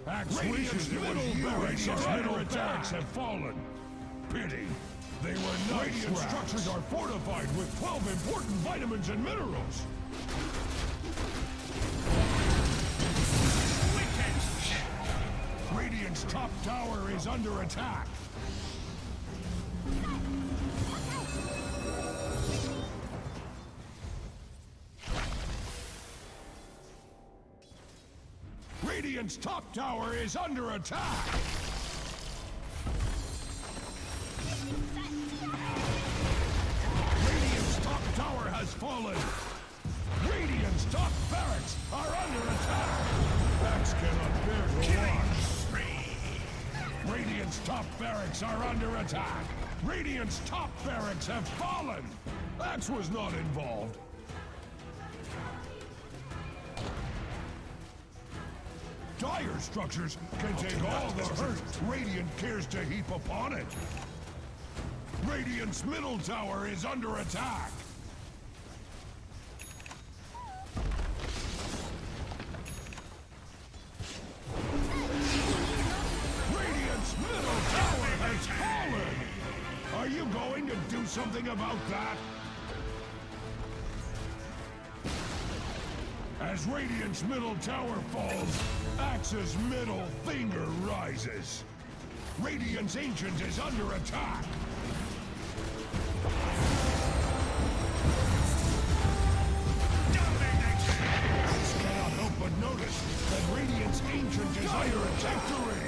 Radiant's middle barracks have fallen. Pity. They were not. Radiant structures are fortified with 12 important vitamins and minerals. Radiant's top tower is under attack. Radiant's top tower is under attack! Radiant's top tower has fallen! Radiant's top barracks are under attack! Bats cannot bear to watch! Radiant's top barracks are under attack! Radiant's top barracks have fallen! Axe was not involved! Dire structures can take all the hurt Radiant cares to heap upon it. Radiant's middle tower is under attack. Radiant's middle tower has fallen. Are you going to do something about that? As Radiant's middle tower falls, Axe's middle finger rises. Radiant's Ancient is under attack. Axe cannot help but notice that Radiant's Ancient is under victory.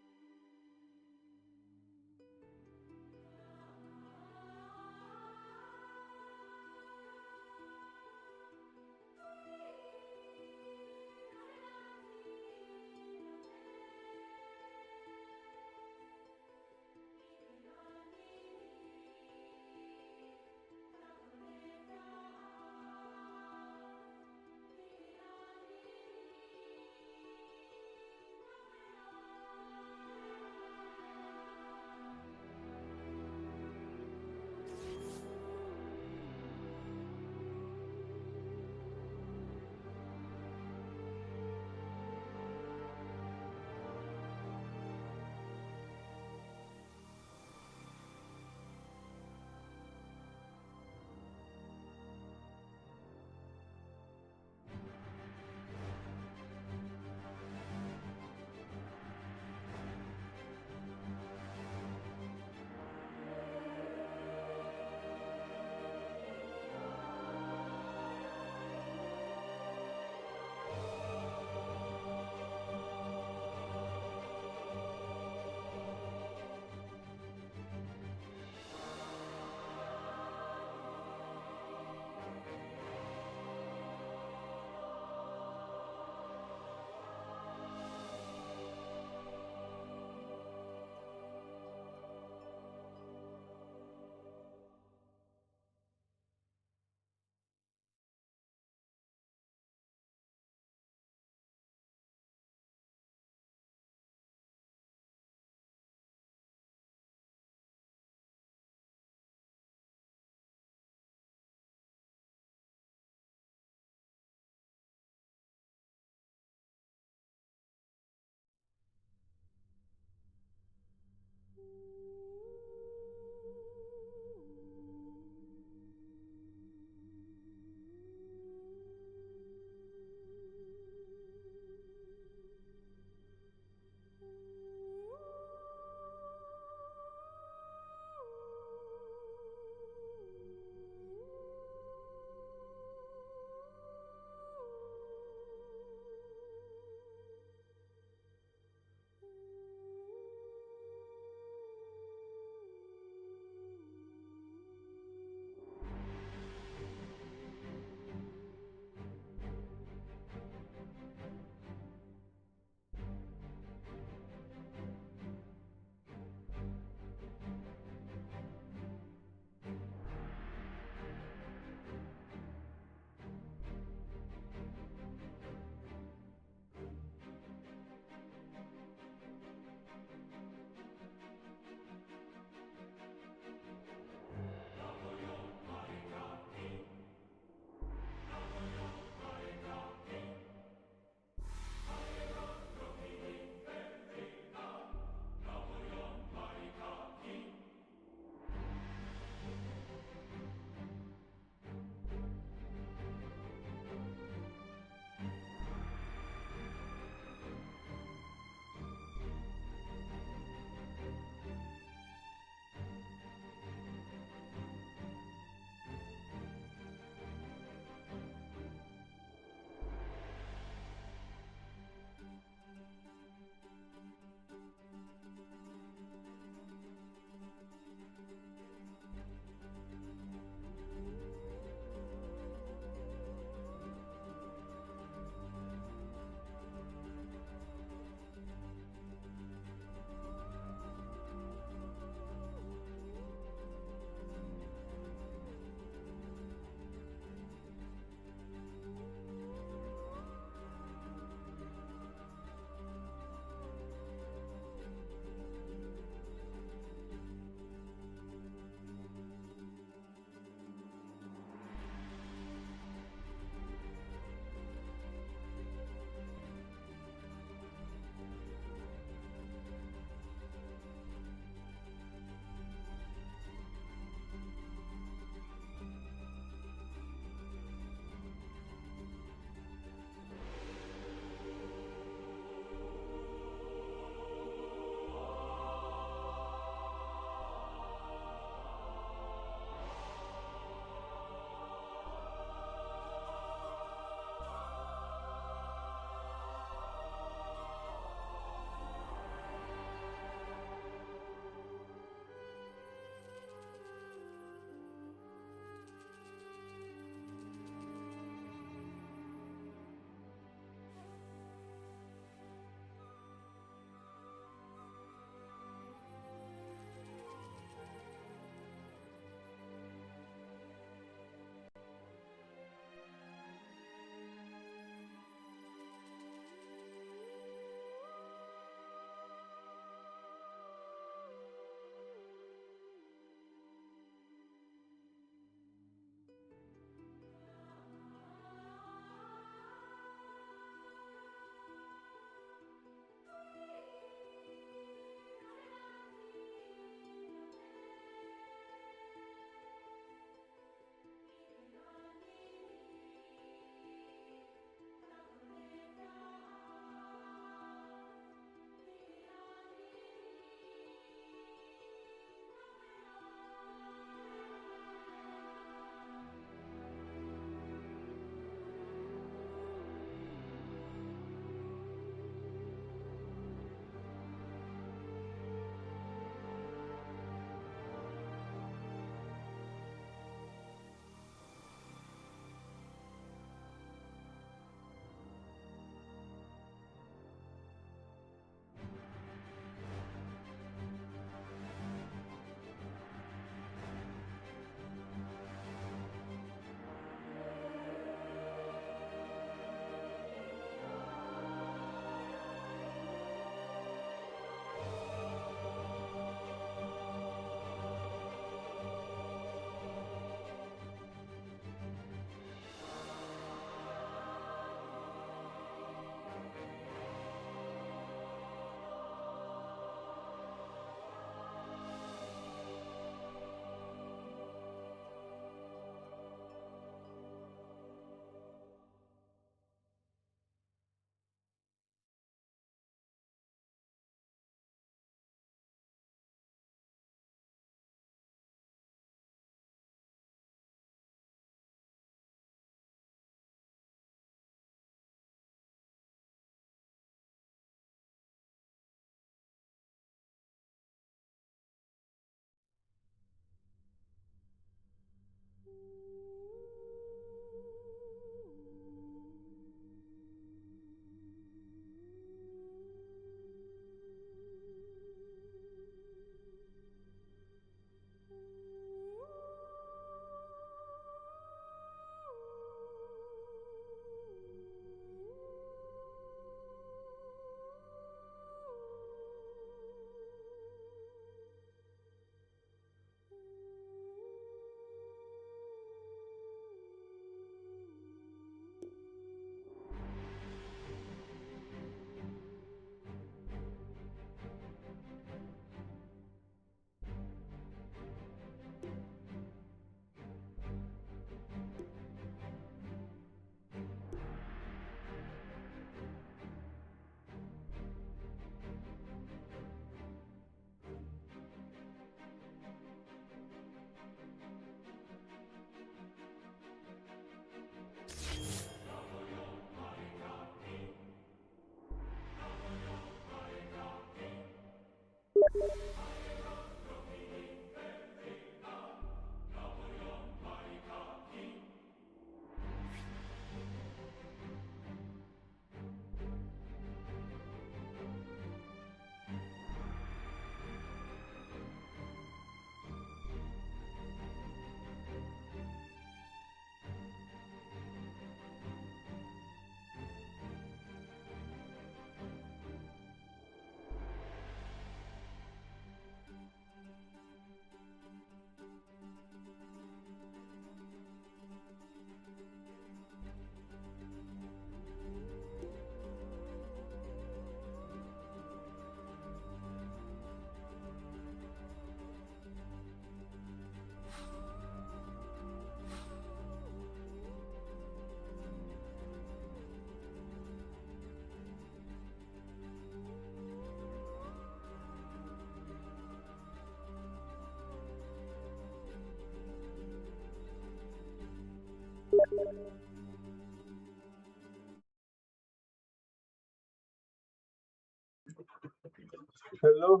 Hello.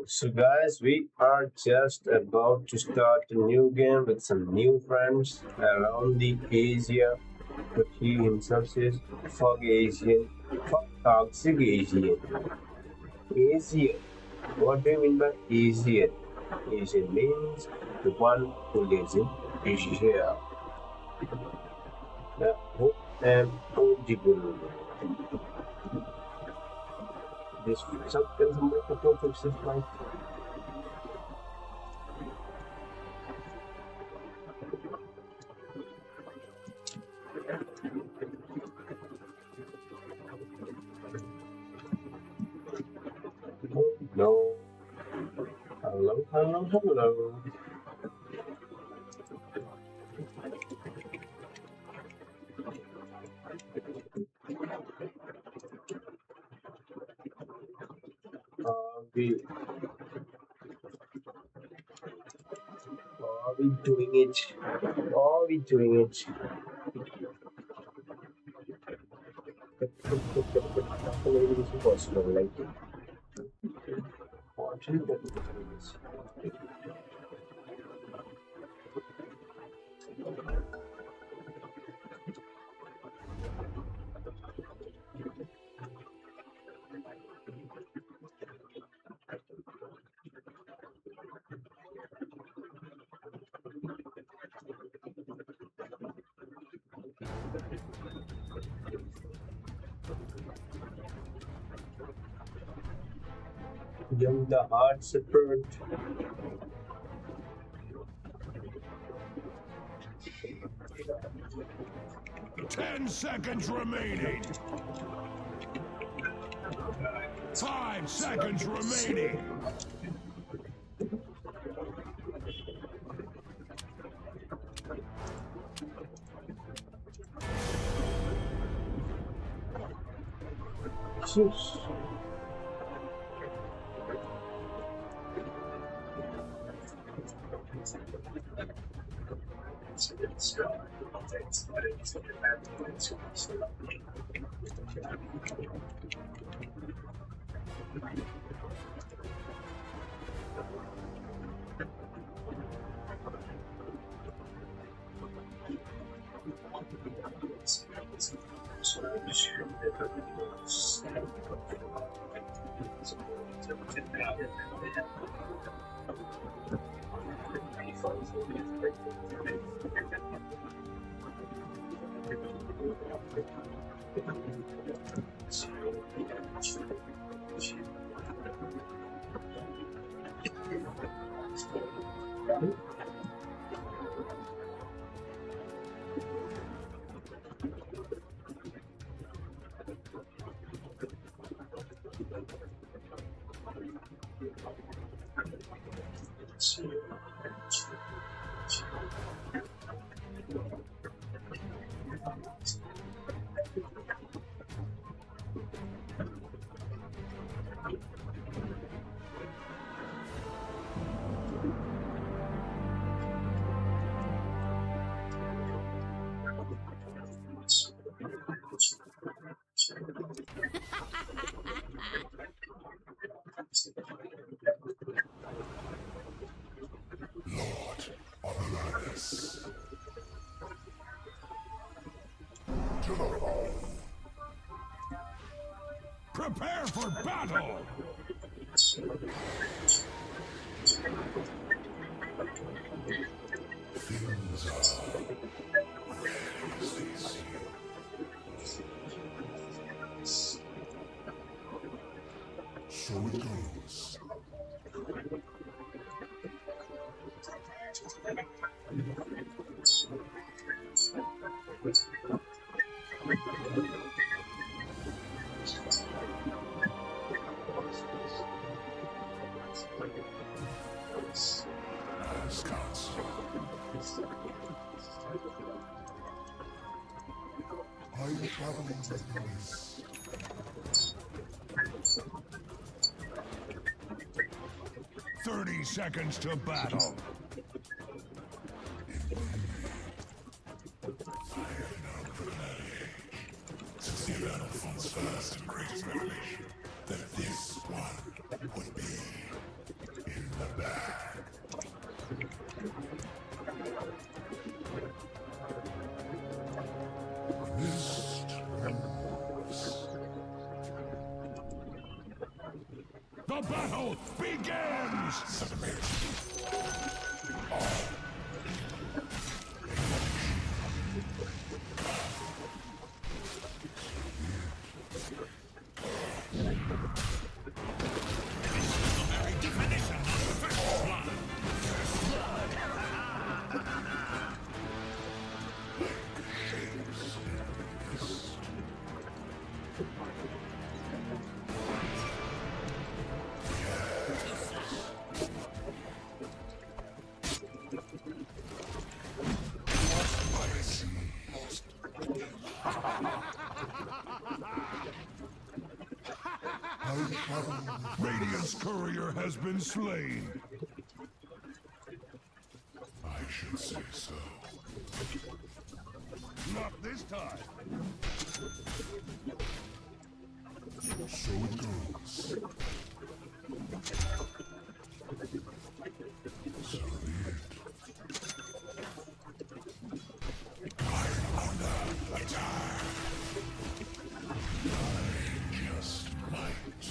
So, guys, we are just about to start a new game with some new friends around the Asia. But he himself says, fuck Asian, fuck toxic Asian. Asian. What do you mean by Asian? Asian means the one who lives in Asia. Eligible. This can somebody control fix this mic? No. Hello. Are we doing it? Are we doing it? Maybe this is possible, like watching that is. Young the heart separate. 10 seconds remaining. 5 seconds remaining. Jeez. Things are rarely as they seem. So it goes. As counsel. I'm traveling with this. 30 seconds to battle. Since the event of Fun's first and greatest revelation, that this one would be in the bag. The battle begins! Radiant's courier has been slain. I should say so. Not this time. So it goes. So be it. I'm under attack. I just might.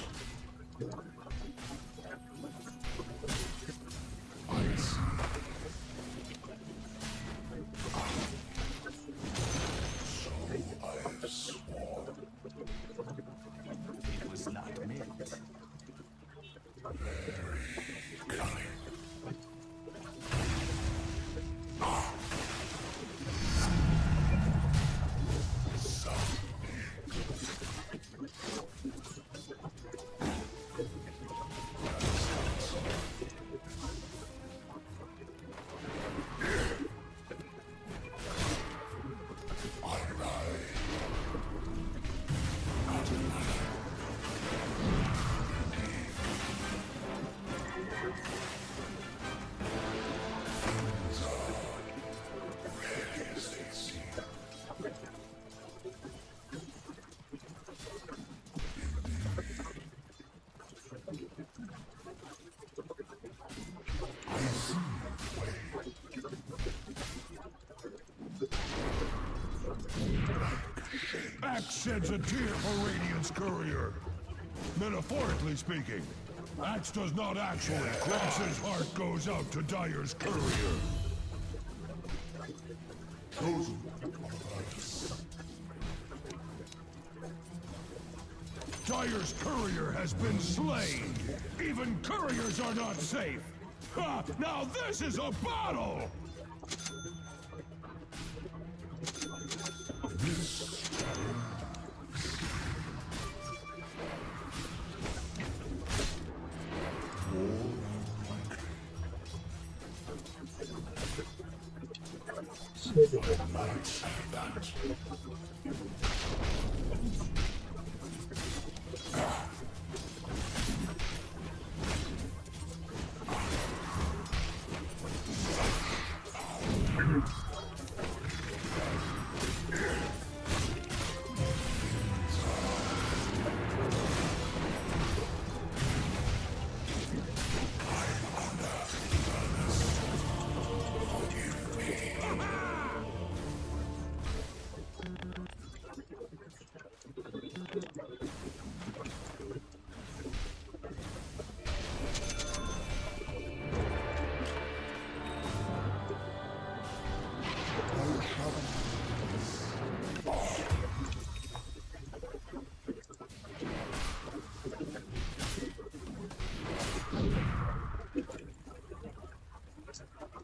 I see. So I have sworn. It was not meant. Very cunning. Axe sheds a tear for Radiant's courier. Metaphorically speaking, Axe does not actually cross. His heart goes out to Dire's courier. Chosen. Dire's courier has been slain. Even couriers are not safe. Ha! Now this is a battle!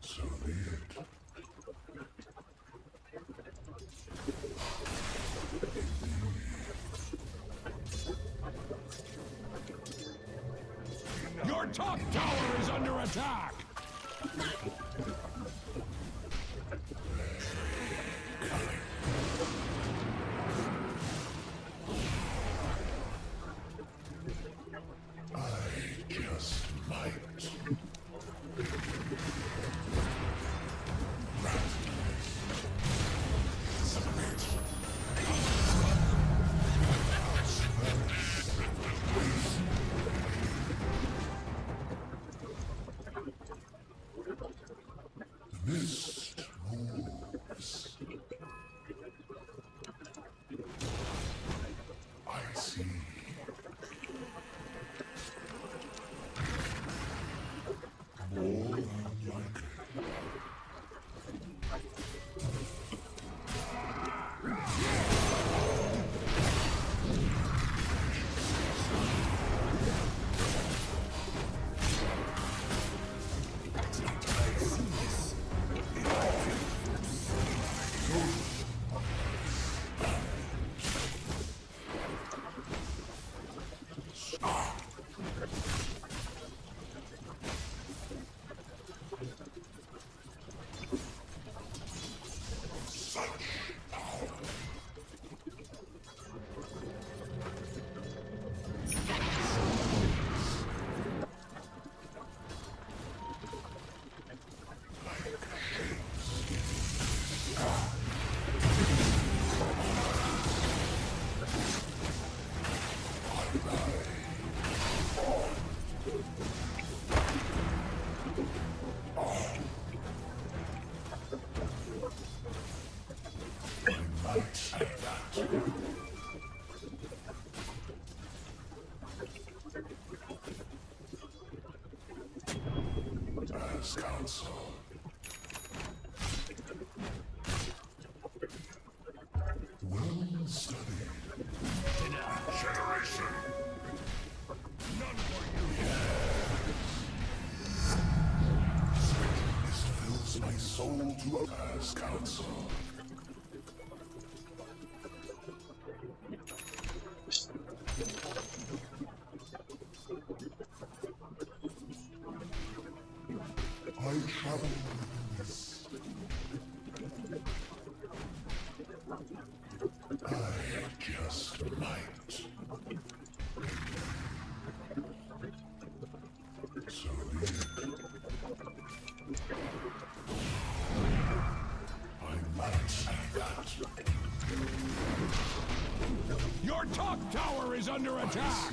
So be it. Your top tower is under attack! I just might. Mist moves. I see. More than likely. As counsel. Well studied. Generation. None for you. This fills my soul to as counsel. I travel with this. I just might. So be it. I might see that. Your top tower is under attack!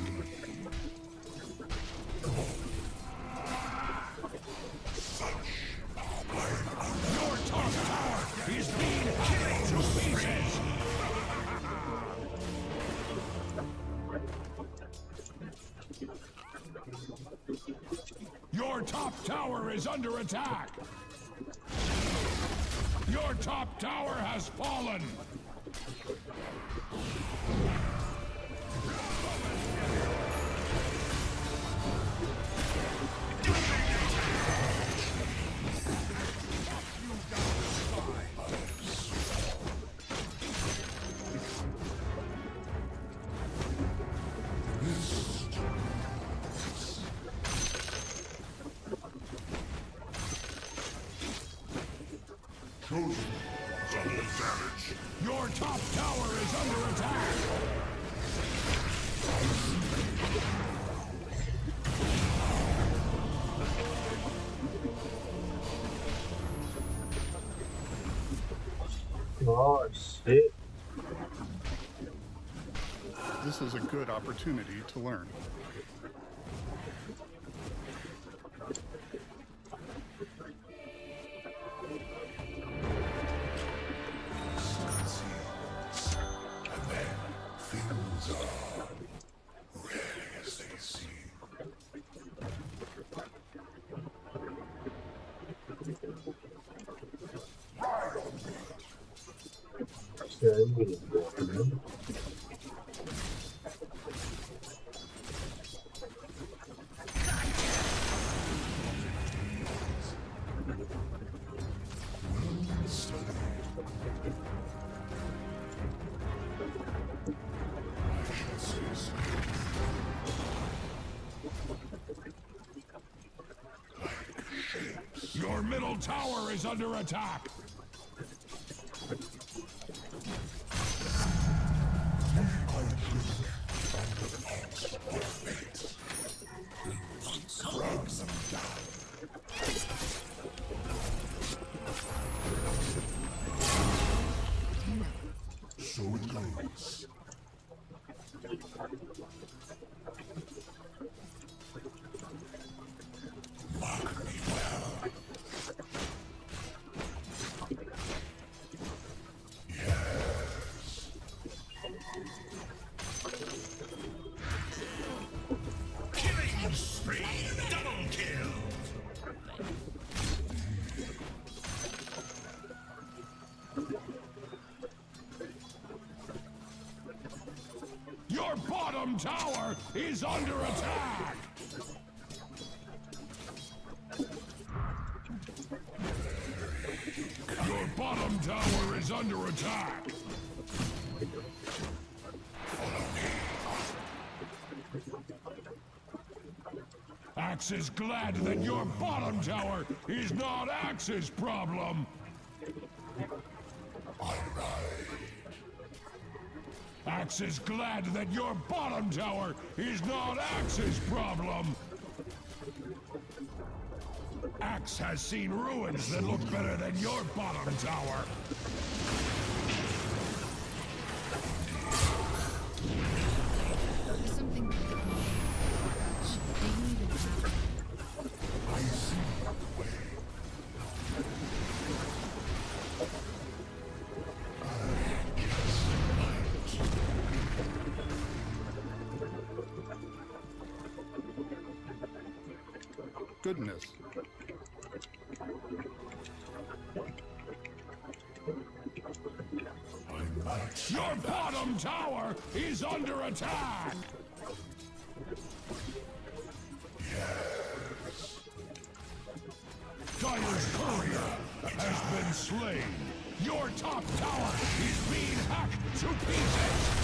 Your top tower is being killed to pieces! Your top tower is under attack! Your top tower has fallen! Chosen. Double damage. Your top tower is under attack! Oh shit. This is a good opportunity to learn. And then things are rarely as they seem. Your middle tower is under attack. So it goes. Mark me well. Yes. Killing spree, double kill. Your bottom tower is under attack. Your bottom tower is under attack. Axe is glad that your bottom tower is not Axe's problem. Axe is glad that your bottom tower is not Axe's problem. Axe has seen ruins that look better than your bottom tower. There's something that they didn't even have. I see the way. Goodness. Your bottom tower is under attack! Yes. Dire's courier has been slain. Your top tower is being hacked to pieces!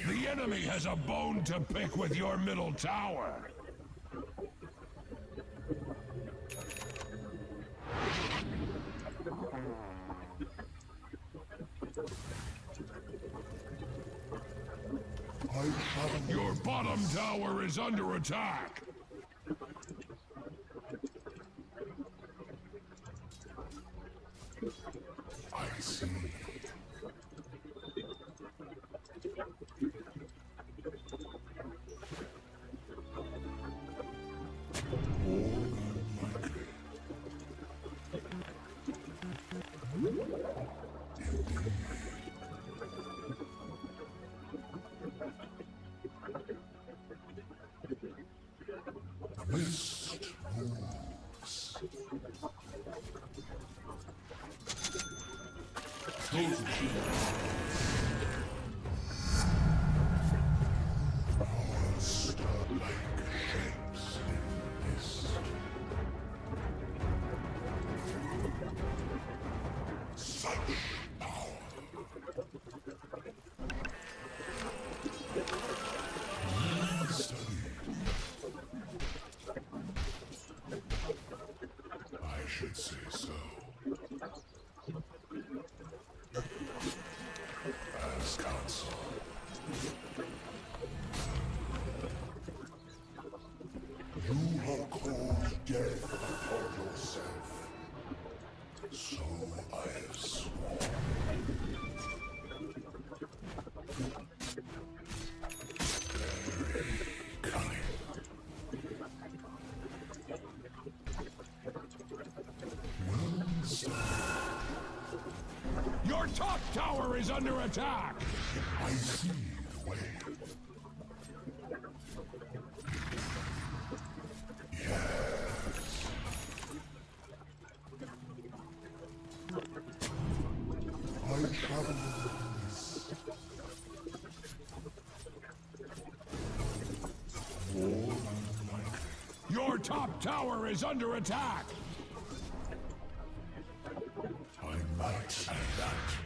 The enemy has a bone to pick with your middle tower. Your bottom tower is under attack. I see. The mist moves. Monster-like shapes in mist. Such power. Study. I should say so. As counsel. You have called death upon yourself. So I have sworn. Very cunning. Your top tower is under attack. I see the way. Yes. tower is under attack. I might say that.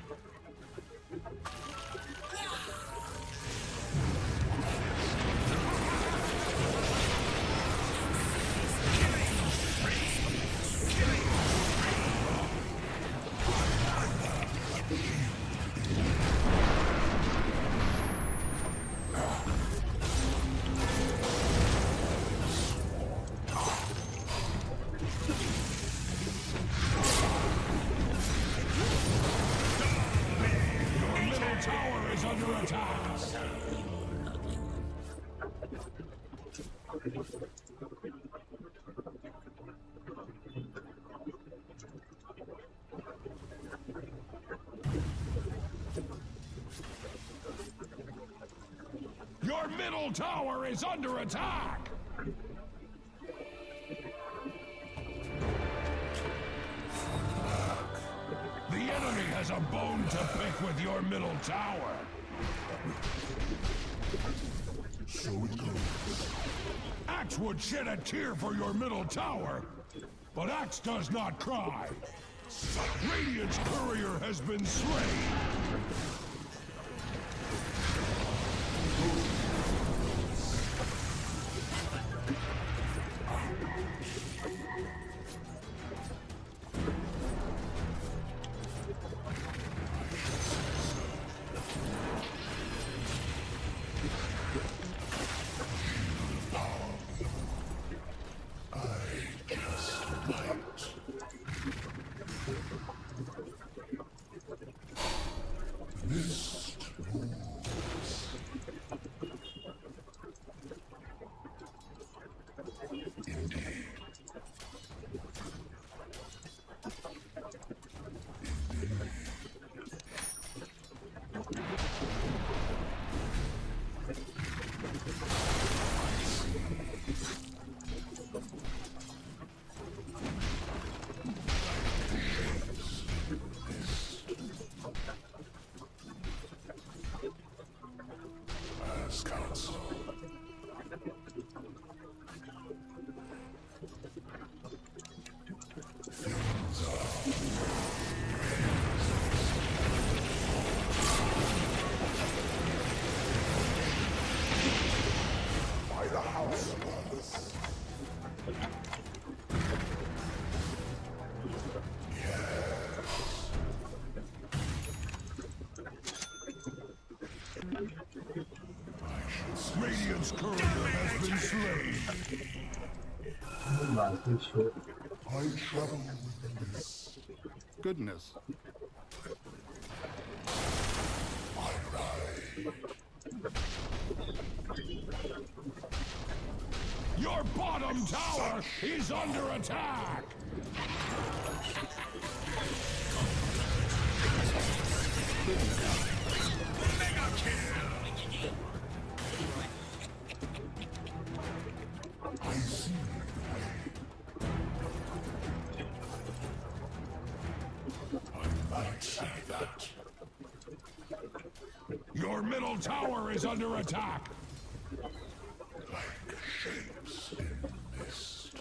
Your middle tower is under attack! The enemy has a bone to pick with your middle tower. So it goes. Axe would shed a tear for your middle tower, but Axe does not cry. Radiant's courier has been slain. Radiant's courier has been slain. I travel with this. Goodness. I ride. Your bottom tower is under attack! Mega kill! I see I might say that. Your middle tower is under attack! Like shapes in mist.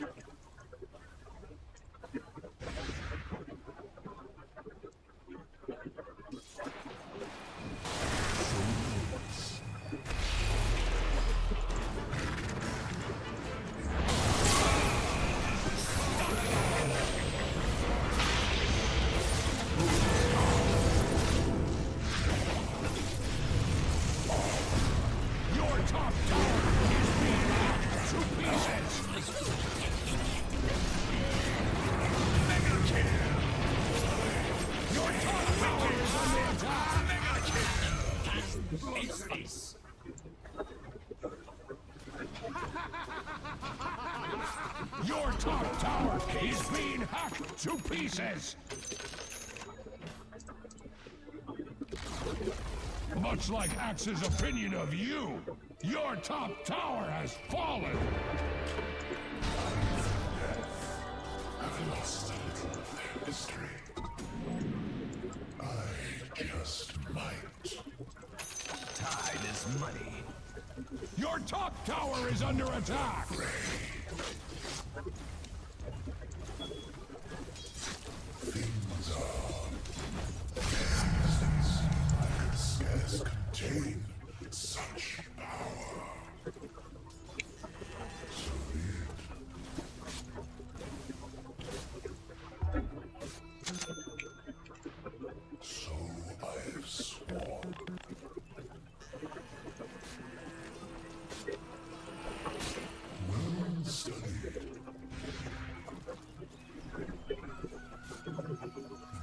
Your top tower is being hacked to pieces! Much like Axe's opinion of you, your top tower has fallen! I've lost a little of their mystery. I just might. Tide is money. Your top tower is under attack!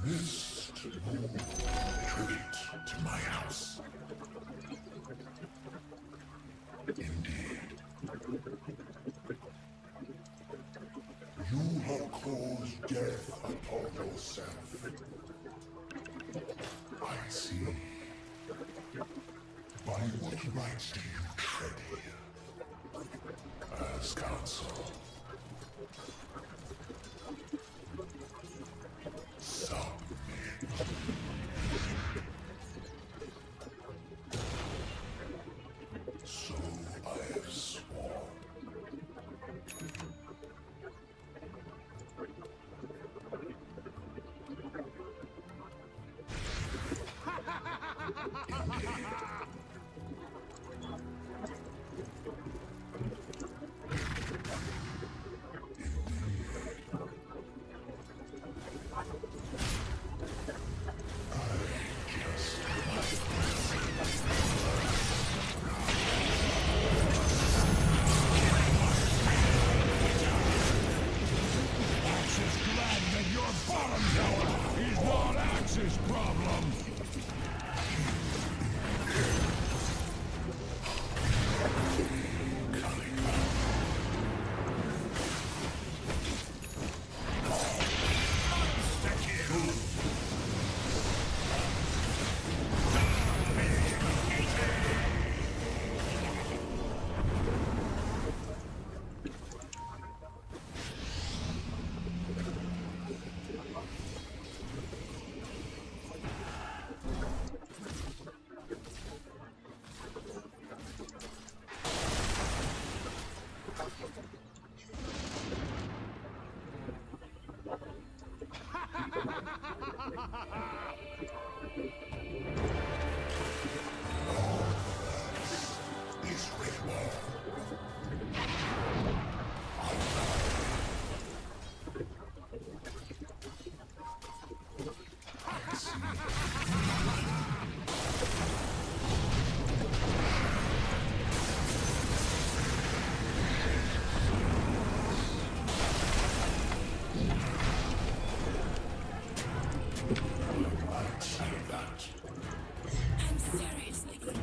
Mist, tribute to my house. Indeed. You have caused death upon yourself. I see. By what rights do you tread here? As counsel. Submit. So I have sworn. Axe is glad that your bottom tower is not Axe's problem.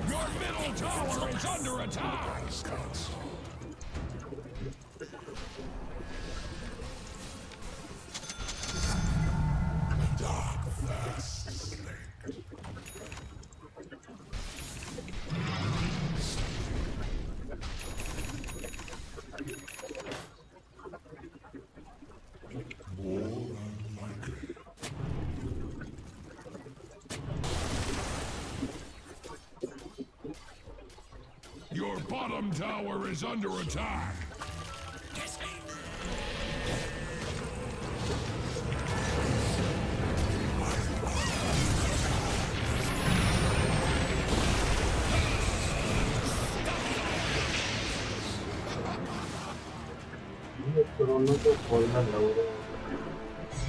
Your middle tower is under attack. Dark thirst slaked. More unlikely. Your bottom tower is under attack.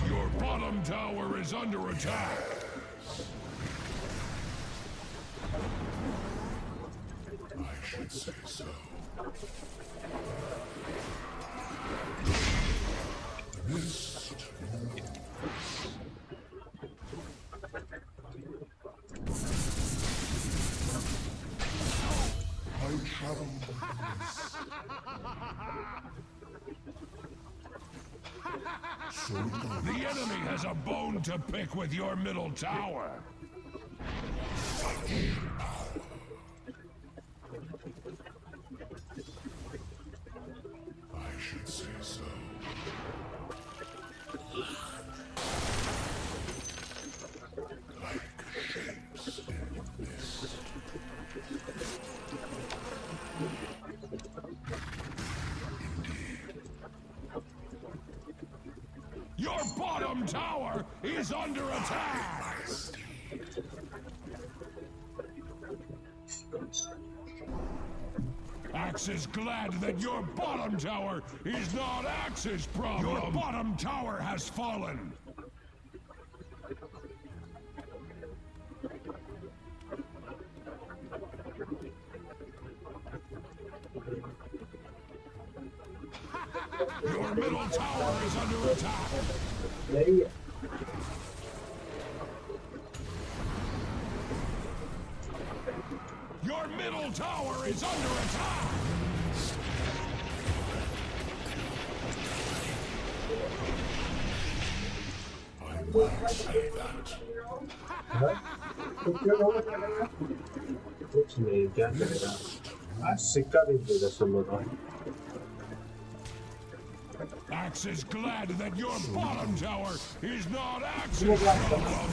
Your bottom tower is under attack. I should say so. The mist I travel so The enemy has a bone to pick with your middle tower. I should say so. Like shapes in mist. Your bottom tower is under attack. Axe is glad that your bottom tower is not Axe's problem. Your bottom tower has fallen. Your middle tower is under attack. Your middle tower is under attack! I might say that. कुछ नहीं क्या करेगा आज सिक्का भी देगा सब लोग Axe is glad that your bottom tower is not Axe's problem.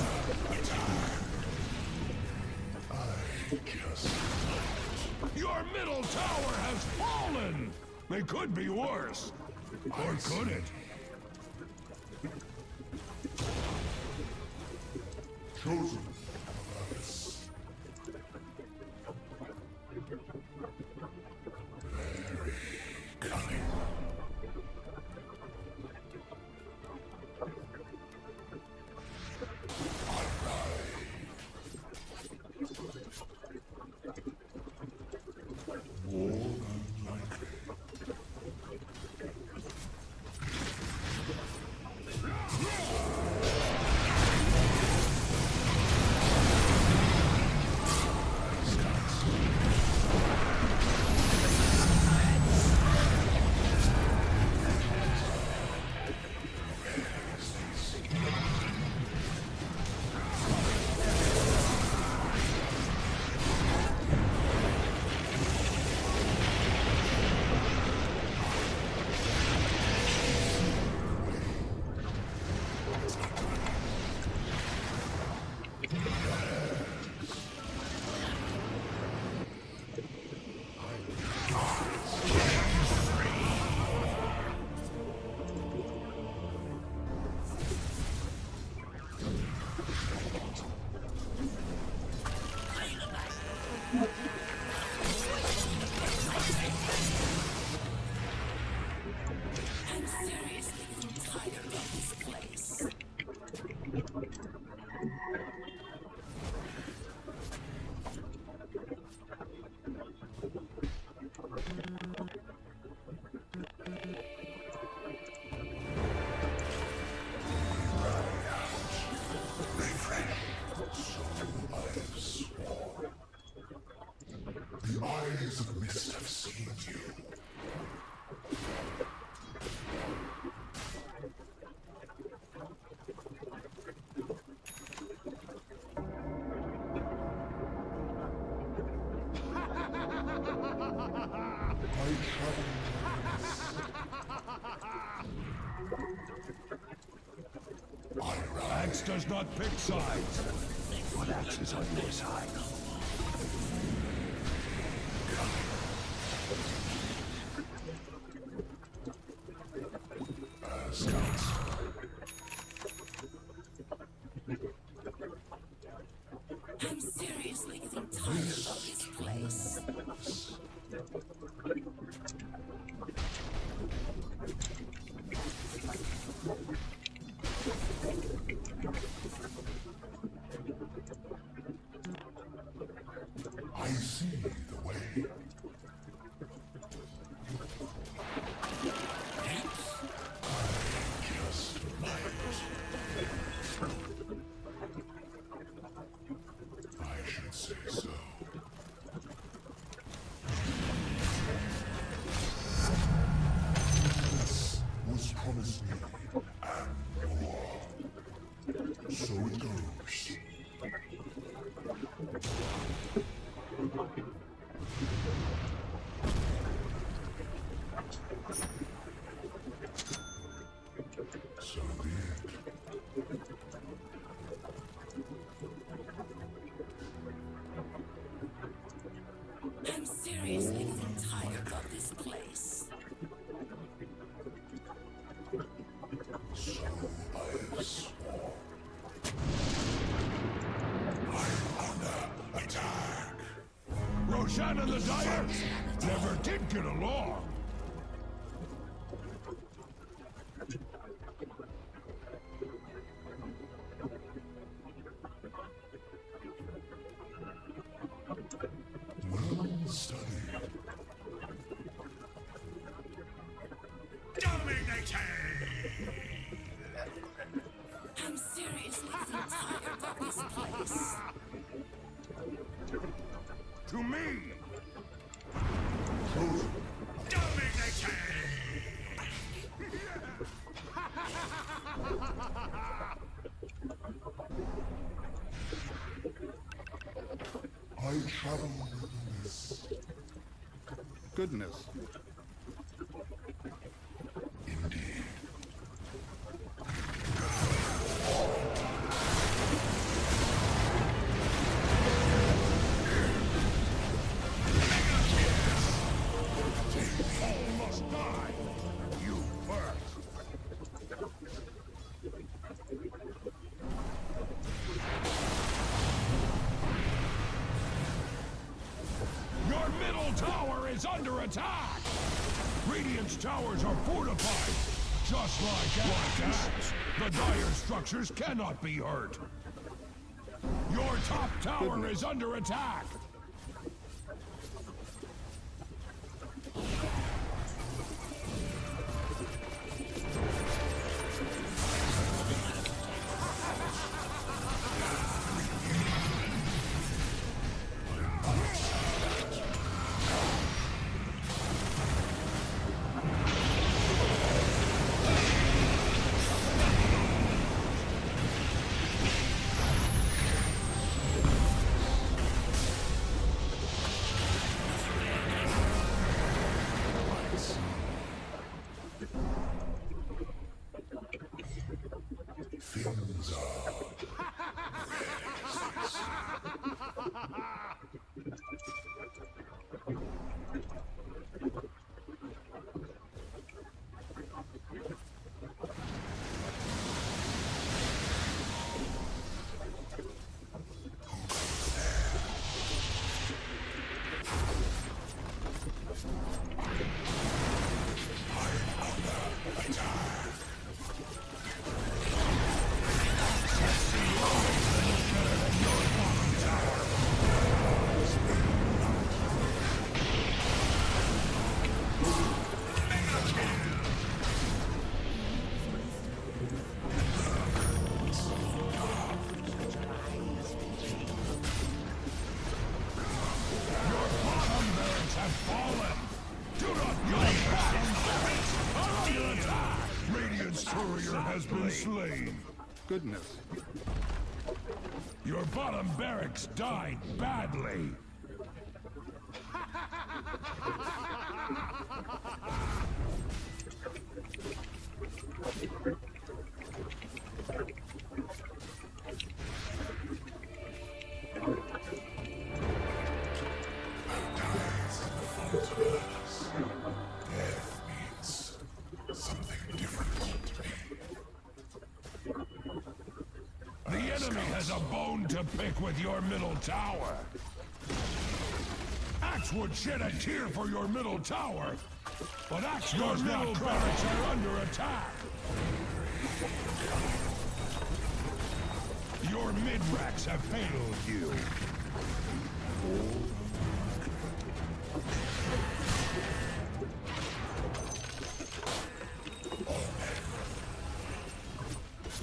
Your middle tower has fallen. It could be worse. Or could it? Chosen. Very cunning. More than likely. I'm seriously tired of this place. The eyes of mist have seen you. Axe does not pick sides. But Axe is on your side. Scouts. I'm seriously getting tired of this place. I see the way. Just might. I should say so. This was promised me and more. So it goes. So be it. I'm seriously getting tired of this place. So I have sworn. I'm under attack. Roshan and the Dire never did get along. Well studied. I'm seriously getting tired of this place. To me, me! I travel this. Goodness. Indeed. All must die! You first! Your middle tower is under attack! Radiant's towers are fortified! Just like Axe, the dire structures cannot be hurt! Your top tower is under attack! Things are has been slain. Goodness. Your bottom barracks died badly. death means something different to me. The enemy has a bone to pick with your middle tower. Axe would shed a tear for your middle tower, but Axe your middle barracks are under attack. Your mid-racks have failed you.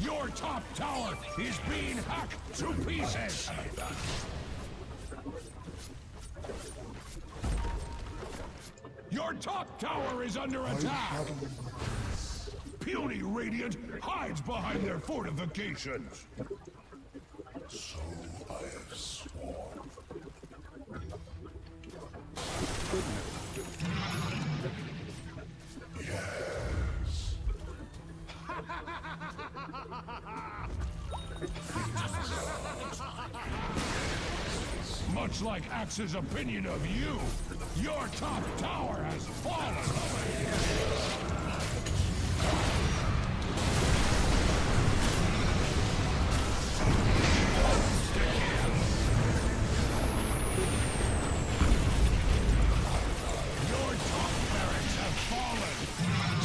Your top tower is being hacked to pieces! Your top tower is under attack! Puny Radiant hides behind their fortifications! So I have sworn. Yes. Much like Axe's opinion of you, your top tower has fallen!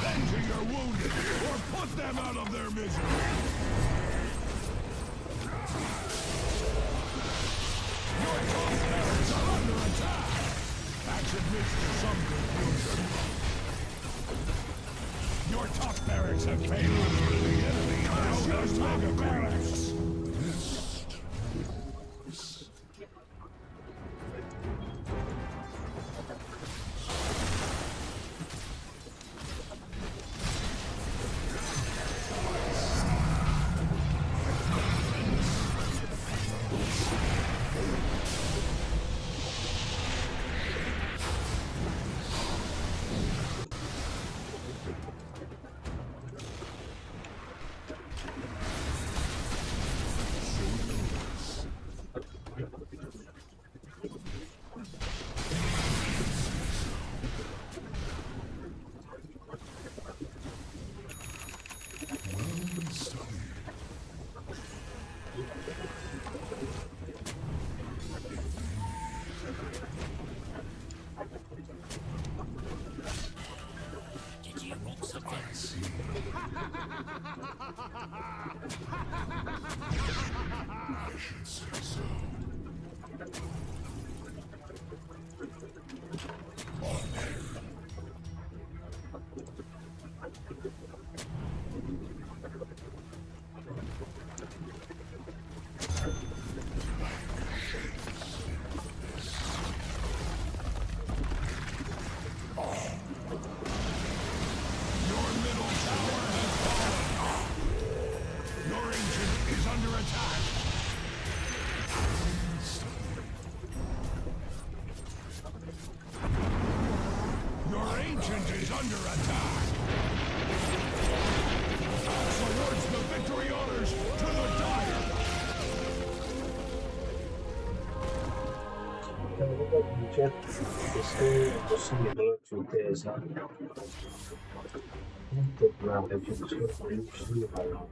Tend to your wounded, or put them out of their misery! Your top barracks are under attack! Axe admits to some confusion. Your top barracks have failed. The enemy has just mega barracks! should say so. Este possibile chiudesa. Molto grande, più vicino alla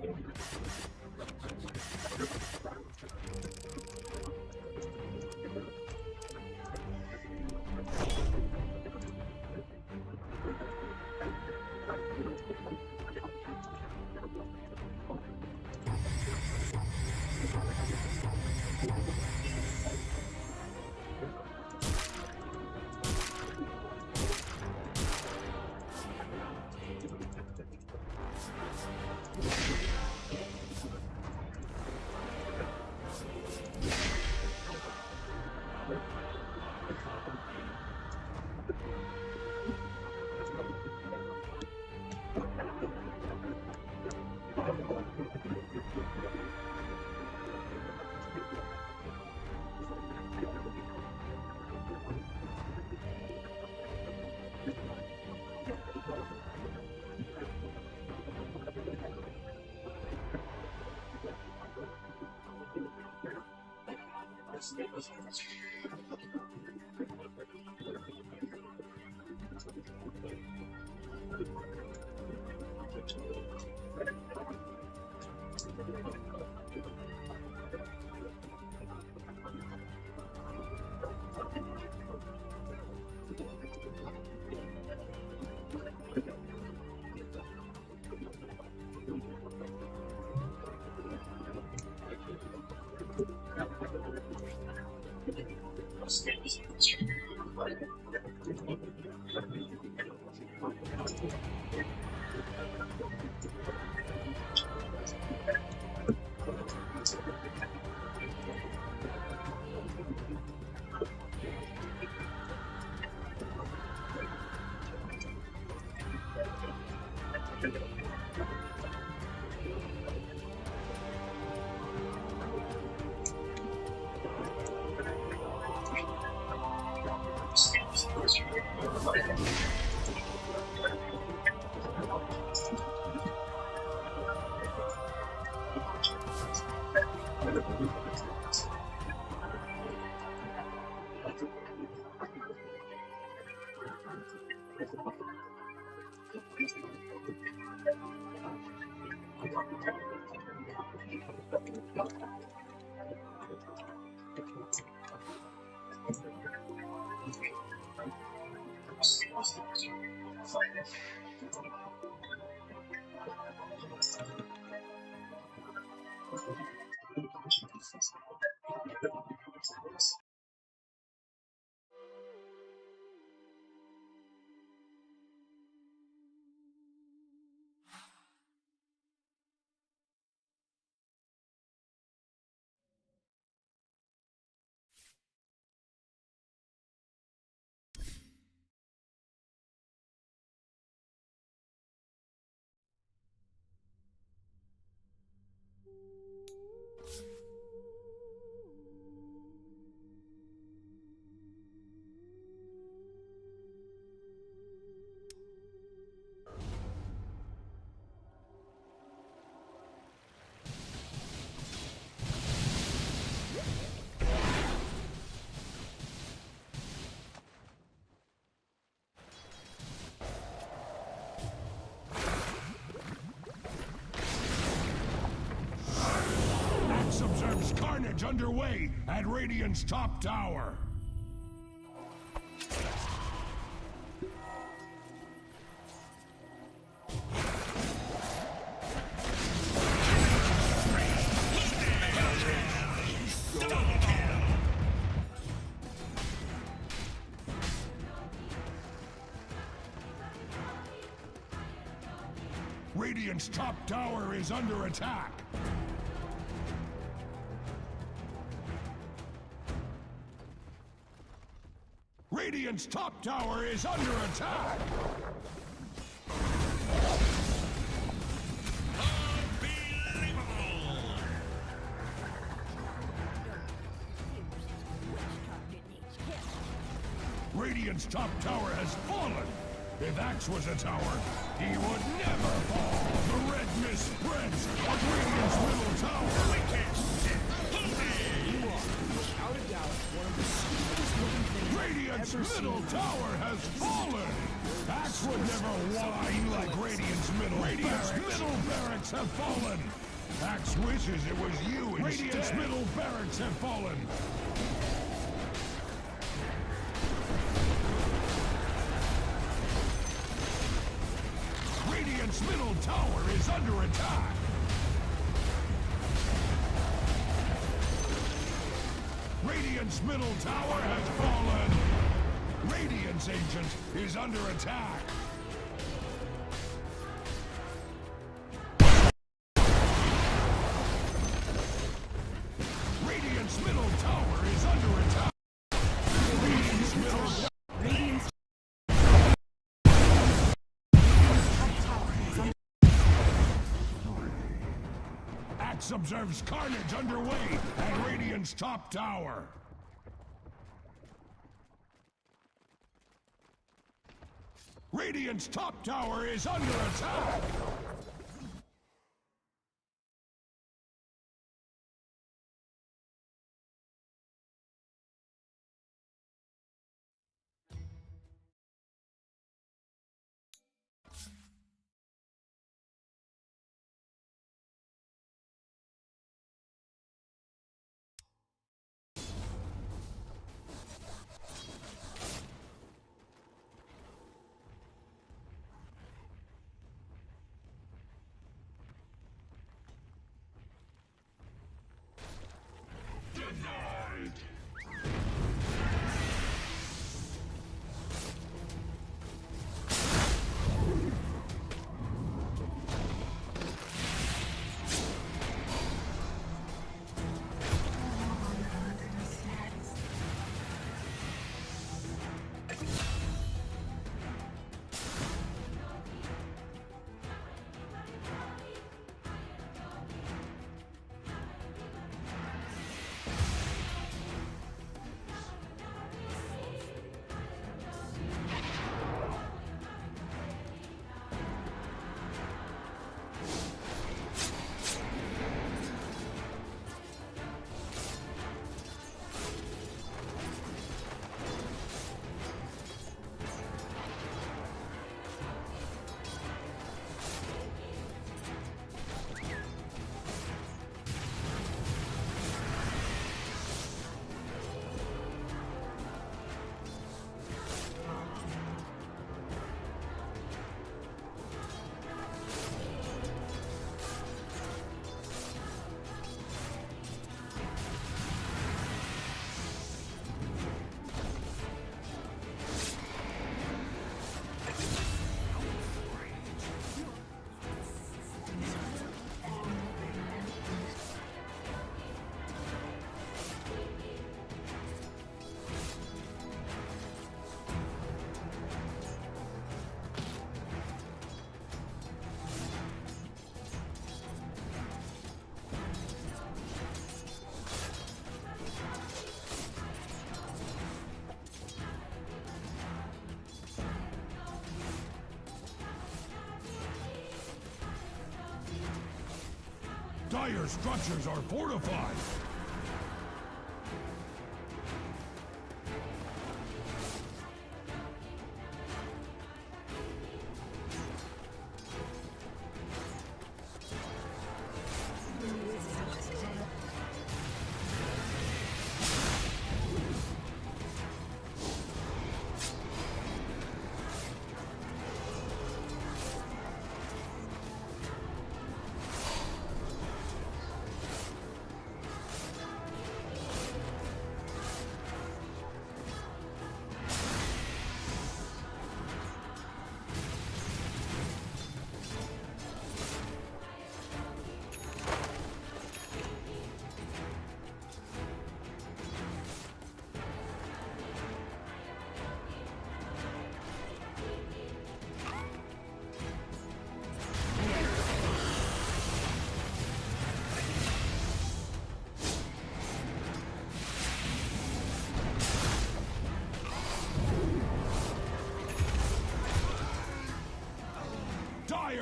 Carnage underway at Radiant's top tower. Radiant's top tower is under attack. Radiant's top tower is under attack. Radiant's top tower has fallen. If Axe was a tower, he would never fall. The red mist spreads on Radiant's middle tower. You are, without a doubt, one of the stupidest looking things Radiant's I've ever middle seen. tower has fallen. Axe would never whine like Radiant's middle barracks have fallen. Axe wishes it was you instead. Radiant's middle barracks have fallen. Radiant's middle tower is under attack. Radiant's middle tower has fallen. Radiant's Ancient is under attack. Radiant's middle tower is under attack. Radiant's middle Axe observes carnage underway at Radiant's top tower. Radiant's top tower is under attack. Dire structures are fortified.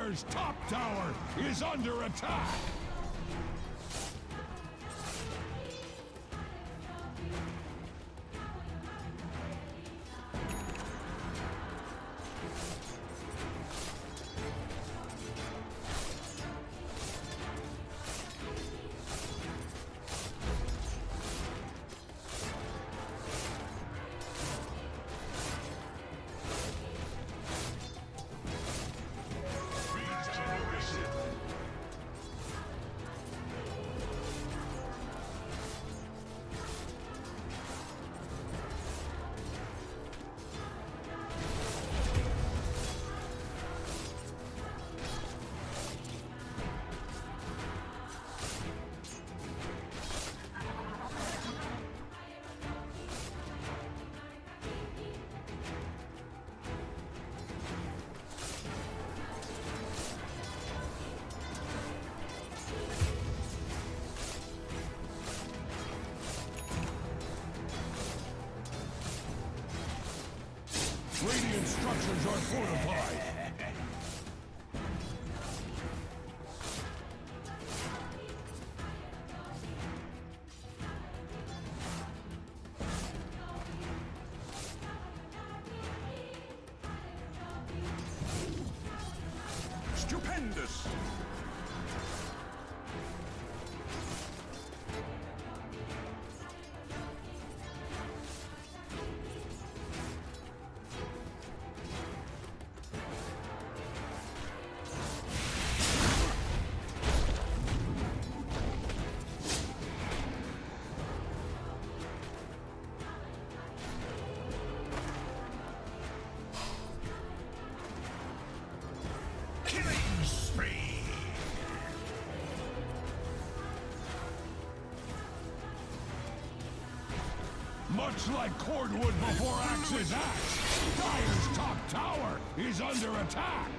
Dire's top tower is under attack. Radiant structures are fortified. Stupendous! Much like cordwood before axe is axe, Dire's top tower is under attack.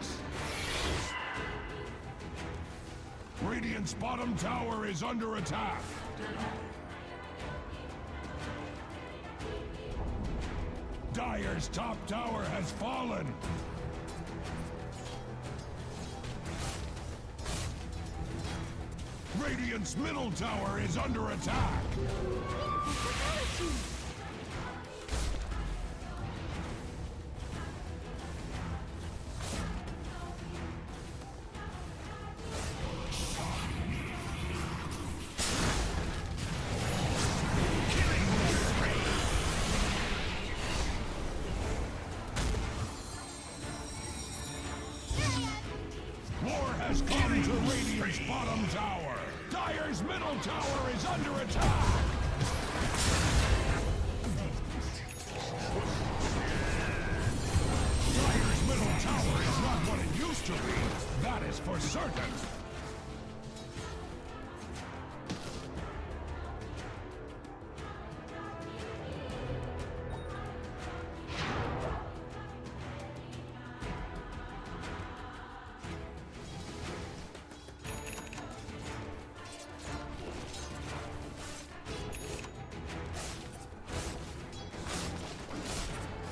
Radiant's bottom tower is under attack. Dire's top tower has fallen. Radiant's middle tower is under attack. War has come to Radiant's bottom tower. Dire's middle tower is under attack. Dire's middle tower is not what it used to be. That is for certain.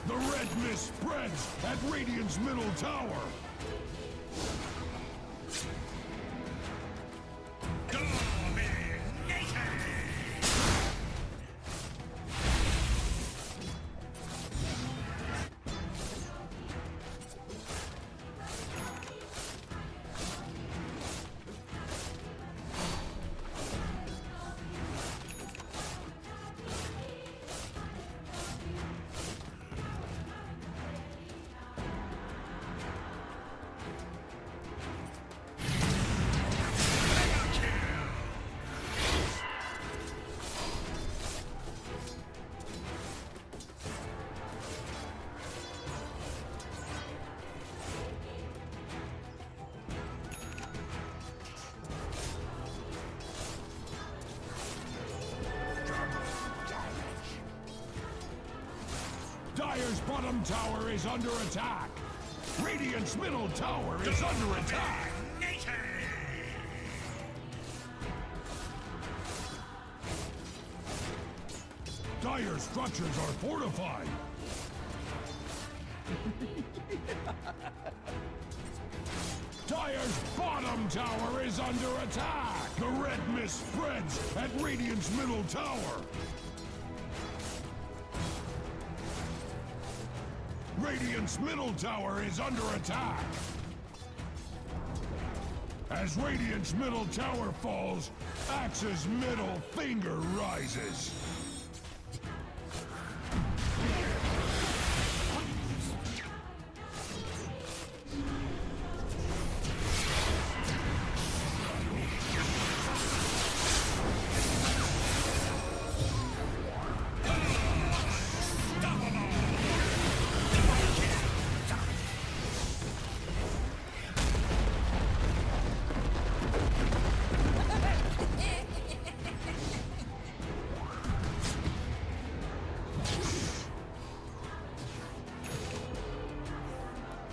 The red mist spreads at Radiant's middle tower. Dire's bottom tower is under attack. Radiant's middle tower is under attack. Dire structures are fortified. Dire's bottom tower is under attack! The red mist spreads at Radiant's middle tower! Radiant's middle tower is under attack! As Radiant's middle tower falls, Axe's middle finger rises.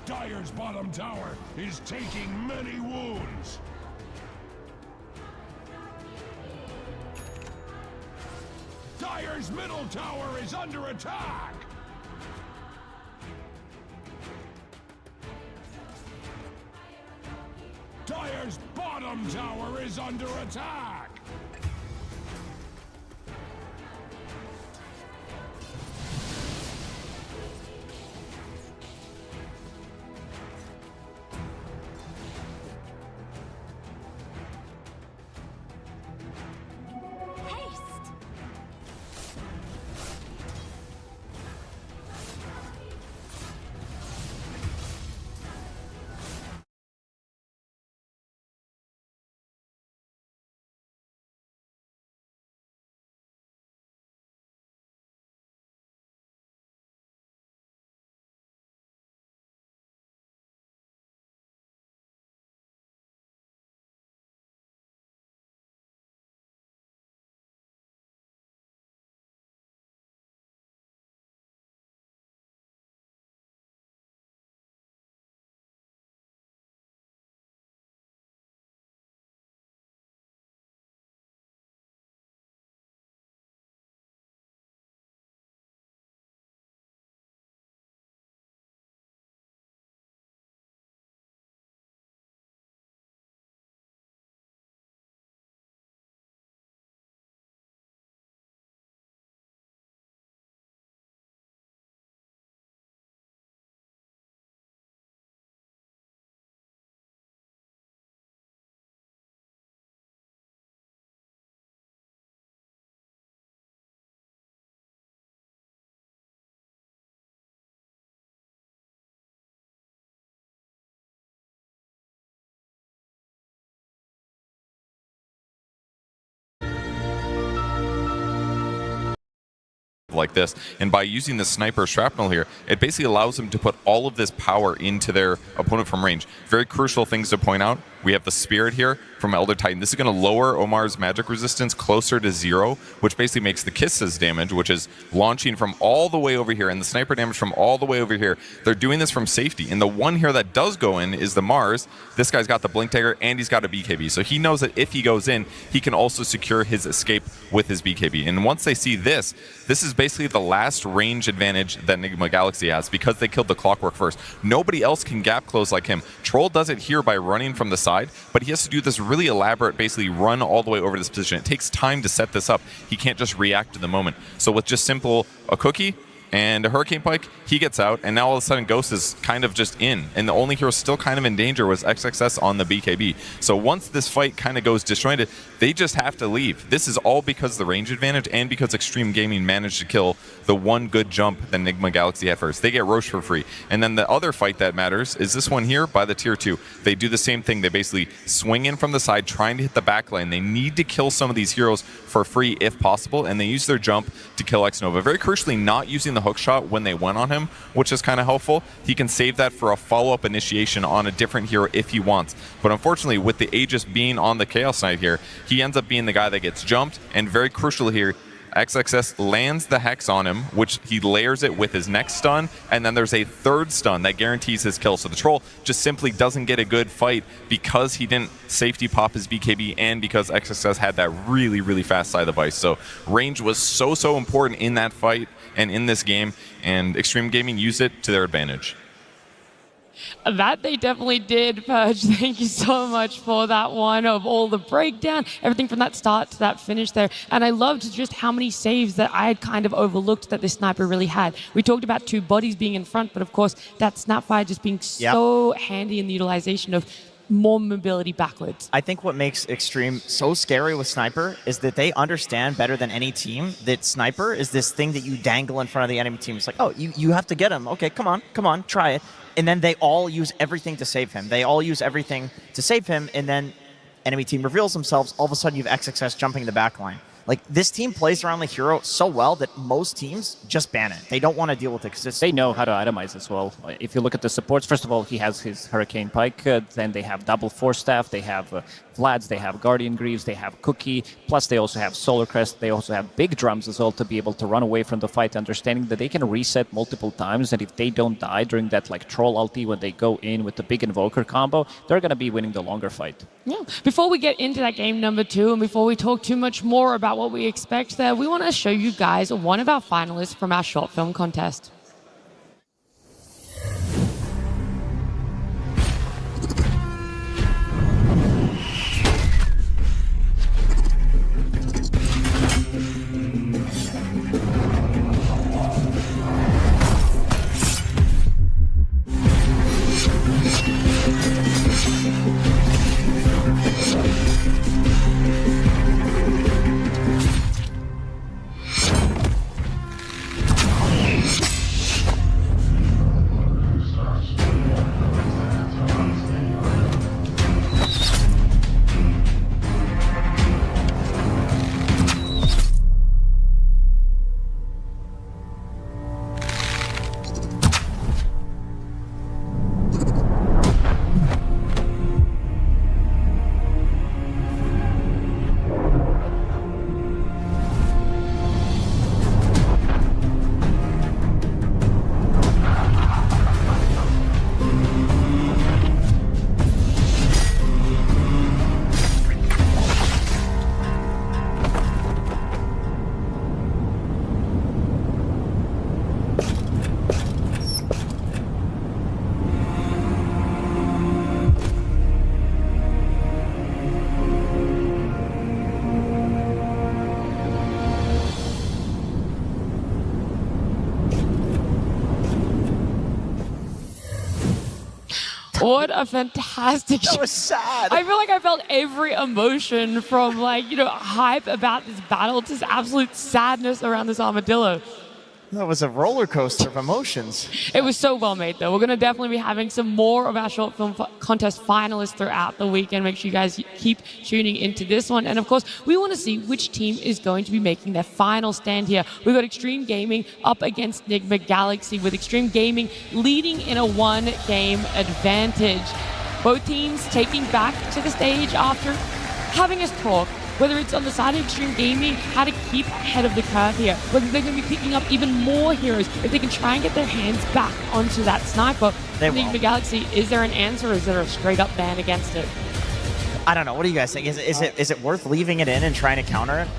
Dire's bottom tower is taking many wounds. Dire's middle tower is under attack. Dire's bottom tower is under attack. Like this, and by using the sniper shrapnel here, it basically allows them to put all of this power into their opponent from range. Very crucial things to point out. We have the Spirit here from Elder Titan. This is going to lower Omar's magic resistance closer to 0, which basically makes the Kisses damage, which is launching from all the way over here, and the sniper damage from all the way over here. They're doing this from safety, and the one here that does go in is the Mars. This guy's got the Blink Dagger, and he's got a BKB, so he knows that if he goes in, he can also secure his escape with his BKB. And once they see this, this is basically the last range advantage that Enigma Galaxy has, because they killed the Clockwork first. Nobody else can gap close like him. Troll does it here by running from the side, but he has to do this really elaborate, basically run all the way over this position. It takes time to set this up. He can't just react to the moment. So with just simple a cookie and a Hurricane Pike, he gets out, and now all of a sudden Ghost is kind of just in, and the only hero still kind of in danger was XXS on the BKB. So once this fight kind of goes disjointed, they just have to leave. This is all because of the range advantage and because Extreme Gaming managed to kill the one good jump that Enigma Galaxy had first. They get Roche for free. And then the other fight that matters is this one here by the tier 2. They do the same thing. They basically swing in from the side, trying to hit the back lane. They need to kill some of these heroes for free if possible, and they use their jump to kill X-Nova. Very crucially, not using the hook shot when they went on him, which is kind of helpful. He can save that for a follow-up initiation on a different hero if he wants. But unfortunately, with the Aegis being on the Chaos Knight here, he ends up being the guy that gets jumped, and very crucial here, XXS lands the Hex on him, which he layers it with his next stun, and then there's a third stun that guarantees his kill. So the Troll just simply doesn't get a good fight because he didn't safety pop his BKB and because XXS had that really, really fast side device. So range was so important in that fight and in this game, and Extreme Gaming used it to their advantage. That they definitely did, Purge. Thank you so much for that one, of all the breakdown, everything from that start to that finish there. And I loved just how many saves that I had kind of overlooked that this sniper really had. We talked about two bodies being in front, but of course that Snapfire just being so handy in the utilization of more mobility backwards. I think what makes Extreme so scary with Sniper is that they understand better than any team that Sniper is this thing that you dangle in front of the enemy team. It's like, oh, you have to get him. Okay, come on, try it. And then they all use everything to save him. They all use everything to save him, and then enemy team reveals themselves. All of a sudden, you have XXS jumping the back line. Like, this team plays around the hero so well that most teams just ban it. They don't want to deal with it because they know how to itemize as well. If you look at the supports, first of all, he has his Hurricane Pike. Then they have double Force Staff. They have Vlad's. They have Guardian Greaves. They have Cookie. Plus, they also have Solar Crest. They also have big drums as well to be able to run away from the fight, understanding that they can reset multiple times. And if they don't die during that like troll ulti when they go in with the big Invoker combo, they're going to be winning the longer fight. Yeah. Before we get into that game number 2, and before we talk too much more about what we expect there, we want to show you guys one of our finalists from our short film contest. What a fantastic show. That was sad. I feel like I felt every emotion from, like, you know, hype about this battle to absolute sadness around this armadillo. That was a roller coaster of emotions. It was so well made, though. We're going to definitely be having some more of our short film contest finalists throughout the weekend. Make sure you guys keep tuning into this one. And, of course, we want to see which team is going to be making their final stand here. We've got Extreme Gaming up against Enigma Galaxy, with Extreme Gaming leading in a one-game advantage. Both teams taking back to the stage after having us talk, whether it's on the side of Extreme Gaming, how to keep ahead of the curve here, whether they're going to be picking up even more heroes, if they can try and get their hands back onto that sniper. Enigma Galaxy, is there an answer, or is there a straight-up ban against it? I don't know. What do you guys think? Is it worth leaving it in and trying to counter it?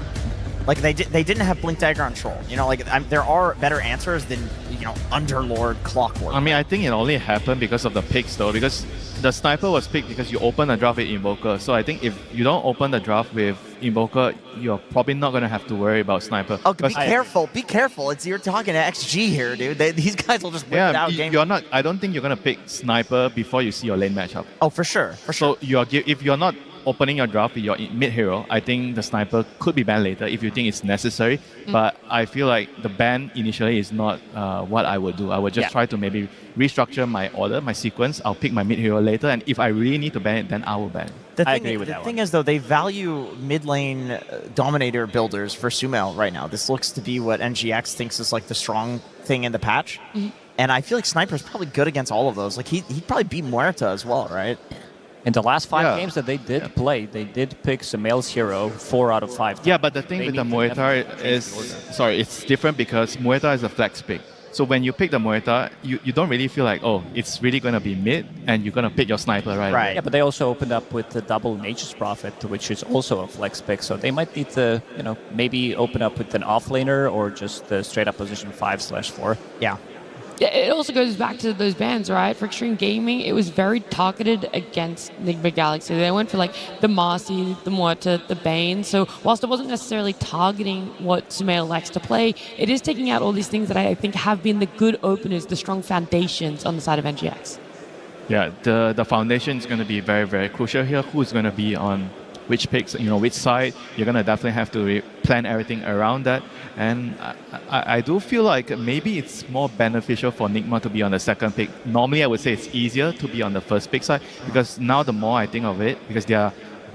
Like, they didn't have Blink Dagger on Troll. You know, like, there are better answers than, you know, Underlord, Clockwork. I mean, I think it only happened because of the picks, though, because the sniper was picked because you open a draft with Invoker. So I think if you don't open the draft with Invoker, you're probably not going to have to worry about sniper. Oh, be careful. Be careful. You're talking to XG here, dude. These guys will just whip it out. You're not. I don't think you're going to pick sniper before you see your lane matchup. Oh, for sure. So if you're not opening your draft with your mid hero, I think the sniper could be banned later if you think it's necessary. But I feel like the ban initially is not what I would do. I would just try to maybe restructure my order, my sequence. I'll pick my mid hero later, and if I really need to ban it, then I will ban it. I agree with that. The thing is, though, they value mid lane dominator builders for Sumail right now. This looks to be what NGX thinks is like the strong thing in the patch. And I feel like Sniper's probably good against all of those. Like, he'd probably beat Muerta as well, right? In the last 5 games that they did play, they did pick Sumail's hero 4 out of 5 times. Yeah, but the thing with the Muerta is, it's different because Muerta is a flex pick. So when you pick the Muerta, you don't really feel like, oh, it's really going to be mid, and you're going to pick your sniper right away. Yeah, but they also opened up with the double Nature's Prophet, which is also a flex pick. So they might need to, you know, maybe open up with an offlaner or just the straight up position 5/4. Yeah. It also goes back to those bans, right? For Extreme Gaming, it was very targeted against Enigma Galaxy. They went for like the Marcy, the Muerta, the Bane. So whilst it wasn't necessarily targeting what Sumail likes to play, it is taking out all these things that I think have been the good openers, the strong foundations on the side of NGX. Yeah, the foundation is going to be very, very crucial here. Who's going to be on which picks, which side. You're going to definitely have to plan everything around that. And I do feel like maybe it's more beneficial for Nigma to be on the second pick. Normally, I would say it's easier to be on the first pick side, because now the more I think of it, because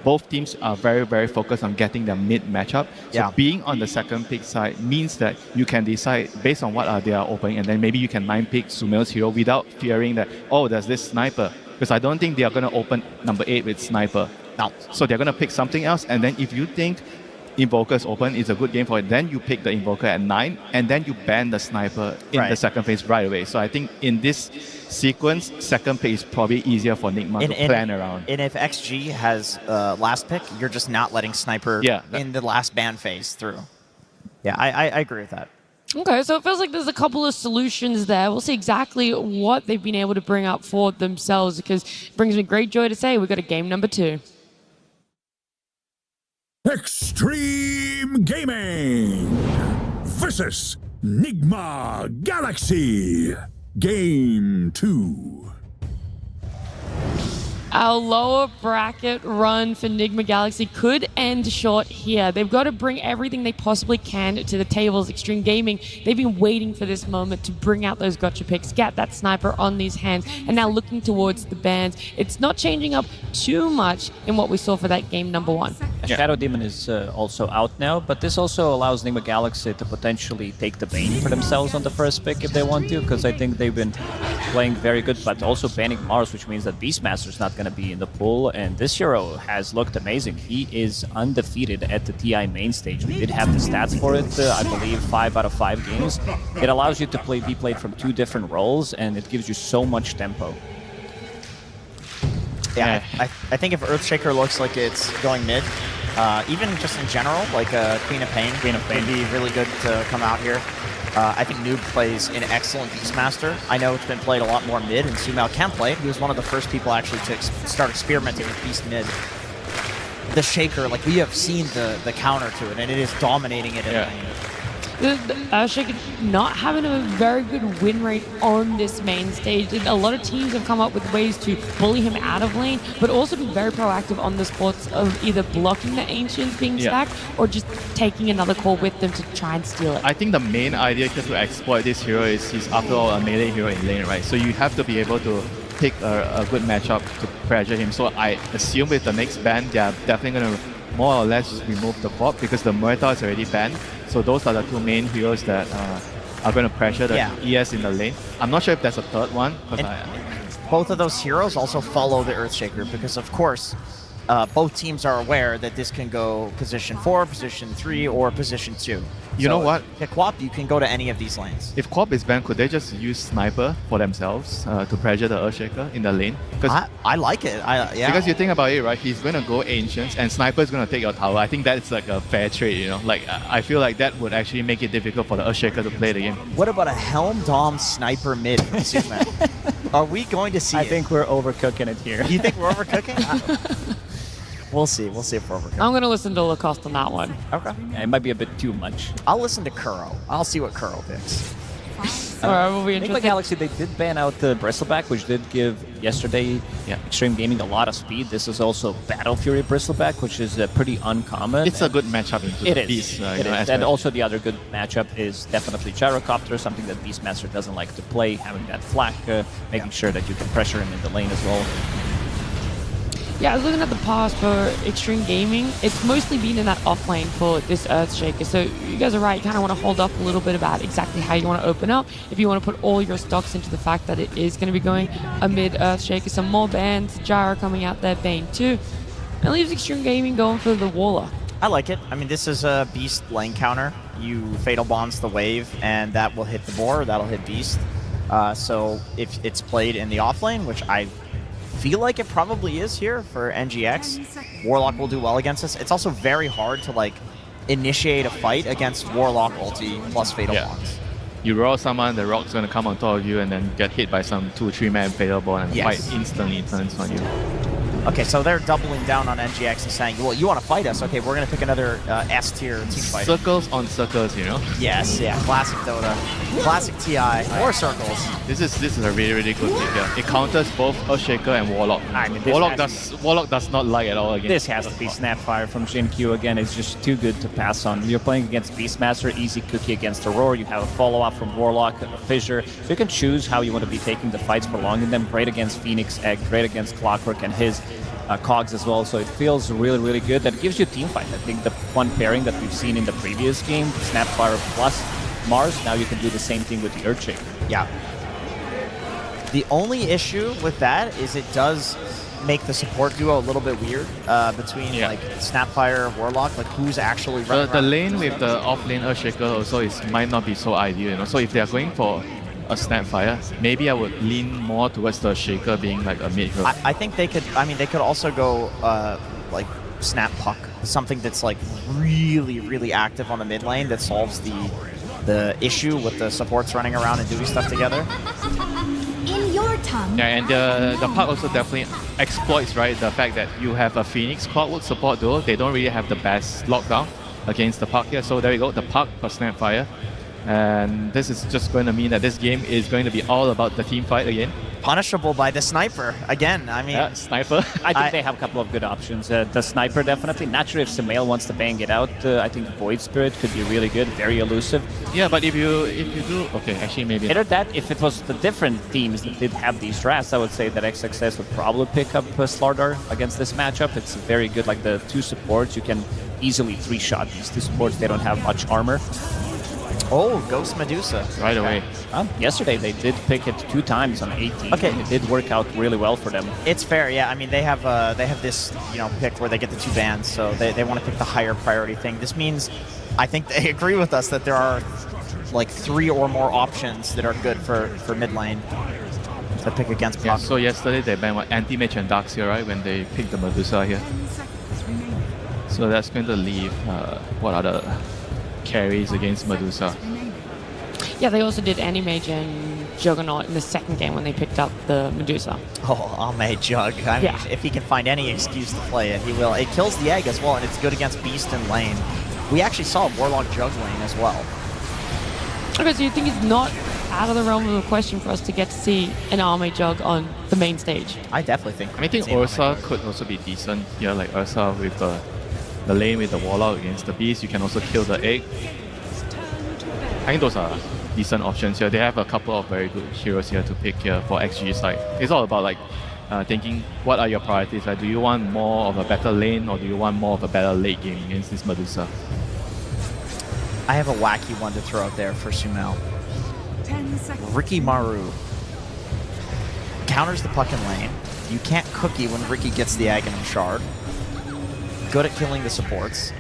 both teams are very, very focused on getting their mid matchup. So being on the second pick side means that you can decide based on what they are opening, and then maybe you can 9-pick Sumail's hero without fearing that, oh, there's this sniper. Because I don't think they are going to open number 8 with sniper. Now, so they're going to pick something else, and then if you think Invoker's open, it's a good game for it, then you pick the Invoker at 9, and then you ban the sniper in the second phase right away. So I think in this sequence, second pick is probably easier for Nigma to plan around. And if XG has last pick, you're just not letting sniper in the last ban phase through. Yeah, I agree with that. Okay, so it feels like there's a couple of solutions there. We'll see exactly what they've been able to bring up for themselves, because it brings me great joy to say we've got a game number 2. Extreme Gaming versus Nigma Galaxy. Game 2. Our lower bracket run for Nigma Galaxy could end short here. They've got to bring everything they possibly can to the tables. Extreme Gaming, they've been waiting for this moment to bring out those gotcha picks, get that sniper on these hands, and now looking towards the bans. It's not changing up too much in what we saw for that game number 1. Shadow Demon is also out now, but this also allows Nigma Galaxy to potentially take the Bane for themselves on the first pick if they want to, because I think they've been playing very good, but also banning Mars, which means that Beastmaster's not going to be in the pool, and this hero has looked amazing. He is undefeated at the TI main stage. We did have the stats for it, I believe 5 out of 5 games. It allows you to be played from 2 different roles, and it gives you so much tempo. Yeah, I think if Earthshaker looks like it's going mid, even just in general, like Queen of Pain would be really good to come out here. I think Noob plays an excellent Beastmaster. I know it's been played a lot more mid, and Sumail can play it. He was one of the first people actually to start experimenting with Beast mid. The Shaker, like, we have seen the counter to it, and it is dominating it in lane. The Shaker not having a very good win rate on this main stage. A lot of teams have come up with ways to bully him out of lane, but also be very proactive on the spots of either blocking the Ancients being stacked or just taking another call with them to try and steal it. I think the main idea here to exploit this hero is he's after all a melee hero in lane, right? So you have to be able to pick a good matchup to pressure him. So I assume with the next ban, they are definitely going to more or less remove the Quap, because the Muerta is already banned. So those are the 2 main heroes that are going to pressure the ES in the lane. I'm not sure if there's a third one. Both of those heroes also follow the Earthshaker, because of course both teams are aware that this can go position 4, position 3, or position 2. You know what? If Quap, you can go to any of these lanes. If Quap is banned, could they just use Sniper for themselves to pressure the Earthshaker in the lane? I like it. Because you think about it, right? He's going to go Ancients, and Sniper is going to take your tower. I think that's like a fair trade, you know? Like, I feel like that would actually make it difficult for the Earthshaker to play the game. What about a Helm Dom Sniper mid from Sumail? Are we going to see I think we're overcooking it here. You think we're overcooking? We'll see. We'll see if we're overcooking. I'm going to listen to Lacoste on that one. Okay. Yeah, it might be a bit too much. I'll listen to Kuro. I'll see what Kuro picks. Alright, we'll be interested. Nigma Galaxy, they did ban out the Bristleback, which did give yesterday Extreme Gaming a lot of speed. This is also Battle Fury Bristleback, which is pretty uncommon. It's a good matchup into it the is. Beast. It is. And also the other good matchup is definitely Gyrocopter, something that Beastmaster doesn't like to play, having that flak, making sure that you can pressure him in the lane as well. Yeah, I was looking at the past for Extreme Gaming. It's mostly been in that off lane for this Earthshaker. So you guys are right. You kind of want to hold up a little bit about exactly how you want to open up. If you want to put all your stocks into the fact that it is going to be going a mid Earthshaker, some more bans, Gyro coming out there, Bane too. And it leaves Extreme Gaming going for the Waller. I like it. I mean, this is a Beast lane counter. You Fatal Bonds the wave, and that will hit the board. That'll hit Beast. So if it's played in the off lane, which I feel like it probably is here for NGX, Warlock will do well against this. It's also very hard to like initiate a fight against Warlock ulti plus Fatal Bonds. You roll someone, the rock's gonna come on top of you and then get hit by some 2-3 man fatal ball and Yes. fight instantly turns on you. Okay, so they're doubling down on NGX and saying, well, you want to fight us? Okay, we're going to pick another S-tier team fight. Circles on circles, you know? Yes, yeah, classic Dota. Classic TI. More circles. This is a really, really good pick here. It counters both Earthshaker and Warlock. I mean, Warlock does not like at all against This has to be Snapfire from Jin-Q again. It's just too good to pass on. You're playing against Beastmaster, easy cookie against Aurora. You have a follow-up from Warlock, a Fissure. So you can choose how you want to be taking the fights, prolonging them. Great against Phoenix Egg, great against Clockwork and his cogs as well. So it feels really, really good. That gives you a team fight. I think the one pairing that we've seen in the previous game, Snapfire plus Mars, now you can do the same thing with the Earthshaker. Yeah. The only issue with that is it does make the support duo a little bit weird between like Snapfire, Warlock, like who's actually running the lane with the off-lane Earthshaker also might not be so ideal, you know. So if they are going for a Snapfire, maybe I would lean more towards the Shaker being like a mid-hero. I think they could, I mean, they could also go like Snap Puck, something that's like really, really active on the mid lane that solves the issue with the supports running around and doing stuff together. In your tongue. Yeah, and the Puck also definitely exploits, right, the fact that you have a Phoenix Clockwork support duo. They don't really have the best lockdown against the Puck here. So there you go, the Puck for Snapfire. And this is just going to mean that this game is going to be all about the team fight again. Punishable by the Sniper again. I mean, yeah, Sniper. I think they have a couple of good options. The Sniper definitely. Not sure if Sumail wants to bang it out. I think Void Spirit could be really good, very elusive. Yeah, but if you do, okay, actually maybe. Either that, if it was the different teams that did have these drafts, I would say that XXS would probably pick up Slardar against this matchup. It's very good. Like the two supports, you can easily 3-shot these two supports. They don't have much armor. Oh, Ghost Medusa. Right away. Yesterday they did pick it 2 times on 18. Okay. It did work out really well for them. It's fair, yeah. I mean, they have this, you know, pick where they get the 2 bans, so they want to pick the higher priority thing. This means, I think they agree with us that there are like 3 or more options that are good for mid lane to pick against Puck. Yeah, so yesterday they banned what, Anti-Mage and Darkseer, right, when they picked the Medusa here. So that's going to leave what other carries against Medusa. Yeah, they also did Animage and Juggernaut in the second game when they picked up the Medusa. Oh, Ame Jug. I mean, if he can find any excuse to play it, he will. It kills the egg as well, and it's good against Beast and lane. We actually saw Warlock Jug lane as well. Okay, so you think it's not out of the realm of the question for us to get to see an Ame Jug on the main stage? I definitely think. I think Ursa could also be decent here, like Ursa with the lane with the Warlock against the Beast. You can also kill the egg. I think those are decent options here. They have a couple of very good heroes here to pick here for XG side. It's all about like thinking what are your priorities. Like, do you want more of a better lane or do you want more of a better late game against this Medusa? I have a wacky one to throw out there for Sumail. Ricky Maru counters the Puck in lane. You can't cookie when Ricky gets the Aghanim Shard. Good at killing the supports.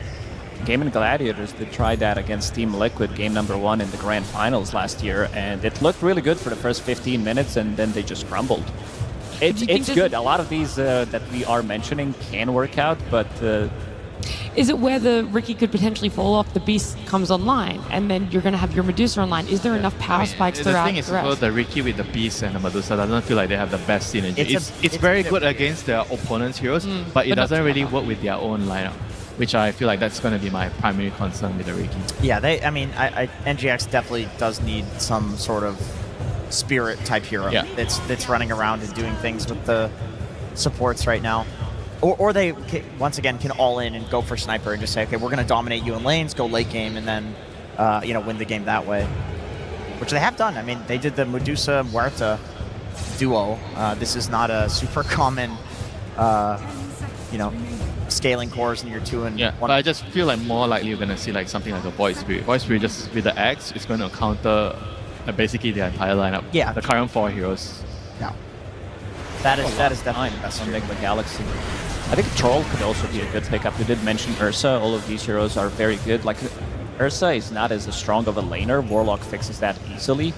Game and Gladiators did try that against Team Liquid, game number 1 in the Grand Finals last year, and it looked really good for the first 15 minutes, and then they just crumbled. It's good. A lot of these that we are mentioning can work out, but... Is it where the Ricky could potentially fall off, the Beast comes online, and then you're going to have your Medusa online? Is there enough power spikes throughout the thing is, rest? the Ricky with the Beast and the Medusa doesn't feel like they have the best synergy. It's very good against their opponent's heroes, but it doesn't really work with their own lineup, which I feel like that's going to be my primary concern with the Ricky. Yeah, NGX definitely does need some sort of spirit type hero that's running around and doing things with the supports right now. Or they, once again, can all in and go for Sniper and just say, okay, we're going to dominate you in lanes, go late game, and then, win the game that way. Which they have done. I mean, they did the Medusa-Muerta duo. This is not a super common, scaling cores in your 2 and 1. But I just feel like more likely you're going to see like something like a Void Spirit. Void Spirit just with the Axe is going to counter basically the entire lineup. Yeah. The current 4 heroes. Yeah. That is definitely the best on the Galaxy. I think Troll could also be a good pickup. You did mention Ursa. All of these heroes are very good. Like Ursa is not as strong of a laner. Warlock fixes that easily.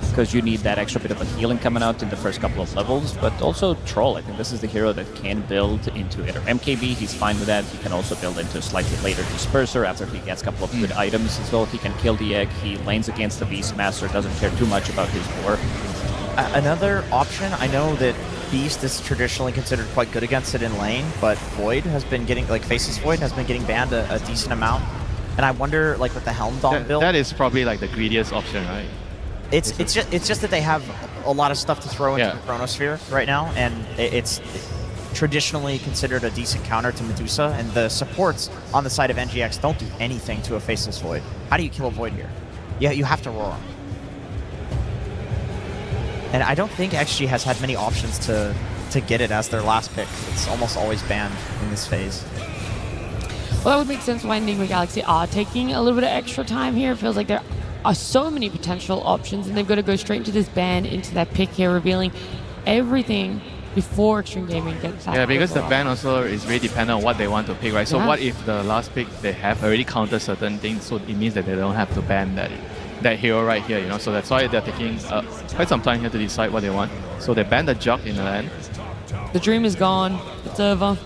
because you need that extra bit of a healing coming out in the first couple of levels, but also Troll. I think this is the hero that can build into either MKB, he's fine with that. He can also build into slightly later Disperser after he gets a couple of good items as well. He can kill the egg, he lanes against the Beastmaster, doesn't care too much about his war. Another option, I know that Beast is traditionally considered quite good against it in lane, but Void has been getting, like Faceless Void has been getting banned a decent amount. And I wonder, like with the Helm Dom build... That is probably like the greediest option, right? It's just that they have a lot of stuff to throw into the Chronosphere right now, and it's traditionally considered a decent counter to Medusa, and the supports on the side of NGX don't do anything to a Faceless Void. How do you kill a Void here? Yeah, you have to roar him. And I don't think XG has had many options to get it as their last pick. It's almost always banned in this phase. Well, that would make sense why Enigma Galaxy are taking a little bit of extra time here. It feels like there are so many potential options, and they've got to go straight into this ban, into that pick here, revealing everything before Extreme Gaming gets that. Yeah, because the ban also is really dependent on what they want to pick, right? So what if the last pick, they have already countered certain things, so it means that they don't have to ban that hero right here, you know? So that's why they're taking quite some time here to decide what they want. So they banned the Jug in the land. The dream is gone. It's over.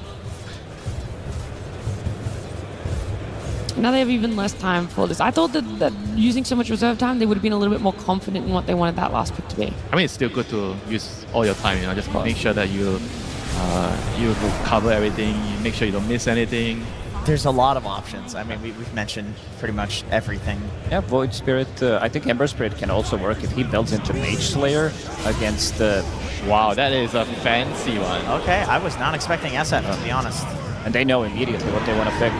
Now they have even less time for this. I thought that using so much reserve time, they would have been a little bit more confident in what they wanted that last pick to be. I mean, it's still good to use all your time, you know, just make sure that you cover everything, you make sure you don't miss anything. There's a lot of options. I mean, we've mentioned pretty much everything. Yeah, Void Spirit, I think Ember Spirit can also work if he builds into Mage Slayer against the... Wow, that is a fancy one. Okay, I was not expecting SF, to be honest. And they know immediately what they want to pick.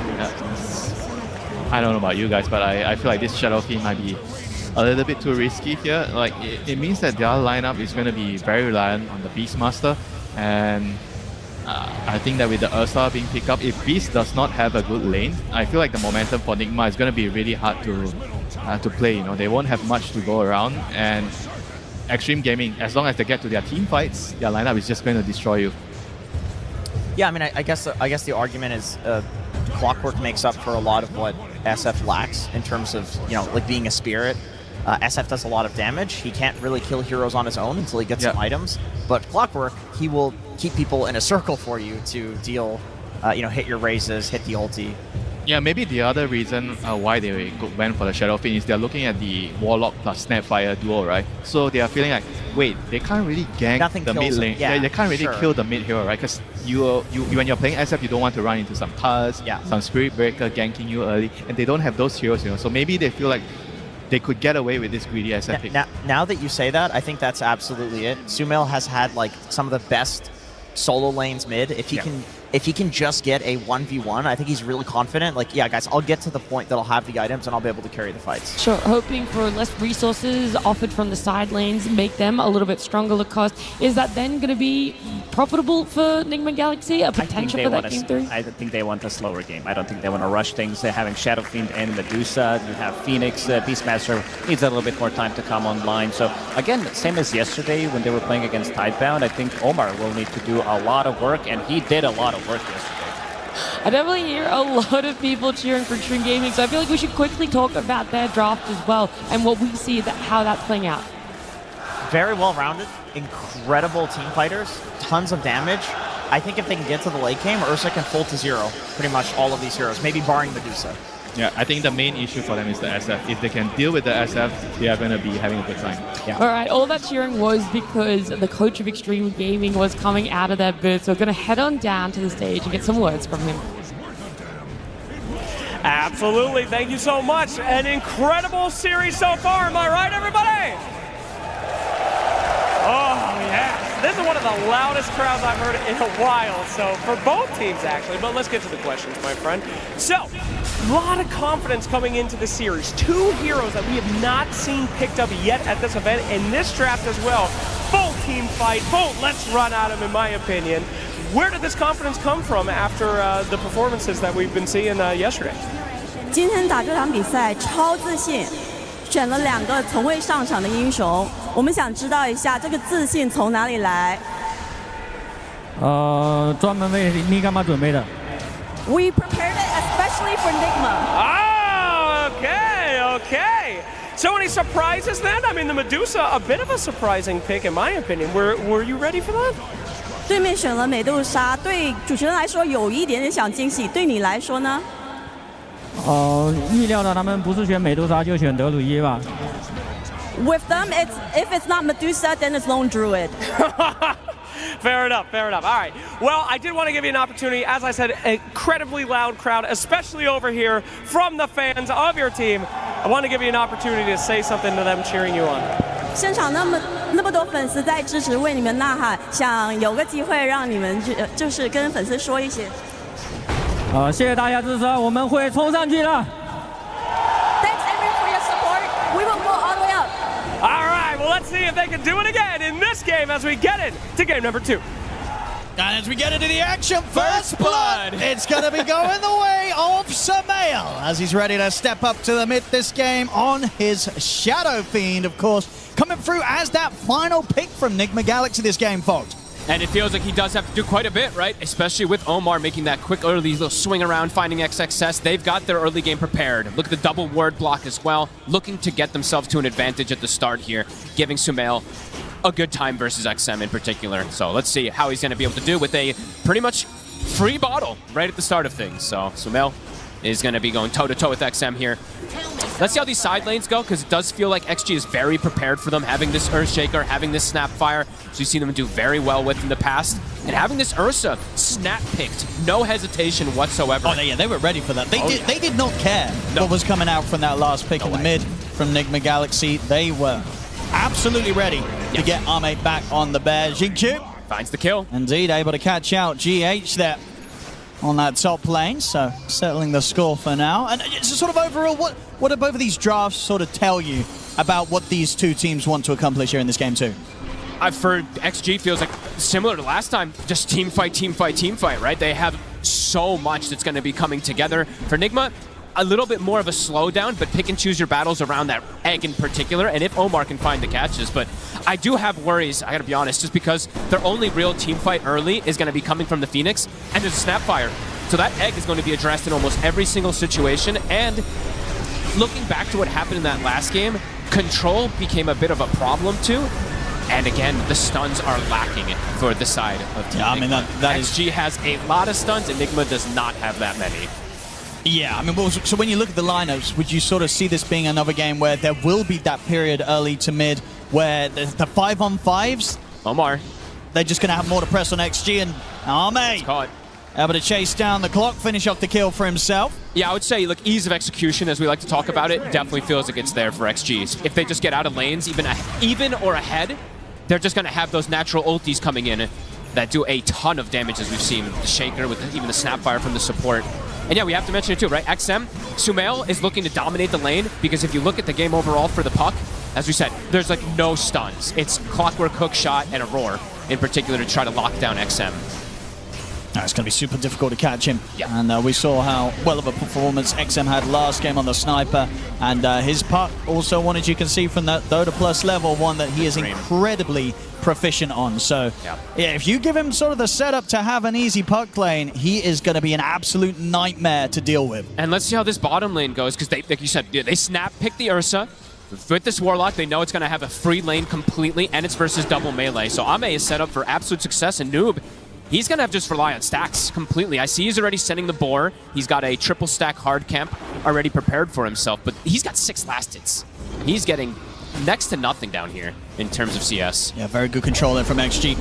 I don't know about you guys, but I feel like this Shadow Fiend might be a little bit too risky here. Like, it means that their lineup is going to be very reliant on the Beastmaster, and I think that with the Ursa being picked up, if Beast does not have a good lane, I feel like the momentum for Nigma is going to be really hard to play. You know, they won't have much to go around, and Extreme Gaming, as long as they get to their team fights, their lineup is just going to destroy you. Yeah, I mean, I guess the argument is Clockwork makes up for a lot of what SF lacks in terms of, you know, like being a spirit. SF does a lot of damage. He can't really kill heroes on his own until he gets some items. But Clockwork, he will keep people in a circle for you to deal, you know, hit your raises, hit the ulti. Yeah, maybe the other reason why they went for the Shadow Fiend is they're looking at the Warlock plus Snapfire duo, right? So they are feeling like, wait, they can't really gank the mid lane. Yeah, they can't really kill the mid hero, right? Because you when you're playing SF, you don't want to run into some Taz, some Spirit Breaker ganking you early, and they don't have those heroes, you know. So maybe they feel like they could get away with this greedy SF pick. Now that you say that, I think that's absolutely it. Sumail has had like some of the best solo lanes mid. If he can just get a 1v1, I think he's really confident. Like, yeah, guys, I'll get to the point that I'll have the items and I'll be able to carry the fights. Sure, hoping for less resources offered from the side lanes, make them a little bit stronger to cost. Is that then going to be profitable for Enigma Galaxy? A potential for that game 3? I think they want a slower game. I don't think they want to rush things. They're having Shadow Fiend and Medusa. You have Phoenix. Beastmaster needs a little bit more time to come online. So, again, same as yesterday when they were playing against Tidebound, I think Omar will need to do a lot of work, and he did a lot of work yesterday. I definitely hear a lot of people cheering for Extreme Gaming, so I feel like we should quickly talk about their draft as well and what we see how that's playing out. Very well-rounded, incredible team fighters, tons of damage. I think if they can get to the late game, Ursa can full to zero pretty much all of these heroes, maybe barring Medusa. Yeah, I think the main issue for them is the SF. If they can deal with the SF, they are going to be having a good time. Yeah. All right, all that cheering was because the coach of Extreme Gaming was coming out of that booth, so we're going to head on down to the stage and get some words from him. Absolutely, thank you so much. An incredible series so far, am I right, everybody? Oh, yes. This is one of the loudest crowds I've heard in a while, so for both teams, actually. But let's get to the questions, my friend. So, a lot of confidence coming into the series. Two heroes that we have not seen picked up yet at this event, and this draft as well. Full team fight, full let's run at him, in my opinion. Where did this confidence come from after the performances that we've been seeing yesterday? 今天打这场比赛超自信，选了2个从未上场的英雄。我们想知道一下这个自信从哪里来？专门为Nigma准备的。We prepared it especially for Nigma. Oh, okay. So any surprises then? I mean, the Medusa, a bit of a surprising pick in my opinion. Were you ready for that? 对面选了美杜莎，对主持人来说有一点点小惊喜，对你来说呢？预料到他们不是选美杜莎就选德鲁伊吧。With them, if it's not Medusa, then it's Lone Druid. Fair enough, fair enough. All right. Well, I did want to give you an opportunity. As I said, incredibly loud crowd, especially over here from the fans of your team. I want to give you an opportunity to say something to them cheering you on. 现场那么多粉丝在支持，为你们呐喊，想有个机会让你们就是跟粉丝说一些。谢谢大家支持，我们会冲上去的。Thanks everyone for your support. We will go all the way up. All right. Well, let's see if they can do it again in this game as we get into game number 2. And as we get into the action, first blood, it's going to be going the way of Samael as he's ready to step up to the mid this game on his Shadow Fiend, of course, coming through as that final pick from Nigma Galaxy this game, folks. And it feels like he does have to do quite a bit, right? Especially with Omar making that quick early little swing around, finding XXS. They've got their early game prepared. Look at the double ward block as well, looking to get themselves to an advantage at the start here, giving Sumail a good time versus XM in particular. So let's see how he's going to be able to do with a pretty much free bottle right at the start of things. So Sumail is going to be going toe-to-toe with XM here. Let's see how these side lanes go, because it does feel like XG is very prepared for them, having this Earthshaker, having this Snapfire, which we've seen them do very well with in the past, and having this Ursa snap-picked, no hesitation whatsoever. Oh, yeah, they were ready for that. They did not care what was coming out from that last pick in the mid from Nigma Galaxy. They were absolutely ready to get Armate back on the bear. Jingchu finds the kill. Indeed, able to catch out GH there on that top lane, so settling the score for now. And just sort of overall, what do both of these drafts sort of tell you about what these two teams want to accomplish here in this game too? For XG, feels like similar to last time, just team fight, team fight, team fight, right? They have so much that's going to be coming together. For Nigma, a little bit more of a slowdown, but pick and choose your battles around that egg in particular, and if Omar can find the catches. But I do have worries, I gotta be honest, just because their only real team fight early is gonna be coming from the Phoenix, and there's a Snapfire. So that egg is going to be addressed in almost every single situation, and looking back to what happened in that last game, control became a bit of a problem too. And again, the stuns are lacking for the side of Team I mean, that XG has a lot of stuns, and Nigma does not have that many. Yeah, I mean, well, so when you look at the lineups, would you sort of see this being another game where there will be that period early to mid where the 5-on-5s, Omar, they're just going to have more to press on XG, and Armate able to chase down the clock, finish off the kill for himself. Yeah, I would say, look, ease of execution, as we like to talk about it, definitely feels like it's there for XGs. If they just get out of lanes, even or ahead, they're just going to have those natural ultis coming in that do a ton of damage, as we've seen. The Shaker with even the Snapfire from the support. And yeah, we have to mention it too, right? XM, Sumail is looking to dominate the lane, because if you look at the game overall for the puck, as we said, there's like no stuns. It's clockwork hook shot and a roar in particular to try to lock down XM. It's going to be super difficult to catch him. Yeah. And we saw how well of a performance XM had last game on the sniper. And his puck, also one, as you can see from that Dota Plus level, one that he is incredibly proficient on. So yeah, if you give him sort of the setup to have an easy puck lane, he is going to be an absolute nightmare to deal with. And let's see how this bottom lane goes, because they, like you said, they snap pick the Ursa. With this Warlock, they know it's going to have a free lane completely, and it's versus double melee. So Ame is set up for absolute success, and Noob, he's going to have to just rely on stacks completely. I see he's already sending the boar. He's got a triple stack hard camp already prepared for himself, but he's got 6 last hits. He's getting next to nothing down here in terms of CS. Yeah, very good control there from XG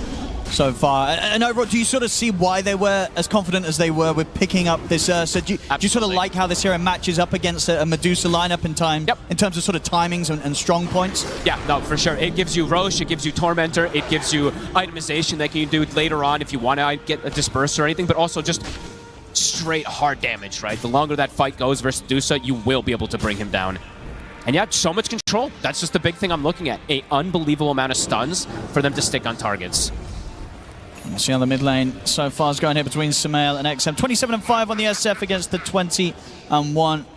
so far. And overall, do you sort of see why they were as confident as they were with picking up this Ursa? Do you sort of like how this hero matches up against a Medusa lineup in time, in terms of sort of timings and strong points? Yeah, no, for sure. It gives you Roche, it gives you Tormentor, it gives you itemization that you can do later on if you want to get a Disperser or anything, but also just straight hard damage, right? The longer that fight goes versus Medusa, you will be able to bring him down. And yeah, so much control. That's just the big thing I'm looking at. An unbelievable amount of stuns for them to stick on targets. We'll see how the mid lane so far is going here between Sumail and XM. 27-5 on the SF against the 20-1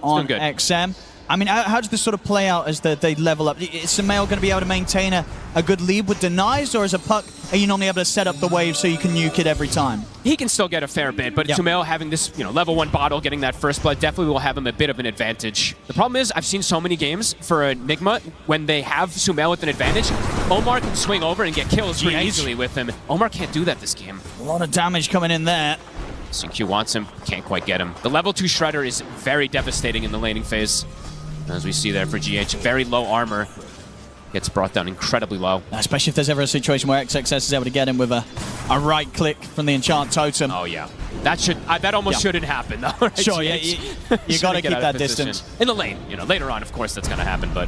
on XM. I mean, how does this sort of play out as they level up? Is Sumail going to be able to maintain a good lead with denies, or as a puck, are you normally able to set up the wave so you can nuke it every time? He can still get a fair bit, but Sumail having this, level 1 bottle, getting that first blood, definitely will have him a bit of an advantage. The problem is, I've seen so many games for Enigma, when they have Sumail with an advantage, Omar can swing over and get kills pretty easily with him. Omar can't do that this game. A lot of damage coming in there. CQ wants him, can't quite get him. The level 2 Shredder is very devastating in the laning phase. As we see there for GH, very low armor. Gets brought down incredibly low. Especially if there's ever a situation where XXS is able to get him with a right click from the enchant totem. Oh yeah, that almost shouldn't happen though. Right? Sure, yeah, you got to keep that distance. In the lane, later on of course that's going to happen, but...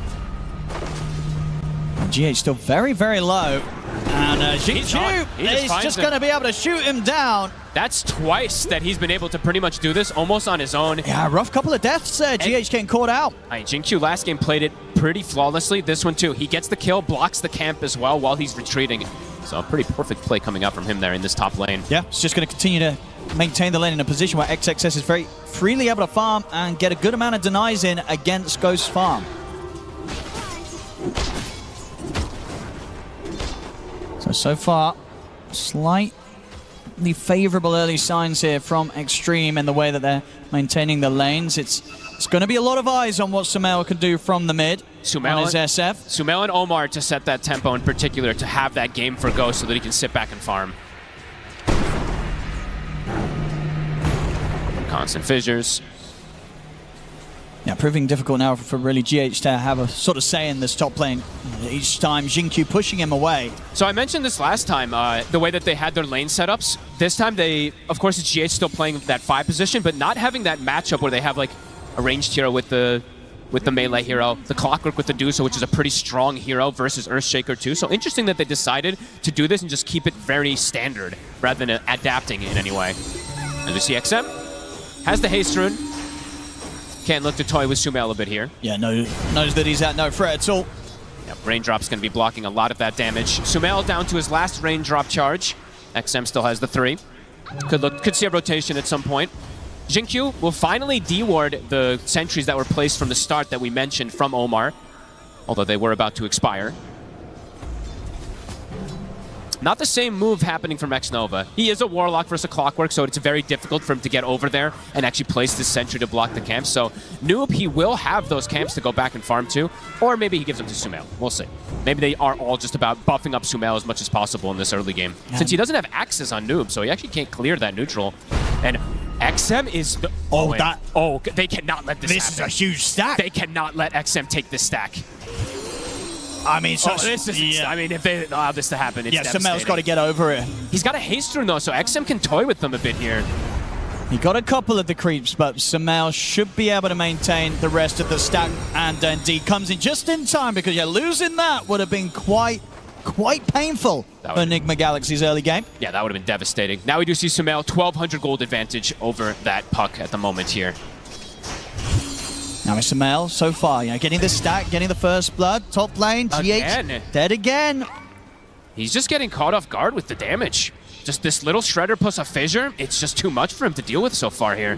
GH still very, very low. And Xingqiu is just going to be able to shoot him down. That's twice that he's been able to pretty much do this, almost on his own. Yeah, rough couple of deaths there. GH getting caught out. Xingqiu last game played it pretty flawlessly. This one too. He gets the kill, blocks the camp as well while he's retreating. So a pretty perfect play coming out from him there in this top lane. Yeah, it's just going to continue to maintain the lane in a position where XXS is very freely able to farm and get a good amount of denies in against Ghost's farm. So far, slightly favorable early signs here from Extreme in the way that they're maintaining the lanes. It's going to be a lot of eyes on what Sumail can do from the mid on his SF. Sumail and Omar to set that tempo in particular, to have that game for Ghost so that he can sit back and farm. Constant fissures. Yeah, proving difficult now for really GH to have a sort of say in this top lane. Each time, Xingqiu pushing him away. So I mentioned this last time, the way that they had their lane setups. This time of course, it's GH still playing that 5 position, but not having that matchup where they have like a ranged hero with the melee hero, the Clockwork with the Dusa, which is a pretty strong hero, versus Earthshaker too. So interesting that they decided to do this and just keep it very standard rather than adapting in any way. As we see, XM has the haste rune. Can't look to toy with Sumail a bit here. Yeah, knows that he's at no threat at all. Yeah, Raindrop's going to be blocking a lot of that damage. Sumail down to his last Raindrop charge. XM still has the 3. Could see a rotation at some point. Xingqiu will finally de-ward the sentries that were placed from the start that we mentioned from Omar, although they were about to expire. Not the same move happening from X-Nova. He is a Warlock versus a Clockwork, so it's very difficult for him to get over there and actually place this sentry to block the camp. So Noob, he will have those camps to go back and farm to, or maybe he gives them to Sumail. We'll see. Maybe they are all just about buffing up Sumail as much as possible in this early game. Yeah. Since he doesn't have access on Noob, so he actually can't clear that neutral. And XM is... they cannot let this happen. This is a huge stack. They cannot let XM take this stack. I mean, I mean, if they allow this to happen, it's devastating. Sumail's got to get over it. He's got a haste rune though, so XM can toy with them a bit here. He got a couple of the creeps, but Sumail should be able to maintain the rest of the stack. And D comes in just in time, because losing that would have been quite painful for Enigma Galaxy's early game. Yeah, that would have been devastating. Now we do see Sumail 1,200 gold advantage over that puck at the moment here. Now it's Sumail so far, getting the stack, getting the first blood, top lane, GH dead again. He's just getting caught off guard with the damage. Just this little Shredder plus a Fissure, it's just too much for him to deal with so far here.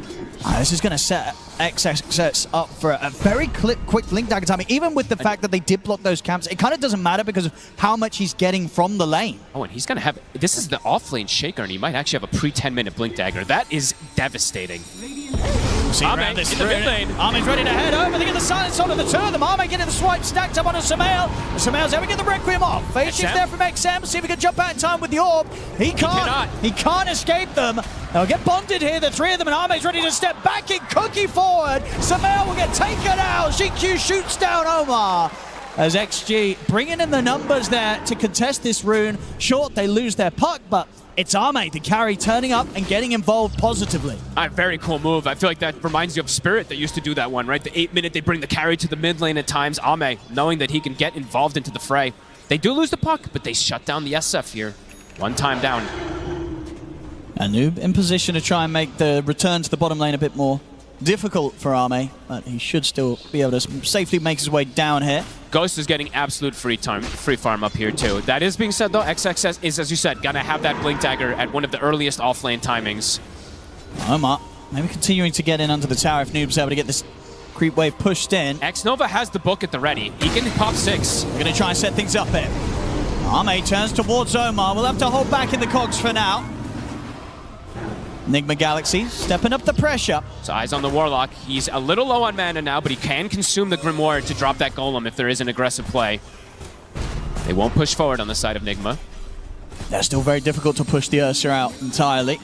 This is going to set XXS up for a very quick Blink Dagger timing. Even with the fact that they did block those camps, it kind of doesn't matter because of how much he's getting from the lane. Oh, and he's going to have... This is the off-lane Shaker, and he might actually have a pre-10-minute Blink Dagger. That is devastating. Ame in the mid lane. Ame's ready to head over. They get the silence onto the two of them. Ame getting the swipe stacked up onto Sumail. Sumail's able to get the Requiem off. Phasing's there from XM. See if he can jump out in time with the orb. He can't. He can't escape them. They'll get bonded here, the 3 of them, and Ame's ready to step back in, Cookie forward. Sumail will get taken out. Xingqiu shoots down Omar. As XG bringing in the numbers there to contest this rune. Short, they lose their puck, but it's Ame, the carry, turning up and getting involved positively. Very cool move. I feel like that reminds you of Spirit that used to do that one, right? The 8-minute, they bring the carry to the mid lane at times. Ame, knowing that he can get involved into the fray. They do lose the puck, but they shut down the SF here. One time down. Noob in position to try and make the return to the bottom lane a bit more difficult for Ame, but he should still be able to safely make his way down here. Ghost is getting absolute free farm up here too. That is being said though, XXS is, as you said, gonna have that Blink Dagger at one of the earliest off-lane timings. Omar maybe continuing to get in under the tower if Noob's able to get this Creep wave pushed in. Xnova has the book at the ready. He can pop 6. We're going to try and set things up here. Arme turns towards Omar. We'll have to hold back in the cogs for now. Enigma Galaxy stepping up the pressure. So eyes on the Warlock. He's a little low on mana now, but he can consume the Grimoire to drop that Golem if there is an aggressive play. They won't push forward on the side of Nigma. They're still very difficult to push the Ursa out entirely.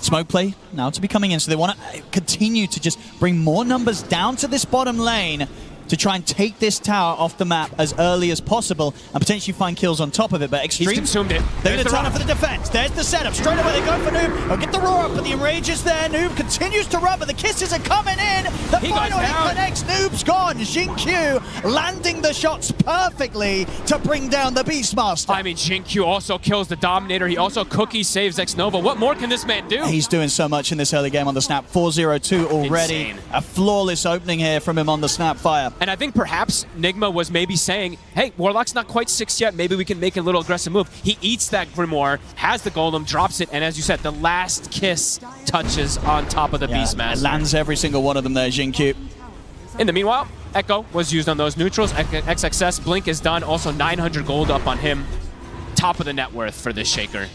Smoke play now to be coming in, so they want to continue to just bring more numbers down to this bottom lane to try and take this tower off the map as early as possible and potentially find kills on top of it. But Extreme, he's consumed it. They're going to turn up for the defense. There's the setup. Straight away they go for Noob. They'll get the roar up, but the enrage is there. Noob continues to run, but the kisses are coming in. The final hit connects. Noob's gone. Xingqiu landing the shots perfectly to bring down the Beastmaster. I mean, Xingqiu also kills the Dominator. He also cookie saves Xnova. What more can this man do? He's doing so much in this early game on the Snap. 4-0-2 already. Insane. A flawless opening here from him on the Snapfire. And I think perhaps Nigma was maybe saying, hey, Warlock's not quite 6 yet. Maybe we can make a little aggressive move. He eats that Grimoire, has the Golem, drops it, and as you said, the last kiss touches on top of the Beastmaster. Lands every single one of them there, Xingqiu. In the meanwhile, Echo was used on those neutrals. XXS Blink is done. Also 900 gold up on him. Top of the net worth for this Shaker.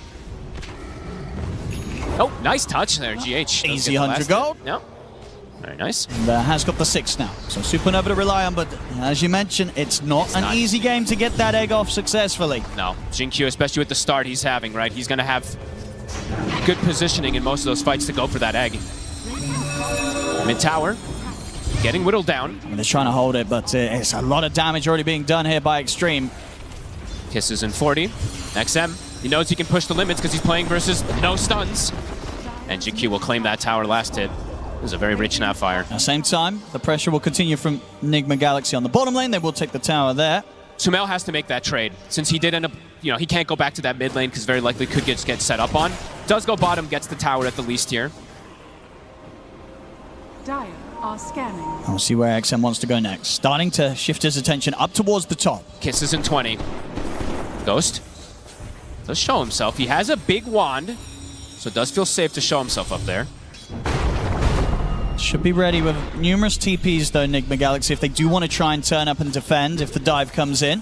Oh, nice touch there, GH. Easy 100 gold. No. Very nice. And has got the 6 now. So Supernova to rely on, but as you mentioned, it's not an easy game to get that egg off successfully. No. Xingqiu, especially with the start he's having, right? He's going to have good positioning in most of those fights to go for that egg. Mid tower, getting whittled down. I mean, they're trying to hold it, but it's a lot of damage already being done here by Extreme. Kisses in 40. XM, he knows he can push the limits because he's playing versus no stuns. And Xingqiu will claim that tower last hit. It was a very rich Snapfire. At the same time, the pressure will continue from Enigma Galaxy on the bottom lane. They will take the tower there. Sumail has to make that trade. Since he did end up, he can't go back to that mid lane because very likely could get set up on. Does go bottom, gets the tower at the least here. Dire are scanning. We'll see where XM wants to go next. Starting to shift his attention up towards the top. Kisses in 20. Ghost does show himself. He has a big wand, so it does feel safe to show himself up there. Should be ready with numerous TPs though, Enigma Galaxy, if they do want to try and turn up and defend if the dive comes in.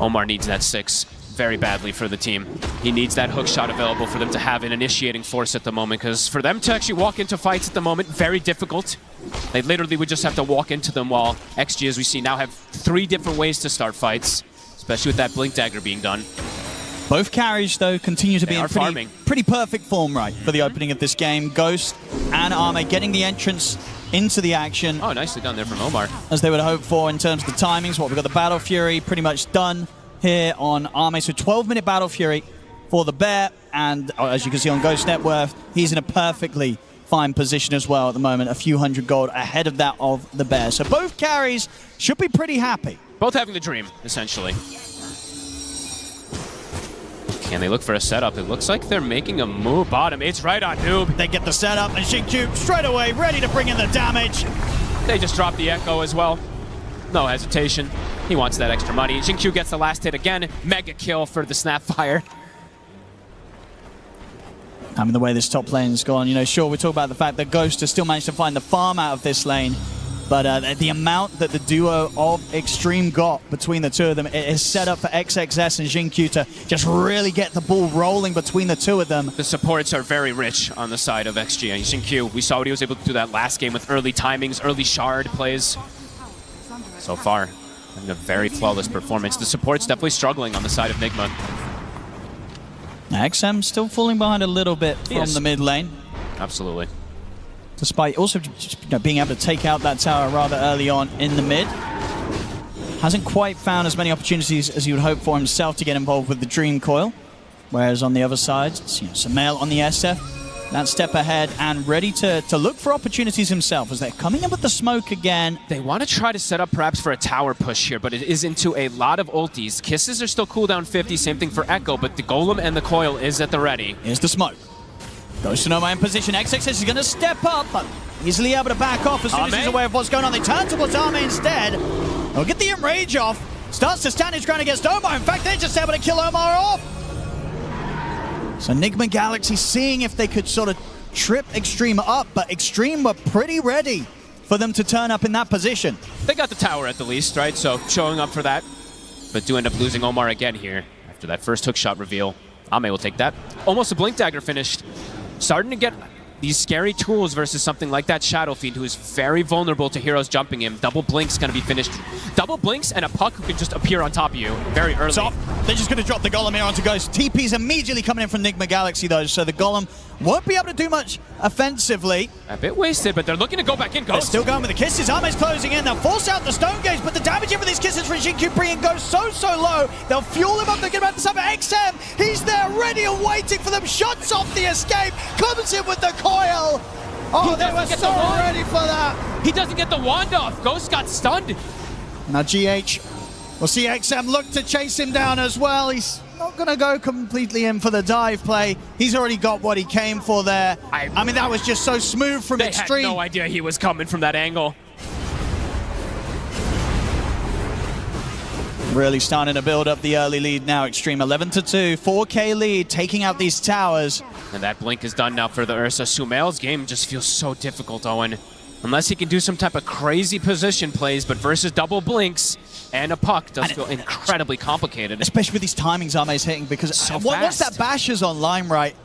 Omar needs that 6 very badly for the team. He needs that hook shot available for them to have an initiating force at the moment, because for them to actually walk into fights at the moment, very difficult. They literally would just have to walk into them, while XG, as we see now, have 3 different ways to start fights, especially with that Blink Dagger being done. Both carries, though, continue to be in pretty perfect form, right, for the opening of this game. Ghost and Arme getting the entrance into the action. Oh, nicely done there from Omar. As they would hope for in terms of the timings. We've got the Battle Fury pretty much done here on Arme. So 12-minute Battle Fury for the Bear. And as you can see on Ghost net worth, he's in a perfectly fine position as well at the moment. A few hundred gold ahead of that of the Bear. So both carries should be pretty happy. Both having the dream, essentially. Can they look for a setup? It looks like they're making a move bottom. It's right on Noob. They get the setup, and Xingqiu straight away ready to bring in the damage. They just drop the Echo as well. No hesitation. He wants that extra money. Xingqiu gets the last hit again. Mega kill for the Snapfire. I mean, the way this top lane's gone, sure, we talk about the fact that Ghost has still managed to find the farm out of this lane. But the amount that the duo of Extreme got between the two of them is set up for XXS and Xingqiu to just really get the ball rolling between the two of them. The supports are very rich on the side of XG. And Xingqiu, we saw what he was able to do that last game with early timings, early shard plays. So far, having a very flawless performance. The support's definitely struggling on the side of Nigma. XM still falling behind a little bit from the mid lane. Absolutely. Despite also just being able to take out that tower rather early on in the mid. Hasn't quite found as many opportunities as you would hope for himself to get involved with the Dream Coil. Whereas on the other side, Sumail on the SF, that step ahead and ready to look for opportunities himself as they're coming in with the smoke again. They want to try to set up perhaps for a tower push here, but it is into a lot of ultis. Kisses are still cooldown 50, same thing for Echo, but the Golem and the Coil is at the ready. Here's the smoke. Goes to Noma in position. XXS is going to step up, but easily able to back off as soon as he's aware of what's going on. They turn towards Arme instead. They'll get the enrage off. Starts to stand his ground against Omar. In fact, they're just able to kill Omar off. So Enigma Galaxy seeing if they could sort of trip Extreme up, but Extreme were pretty ready for them to turn up in that position. They got the tower at the least, right? So showing up for that. But do end up losing Omar again here after that first hook shot reveal. Ame will take that. Almost a Blink Dagger finished. Starting to get these scary tools versus something like that Shadow Fiend, who is very vulnerable to heroes jumping him. Double Blink's going to be finished. Double Blinks and a Puck who can just appear on top of you very early. So they're just going to drop the Golem here onto Ghost. TP's immediately coming in from Nigma Galaxy, though, so the Golem won't be able to do much offensively. A bit wasted, but they're looking to go back in. Ghost. They're still going with the kisses. Ame's closing in. They'll force out the Stone Gaze, but the damage in for these kisses from Jinkyu and Ghost so low. They'll fuel him up. They're about to sub XM. He's there ready and waiting for them. Shots off the escape. Comes in with the coil. Oh, they were so ready for that. He doesn't get the wand off. Ghost got stunned. Now GH, we'll see XM look to chase him down as well. He's not going to go completely in for the dive play. He's already got what he came for there. I mean, that was just so smooth from Extreme. They had no idea he was coming from that angle. Really starting to build up the early lead now. Extreme 11-2, 4K lead, taking out these towers. And that blink is done now for the Ursa. Sumail's game just feels so difficult, Owen. Unless he can do some type of crazy position plays, but versus double blinks and a puck does feel incredibly complicated. Especially with these timings Ame's hitting, because so once that bash is online, right,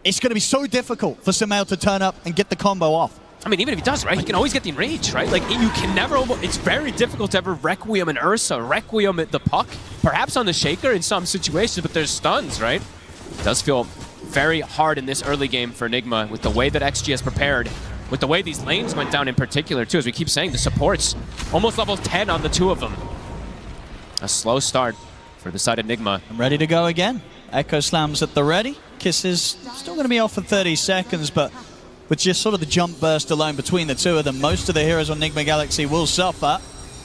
it's going to be so difficult for Sumail to turn up and get the combo off. I mean, even if he does, right, he can always get the enrage, right? Like, you can never, it's very difficult to ever Requiem an Ursa, Requiem at the puck, perhaps on the Shaker in some situations, but there's stuns, right? It does feel very hard in this early game for Enigma with the way that XG has prepared, with the way these lanes went down in particular, too, as we keep saying, the supports, almost level 10 on the two of them. A slow start for the side of Enigma. I'm ready to go again. Echo Slams at the ready. Kisses still going to be off for 30 seconds, but with just sort of the jump burst alone between the two of them, most of the heroes on Nigma Galaxy will suffer.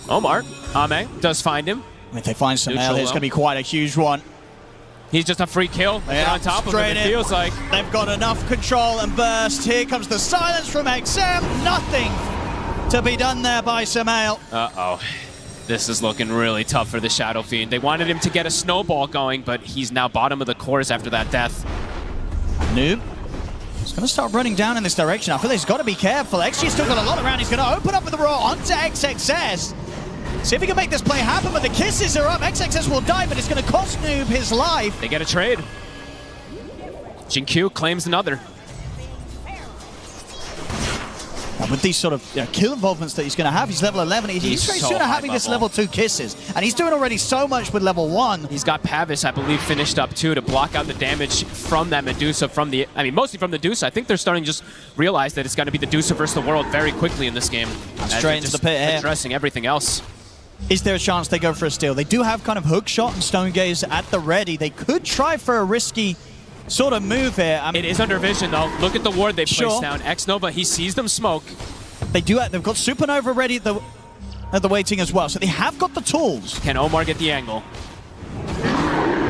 Omar, Ame does find him. If they find Sumail, it's going to be quite a huge one. He's just a free kill. Yeah, on top of him, it feels like. They've got enough control and burst. Here comes the silence from XM. Nothing to be done there by Sumail. Uh-oh. This is looking really tough for the Shadow Fiend. They wanted him to get a snowball going, but he's now bottom of the course after that death. Noob. He's going to start running down in this direction. I feel like he's got to be careful. XG's still got a lot around. He's going to open up with the Raw onto XXS. See if he can make this play happen, but the kisses are up. XXS will die, but it's going to cost Noob his life. They get a trade. Jinkyu claims another. And with these sort of kill involvements that he's going to have, he's level 11. He's very soon having this level 2 kisses. And he's doing already so much with level 1. He's got Pavis, I believe, finished up too to block out the damage from that Medusa, from the, I mean, mostly from the Medusa. I think they're starting to just realize that it's going to be the Medusa versus the world very quickly in this game. Straight into the pit here. Addressing everything else. Is there a chance they go for a steal? They do have kind of hook shot and Stone Gaze at the ready. They could try for a risky sort of move here. It is under vision though. Look at the ward they placed down. X-Nova, he sees them smoke. They've got Supernova ready at the waiting as well, so they have got the tools. Can Omar get the angle?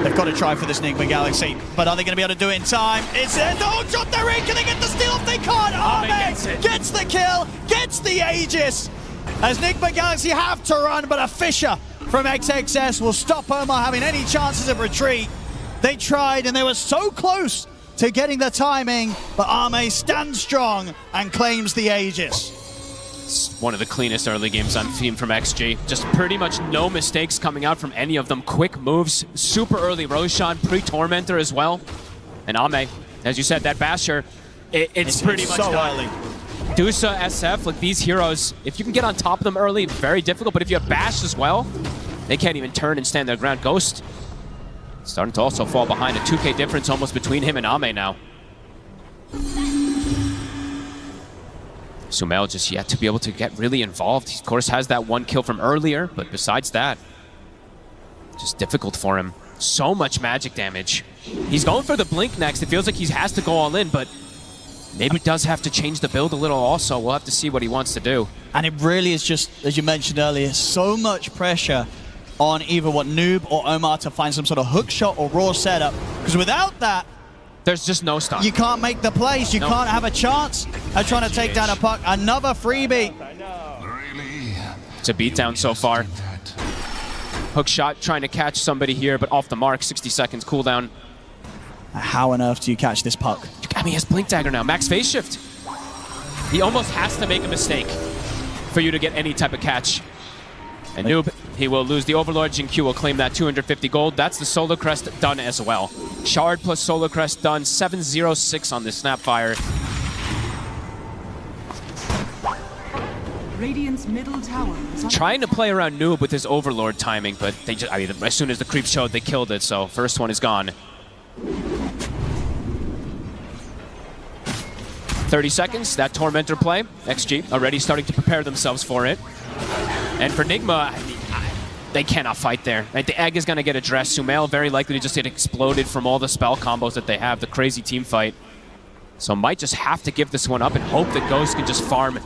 They've got to try for this Nigma Galaxy, but are they going to be able to do it in time? It's the hook shot, they're in. Can they get the steal off? They can't. Ame gets the kill, gets the Aegis. As Nigma Galaxy have to run, but a Fisher from XXS will stop Omar having any chances of retreat. They tried, and they were so close to getting the timing, but Ame stands strong and claims the Aegis. It's one of the cleanest early games I've seen from XG. Just pretty much no mistakes coming out from any of them. Quick moves, super early Roshan, pre-Tormentor as well. And Ame, as you said, that Basher, it's pretty much so done. early. Dusa, SF, like these heroes, if you can get on top of them early, very difficult, but if you have Bash as well, they can't even turn and stand their ground. Ghost starting to also fall behind. A 2K difference almost between him and Ame now. Sumail just yet to be able to get really involved. He, of course, has that one kill from earlier, but besides that, just difficult for him. So much magic damage. He's going for the blink next. It feels like he has to go all in, but maybe does have to change the build a little also. We'll have to see what he wants to do. And it really is just, as you mentioned earlier, so much pressure on either Noob or Omar to find some sort of hook shot or raw setup. Because without that, there's just no stun. You can't make the plays. You can't have a chance of trying to take down a puck. Another freebie. It's a beatdown so far. Hook shot trying to catch somebody here, but off the mark. 60 seconds cooldown. How on earth do you catch this puck? I mean, he has Blink Dagger now. Max phase shift. He almost has to make a mistake. for you to get any type of catch. And Noob, he will lose the Overlord. Jin-Q will claim that 250 gold. That's the Solar Crest done as well. Shard plus Solar Crest done. 706 on the Snapfire. Radiant's middle tower is Trying to play around Noob with his Overlord timing, but they just, I mean, as soon as the creep showed, they killed it, so first one is gone. 30 seconds, that Tormentor play. XG already starting to prepare themselves for it. And for Nigma, they cannot fight there. Right? The egg is going to get addressed. Sumail very likely to just get exploded from all the spell combos that they have, the crazy team fight. So might just have to give this one up and hope that Ghost can just farm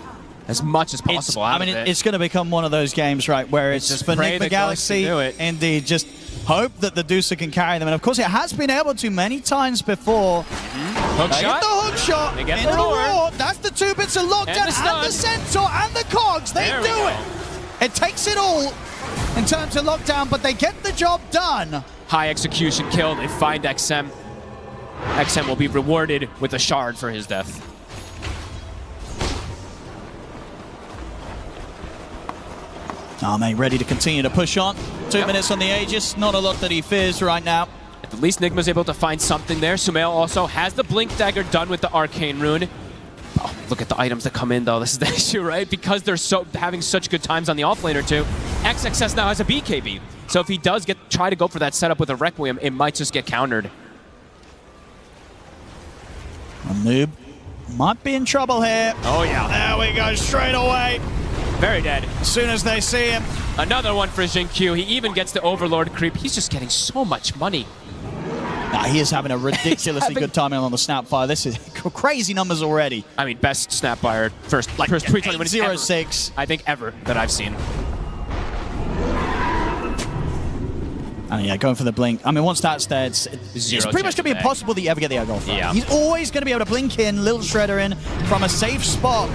as much as possible out of it. It's going to become one of those games, right, where it's just for pray Nigma that Ghost can Galaxy, do it. indeed, just hope that the Deucer can carry them. And of course, it has been able to many times before. Hook They shot. get the hook shot. They get into the roar. That's the 2 bits of lockdown And the stun. and the Centaur and the Cogs. They There do we it. It takes it all in terms of lockdown, but they get the job done. High execution kill. They find XM. XM will be rewarded with a shard for his death. Arme ready to continue to push on. 2 minutes on the Aegis. Not a lot that he fears right now. At least Nigma's able to find something there. Sumail also has the Blink Dagger done with the Arcane Rune. Oh, look at the items that come in, though. This is the issue, right? Because they're having such good times on the offlaner, too. XXS now has a BKB. So if he does try to go for that setup with a Requiem, it might just get countered. Noob might be in trouble here. Oh, yeah. There we go, straight away. Very dead. As soon as they see him. Another one for Jin-Q. He even gets the Overlord creep. He's just getting so much money. Nah, he is having a ridiculously good timing on the Snapfire. This is crazy numbers already. I mean, best Snapfire first 320 minutes 806. I think ever that I've seen. And yeah, going for the blink. I mean, once that's there, it's pretty much going to be impossible that you ever get the air golf. Yeah. He's always going to be able to blink in, Little Shredder in from a safe spot.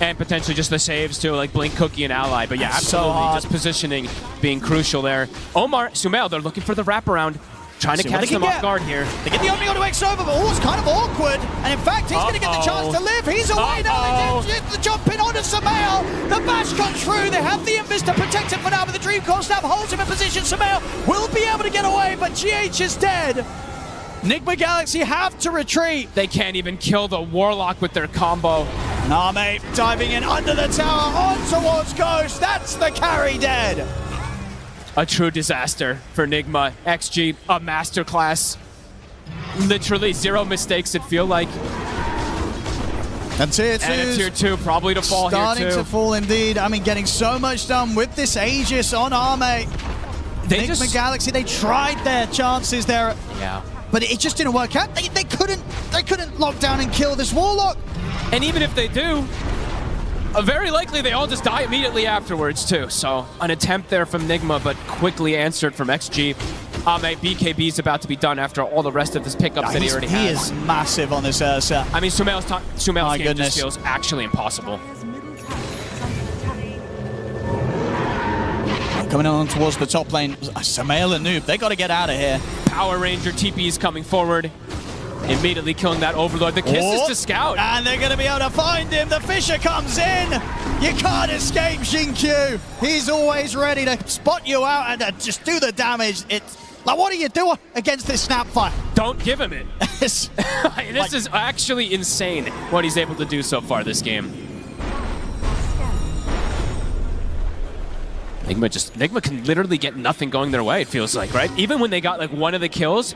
And potentially just the saves too, like Blink Cookie and Ally. But yeah, absolutely, just positioning being crucial there. Omar, Sumail, they're looking for the wraparound. Trying to catch them off guard here. They get the Omni Auto X over, but it's kind of awkward. And in fact, he's going to get the chance to live. He's away now. They get the jump in onto Sumail. The bash comes through. They have the Invis to protect him for now, but the Dream Coil Snap holds him in position. Sumail will be able to get away, but GH is dead. Nigma Galaxy have to retreat. They can't even kill the Warlock with their combo. Name diving in under the tower on towards Ghost. That's the carry dead. A true disaster for Nigma. XG, a masterclass. Literally 0 mistakes, it feel like. And tier 2. And a tier 2 probably to fall here too. Starting to fall indeed. I mean, getting so much done with this Aegis on Arme. Nigma Galaxy, they tried their chances there. Yeah. But it just didn't work out. They couldn't lock down and kill this Warlock. And even if they do, very likely they all just die immediately afterwards too. So an attempt there from Nigma, but quickly answered from XG. BKB is about to be done after all the rest of his pickups that he already has. He is massive on this Ursa. I mean, Sumail's game just feels actually impossible. Coming on towards the top lane, Sumail and Noob, they got to get out of here. Power Ranger TP is coming forward. Immediately killing that Overlord. The kiss is to Scout. And they're going to be able to find him. The Fisher comes in. You can't escape Jin-Q. He's always ready to spot you out and just do the damage. It's like, what do you do against this Snapfire? Don't give him it. This is actually insane what he's able to do so far this game. Nigma can literally get nothing going their way, it feels like, right? Even when they got like one of the kills,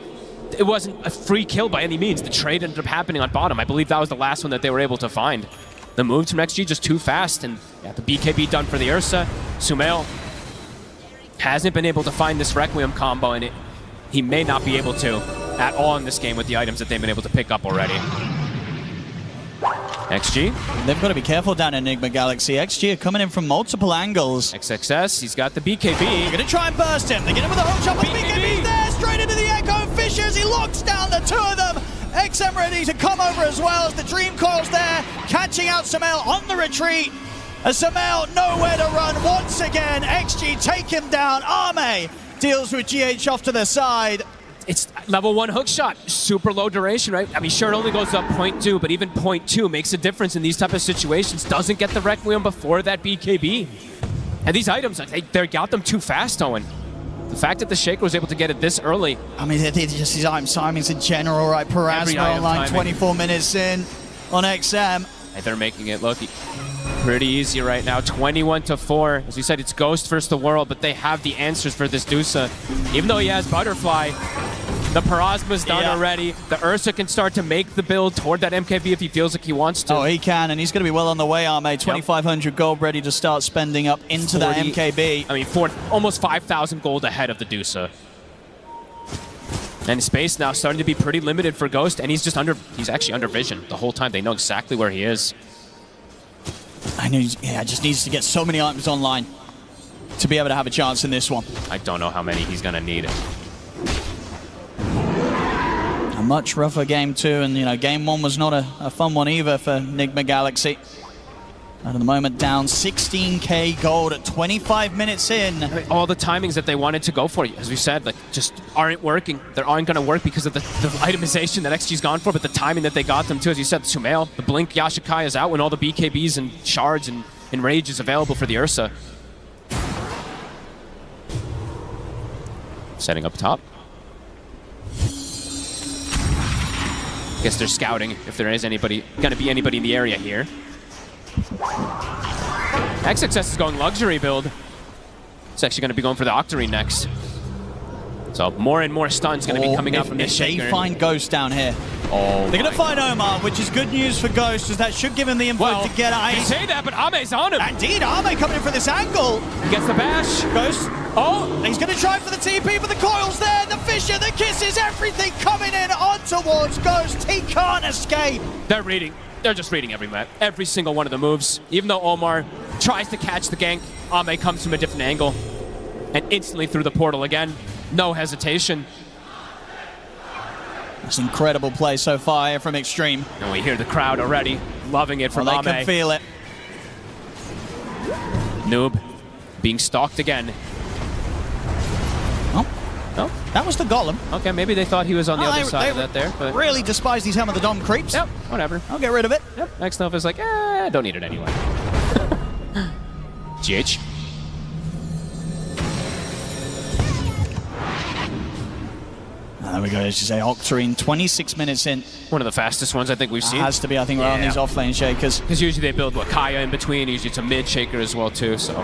it wasn't a free kill by any means. The trade ended up happening on bottom. I believe that was the last one that they were able to find. The moves from XG just too fast, and yeah, the BKB done for the Ursa. Sumail hasn't been able to find this Requiem combo, and he may not be able to at all in this game with the items that they've been able to pick up already. XG. They've got to be careful down in Nigma Galaxy. XG are coming in from multiple angles. XXS, he's got the BKB. They're going to try and burst him. They get him with a hook shot, but the BKB's there, straight into the Echo Fishers. He locks down the two of them. XM ready to come over as well as the Dream Coil's there, catching out Sumail on the retreat. As Sumail nowhere to run once again. XG take him down. Arme deals with GH off to the side. It's level 1 hook shot, super low duration, right? I mean, sure, it only goes up 0.2, but even 0.2 makes a difference in these type of situations. Doesn't get the Requiem before that BKB. And these items, they got them too fast, Owen. The fact that the Shaker was able to get it this early. I mean, just his item timings in general, right? Parasma online, 24 minutes in on XM. And they're making it look pretty easy right now. 21-4. As we said, it's Ghost versus the world, but they have the answers for this Dusa. Even though he has Butterfly, the Parasma's done already. The Ursa can start to make the build toward that MKB if he feels like he wants to. Oh, he can, and he's going to be well on the way, Arme. 2,500 gold ready to start spending up into that MKB. I mean, almost 5,000 gold ahead of the Dusa. And space now starting to be pretty limited for Ghost, and he's actually under vision the whole time. They know exactly where he is. I know, just needs to get so many items online to be able to have a chance in this one. I don't know how many he's going to need. A much rougher game too, and game 1 was not a fun one either for Enigma Galaxy. And at the moment, down 16k gold at 25 minutes in. All the timings that they wanted to go for, as we said, just aren't working. They aren't going to work because of the itemization that XG's gone for, but the timing that they got them to, as you said, Sumail, the Blink Yashikai is out when all the BKBs and shards and Rage is available for the Ursa. Setting up top. Guess they're scouting if there is going to be anybody in the area here. XXS is going luxury build. It's actually going to be going for the Octarine next. So more and more stuns going to be coming out from this Shaker. They find Ghost down here. They're going to find Omar, which is good news for Ghost, as that should give him the info to get out. You say that, but Ame's on him. Indeed, Ame coming in for this angle. He gets the bash. Ghost. Oh, he's going to try for the TP, but the coil's there. The Fisher, the kisses, everything coming in on towards Ghost. He can't escape. They're reading. They're just reading every map, every single one of the moves. Even though Omar tries to catch the gank, Ame comes from a different angle and instantly through the portal again. No hesitation. That's incredible play so far here from Extreme. And we hear the crowd already loving it from Ame. They can feel it. Noob being stalked again. Oh, that was the Golem. Okay, maybe they thought he was on the other side of that there. But really despise these Helm of the Dom creeps. Yep, whatever. I'll get rid of it. Yep. Next Nova is like, don't need it anyway. GH. There we go, as you say, Octarine, 26 minutes in. One of the fastest ones I think we've seen. Has to be, I think, right on these offlane Shakers. Because usually they build Kaya in between. Usually it's a mid Shaker as well, too, so.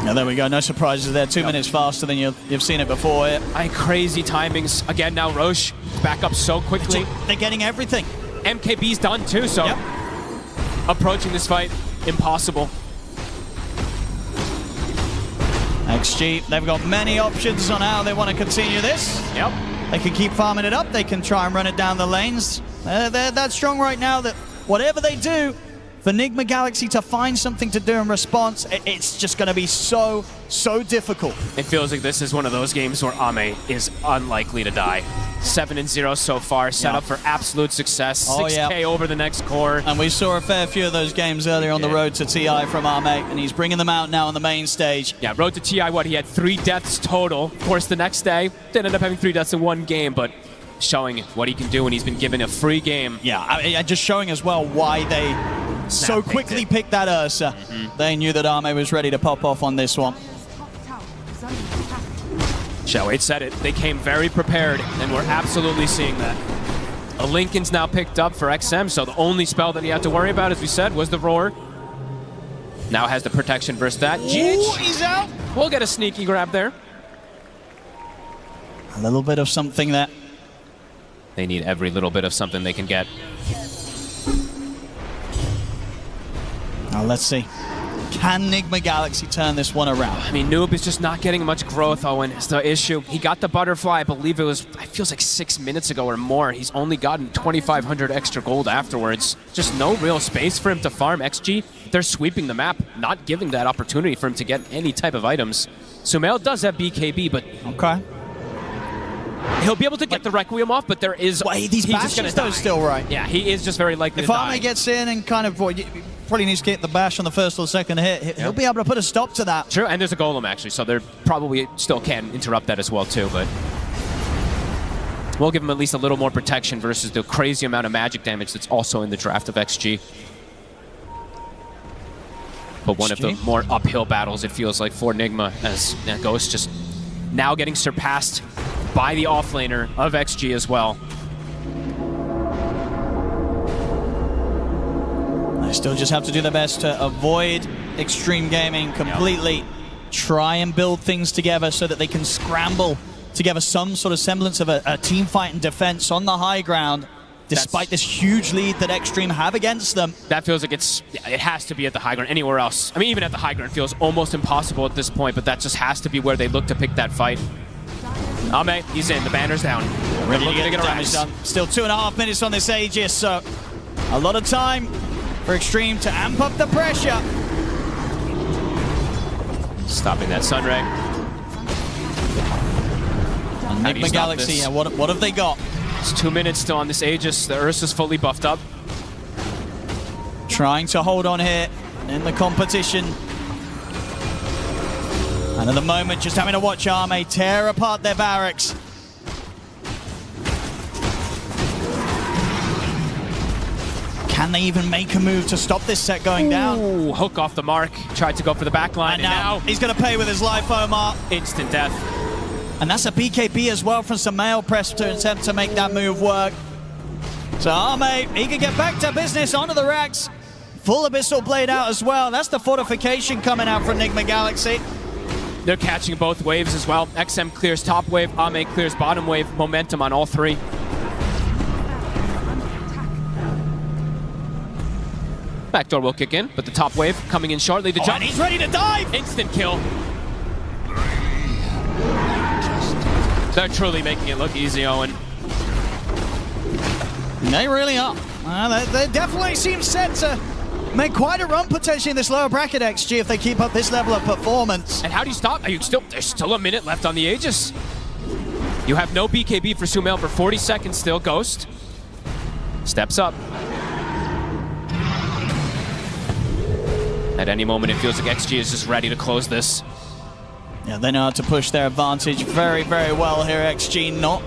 Now, there we go, no surprises there. 2 minutes faster than you've seen it before. Crazy timings. Again, now Roche back up so quickly. They're getting everything. MKB's done, too, so approaching this fight, impossible. XG, they've got many options on how they want to continue this. Yep. They can keep farming it up. They can try and run it down the lanes. They're that strong right now that whatever they do, for Enigma Galaxy to find something to do in response, it's just going to be so difficult. It feels like this is one of those games where Ame is unlikely to die. 7-0 so far, set up for absolute success. 6K over the next core. And we saw a fair few of those games earlier on the road to TI from Ame, and he's bringing them out now on the main stage. Yeah, road to TI, he had 3 deaths total. Of course, the next day, didn't end up having 3 deaths in one game, but showing what he can do when he's been given a free game. Yeah, just showing as well why they so quickly picked that Ursa. They knew that Ame was ready to pop off on this one. Shao8 said it. They came very prepared, and we're absolutely seeing that. A Lincoln's now picked up for XM, so the only spell that he had to worry about, as we said, was the Roar. Now has the protection versus that. Ooh, he's out. We'll get a sneaky grab there. A little bit of something there. They need every little bit of something they can get. Now let's see. Can Enigma Galaxy turn this one around? I mean, Noob is just not getting much growth, Owen. It's the issue. He got the butterfly, I believe it feels like 6 minutes ago or more. He's only gotten 2,500 extra gold afterwards. Just no real space for him to farm. XG, they're sweeping the map, not giving that opportunity for him to get any type of items. Sumail does have BKB, but... Okay. He'll be able to get the Requiem off, but there is... These bashes, though, still right. Yeah, he is just very likely if to die. If Ame gets in and kind of... probably needs to get the bash on the first or second hit. He'll be able to put a stop to that. True, and there's a golem, actually, so they probably still can interrupt that as well, too, but... We'll give him at least a little more protection versus the crazy amount of magic damage that's also in the draft of XG. But one of the more uphill battles, it feels like, for Nigma, as Ghost just now getting surpassed by the offlaner of XG as well. They still just have to do their best to avoid Extreme Gaming completely. Yep. Try and build things together so that they can scramble together some sort of semblance of a team fight and defense on the high ground, despite this huge lead that Extreme have against them. That feels like it has to be at the high ground. Anywhere else, I mean, even at the high ground feels almost impossible at this point, but that just has to be where they look to pick that fight. Ame, he's in, the banner's down. Ready to get damage done. Still 2.5 minutes on this Aegis, so a lot of time for Extreme to amp up the pressure. Stopping that Sunray. And Nigma Galaxy, yeah, what have they got? It's 2 minutes still on this Aegis. The Ursa's fully buffed up. Trying to hold on here in the competition. And at the moment, just having to watch Ame tear apart their barracks. Can they even make a move to stop this set going down? Ooh, hook off the mark. Tried to go for the back line, and now he's going to pay with his life, Omar. Instant death. And that's a BKB as well from Samael Press to attempt to make that move work. So Ame, he can get back to business onto the racks. Full Abyssal Blade out as well. That's the fortification coming out from Nigma Galaxy. They're catching both waves as well. XM clears top wave, Ame clears bottom wave. Momentum on all three. Backdoor will kick in, but the top wave coming in shortly. The jump. And he's ready to dive! Instant kill. They're truly making it look easy, Owen. They really are. They definitely seem set to make quite a run potentially in this lower bracket, XG, if they keep up this level of performance. And how do you stop? There's still a minute left on the Aegis. You have no BKB for Sumail for 40 seconds still. Ghost steps up. At any moment, it feels like XG is just ready to close this. Yeah, they know how to push their advantage very, very well here. XG not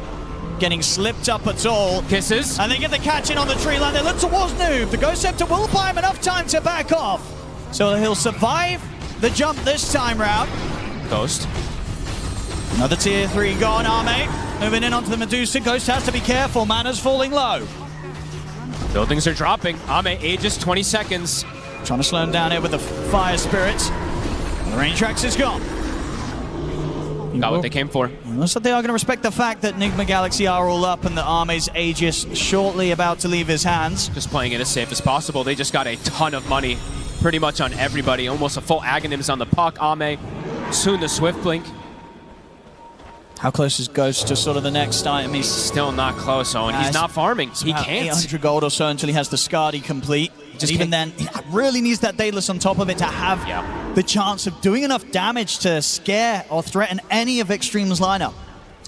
getting slipped up at all. Kisses. And they get the catch in on the tree line. They look towards Noob. The Ghost Scepter will buy him enough time to back off. So he'll survive the jump this time round. Ghost. Another tier 3 gone, Ame. Moving in onto the Medusa. Ghost has to be careful. Mana's falling low. Buildings are dropping. Ame, Aegis, 20 seconds. Trying to slow him down here with the Fire Spirits. The range tracks is gone. Got what they came for. Looks like they are going to respect the fact that Nigma Galaxy are all up and that Ame's Aegis shortly about to leave his hands. Just playing it as safe as possible. They just got a ton of money pretty much on everybody. Almost a full Aghanims on the puck. Ame, soon the Swift Blink. How close is Ghost to sort of the next item? He's still not close, Owen. He's not farming. He can't. 800 gold or so until he has the Skadi complete. Just even then, he really needs that Daedalus on top of it to have the chance of doing enough damage to scare or threaten any of Extreme's lineup.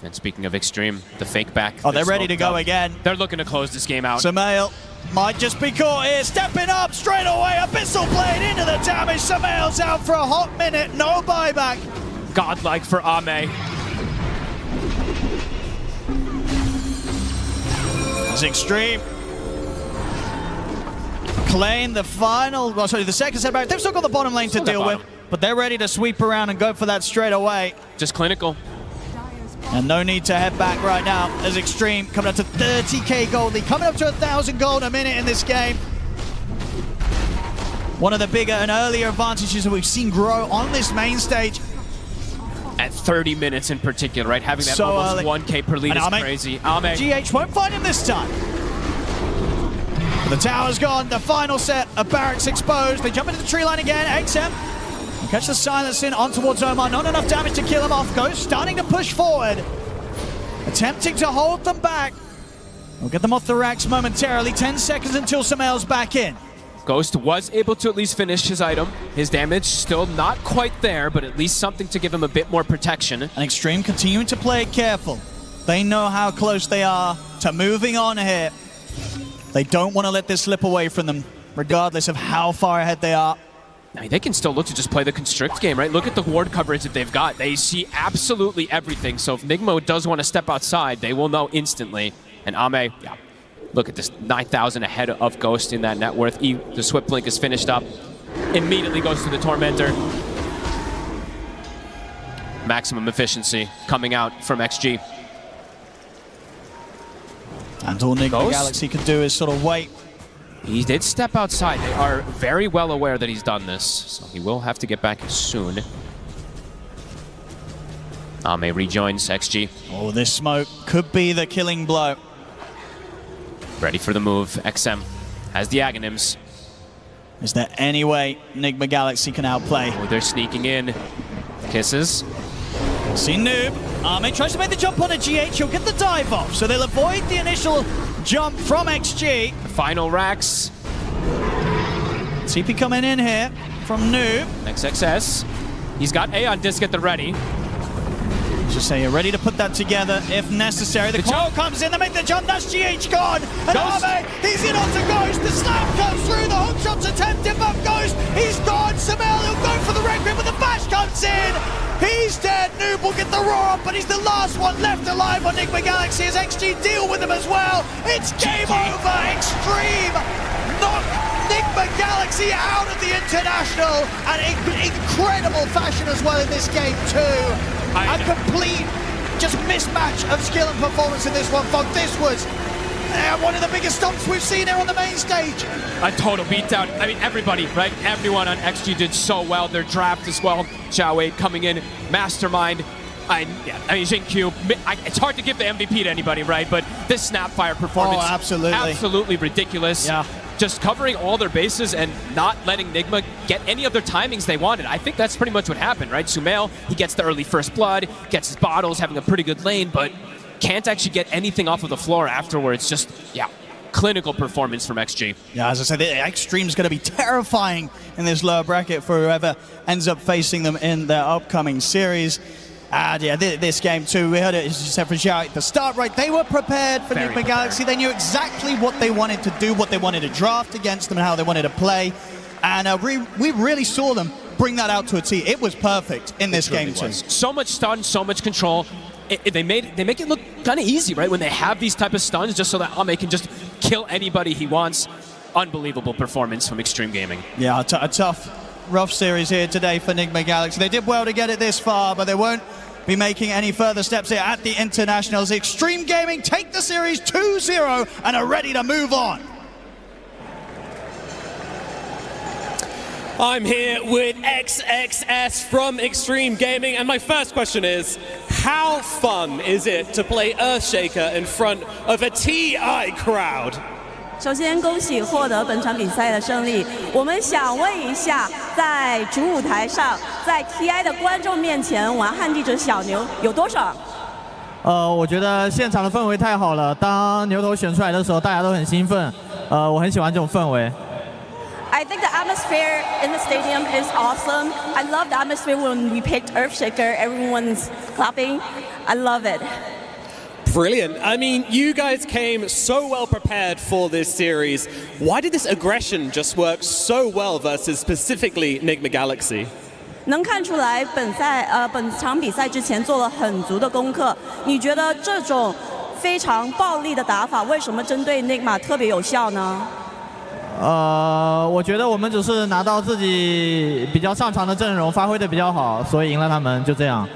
And speaking of Extreme, the fake back. Oh, they're ready to go again. They're looking to close this game out. Samael might just be caught here. Stepping up straight away. Abyssal Blade into the damage. Samael's out for a hot minute. No buyback. Godlike for Ame. That's Extreme. Playing the final, well, sorry, the second set back. They've still got the bottom lane to deal with, but they're ready to sweep around and go for that straight away. Just clinical. And no need to head back right now as Extreme coming up to 30k gold. They're coming up to 1,000 gold a minute in this game. One of the bigger and earlier advantages that we've seen grow on this main stage. At 30 minutes in particular, right? Having that almost 1k per lead is crazy. Ame. GH won't find him this time. The tower's gone, the final set of barracks exposed. They jump into the tree line again. XM catch the silence in on towards Omar. Not enough damage to kill him off. Ghost starting to push forward. Attempting to hold them back. We'll get them off the racks momentarily. 10 seconds until Samael's back in. Ghost was able to at least finish his item. His damage still not quite there, but at least something to give him a bit more protection. And Extreme continuing to play it careful. They know how close they are to moving on here. They don't want to let this slip away from them, regardless of how far ahead they are. Now, they can still look to just play the constrict game, right? Look at the ward coverage that they've got. They see absolutely everything. So if Nigma does want to step outside, they will know instantly. And Ame, yeah, look at this, 9,000 ahead of Ghost in that net worth. The Swift Blink is finished up. Immediately goes to the Tormentor. Maximum efficiency coming out from XG. And all Nigma Galaxy can do is sort of wait. He did step outside. They are very well aware that he's done this, so he will have to get back soon. Ame rejoins XG. Oh, this smoke could be the killing blow. Ready for the move. XM has the Aghanims. Is there any way Nigma Galaxy can outplay? Oh, they're sneaking in. Kisses. See Noob. Ame tries to make the jump on a GH. He'll get the dive off, so they'll avoid the initial jump from XG. Final racks. TP coming in here from Noob. XXS. He's got A on disc at the ready. Just say you're ready to put that together if necessary. The call comes in, they make the jump, that's GH gone. And Ame, he's in onto Ghost. The slap comes through, the hook shot's attempted, but Ghost, he's gone. Samel, he'll go for the Requiem, but the bash comes in. He's dead. Noob will get the roar up, but he's the last one left alive on Nigma Galaxy as XG deal with him as well. It's game over. Extreme knock Nigma Galaxy out of the International, and in incredible fashion as well in this game too. A complete just mismatch of skill and performance in this one, Fog. This was one of the biggest stomps we've seen here on the main stage. A total beatdown. I mean, everybody, right? Everyone on XG did so well. Their draft as well. Xiao Wei coming in, mastermind. I mean, Xingqiu, it's hard to give the MVP to anybody, right? But this Snapfire performance, absolutely ridiculous. Yeah. Just covering all their bases and not letting Nigma get any of their timings they wanted. I think that's pretty much what happened, right? Sumail, he gets the early first blood, gets his bottles, having a pretty good lane, but can't actually get anything off of the floor afterwards. Just, yeah, clinical performance from XG. Yeah, as I said, the Extreme's going to be terrifying in this lower bracket for whoever ends up facing them in their upcoming series. And yeah, this game too, we heard it, as you said from Xiao at the start, right? They were prepared for Nigma Galaxy. They knew exactly what they wanted to do, what they wanted to draft against them, and how they wanted to play. And we really saw them bring that out to a T. It was perfect in this game too. So much stun, so much control. They make it look kind of easy, right? When they have these type of stuns, just so that Ame can just kill anybody he wants. Unbelievable performance from Extreme Gaming. Yeah, a tough, rough series here today for Nigma Galaxy. They did well to get it this far, but they won't be making any further steps here at the Internationals. Extreme Gaming take the series 2-0 and are ready to move on. I'm here with XXS from Extreme Gaming, and my first question is, how fun is it to play Earthshaker in front of a TI crowd? 首先，恭喜获得本场比赛的胜利。我们想问一下，在主舞台上，在 TI 的观众面前玩旱地者小牛有多爽？我觉得现场的氛围太好了。当牛头选出来的时候，大家都很兴奋。我很喜欢这种氛围。I think the atmosphere in the stadium is awesome. I love the atmosphere when we picked Earthshaker. Everyone's clapping. I love it. Brilliant. I mean, you guys came so well prepared for this series. Why did this aggression just work so well versus specifically Nigma Galaxy? 能看出来本场比赛之前做了很足的功课。你觉得这种非常暴力的打法，为什么针对 Nigma 特别有效呢？我觉得我们只是拿到自己比较擅长的阵容，发挥的比较好，所以赢了他们，就这样。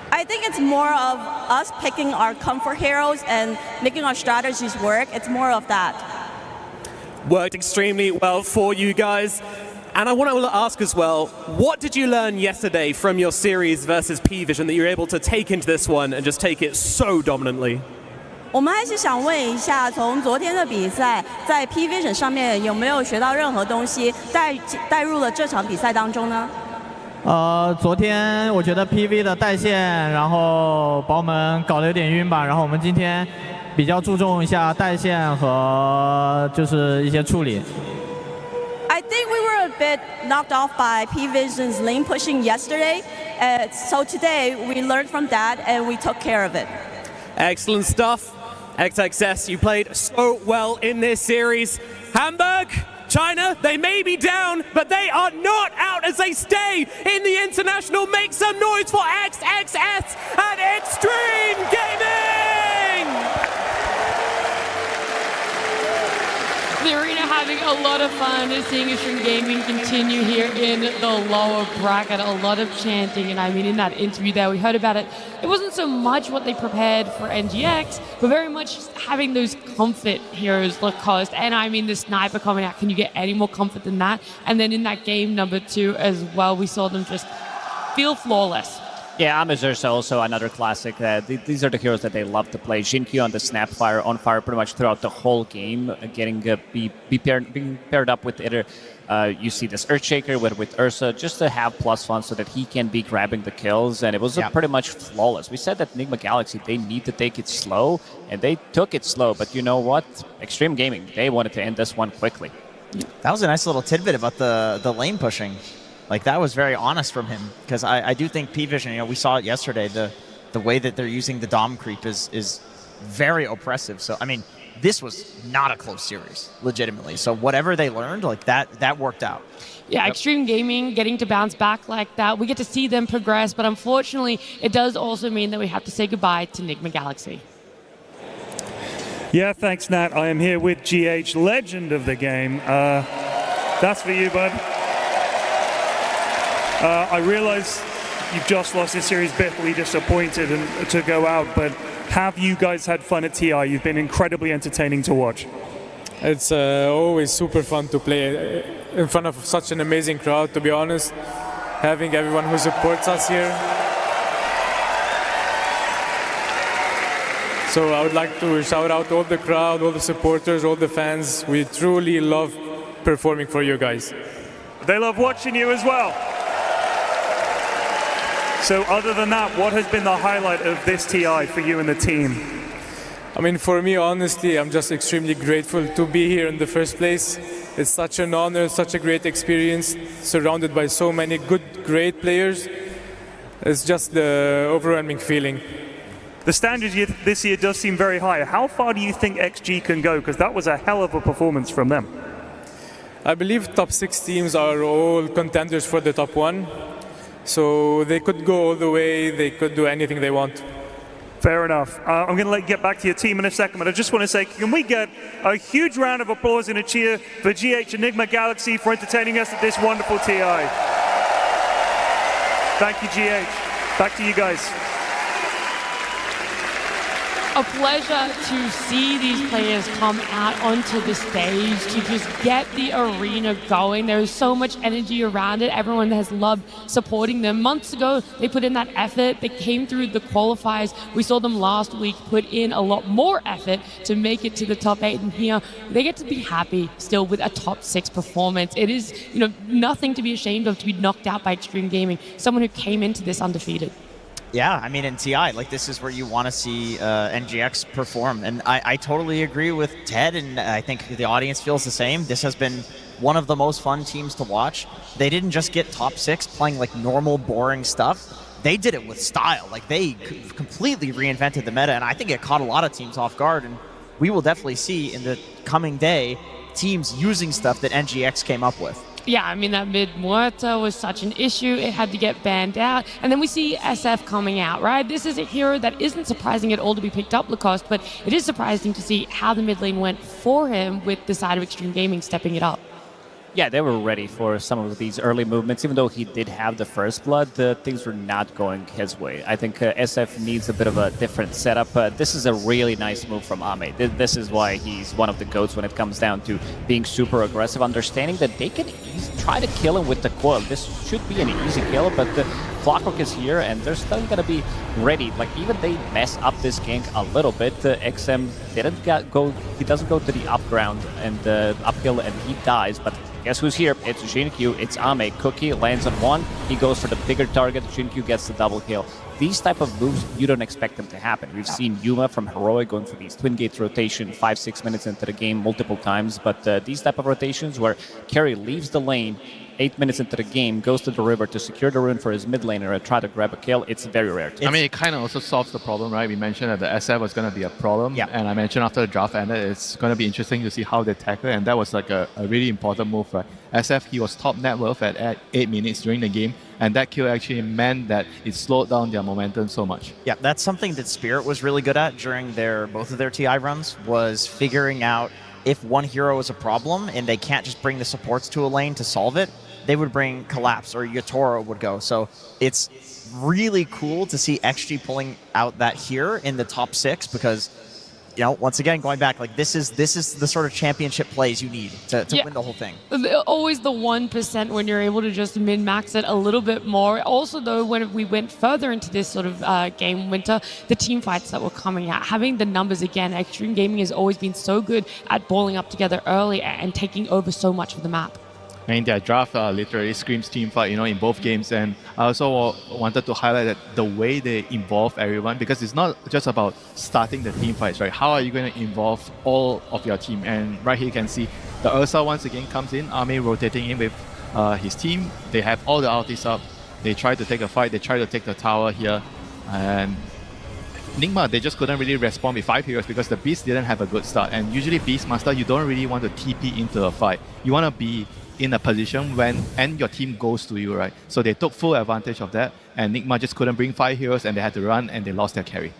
I think it's more of us picking our comfort heroes and making our strategies work. It's more of that. Worked extremely well for you guys. And I want to ask as well, what did you learn yesterday from your series versus P-Vision that you're able to take into this one and just take it so dominantly? 我们还是想问一下，从昨天的比赛，在 P-Vision 上面有没有学到任何东西带入了这场比赛当中呢？昨天我觉得 PV 的带线，然后把我们搞得有点晕吧。然后我们今天比较注重一下带线和就是一些处理。I think we were a bit knocked off by P-Vision's lane pushing yesterday. So today we learned from that and we took care of it. Excellent stuff. XXS, you played so well in this series. Hamburg, China, they may be down, but they are not out as they stay in the international. Make some noise for XXS and Extreme Gaming! The arena having a lot of fun seeing Extreme Gaming continue here in the lower bracket. A lot of chanting, and I mean, in that interview there, we heard about it. It wasn't so much what they prepared for NGX, but very much having those comfort heroes look cost. And I mean, the sniper coming out, can you get any more comfort than that? And then in that game number 2 as well, we saw them just feel flawless. Yeah, Amazur's also another classic. These are the heroes that they love to play. Jinkyu on the Snapfire, on fire pretty much throughout the whole game, being paired up with either. You see this Earthshaker with Ursa, just to have +1 so that he can be grabbing the kills, and it was pretty much flawless. We said that Enigma Galaxy, they need to take it slow, and they took it slow, but you know what? Extreme Gaming, they wanted to end this one quickly. That was a nice little tidbit about the lane pushing. Like, that was very honest from him, because I do think P-Vision, you know, we saw it yesterday, the way that they're using the Dom creep is very oppressive. So, I mean, this was not a close series, legitimately. So whatever they learned, like, that worked out. Yeah, Extreme Gaming getting to bounce back like that. We get to see them progress, but unfortunately, it does also mean that we have to say goodbye to Enigma Galaxy. Yeah, thanks, Nat. I am here with GH, legend of the game. That's for you, bud. I realize you've just lost this series, bitterly disappointed and to go out, but have you guys had fun at TI? You've been incredibly entertaining to watch. It's always super fun to play in front of such an amazing crowd, to be honest. Having everyone who supports us here. So I would like to shout out all the crowd, all the supporters, all the fans. We truly love performing for you guys. They love watching you as well. So other than that, what has been the highlight of this TI for you and the team? I mean, for me, honestly, I'm just extremely grateful to be here in the first place. It's such an honor, such a great experience, surrounded by so many good, great players. It's just the overwhelming feeling. The standard this year does seem very high. How far do you think XG can go? Because that was a hell of a performance from them. I believe top 6 teams are all contenders for the top 1. So they could go all the way, they could do anything they want. Fair enough. I'm going to let you get back to your team in a second, but I just want to say, can we get a huge round of applause and a cheer for GH Enigma Galaxy for entertaining us at this wonderful TI. Thank you, GH. Back to you guys. A pleasure to see these players come out onto the stage, to just get the arena going. There is so much energy around it. Everyone has loved supporting them. Months ago, they put in that effort. They came through the qualifiers. We saw them last week put in a lot more effort to make it to the top 8. And here, they get to be happy still with a top 6 performance. It is, you know, nothing to be ashamed of to be knocked out by Extreme Gaming, someone who came into this undefeated. Yeah, I mean, in TI, like, this is where you want to see NGX perform. And I totally agree with Ted, and I think the audience feels the same. This has been one of the most fun teams to watch. They didn't just get top 6 playing, like, normal, boring stuff. They did it with style. Like, they completely reinvented the meta, and I think it caught a lot of teams off guard. And we will definitely see in the coming day teams using stuff that NGX came up with. Yeah, I mean, that mid-Muerta was such an issue. It had to get banned out. And then we see SF coming out, right? This is a hero that isn't surprising at all to be picked up, Lacoste, but it is surprising to see how the mid lane went for him with the side of Extreme Gaming stepping it up. Yeah, they were ready for some of these early movements. Even though he did have the first blood, things were not going his way. I think SF needs a bit of a different setup. This is a really nice move from Ame. This is why he's one of the GOATs when it comes down to being super aggressive, understanding that they can try to kill him with the coil. This should be an easy kill, but the Clockwork is here, and they're still going to be ready. Like, even they mess up this gank a little bit. XM didn't go. He doesn't go to the up ground and uphill, and he dies, but guess who's here? It's Jinkyu, it's Ame. Cookie lands on 1, he goes for the bigger target, Jinkyu gets the double kill. These type of moves, you don't expect them to happen. We've seen Yuma from Heroic going for these twin gate rotation 5-6 minutes into the game multiple times, but these type of rotations where carry leaves the lane, 8 minutes into the game, goes to the river to secure the rune for his mid laner and try to grab a kill. It's very rare. I mean, it kind of also solves the problem, right? We mentioned that the SF was going to be a problem. And I mentioned after the draft ended, it's going to be interesting to see how they tackle it. And that was like a really important move, right? SF, he was top net worth at 8 minutes during the game. And that kill actually meant that it slowed down their momentum so much. Yeah, that's something that Spirit was really good at during both of their TI runs, was figuring out if one hero is a problem and they can't just bring the supports to a lane to solve it, they would bring Collapse or Yatoro would go. So it's really cool to see XG pulling out that here in the top 6 because, you know, once again, going back, like this is the sort of championship plays you need to win the whole thing. Always the 1% when you're able to just min-max it a little bit more. Also, though, when we went further into this sort of game winter, the team fights that were coming out, having the numbers again, Extreme Gaming has always been so good at balling up together early and taking over so much of the map. I mean, their draft literally screams team fight, you know, in both games. And I also wanted to highlight that the way they involve everyone, because it's not just about starting the team fights, right? How are you going to involve all of your team? And right here you can see the Ursa once again comes in, Army rotating in with his team. They have all the ultis up. They try to take a fight. They try to take the tower here. And Nigma, they just couldn't really respond with 5 heroes because the Beast didn't have a good start. And usually Beastmaster, you don't really want to TP into a fight. You want to be in a position and your team goes to you, right? So they took full advantage of that, and Nigma just couldn't bring 5 heroes and they had to run and they lost their carry.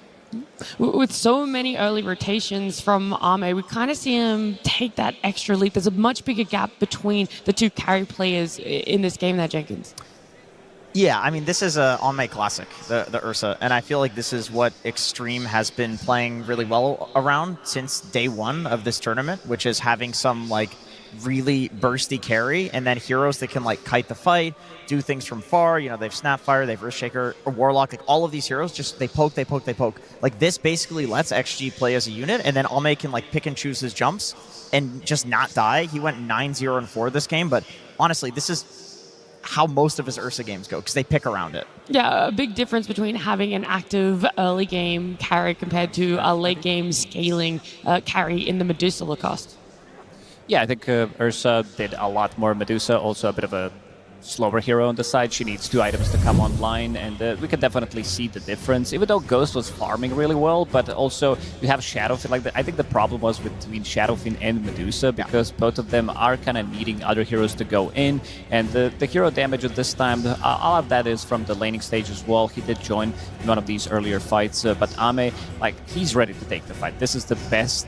With so many early rotations from Ame, we kind of see him take that extra leap. There's a much bigger gap between the 2 carry players in this game there, Jenkins. Yeah, I mean, this is a Ame classic, the Ursa, and I feel like this is what Extreme has been playing really well around since day 1 of this tournament, which is having some, like, really bursty carry, and then heroes that can like kite the fight, do things from far. You know, they've Snapfire, they've Earthshaker, or Warlock. Like all of these heroes, just they poke. Like this basically lets XG play as a unit, and then Ame can like pick and choose his jumps and just not die. He went 9-0-4 this game, but honestly, this is how most of his Ursa games go because they pick around it. Yeah, a big difference between having an active early game carry compared to a late game scaling carry in the Medusa Lacoste. Yeah, I think Ursa did a lot more Medusa, also a bit of a slower hero on the side. She needs 2 items to come online, and we can definitely see the difference. Even though Ghost was farming really well, but also you have Shadowfin. Like I think the problem was between Shadowfin and Medusa because both of them are kind of needing other heroes to go in, and the hero damage at this time, all of that is from the laning stage as well. He did join in one of these earlier fights, but Ame, like he's ready to take the fight. This is the best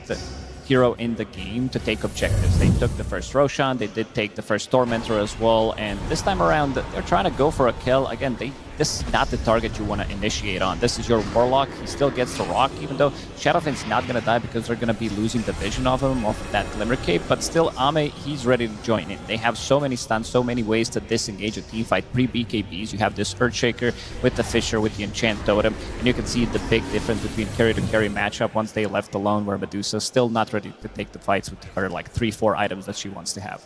hero in the game to take objectives. They took the first Roshan, they did take the first Tormentor as well, and this time around they're trying to go for a kill. Again, this is not the target you want to initiate on. This is your Warlock. He still gets the rock, even though Shadowfin's not going to die because they're going to be losing the vision of him, of that Glimmer Cape, but still Ame, he's ready to join in. They have so many stuns, so many ways to disengage a team fight. Pre-BKBs, you have this Earthshaker with the Fisher, with the Enchant Totem, and you can see the big difference between carry-to-carry matchup once they left alone, where Medusa's still not ready to take the fights with her like 3-4 items that she wants to have.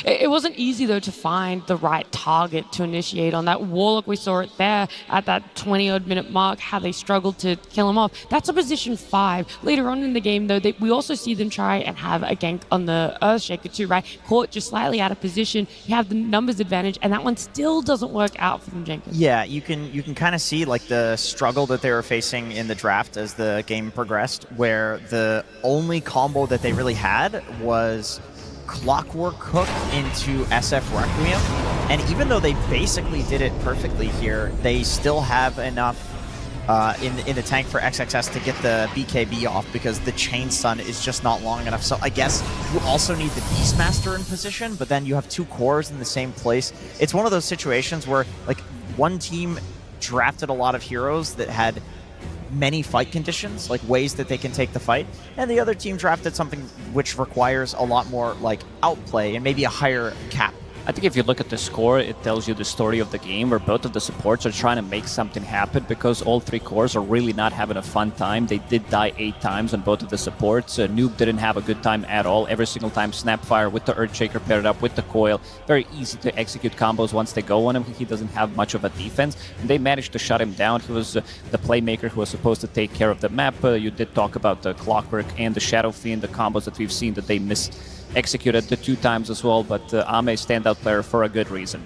It wasn't easy, though, to find the right target to initiate on. That Warlock, we saw it there at that 20-odd minute mark, how they struggled to kill him off. That's a position 5. Later on in the game, though, we also see them try and have a gank on the Earthshaker too, right? Caught just slightly out of position. You have the numbers advantage, and that one still doesn't work out for them, Jenkins. Yeah, you can kind of see like the struggle that they were facing in the draft as the game progressed, where the only combo that they really had was Clockwork Hook into SF Requiem, and even though they basically did it perfectly here, they still have enough in the tank for XXS to get the BKB off because the Chain Stun is just not long enough. So I guess you also need the Beastmaster in position, but then you have 2 cores in the same place. It's one of those situations where like one team drafted a lot of heroes that had many fight conditions, like ways that they can take the fight, and the other team drafted something which requires a lot more like outplay and maybe a higher cap. I think if you look at the score, it tells you the story of the game where both of the supports are trying to make something happen because all 3 cores are really not having a fun time. They did die 8 times on both of the supports. Noob didn't have a good time at all. Every single time Snapfire with the Earthshaker paired up with the Coil. Very easy to execute combos once they go on him. He doesn't have much of a defense. And they managed to shut him down. He was the playmaker who was supposed to take care of the map. You did talk about the Clockwork and the Shadow Fiend, the combos that we've seen that they missed executed the 2 times as well, but Ame standout player for a good reason.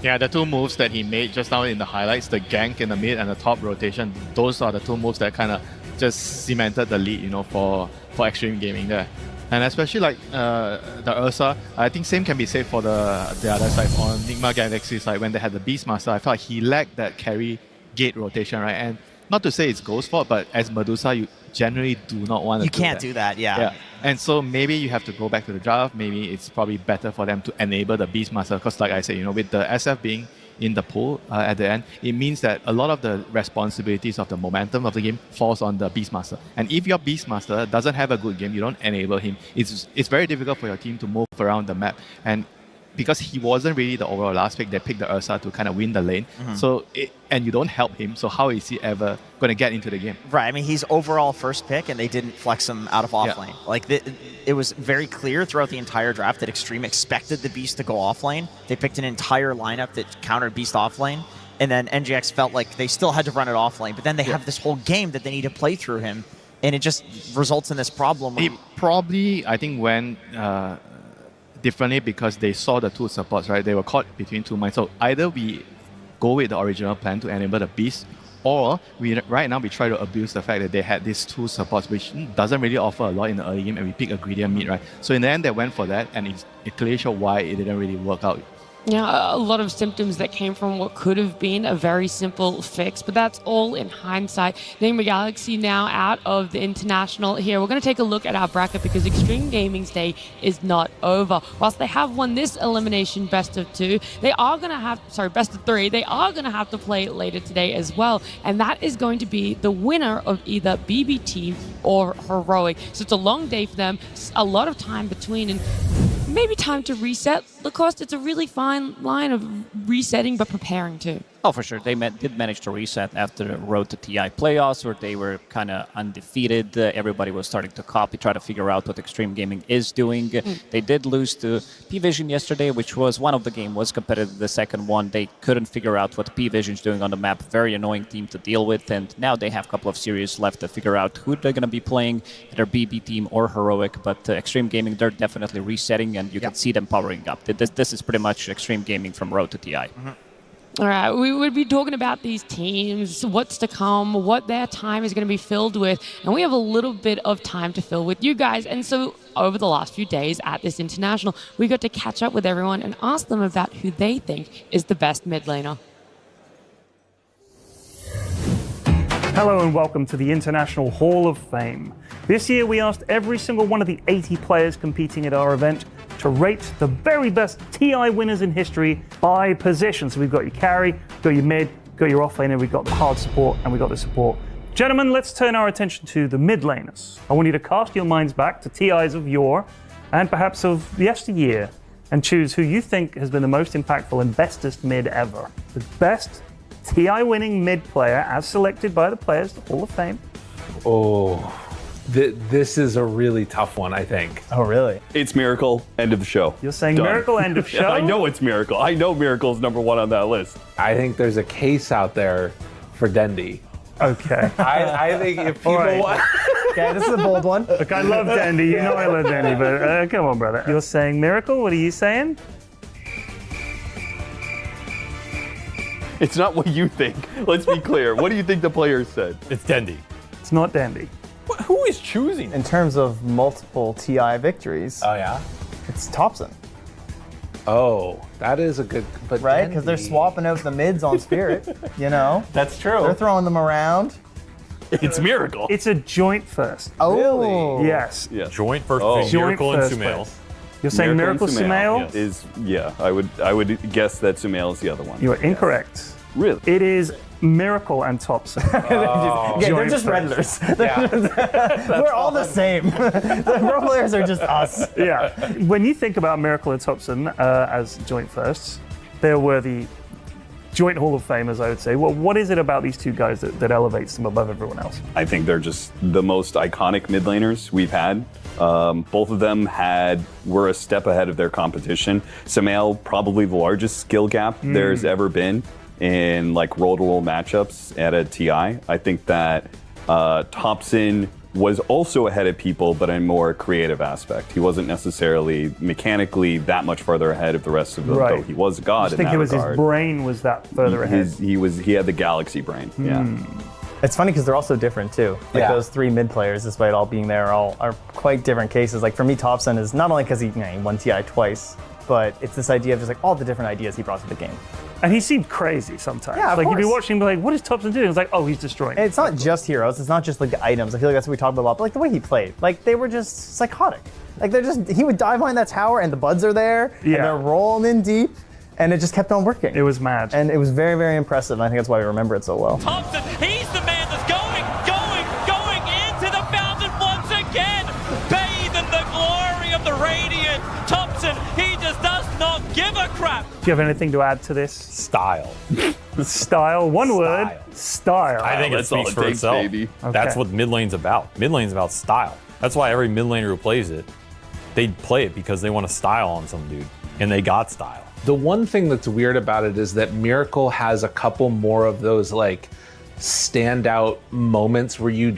Yeah, the 2 moves that he made just now in the highlights, the gank in the mid and the top rotation, those are the 2 moves that kind of just cemented the lead, for Extreme Gaming there. And especially like the Ursa, I think same can be said for the other side, on Nigma Galaxy side, when they had the Beastmaster, I felt like he lacked that carry gate rotation, right? And not to say it's Ghost's fault, but as Medusa, you generally do not want to You can't do that, yeah. And so maybe you have to go back to the draft. Maybe it's probably better for them to enable the Beastmaster, because like I said, with the SF being in the pool at the end, it means that a lot of the responsibilities of the momentum of the game falls on the Beastmaster. And if your Beastmaster doesn't have a good game, you don't enable him, it's very difficult for your team to move around the map. And because he wasn't really the overall last pick, they picked the Ursa to kind of win the lane. And you don't help him, so how is he ever going to get into the game? Right, I mean, he's overall first pick, and they didn't flex him out of offlane. Like, it was very clear throughout the entire draft that Extreme expected the Beast to go offlane. They picked an entire lineup that countered Beast offlane, and then NGX felt like they still had to run it offlane, but then they have this whole game that they need to play through him, and it just results in this problem. It probably, I think, went differently because they saw the 2 supports, right? They were caught between 2 minds. So either we go with the original plan to enable the Beast, or right now we try to abuse the fact that they had these 2 supports, which doesn't really offer a lot in the early game, and we pick a greedier mid, right? So in the end, they went for that, and it clearly showed why it didn't really work out. Yeah, a lot of symptoms that came from what could have been a very simple fix, but that's all in hindsight. Nigma Galaxy now out of the international here. We're going to take a look at our bracket because Extreme Gaming's day is not over. Whilst they have won this elimination best of 2, they are going to have, best of 3, they are going to have to play later today as well. And that is going to be the winner of either BB Team or Heroic. So it's a long day for them, a lot of time between, and maybe time to reset. Lacoste, it's a really fine line of resetting but preparing too. Oh, for sure. They did manage to reset after the Road to TI playoffs, where they were kind of undefeated. Everybody was starting to try to figure out what Extreme Gaming is doing. They did lose to P-Vision yesterday, which was one of the game was competitive. The second one, they couldn't figure out what P-Vision's doing on the map. Very annoying team to deal with. And now they have a couple of series left to figure out who they're going to be playing, either BB Team or Heroic. But Extreme Gaming, they're definitely resetting, and you can see them powering up. This is pretty much Extreme Gaming from Road to TI. All right, we would be talking about these teams, what's to come, what their time is going to be filled with, and we have a little bit of time to fill with you guys. And so over the last few days at this international, we got to catch up with everyone and ask them about who they think is the best mid laner. Hello and welcome to the International Hall of Fame. This year we asked every single one of the 80 players competing at our event to rate the very best TI winners in history by position. So we've got your carry, got your mid, got your off laner, we've got the hard support, and we've got the support. Gentlemen, let's turn our attention to the mid laners. I want you to cast your minds back to TIs of yore and perhaps of yesteryear and choose who you think has been the most impactful and bestest mid ever. The best TI winning mid player as selected by the players, the Hall of Fame. Oh. This is a really tough one, I think. Oh, really? It's Miracle, end of the show. You're saying Done. Miracle, end of show? I know it's Miracle. I know Miracle's #1 on that list. I think there's a case out there for Dendi. Okay. I think if people want... Okay, this is a bold one. Look, I love Dendi. You know I love Dendi, but come on, brother. You're saying Miracle? What are you saying? It's not what you think. Let's be clear. What do you think the players said? It's Dendi. It's not Dendi. Who is choosing? In terms of multiple TI victories, Oh, yeah? it's Thompson. Oh, that is a good... But Right? Because they're swapping out the mids on Spirit, you know? That's true. They're throwing them around. It's Miracle. It's a joint first. Oh. Really? Yes. Yeah. Joint first Oh. pick, Joint Miracle and first Sumail. place. You're saying Miracle Sumail? is I would guess that Sumail is the other one. You are incorrect. Really? It is Miracle and Thompson. They're just Redlers. We're all the same. The pro players are just us. Yeah. When you think about Miracle and Thompson as joint firsts, they're worthy joint Hall of Famers, I would say. Well, what is it about these two guys that elevates them above everyone else? I think they're just the most iconic mid laners we've had. Both of them were a step ahead of their competition. Sumail, probably the largest skill gap there's ever been in like roll-to-roll matchups at a TI. I think that Thompson was also ahead of people, but in a more creative aspect. He wasn't necessarily mechanically that much further ahead of the rest of them, though he was a god in that regard. I think it was his brain was that further ahead. He had the galaxy brain, yeah. It's funny because they're all so different too. Like those three mid players, despite all being there, are quite different cases. Like for me, Thompson is not only because he won TI twice, but it's this idea of just like all the different ideas he brought to the game. And he seemed crazy sometimes. Yeah, of like course. you'd be watching him, be like, what is Thompson doing? It's like, oh, he's destroying. And it's not just heroes. It's not just like the items. I feel like that's what we talked about a lot. But like the way he played, like they were just psychotic. Like he would dive behind that tower, and the buds are there, and they're rolling in deep. And it just kept on working. It was mad. And it was very, very impressive. And I think that's why we remember it so well. Thompson, he's the man that's going into the fountain once again. Bathed in the glory of the Radiant. Thompson, he just does not give a crap. Do you have anything to add to this? Style. Style. One word. Style. I think it speaks for itself. Okay. That's what mid lane's about. Mid lane's about style. That's why every mid laner who plays it, they play it because they want to style on some dude. And they got style. The one thing that's weird about it is that Miracle has a couple more of those like standout moments where he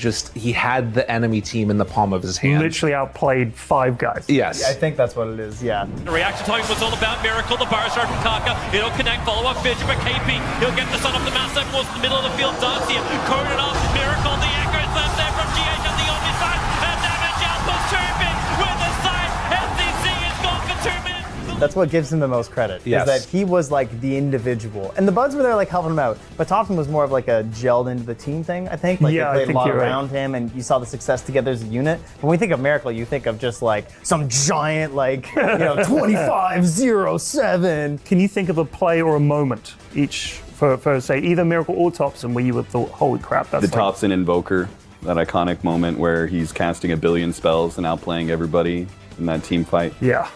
had the enemy team in the palm of his hand. Literally outplayed 5 guys. Yes. I think that's what it is, yeah. The reaction time was all about Miracle, the bar start from Kaka. It'll connect, follow up, Fidget, but KP, he'll get the sun up the map, 7 was in the middle of the field, Darcy, corded off, Miracle, the echo is left there from GH on the Omni side, and damage outputs Turbin with the side, SCC is gone for 2 minutes. That's what gives him the most credit, is that he was like the individual. And the buds were there like helping him out, but Thompson was more of like a gelled into the team thing, I think. Like they played a lot around him and you saw the success together as a unit. But when we think of Miracle, you think of just like some giant 25-0-7. Can you think of a play or a moment each for say either Miracle or Thompson where you would thought, holy crap, that's the Thompson Invoker, that iconic moment where he's casting a billion spells and outplaying everybody in that team fight. Yeah.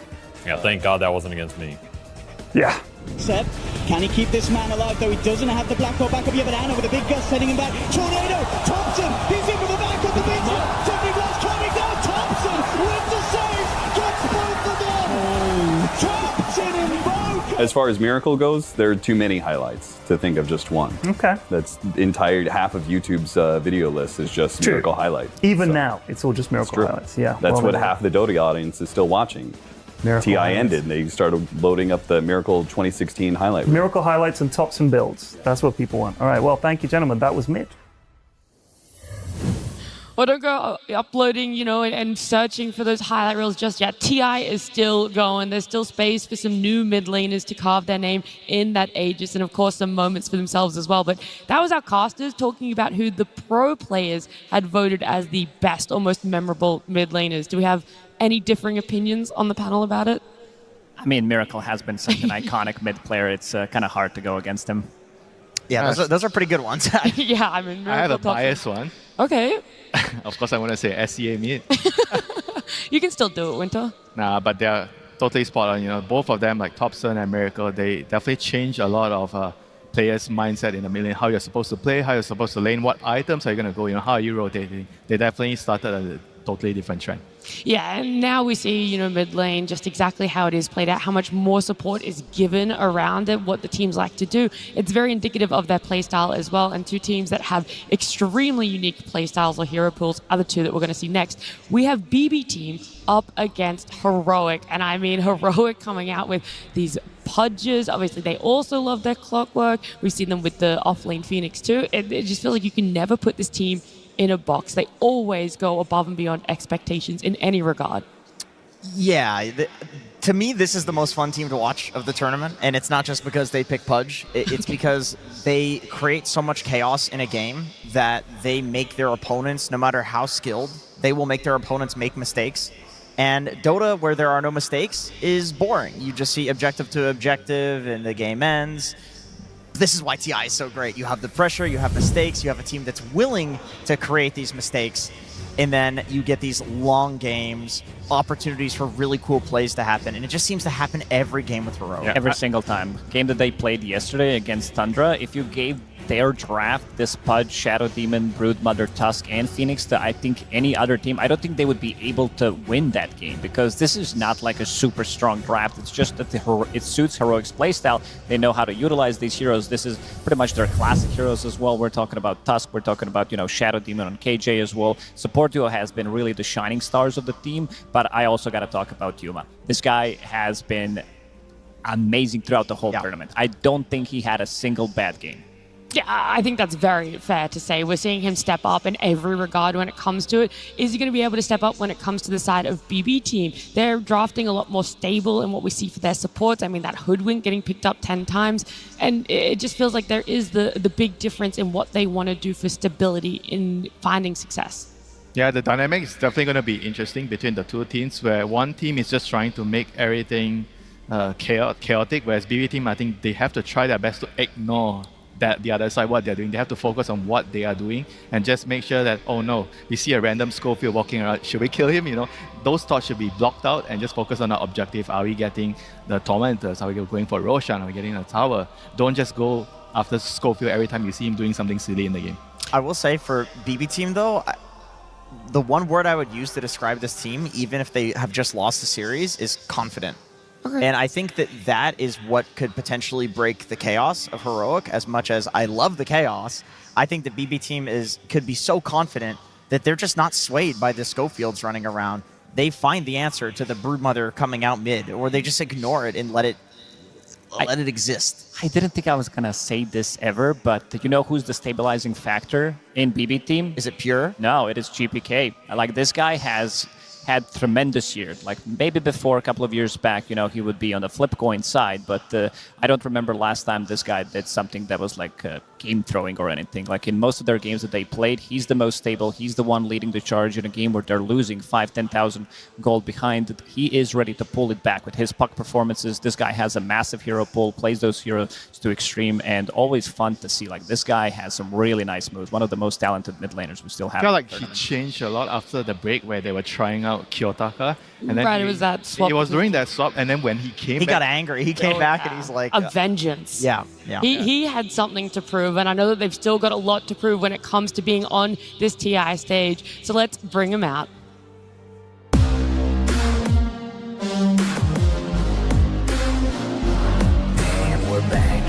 Yeah, thank God that wasn't against me. Yeah. Seb, can he keep this man alive though? He doesn't have the Black Hole back up. You have an Anna with a big gust sending him back. Tornado, Thompson, he's in with the back of the beat. Somebody was coming down. Thompson with the save, gets both of them. Thompson Invoker. As far as Miracle goes, there are too many highlights to think of just one. Okay. That's entire half of YouTube's video list is just Miracle highlights. Even now, it's all just Miracle highlights. Yeah. That's what half the Dota audience is still watching. Miracle TI highlights. ended, they started loading up the Miracle 2016 highlight reel. Miracle highlights and Thompson builds. That's what people want. All right, well, thank you, gentlemen. That was mid. Well, don't go uploading, and searching for those highlight reels just yet. TI is still going. There's still space for some new mid laners to carve their name in that Aegis, and of course some moments for themselves as well. But that was our casters talking about who the pro players had voted as the best or most memorable mid laners. Do we have any differing opinions on the panel about it? I mean, Miracle has been such an iconic mid player. It's kind of hard to go against him. Yeah, those are pretty good ones. Yeah, I mean, I have a Miracle biased one. Okay. Of course, I want to say SCA mid. You can still do it, Winter. Nah, but they're totally spot on. Both of them, like Thompson and Miracle, they definitely change a lot of players' mindset in the mid lane. How you're supposed to play, how you're supposed to lane, what items are you going to go, how are you rotating. They definitely started a totally different trend. Yeah, and now we see, mid lane, just exactly how it is played out, how much more support is given around it, what the teams like to do. It's very indicative of their playstyle as well, and two teams that have extremely unique playstyles or hero pools are the two that we're going to see next. We have BB Team up against Heroic, and I mean Heroic coming out with these Pudges. Obviously, they also love their clockwork. We've seen them with the off-lane Phoenix too. It just feels like you can never put this team in a box. They always go above and beyond expectations in any regard. Yeah, to me, this is the most fun team to watch of the tournament, and it's not just because they pick Pudge. It's because they create so much chaos in a game that they make their opponents, no matter how skilled, they will make their opponents make mistakes. And Dota, where there are no mistakes, is boring. You just see objective to objective, and the game ends. This is why TI is so great. You have the pressure, you have mistakes, you have a team that's willing to create these mistakes, and then you get these long games, opportunities for really cool plays to happen, and it just seems to happen every game with Heroic. Yeah, every single time. Game that they played yesterday against Tundra, if you gave their draft, this Pudge, Shadow Demon, Broodmother, Tusk, and Phoenix to, I think, any other team, I don't think they would be able to win that game, because this is not like a super strong draft. It's just that it suits Heroic's playstyle. They know how to utilize these heroes. This is pretty much their classic heroes as well. We're talking about Tusk. We're talking about, Shadow Demon on KJ as well. Support duo has been really the shining stars of the team, but I also got to talk about Yuma. This guy has been amazing throughout the whole tournament. I don't think he had a single bad game. Yeah, I think that's very fair to say. We're seeing him step up in every regard when it comes to it. Is he going to be able to step up when it comes to the side of BB team? They're drafting a lot more stable in what we see for their supports. I mean, that Hoodwink getting picked up 10 times. And it just feels like there is the big difference in what they want to do for stability in finding success. Yeah, the dynamic is definitely going to be interesting between the two teams, where one team is just trying to make everything chaotic, whereas BB team, I think they have to try their best to ignore the other side, what they're doing. They have to focus on what they are doing and just make sure that, oh no, we see a random Schofield walking around, should we kill him? Those thoughts should be blocked out and just focus on our objective. Are we getting the Tormentors? Are we going for Roshan? Are we getting a tower? Don't just go after Schofield every time you see him doing something silly in the game. I will say for BB team though, the one word I would use to describe this team, even if they have just lost the series, is confident. Okay. And I think that is what could potentially break the chaos of Heroic. As much as I love the chaos, I think the BB team could be so confident that they're just not swayed by the Schofields running around. They find the answer to the Broodmother coming out mid, or they just ignore it and let it exist. I didn't think I was going to say this ever, but you know who's the stabilizing factor in BB team? Is it Pure? No, it is GPK. Like, this guy has had tremendous years. Like, maybe before a couple of years back, he would be on the flip coin side, but I don't remember last time this guy did something that was like game throwing or anything. Like, in most of their games that they played, he's the most stable. He's the one leading the charge in a game where they're losing 5,000-10,000 gold behind. He is ready to pull it back with his puck performances. This guy has a massive hero pool, plays those heroes to extreme, and always fun to see. Like, this guy has some really nice moves. One of the most talented mid laners we still have. I feel like he changed a lot after the break where they were trying out Kiyotaka. And then it was that swap. It was during that swap, and then when he came back, got angry. He came back and he's like... A vengeance. Yeah. He had something to prove, and I know that they've still got a lot to prove when it comes to being on this TI stage. So let's bring him out. And we're back.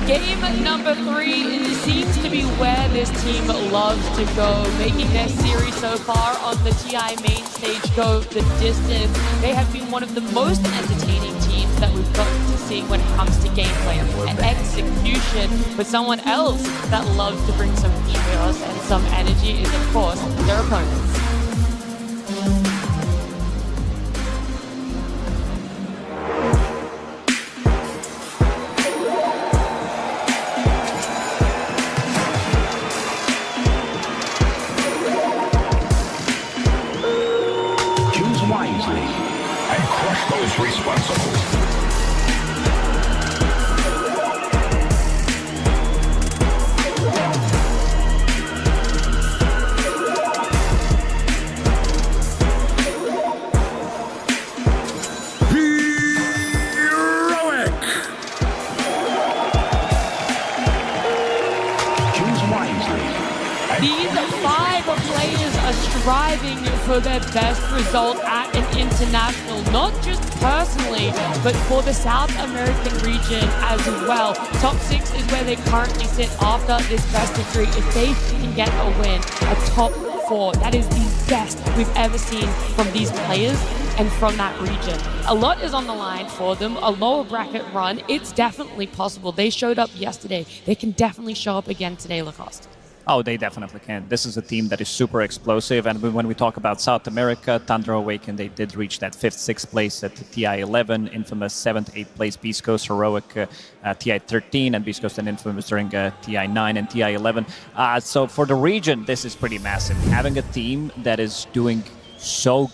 Game number 3 seems to be where this team loves to go, making their series so far on the TI main stage go the distance. They have been one of the most entertaining teams that we've gotten to see when it comes to gameplay and execution. But someone else that loves to bring some chaos and some energy is, of course, their opponents. Striving for their best result at an international, not just personally, but for the South American region as well. Top 6 is where they currently sit after this best of 3. If they can get a win, a top 4, that is the best we've ever seen from these players and from that region. A lot is on the line for them, a lower bracket run. It's definitely possible. They showed up yesterday. They can definitely show up again today, Lacoste. Oh, they definitely can. This is a team that is super explosive, and when we talk about South America, Thunder Awaken, they did reach that 5th, 6th place at TI11, infamous 7th, 8th place Beast Coast, Heroic TI13, and Beast Coast and Infamous during TI9 and TI11. So for the region, this is pretty massive. Having a team that is doing so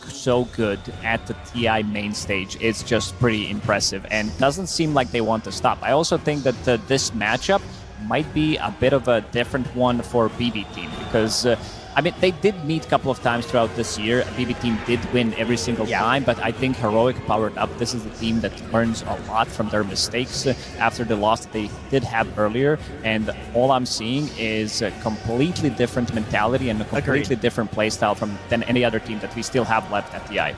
good at the TI main stage is just pretty impressive, and doesn't seem like they want to stop. I also think that this matchup might be a bit of a different one for BB Team, because I mean, they did meet a couple of times throughout this year. BB Team did win every single time, but I think Heroic powered up. This is the team that learns a lot from their mistakes after the loss that they did have earlier, and all I'm seeing is a completely different mentality and a completely different playstyle than any other team that we still have left at TI.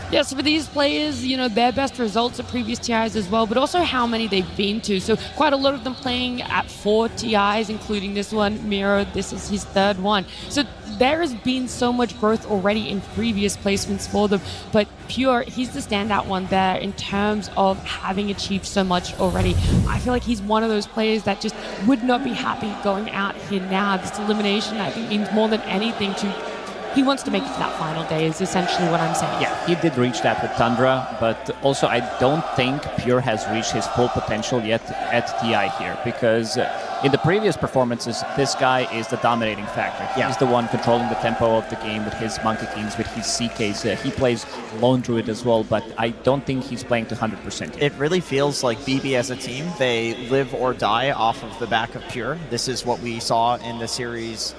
Yes, for these players, you know, their best results at previous TIs as well, but also how many they've been to. So quite a lot of them playing at 4 TIs, including this one. Miro, this is his 3rd one. So there has been so much growth already in previous placements for them. But Pure, he's the standout one there in terms of having achieved so much already. I feel like he's one of those players that just would not be happy going out here now. This elimination, I think, means more than anything to... He wants to make it to that final day is essentially what I'm saying. Yeah, he did reach that with Tundra, but also I don't think Pure has reached his full potential yet at TI here, because in the previous performances, this guy is the dominating factor. He's the one controlling the tempo of the game with his Monkey Kings, with his CKs. He plays Lone Druid as well, but I don't think he's playing to 100% yet. It really feels like BB as a team, they live or die off of the back of Pure. This is what we saw in the series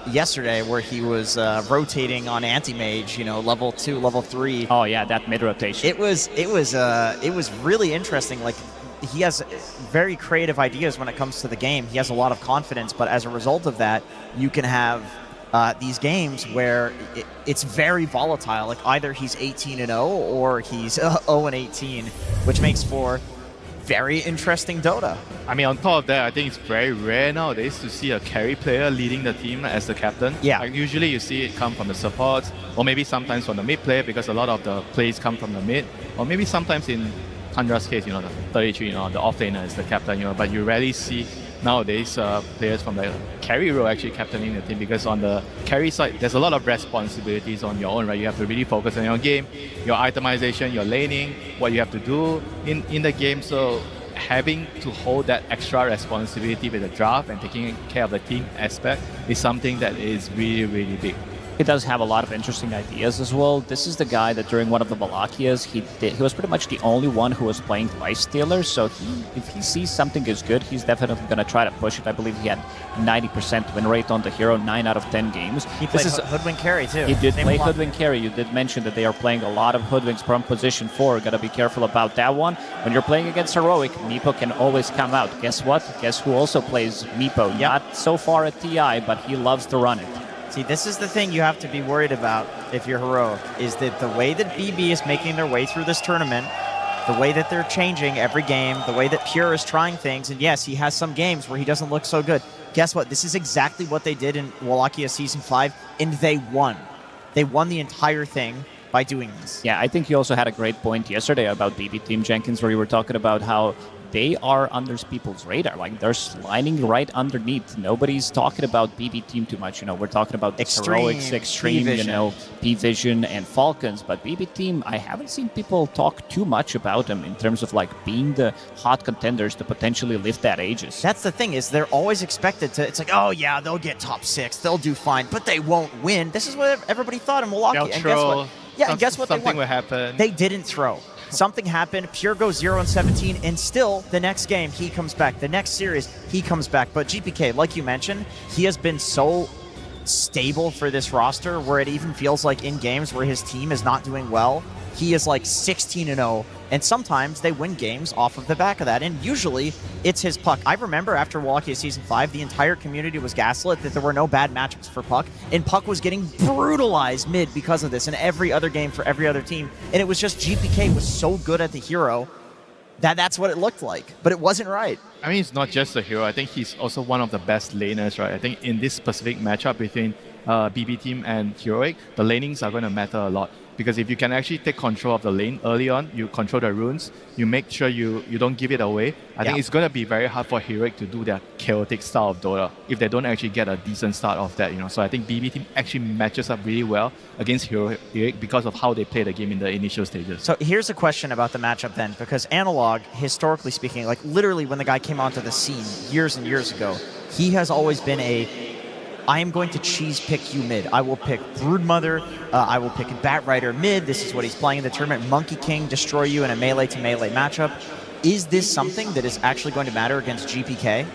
yesterday, where he was rotating on anti-mage, you know, level 2, level 3. Oh yeah, that mid rotation. It was really interesting. Like, he has very creative ideas when it comes to the game. He has a lot of confidence, but as a result of that, you can have these games where it's very volatile. Like, either he's 18-0 or he's 0-18, which makes for very interesting Dota. I mean, on top of that, I think it's very rare nowadays to see a carry player leading the team as the captain. Yeah. Like, usually you see it come from the supports, or maybe sometimes from the mid player, because a lot of the plays come from the mid, or maybe sometimes in Tundra's case, you know, the 33, you know, the offlaner is the captain, you know, but you rarely see nowadays players from the carry role actually captaining the team, because on the carry side, there's a lot of responsibilities on your own, right? You have to really focus on your game, your itemization, your laning, what you have to do in the game. So having to hold that extra responsibility with the draft and taking care of the team aspect is something that is really, really big. He does have a lot of interesting ideas as well. This is the guy that during one of the Valakias, he was pretty much the only one who was playing Lifestealer, so if he sees something is good, he's definitely going to try to push it. I believe he had 90% win rate on the hero, 9 out of 10 games. He played Hoodwink Carry too. He did play Hoodwink Carry. You did mention that they are playing a lot of Hoodwinks from position 4. Got to be careful about that one. When you're playing against Heroic, Meepo can always come out. Guess what? Guess who also plays Meepo? Yep. Not so far at TI, but he loves to run it. See, this is the thing you have to be worried about if you're Heroic, is that the way that BB is making their way through this tournament, the way that they're changing every game, the way that Pure is trying things, and yes, he has some games where he doesn't look so good. Guess what? This is exactly what they did in Wallachia Season 5, and they won. They won the entire thing by doing this. Yeah, I think you also had a great point yesterday about BB Team Jenkins, where you were talking about how they are under people's radar. Like, they're sliding right underneath. Nobody's talking about BB Team too much. You know, we're talking about Heroics, Extreme, you know, P-Vision and Falcons. But BB Team, I haven't seen people talk too much about them in terms of, like, being the hot contenders to potentially lift that Aegis. That's the thing, is they're always expected to, it's like, oh yeah, they'll get top 6, they'll do fine, but they won't win. This is what everybody thought in Milwaukee. And guess what? Yeah, and guess what? Something will happen. They didn't throw. Something happened. Pure goes 0-17, and still the next game he comes back. The next series he comes back. But GPK, like you mentioned, he has been so stable for this roster, where it even feels like in games where his team is not doing well, he is like 16-0, and sometimes they win games off of the back of that, and usually it's his Puck. I remember after Wallachia Season 5, the entire community was gaslit that there were no bad matchups for Puck, and Puck was getting brutalized mid because of this in every other game for every other team, and it was just GPK was so good at the hero that's what it looked like, but it wasn't right. I mean, it's not just the hero. I think he's also one of the best laners, right? I think in this specific matchup between BB Team and Heroic, the lanings are going to matter a lot. because if you can actually take control of the lane early on, you control the runes, you make sure you don't give it away. I think it's going to be very hard for Heroic to do their chaotic style of Dota if they don't actually get a decent start of that, So I think BB team actually matches up really well against Heroic because of how they play the game in the initial stages. So here's a question about the matchup then, because Analog, historically speaking, like literally when the guy came onto the scene years and years ago, he has always been I am going to cheese pick you mid. I will pick Broodmother. I will pick Batrider mid. This is what he's playing in the tournament. Monkey King, destroy you in a melee-to-melee matchup. Is this something that is actually going to matter against GPK?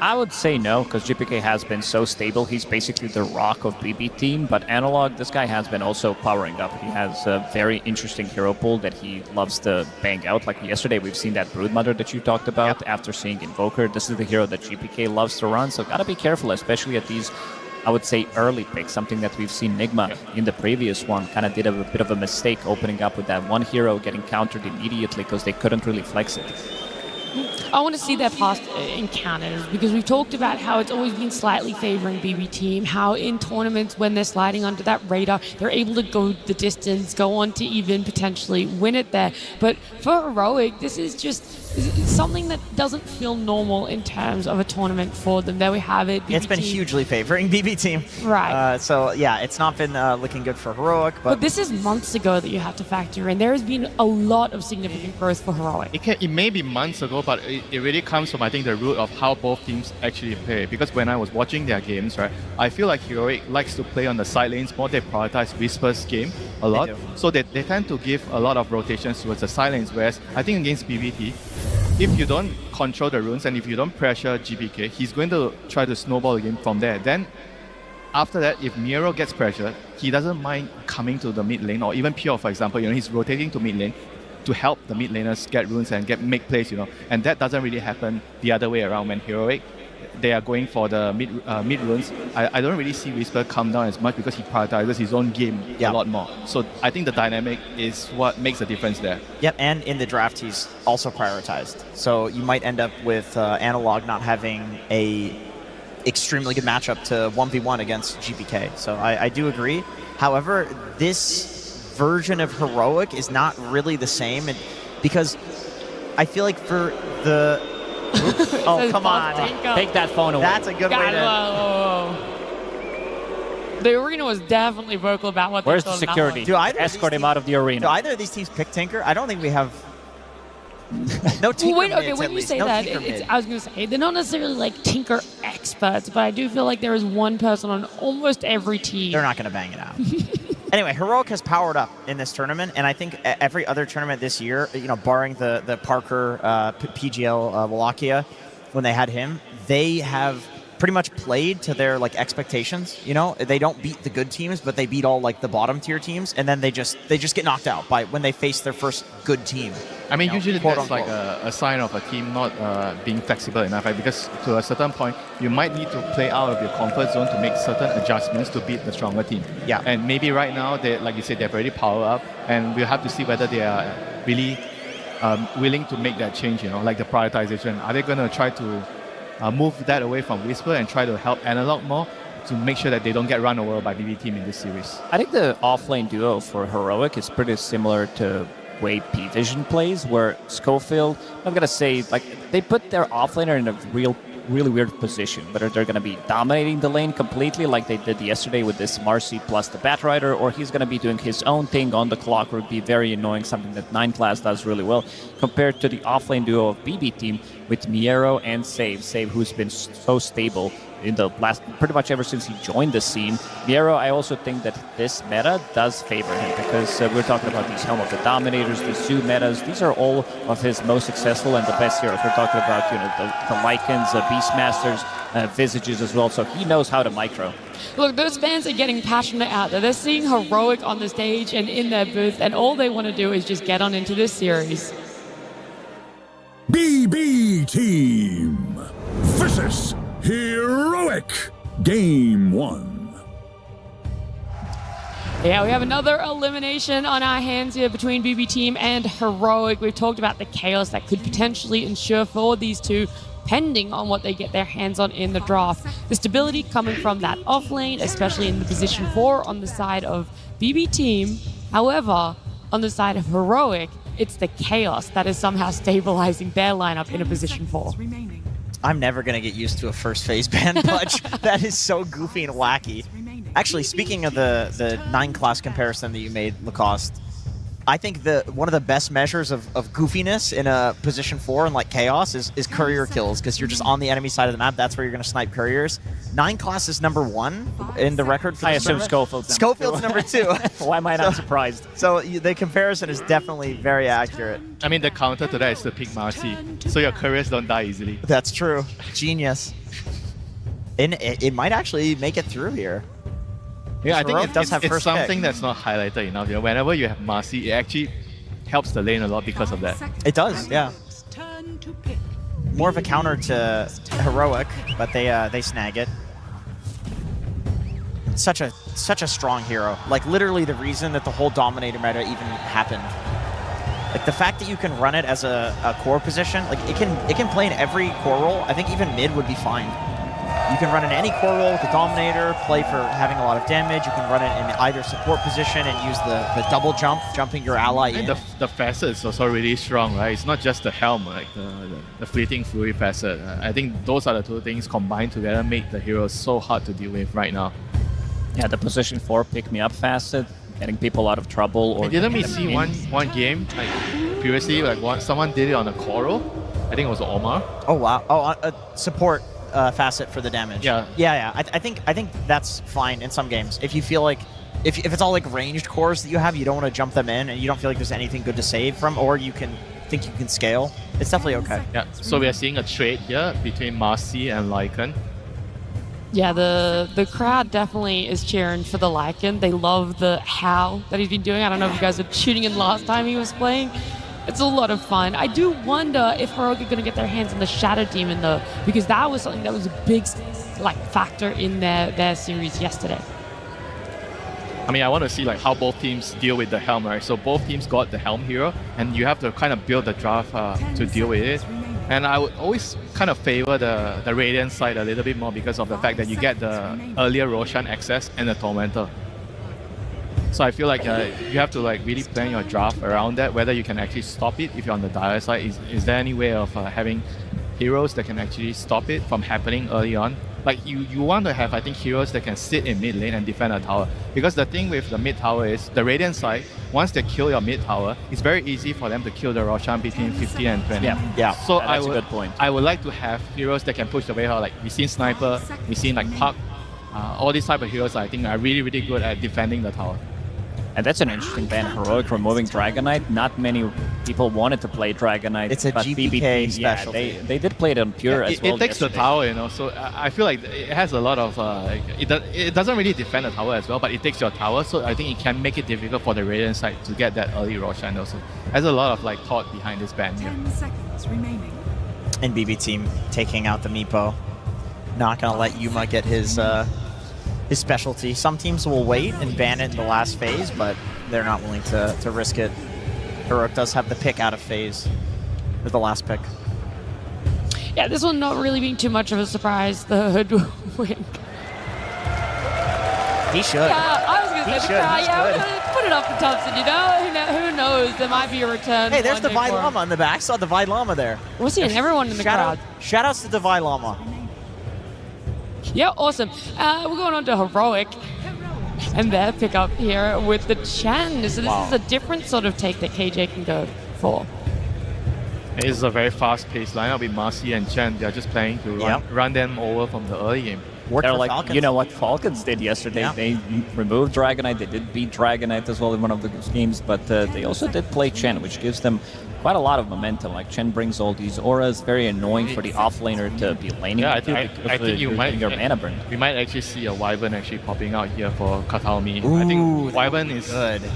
I would say no, because GPK has been so stable. He's basically the rock of BB team, but Analog, this guy has been also powering up. He has a very interesting hero pool that he loves to bang out. Like yesterday, we've seen that Broodmother that you talked about after seeing Invoker. This is the hero that GPK loves to run, so gotta be careful, especially at these, I would say, early picks, something that we've seen Nigma in the previous one kind of did a bit of a mistake opening up with that one hero getting countered immediately because they couldn't really flex it. I want to see their past encounters because we've talked about how it's always been slightly favoring BB team, how in tournaments when they're sliding under that radar, they're able to go the distance, go on to even potentially win it there. But for Heroic, this is just something that doesn't feel normal in terms of a tournament for them. There we have it. BB it's been team. Hugely favoring BB team. Right. So yeah, it's not been looking good for Heroic. But this is months ago that you have to factor in. There has been a lot of significant growth for Heroic. It may be months ago, but it really comes from, I think, the root of how both teams actually play. Because when I was watching their games, right, I feel like Heroic likes to play on the side lanes more. They prioritize Whisper's game a lot. So they tend to give a lot of rotations towards the side lanes, whereas I think against BBT, if you don't control the runes and if you don't pressure GPK, he's going to try to snowball the game from there. Then after that, if Miro gets pressured, he doesn't mind coming to the mid lane, or even Pure, for example, he's rotating to mid lane to help the mid laners get runes and make plays, And that doesn't really happen the other way around when Heroic, they are going for the mid runes. I don't really see Whisper come down as much because he prioritizes his own game a lot more. So I think the dynamic is what makes a difference there. Yep, and in the draft he's also prioritized. So you might end up with Analog not having a extremely good matchup to 1v1 against GPK. So I do agree. However, this version of Heroic is not really the same, because I feel like for the oh, come on. Take that phone away. That's a good way to... The arena was definitely vocal about what Where's they the thought security? Escort him out of the arena. Do either of these teams pick Tinker? I don't think we have... No Tinker Wait, mids, okay, when at you least. say No that, Tinker mid. I was going to say, they're not necessarily like Tinker experts, but I do feel like there is one person on almost every team. They're not going to bang it out. Anyway, Heroic has powered up in this tournament, and I think every other tournament this year, barring the Parker PGL Wallachia, when they had him, they have pretty much played to their expectations. They don't beat the good teams, but they beat all the bottom tier teams, and then they just get knocked out by when they face their first good team. I mean, usually that's like a sign of a team not being flexible enough, right? Because to a certain point, you might need to play out of your comfort zone to make certain adjustments to beat the stronger team. Yeah. And maybe right now, like you said, they've already powered up, and we'll have to see whether they are really willing to make that change, like the prioritization. Are they going to try to move that away from Whisper and try to help Analog more to make sure that they don't get run over by BB team in this series? I think the offlane duo for Heroic is pretty similar to way P-Vision plays, where Schofield, I'm going to say, they put their offlaner in a really weird position, whether they're going to be dominating the lane completely like they did yesterday with this Marcy plus the Batrider, or he's going to be doing his own thing on the clock, would be very annoying, something that 9 class does really well, compared to the offlane duo of BB team with Miero and Save, who's been so stable in the last, pretty much ever since he joined the scene. Miero, I also think that this meta does favor him, because we're talking about these Helm of the Dominators, the Zoo metas. These are all of his most successful and the best heroes. We're talking about the Lycans, Beastmasters, Visages as well, so he knows how to micro. Look, those fans are getting passionate out there. They're seeing Heroic on the stage and in their booth, and all they want to do is just get on into this series. BB Team versus Heroic, Game 1. Yeah, we have another elimination on our hands here between BB Team and Heroic. We've talked about the chaos that could potentially ensure for these two depending on what they get their hands on in the draft. The stability coming from that off lane, especially in the position 4 on the side of BB Team. However, on the side of Heroic, it's the chaos that is somehow stabilizing their lineup in a position 4. I'm never going to get used to a first phase ban Pudge. That is so goofy and wacky. Actually, speaking of the 9 class comparison that you made, Lacoste, I think one of the best measures of goofiness in a position 4 and like chaos is courier kills, because you're just on the enemy side of the map. That's where you're going to snipe couriers. 9 class is #1 in the record for I assume Schofield's number 2. Why am I not surprised? So the comparison is definitely very accurate. I mean, the counter to that is to pick Marcy, so your couriers don't die easily. That's true. Genius. And it might actually make it through here. Yeah, I think it's something that's not highlighted enough. You know, whenever you have Marcy, it actually helps the lane a lot because of that. It does, yeah. More of a counter to Heroic, but they snag it. Such a strong hero. Like literally the reason that the whole Dominator meta even happened. Like the fact that you can run it as a core position, like it can play in every core role. I think even mid would be fine. You can run in any core role with the Dominator, play for having a lot of damage. You can run it in either support position and use the double jump, jumping your ally in. The facet is also really strong, right? It's not just the helm, like the Fleeting Fury facet. I think those are the 2 things combined together make the hero so hard to deal with right now. Yeah, the position 4 pick me up facet, getting people out of trouble. Or didn't we see one game like previously, like someone did it on a core role? I think it was Omar. Oh wow! Oh, support. Facet for the damage. Yeah. I think that's fine in some games. If you feel like if it's all like ranged cores that you have, you don't want to jump them in, and you don't feel like there's anything good to save from, or you think you can scale. It's definitely okay. Yeah. So we are seeing a trade here between Marcy and Lycan. Yeah, the crowd definitely is cheering for the Lycan. They love the how that he's been doing. I don't know if you guys were tuning in last time he was playing. It's a lot of fun. I do wonder if Heroic are going to get their hands on the Shadow Demon though, because that was something that was a big factor in their series yesterday. I mean, I want to see like how both teams deal with the helm, right? So both teams got the helm hero, and you have to kind of build the draft to deal with it. And I would always kind of favor the Radiant side a little bit more because of the fact that you get the earlier Roshan access and the Tormentor. So I feel like you have to like really plan your draft around that, whether you can actually stop it if you're on the dire side. Is there any way of having heroes that can actually stop it from happening early on? Like you want to have, I think, heroes that can sit in mid lane and defend a tower. Because the thing with the mid tower is the Radiant side, once they kill your mid tower, it's very easy for them to kill the Roshan between 15 and 20. Yeah. So that's a good point. I would like to have heroes that can push the way out. Like we've seen Sniper, we've seen like Puck. All these type of heroes I think are really, really good at defending the tower. And that's an interesting ban. Heroic removing Dragonite. Not many people wanted to play Dragonite. It's a GPK specialty. Yeah, they did play it on Pure as well. It takes the tower, you know. So I feel like it has a lot of. It doesn't really defend the tower as well, but it takes your tower. So I think it can make it difficult for the Radiant side to get that early Roshan also. There's a lot of like thought behind this ban here. 10 seconds remaining. And BB Team taking out the Meepo. Not gonna let Yuma get his specialty. Some teams will wait and ban it in the last phase, but they're not willing to risk it. Heroic does have the pick out of phase with the last pick. Yeah, this one not really being too much of a surprise. The hoodwink. He should. Yeah, I was going to say the crowd. Yeah, we're going to put it up to Thompson, you know? Who knows? There might be a return. Hey, there's Divide Llama in the back. I saw Divide Llama there. We're seeing everyone in the crowd. Shoutouts to Divide Llama. Yeah, awesome. We're going on to Heroic. And their pickup here with the Chen. So this is a different sort of take that KJ can go for. It is a very fast-paced lineup with Marcy and Chen. They're just planning to run them over from the early game. They're like, Falcons. You know what Falcons did yesterday? Yeah. They removed Dragonite. They did beat Dragonite as well in one of the games, but they also did play Chen, which gives them quite a lot of momentum. Like Chen brings all these auras, very annoying for the offlaner to be laning. Yeah, I think you might your mana burn. We might actually see a Wyvern actually popping out here for Katao. I think Wyvern is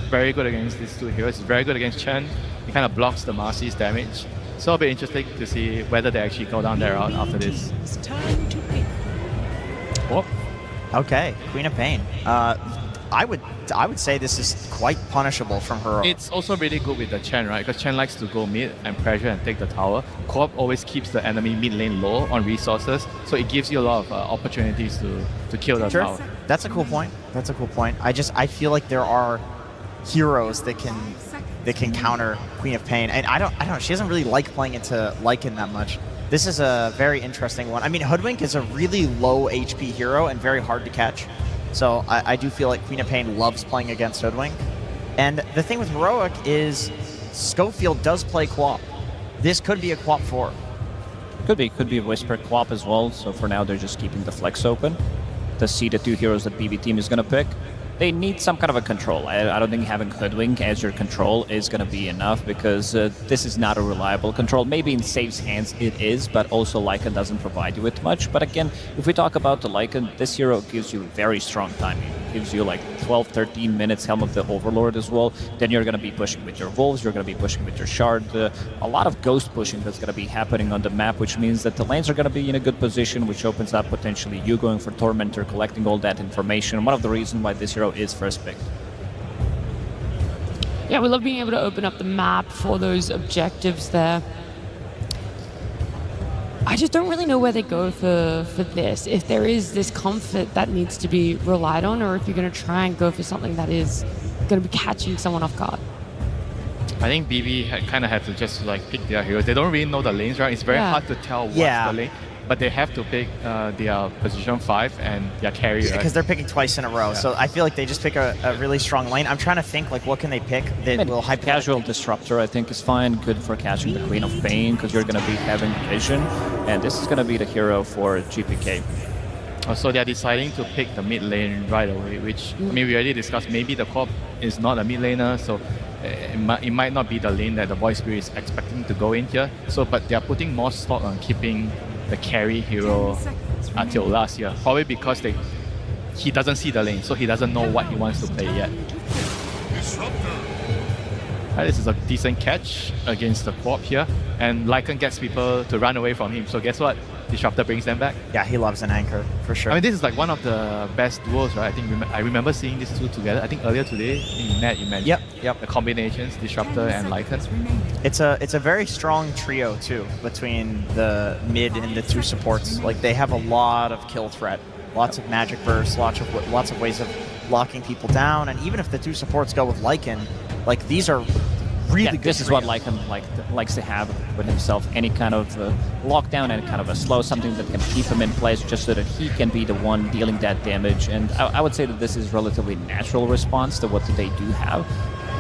very good against these two heroes. He's very good against Chen. He kind of blocks the Marcy's damage. So it'll be interesting to see whether they actually go down their route after this. It's time to pick. Okay, Queen of Pain. I would say this is quite punishable from Heroic. It's also really good with the Chen, right? Because Chen likes to go mid and pressure and take the tower. Co-op always keeps the enemy mid lane low on resources, so it gives you a lot of opportunities to kill the tower. That's a cool point. That's a cool point. I feel like there are heroes that can counter Queen of Pain, and I don't know. She doesn't really like playing into Lycan that much. This is a very interesting one. I mean, Hoodwink is a really low HP hero and very hard to catch. So I do feel like Queen of Pain loves playing against Hoodwink. And the thing with Heroic is Schofield does play Quap. This could be a Quap 4. Could be a Whisper Quap as well. So for now, they're just keeping the flex open to see the two heroes that BB team is going to pick. They need some kind of a control. I don't think having Hoodwink as your control is going to be enough, because this is not a reliable control. Maybe in Save's hands it is, but also Lycan doesn't provide you with much. But again, if we talk about the Lycan, this hero gives you very strong timing. It gives you like 12, 13 minutes Helm of the Overlord as well. Then you're going to be pushing with your Wolves, you're going to be pushing with your Shard. A lot of ghost pushing that's going to be happening on the map, which means that the lanes are going to be in a good position, which opens up potentially you going for Tormentor, collecting all that information. One of the reasons why this hero is first pick. Yeah, we love being able to open up the map for those objectives there. I just don't really know where they go for this. If there is this comfort that needs to be relied on, or if you're going to try and go for something that is going to be catching someone off guard. I think BB kind of have to just like pick their heroes. They don't really know the lanes, right? It's very hard to tell what's the lane. But they have to pick their position 5 and their carry, right? Because they're picking twice in a row. So I feel like they just pick a really strong lane. I'm trying to think, like, what can they pick that will hype. Casual Disruptor, I think, is fine. Good for catching the Queen of Pain, because you're going to be having vision. And this is going to be the hero for GPK. So they're deciding to pick the mid lane right away, which, I mean, we already discussed, maybe the co-op is not a mid laner, so it might not be the lane that the Void Spirit is expecting to go in here. So, but they're putting more stock on keeping the carry hero until last year, probably because he doesn't see the lane, so he doesn't know what he wants to play yet. This is a decent catch against the Quap here, and Lycan gets people to run away from him, so guess what? Disruptor brings them back. Yeah, he loves an anchor, for sure. I mean, this is like one of the best duos, right? I think I remember seeing these two together. I think earlier today in Net you mentioned the combinations, Disruptor and Lycan. It's a very strong trio too, between the mid and the two supports. Like, they have a lot of kill threat, lots of magic bursts, lots of ways of locking people down, and even if the two supports go with Lycan, like, these are really good. This is what Lycan likes to have with himself, any kind of lockdown, any kind of a slow, something that can keep him in place just so that he can be the one dealing that damage. And I would say that this is relatively natural response to what they do have.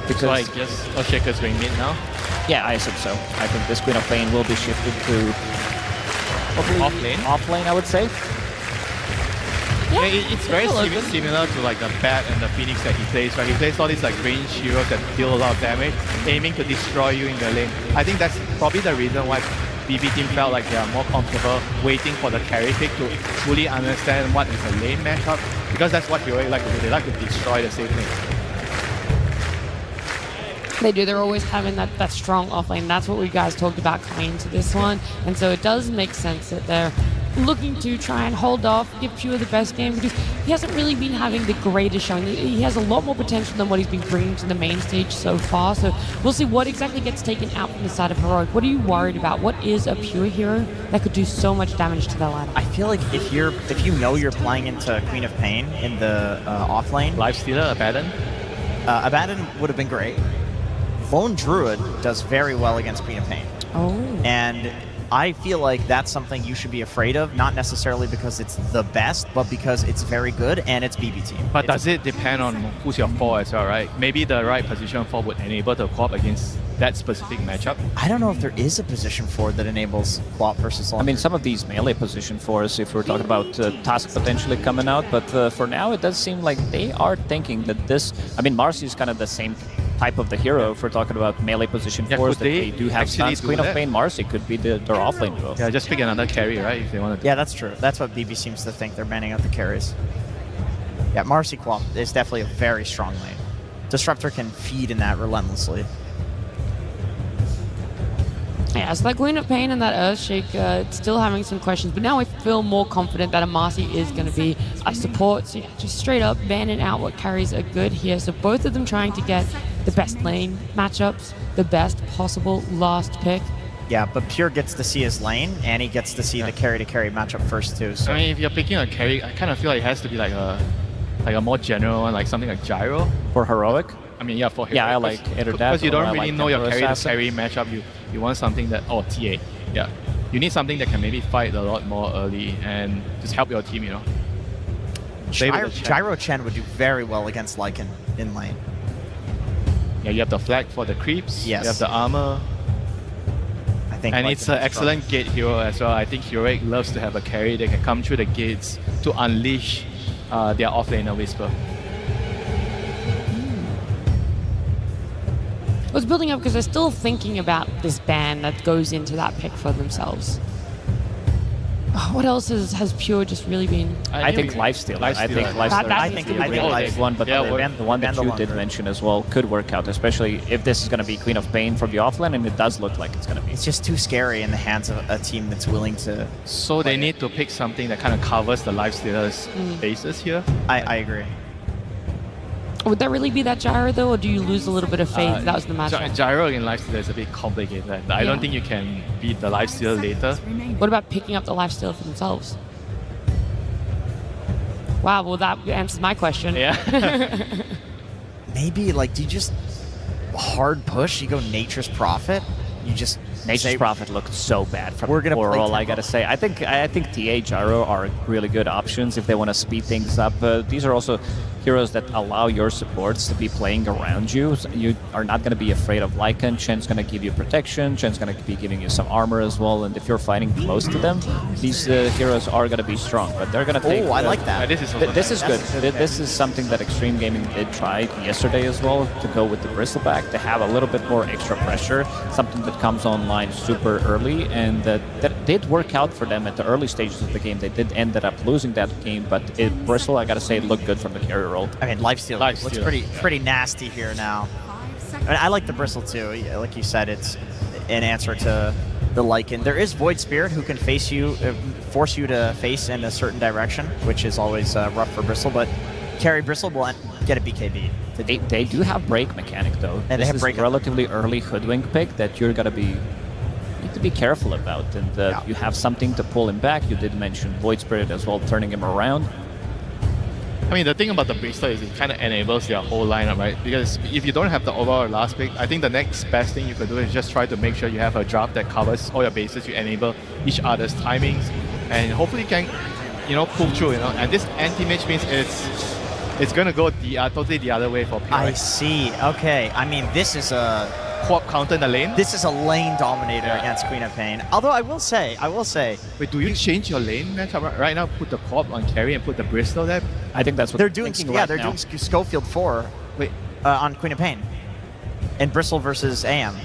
Because so I guess Oshaker's going mid now? Yeah, I assume so. I think this Queen of Pain will be shifted to off lane. Off lane, I would say. Yeah, it's very similar to like the Bat and the Phoenix that he plays, right? He plays all these like range heroes that deal a lot of damage, aiming to destroy you in the lane. I think that's probably the reason why BB team felt like they are more comfortable waiting for the carry pick to fully understand what is the lane matchup, because that's what heroic like to do. They like to destroy the safe lane. They do. They're always having that strong offlane. That's what we guys talked about coming into this one. And so it does make sense that they're looking to try and hold off, give Pure the best game, because he hasn't really been having the greatest showing. He has a lot more potential than what he's been bringing to the main stage so far. So we'll see what exactly gets taken out from the side of Heroic. What are you worried about? What is a Pure hero that could do so much damage to their lineup? I feel like if you know you're playing into Queen of Pain in the off lane, Lifestealer, Abaddon? Abaddon would have been great. Lone Druid does very well against Queen of Pain. Oh. And I feel like that's something you should be afraid of, not necessarily because it's the best, but because it's very good and it's BB team. But does it depend on who's your 4 as well, right? Maybe the right position 4 would enable the co-op against that specific matchup. I don't know if there is a position 4 that enables co-op versus Lone. I mean, some of these melee position 4s, if we're talking about Task potentially coming out, but for now it does seem like they are thinking that this... I mean, Marcy is kind of the same type of the hero if we're talking about melee position 4s, that they do have stuns. Queen of Pain, Marcy could be their offlane duo. Yeah, just pick another carry, right, if they want to. Yeah, that's true. That's what BB seems to think. They're banning out the carries. Yeah, Marcy Quap is definitely a very strong lane. Disruptor can feed in that relentlessly. Yeah, so that Queen of Pain and that Earthshake, still having some questions, but now I feel more confident that Amasi is going to be a support. So yeah, just straight up banning out what carries are good here. So both of them trying to get the best lane matchups, the best possible last pick. Yeah, but Pure gets to see his lane, and he gets to see the carry-to-carry matchup first too. So. I mean, if you're picking a carry, I kind of feel like it has to be like a more general one, like something like Gyro. For heroic? I mean, yeah, for heroic. Yeah, I like either that. Because you don't really like know your Assassin. carry matchup. You want something that, TA. Yeah. You need something that can maybe fight a lot more early and just help your team, you know. Gyro Chen would do very well against Lycan in lane. Yeah, you have the flag for the creeps. Yes. You have the armor. And Lycan it's an excellent gate hero as well. I think Heroic loves to have a carry that can come through the gates to unleash their offlaner Whisper. I was building up because they're still thinking about this ban that goes into that pick for themselves. What else has Pure just really been? I think Lifesteal. I think Lifesteal. I think big one, but the one that you did mention as well could work out, especially if this is going to be Queen of Pain from the offlane, and it does look like it's going to be. It's just too scary in the hands of a team that's willing to. So they need to pick something that kind of covers the Lifestealers' bases here. I agree. Would that really be that Gyro though, or do you lose a little bit of faith? That was the matchup. Gyro in Lifestealer is a bit complicated. I don't think you can beat the Lifestealer later. What about picking up the lifesteal for themselves? Wow, well that answers my question. Yeah. Maybe like, do you just hard push? You go Nature's Prophet. You just Nature's Prophet looked so bad from We're gonna play Oral, tempo. I gotta say. I think TA Gyro are really good options if they want to speed things up. These are also heroes that allow your supports to be playing around you. So you are not going to be afraid of Lycan. Chen's going to give you protection. Chen's going to be giving you some armor as well. And if you're fighting close to them, these heroes are going to be strong. But they're going to take... Oh, I like that. This is good. This is something that Extreme Gaming did try yesterday as well, to go with the Bristleback, to have a little bit more extra pressure, something that comes online super early. And that did work out for them at the early stages of the game. They did end up losing that game, but Bristle, I got to say, it looked good from the carrier role. I mean, Lifesteal looks pretty nasty here now. I like the Bristle too. Like you said, it's an answer to the Lycan. There is Void Spirit who can force you to face in a certain direction, which is always rough for Bristle, but carry Bristle will get a BKB. They do have break mechanic though. And this they have is break relatively early hoodwink pick that you're gonna need to be careful about, and you have something to pull him back. You did mention Void Spirit as well, turning him around. I mean, the thing about the Bristol is it kind of enables their whole lineup, right? Because if you don't have the overall last pick, I think the next best thing you could do is just try to make sure you have a draft that covers all your bases. You enable each other's timings, and hopefully you can, pull through. And this anti-mage means it's gonna go totally the other way for Pure. I see. Okay. I mean, this is a co-op counter in the lane. This is a lane dominator against Queen of Pain. Although I will say. Wait, do you change your lane matchup right now? Put the co-op on carry and put the Bristol there. I think that's what they're doing. Yeah, they're doing Schofield 4 on Queen of Pain, and Bristle versus AM.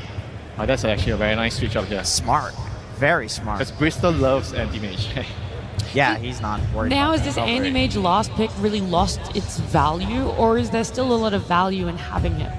Oh, that's actually a very nice switch up here. Smart, very smart. Because Bristol loves anti-mage. Yeah, he's not worried. Now, about is this anti-mage last pick really lost its value, or is there still a lot of value in having it?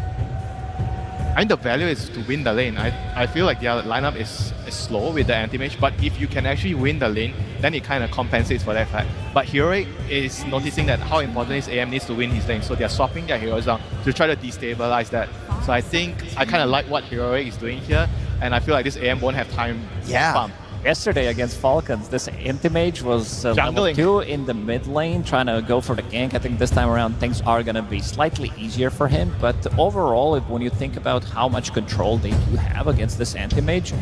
I think the value is to win the lane. I feel like their lineup is slow with the anti-mage, but if you can actually win the lane, then it kind of compensates for that fact. But Heroic is noticing that how important is AM needs to win his lane, so they're swapping their heroes down to try to destabilize that. So I think I kind of like what Heroic is doing here, and I feel like this AM won't have time to pump. Yesterday against Falcons, this anti-mage was level 2 in the mid lane, trying to go for the gank. I think this time around things are going to be slightly easier for him, but overall, when you think about how much control they do have against this anti-mage,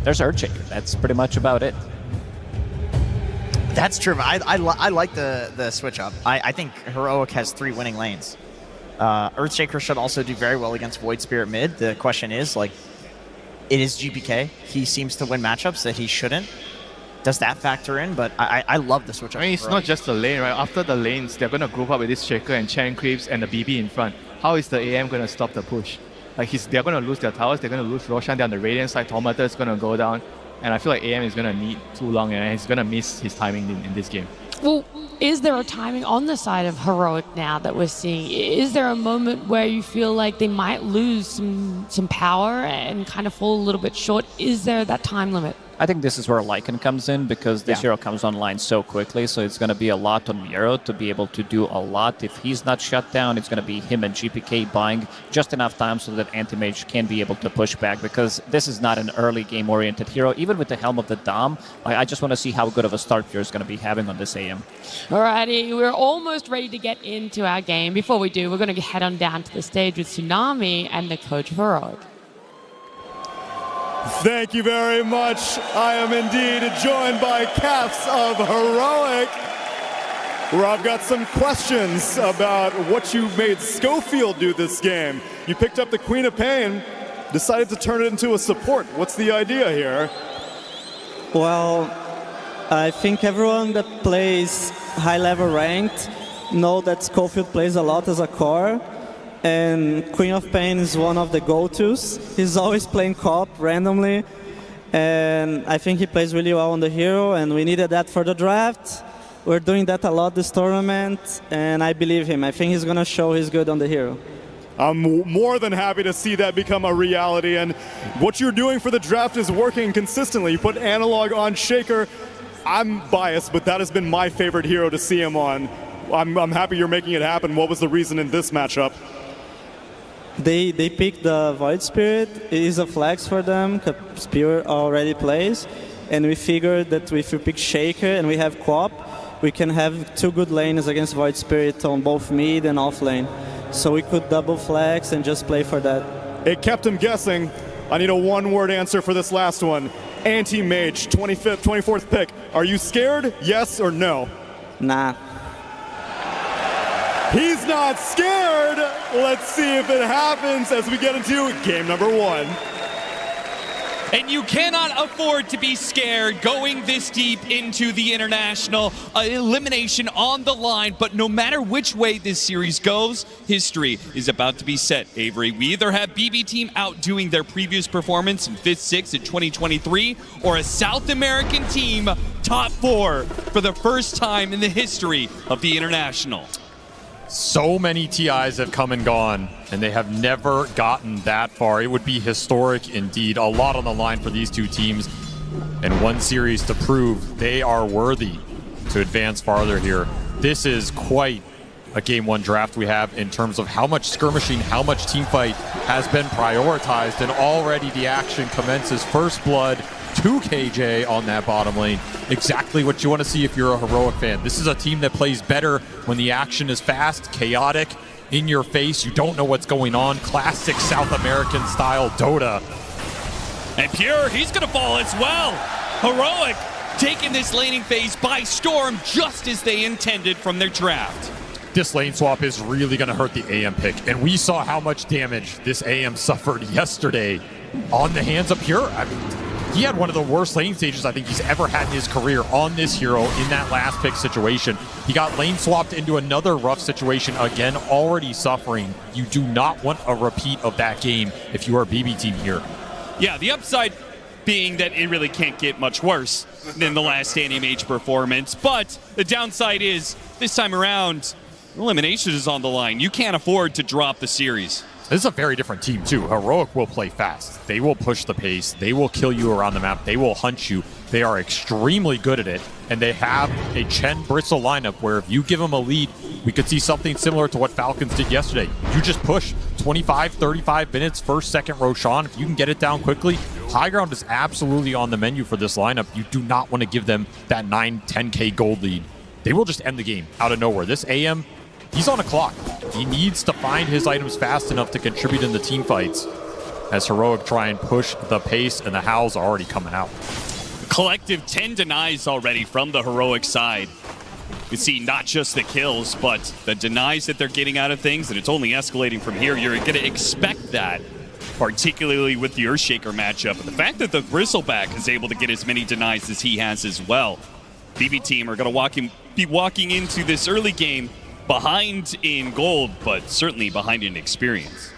there's Earthshaker. That's pretty much about it. That's true. I like the switch up. I think Heroic has 3 winning lanes. Earthshaker should also do very well against Void Spirit mid. The question is, it is GPK. He seems to win matchups that he shouldn't. Does that factor in? But I love the switch up. I mean, it's not just the lane, right? After the lanes, they're going to group up with this Shaker and Chen Creeps and the BB in front. How is the AM going to stop the push? They're going to lose their towers, they're going to lose Roshan down the Radiant side, Tomata is going to go down, and I feel like AM is going to need too long and he's going to miss his timing in this game. Well, Is there a timing on the side of Heroic now that we're seeing? Is there a moment where you feel like they might lose some power and kind of fall a little bit short? Is there that time limit? I think this is where Lycan comes in, because this hero comes online so quickly, so it's going to be a lot on Miro to be able to do a lot. If he's not shut down, it's going to be him and GPK buying just enough time so that Anti-Mage can be able to push back, because this is not an early game-oriented hero. Even with the Helm of the Dom, I just want to see how good of a start Pure is going to be having on this AM. Alrighty, we're almost ready to get into our game. Before we do, we're going to head on down to the stage with Tsunami and the coach of Heroic. Thank you very much. I am indeed joined by Caps of Heroic, where I've got some questions about what you made Schofield do this game. You picked up the Queen of Pain, decided to turn it into a support. What's the idea here? Well, I think everyone that plays high-level ranked know that Schofield plays a lot as a core. And Queen of Pain is one of the go-tos. He's always playing co-op randomly, and I think he plays really well on the hero, and we needed that for the draft. We're doing that a lot this tournament, and I believe him. I think he's going to show he's good on the hero. I'm more than happy to see that become a reality, and what you're doing for the draft is working consistently. You put Analog on Shaker. I'm biased, but that has been my favorite hero to see him on. I'm happy you're making it happen. What was the reason in this matchup? They picked the Void Spirit. It is a flex for them, because Spirit already plays. And we figured that if we pick Shaker and we have co-op, we can have two good lanes against Void Spirit on both mid and off lane. So we could double flex and just play for that. It kept him guessing. I need a one-word answer for this last one. Anti-Mage, 24th pick. Are you scared? Yes or no? Nah. He's not scared. Let's see if it happens as we get into game number 1. And you cannot afford to be scared going this deep into the international. Elimination on the line, but no matter which way this series goes, history is about to be set, Avery. We either have BB Team outdoing their previous performance in 5th, 6th in 2023, or a South American team top 4 for the first time in the history of the international. So many TIs have come and gone, and they have never gotten that far. It would be historic indeed. A lot on the line for these two teams, and one series to prove they are worthy to advance farther here. This is quite a Game 1 draft we have in terms of how much skirmishing, how much teamfight has been prioritized, and already the action commences. First blood to KJ on that bottom lane. Exactly what you want to see if you're a Heroic fan. This is a team that plays better when the action is fast, chaotic, in your face. You don't know what's going on. Classic South American style Dota. And Pure, he's going to fall as well. Heroic taking this laning phase by storm, just as they intended from their draft. This lane swap is really going to hurt the AM pick, and we saw how much damage this AM suffered yesterday on the hands of Pure. I mean, he had one of the worst lane stages I think he's ever had in his career on this hero in that last pick situation. He got lane swapped into another rough situation, again, already suffering. You do not want a repeat of that game if you are BB Team here. Yeah, the upside being that it really can't get much worse than the last Anti-Mage performance, but the downside is, this time around, elimination is on the line. You can't afford to drop the series. This is a very different team, too. Heroic will play fast. They will push the pace. They will kill you around the map. They will hunt you. They are extremely good at it, and they have a Chen Bristle lineup where if you give them a lead, we could see something similar to what Falcons did yesterday. You just push 25, 35 minutes, first, second Roshan. If you can get it down quickly, high ground is absolutely on the menu for this lineup. You do not want to give them that 9, 10K gold lead. They will just end the game out of nowhere. This AM, he's on a clock. He needs to find his items fast enough to contribute in the team fights as Heroic try and push the pace, and the howls are already coming out. Collective 10 denies already from the Heroic side. You see not just the kills, but the denies that they're getting out of things, and it's only escalating from here. You're going to expect that, particularly with the Earthshaker matchup. But the fact that the Bristleback is able to get as many denies as he has as well. BB Team are going to be walking into this early game behind in gold, but certainly behind in experience.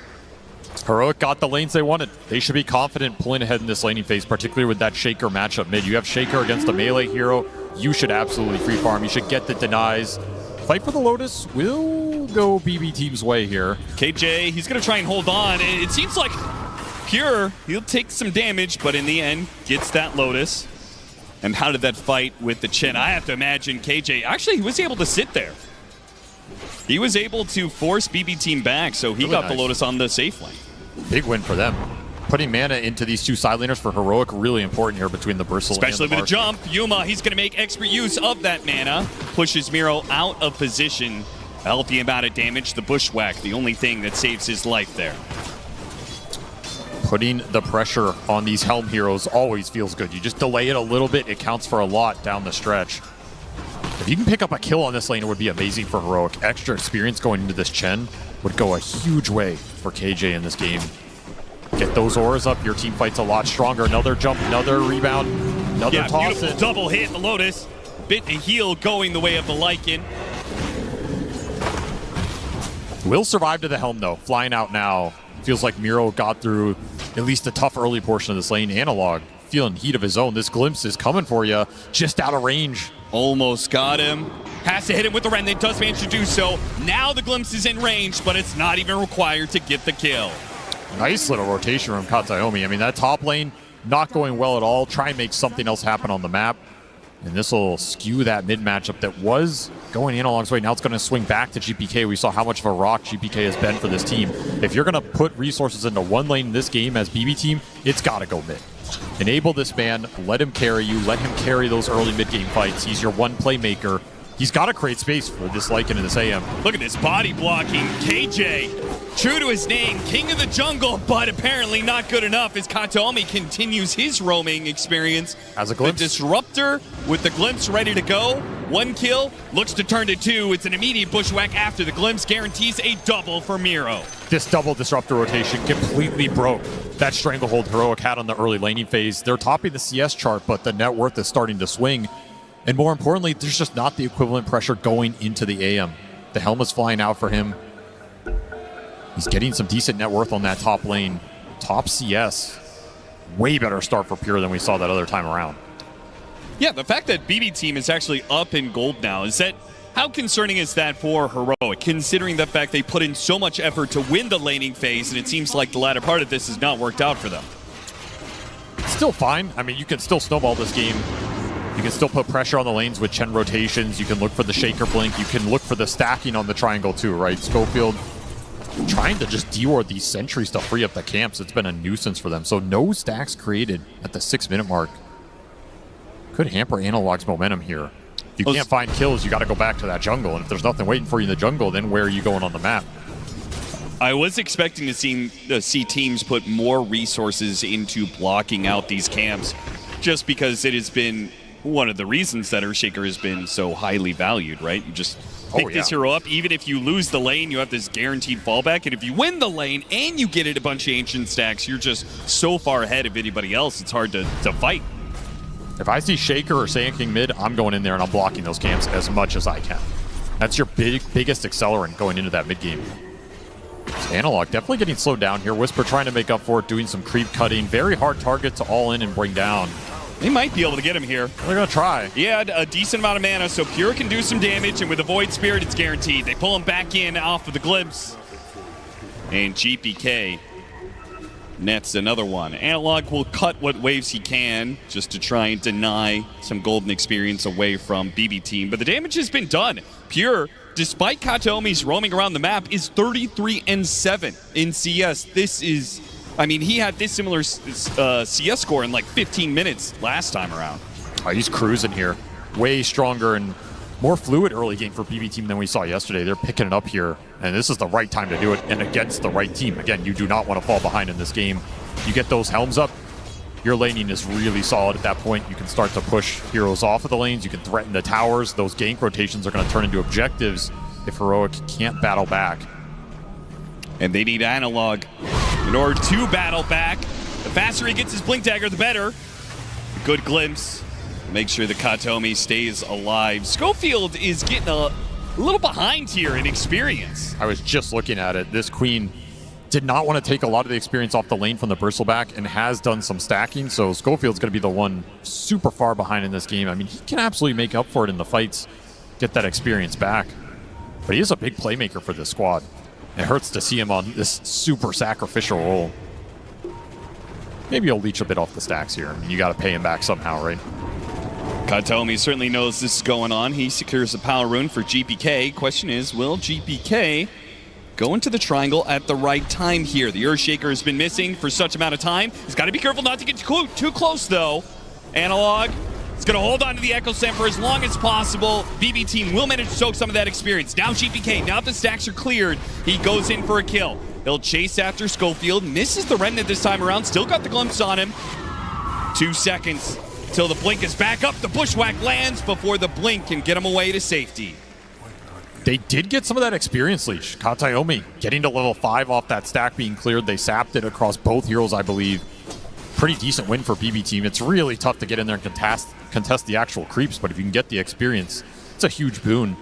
Heroic got the lanes they wanted. They should be confident pulling ahead in this laning phase, particularly with that Shaker matchup mid. You have Shaker against a melee hero you should absolutely free farm. You should get the denies. Fight for the Lotus will go BB Team's way here. KJ, he's going to try and hold on. It seems like Pure, he'll take some damage, but in the end, gets that Lotus. And how did that fight with the Chen? I have to imagine KJ, actually, he was able to sit there. He was able to force BB Team back, so he got the Lotus on the safe lane. Big win for them. Putting mana into these two side laners for Heroic, really important here between the Bristle Especially and the with the jump. Yuma, he's going to make expert use of that mana. Pushes Miro out of position. A healthy amount of damage. The Bushwhack, the only thing that saves his life there. Putting the pressure on these Helm heroes always feels good. You just delay it a little bit, it counts for a lot down the stretch. If you can pick up a kill on this lane, it would be amazing for Heroic. Extra experience going into this Chen would go a huge way for KJ in this game. Get those auras up, your team fights a lot stronger. Another jump, another rebound, another toss. Beautiful double hit, the Lotus. Bit and heal going the way of the Lycan. Will survive to the Helm though, flying out now. Feels like Miro got through at least a tough early portion of this lane. Analog feeling heat of his own. This glimpse is coming for you, just out of range. Almost got him. Has to hit him with the Ren. They does manage to do so. Now the glimpse is in range, but it's not even required to get the kill. Nice little rotation from Kataomi. I mean, that top lane not going well at all. Try and make something else happen on the map. And this will skew that mid matchup that was going Analog's way. Now it's going to swing back to GPK. We saw how much of a rock GPK has been for this team. If you're going to put resources into one lane in this game as BB Team, it's got to go mid. Enable this man, let him carry you, let him carry those early mid-game fights. He's your one playmaker. He's got to create space for this Lycan and this AM. Look at this body blocking. KJ, true to his name, king of the jungle, but apparently not good enough as Kataomi continues his roaming experience. As a glimpse. The Disruptor with the glimpse ready to go. One kill, looks to turn to two. It's an immediate Bushwhack after the glimpse, guarantees a double for Miro. This double Disruptor rotation completely broke that stranglehold Heroic had on the early laning phase. They're topping the CS chart, but the net worth is starting to swing. And more importantly, there's just not the equivalent pressure going into the AM. The Helm is flying out for him. He's getting some decent net worth on that top lane. Top CS. Way better start for Pure than we saw that other time around. Yeah, the fact that BB Team is actually up in gold now, is that how concerning is that for Heroic, considering the fact they put in so much effort to win the laning phase, and it seems like the latter part of this has not worked out for them? It's still fine. I mean, you can still snowball this game. You can still put pressure on the lanes with Chen rotations. You can look for the Shaker Blink. You can look for the stacking on the triangle too, right? Schofield trying to just deward these sentries to free up the camps. It's been a nuisance for them. So no stacks created at the 6-minute mark. Could hamper Analog's momentum here. If you can't find kills, you got to go back to that jungle. And if there's nothing waiting for you in the jungle, then where are you going on the map? I was expecting to see teams put more resources into blocking out these camps, just because it has been one of the reasons that Earthshaker has been so highly valued, right? You just pick this hero up. Even if you lose the lane, you have this guaranteed fallback. And if you win the lane and you get it a bunch of ancient stacks, you're just so far ahead of anybody else, it's hard to fight. If I see Shaker or Sand King mid, I'm going in there and I'm blocking those camps as much as I can. That's your biggest accelerant going into that mid game. So Analog definitely getting slowed down here. Whisper trying to make up for it, doing some creep cutting. Very hard target to all in and bring down. They might be able to get him here. They're going to try. Yeah, a decent amount of mana, so Pure can do some damage, and with a Void Spirit, it's guaranteed. They pull him back in off of the glimpse. And GPK nets another one. Analog will cut what waves he can just to try and deny some golden experience away from BB Team, but the damage has been done. Pure, despite Kataomi's roaming around the map, is 33-7 in CS. This is... I mean, he had this similar CS score in like 15 minutes last time around. Oh, he's cruising here. Way stronger and more fluid early game for BB Team than we saw yesterday. They're picking it up here, and this is the right time to do it, and against the right team. Again, you do not want to fall behind in this game. You get those Helms up, your laning is really solid at that point. You can start to push heroes off of the lanes. You can threaten the towers. Those gank rotations are going to turn into objectives if Heroic can't battle back. And they need Analog in order to battle back. The faster he gets his Blink Dagger, the better. Good glimpse. Make sure the Kataomi stays alive. Schofield is getting a little behind here in experience. I was just looking at it. This Queen did not want to take a lot of the experience off the lane from the bristleback and has done some stacking. So Schofield's going to be the one super far behind in this game. I mean, he can absolutely make up for it in the fights, get that experience back. But he is a big playmaker for this squad. It hurts to see him on this super sacrificial role. Maybe he'll leech a bit off the stacks here. I mean, you got to pay him back somehow, right? Katomi certainly knows this is going on. He secures a power rune for GPK. Question is, will GPK go into the triangle at the right time here? The Earthshaker has been missing for such amount of time. He's got to be careful not to get too close, though. Analog is going to hold on to the Echo Stem for as long as possible. BB team will manage to soak some of that experience. Now GPK, now the stacks are cleared, he goes in for a kill. He'll chase after Schofield, misses the Remnant this time around, still got the glimpse on him. 2 seconds till the blink is back up. The bushwhack lands before the blink can get him away to safety. They did get some of that experience leash. Kataomi getting to level 5 off that stack being cleared. They sapped it across both heroes, I believe. Pretty decent win for BB team. It's really tough to get in there and contest the actual creeps, but if you can get the experience, it's a huge boon.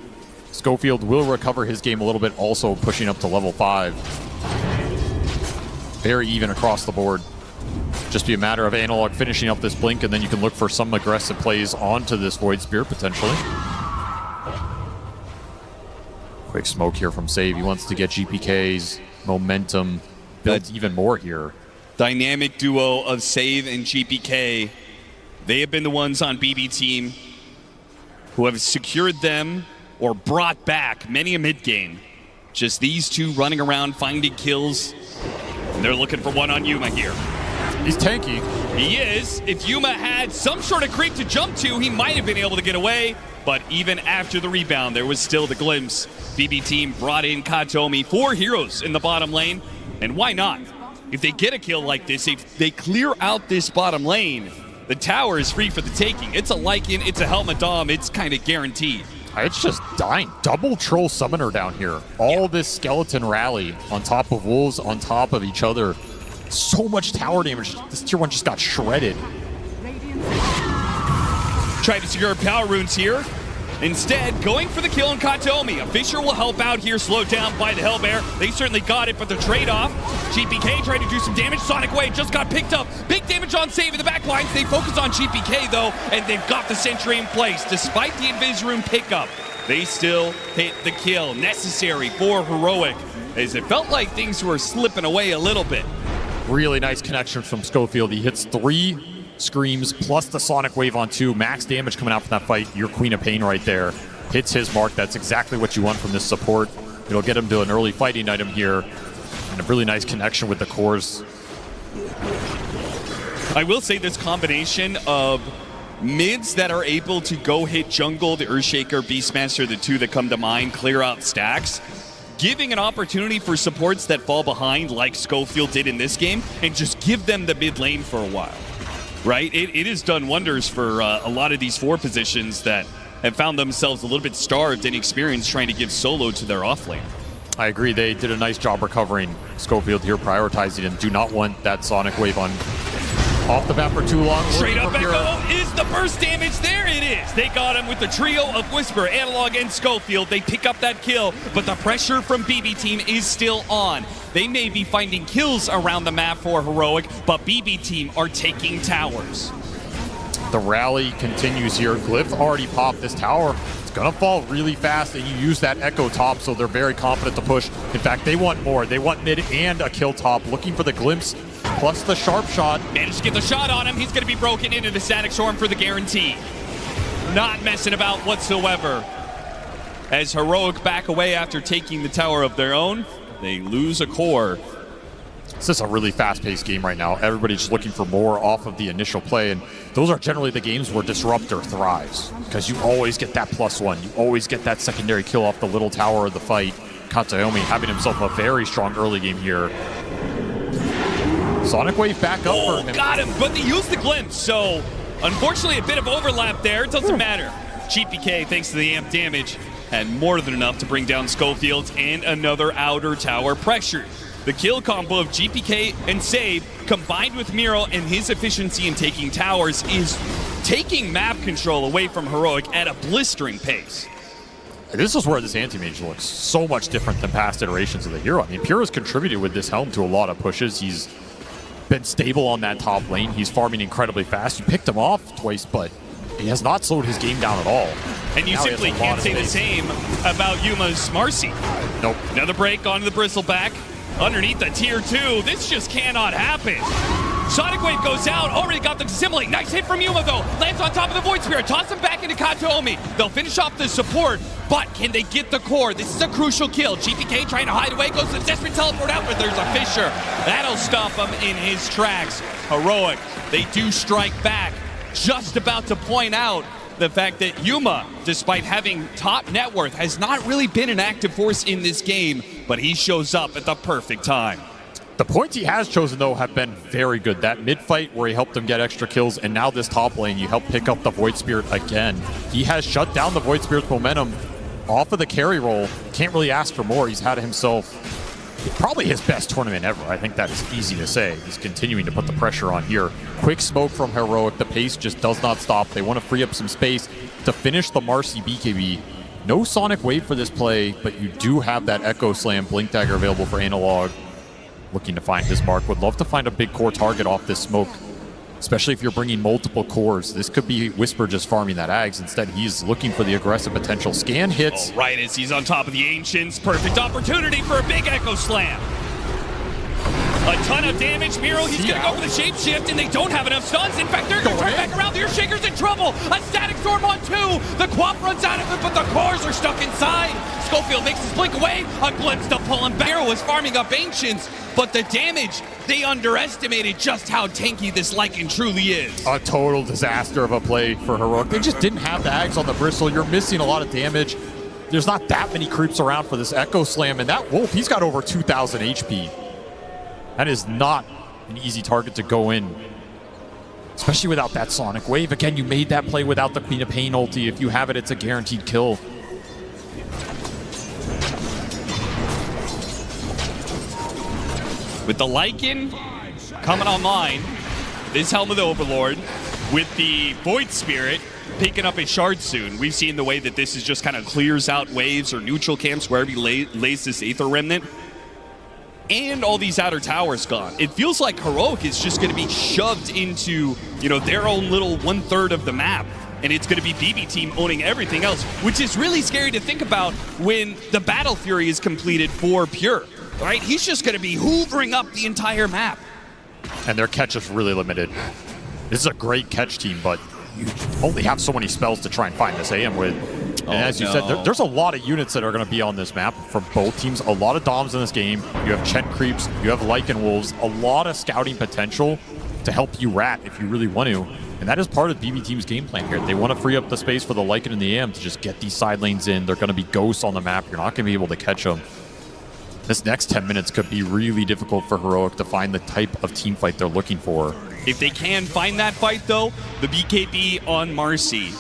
Schofield will recover his game a little bit, also pushing up to level 5. Very even across the board. Just be a matter of Analog finishing up this blink, and then you can look for some aggressive plays onto this Void Spear, potentially. Quick smoke here from Save. He wants to get GPK's momentum built even more here. Dynamic duo of Save and GPK. They have been the ones on BB team who have secured them or brought back many a mid game. Just these two running around finding kills. And they're looking for one on Yuma here. He's tanky. He is. If Yuma had some sort of creep to jump to, he might have been able to get away. But even after the rebound, there was still the glimpse. BB team brought in Katomi, 4 heroes in the bottom lane. And why not? If they get a kill like this, if they clear out this bottom lane, the tower is free for the taking. It's a Lycan, it's a Helmet Dom, it's kind of guaranteed. It's just dying. Double Troll Summoner down here. All this skeleton rally on top of wolves, on top of each other. So much tower damage. This tier 1 just got shredded. Tried to secure power runes here. Instead, going for the kill on Katomi. A Fissure will help out here, slowed down by the Hellbear. They certainly got it, but the trade-off. GPK tried to do some damage. Sonic Wave just got picked up. Big damage on Save in the back lines. They focus on GPK, though, and they've got the Sentry in place. Despite the Invis Rune pickup, they still hit the kill. Necessary for Heroic, as it felt like things were slipping away a little bit. Really nice connection from Schofield. He hits 3 Screams plus the Sonic Wave on 2. Max damage coming out from that fight. Your Queen of Pain right there. Hits his mark. That's exactly what you want from this support. It'll get him to an early fighting item here. And a really nice connection with the cores. I will say this combination of mids that are able to go hit jungle, the Earthshaker, Beastmaster, the 2 that come to mind, clear out stacks, giving an opportunity for supports that fall behind like Schofield did in this game, and just give them the mid lane for a while. Right? It has done wonders for a lot of these 4 positions that have found themselves a little bit starved in experience trying to give solo to their off lane. I agree. They did a nice job recovering Schofield here, prioritizing him. Do not want that Sonic Wave on off the bat for too long. Straight up Echo is the burst damage. There it is. They got him with the trio of Whisper, Analog, and Schofield. They pick up that kill, but the pressure from BB team is still on. They may be finding kills around the map for Heroic, but BB team are taking towers. The rally continues here. Glyph already popped this tower. It's gonna fall really fast, and you use that Echo top, so they're very confident to push. In fact, they want more. They want mid and a kill top, looking for the glimpse plus the sharp shot. Managed to get the shot on him. He's gonna be broken into the Static Storm for the guarantee. Not messing about whatsoever. As Heroic back away after taking the tower of their own, they lose a core. This is a really fast-paced game right now. Everybody's just looking for more off of the initial play, and those are generally the games where Disruptor thrives, because you always get that +1. You always get that secondary kill off the little tower of the fight. Kataomi having himself a very strong early game here. Sonic Wave back up for him. Got him, but they used the glimpse, so unfortunately a bit of overlap there. It doesn't matter. GPK, thanks to the amp damage, had more than enough to bring down Schofield and another outer tower pressure. The kill combo of GPK and Save, combined with Miro and his efficiency in taking towers, is taking map control away from Heroic at a blistering pace. This is where this anti-mage looks so much different than past iterations of the hero. I mean, Pure has contributed with this helm to a lot of pushes. He's been stable on that top lane. He's farming incredibly fast. You picked him off twice, but he has not slowed his game down at all. And you simply can't say the same about Yuma's Marcy. Nope. Another break onto the bristleback. Underneath the tier 2. This just cannot happen. Sonic Wave goes out. Already got them to assimilate. Nice hit from Yuma, though. Lands on top of the Void Spirit. Toss him back into Kataomi. They'll finish off the support, but can they get the core? This is a crucial kill. GPK trying to hide away. Goes to the desperate teleport out, but there's a Fissure. That'll stop him in his tracks. Heroic. They do strike back. Just about to point out the fact that Yuma, despite having top net worth, has not really been an active force in this game, but he shows up at the perfect time. The points he has chosen, though, have been very good. That mid-fight where he helped them get extra kills, and now this top lane, you help pick up the Void Spirit again. He has shut down the Void Spirit's momentum off of the carry roll. Can't really ask for more. He's had himself probably his best tournament ever. I think that is easy to say. He's continuing to put the pressure on here. Quick smoke from Heroic. The pace just does not stop. They want to free up some space to finish the Marcy BKB. No Sonic Wave for this play, but you do have that Echo Slam Blink Dagger available for Analog. Looking to find his mark. Would love to find a big core target off this smoke, especially if you're bringing multiple cores. This could be Whisper just farming that Ags. Instead, he's looking for the aggressive potential. Scan hits. Oh, right as he's on top of the Ancients. Perfect opportunity for a big Echo Slam. A ton of damage. Miro, he's going to go for the shapeshift, and they don't have enough stuns. In fact, they're going to turn back around. The Earthshaker's in trouble. A Static Storm on 2. The Quap runs out of it, but the cores are stuck inside. Schofield makes his blink away. A glimpse to pull him back. Miro was farming up Ancients, but the damage, they underestimated just how tanky this Lycan truly is. A total disaster of a play for Heroic. They just didn't have the Ags on the bristle. You're missing a lot of damage. There's not that many creeps around for this Echo Slam, and that Wolf, he's got over 2,000 HP. That is not an easy target to go in, especially without that Sonic Wave. Again, you made that play without the Queen of Pain ulti. If you have it, it's a guaranteed kill. With the Lycan coming online, this Helm of the Overlord, with the Void Spirit picking up a shard soon. We've seen the way that this is just kind of clears out waves or neutral camps wherever he lays this Aether Remnant. And all these outer towers gone. It feels like Heroic is just going to be shoved into, their own little 1/3 of the map. And it's going to be BB Team owning everything else, which is really scary to think about when the Battle Fury is completed for Pure. Right? He's just going to be hoovering up the entire map. And their catch is really limited. This is a great catch team, but you only have so many spells to try and find this AM with. And as you said, there's a lot of units that are going to be on this map from both teams. A lot of Doms in this game. You have Chen Creeps, you have Lycan Wolves, a lot of scouting potential to help you rat if you really want to. And that is part of BB Team's game plan here. They want to free up the space for the Lycan and the AM to just get these side lanes in. They're going to be ghosts on the map. You're not going to be able to catch them. This next 10 minutes could be really difficult for Heroic to find the type of team fight they're looking for. If they can find that fight, though, the BKB on Marcy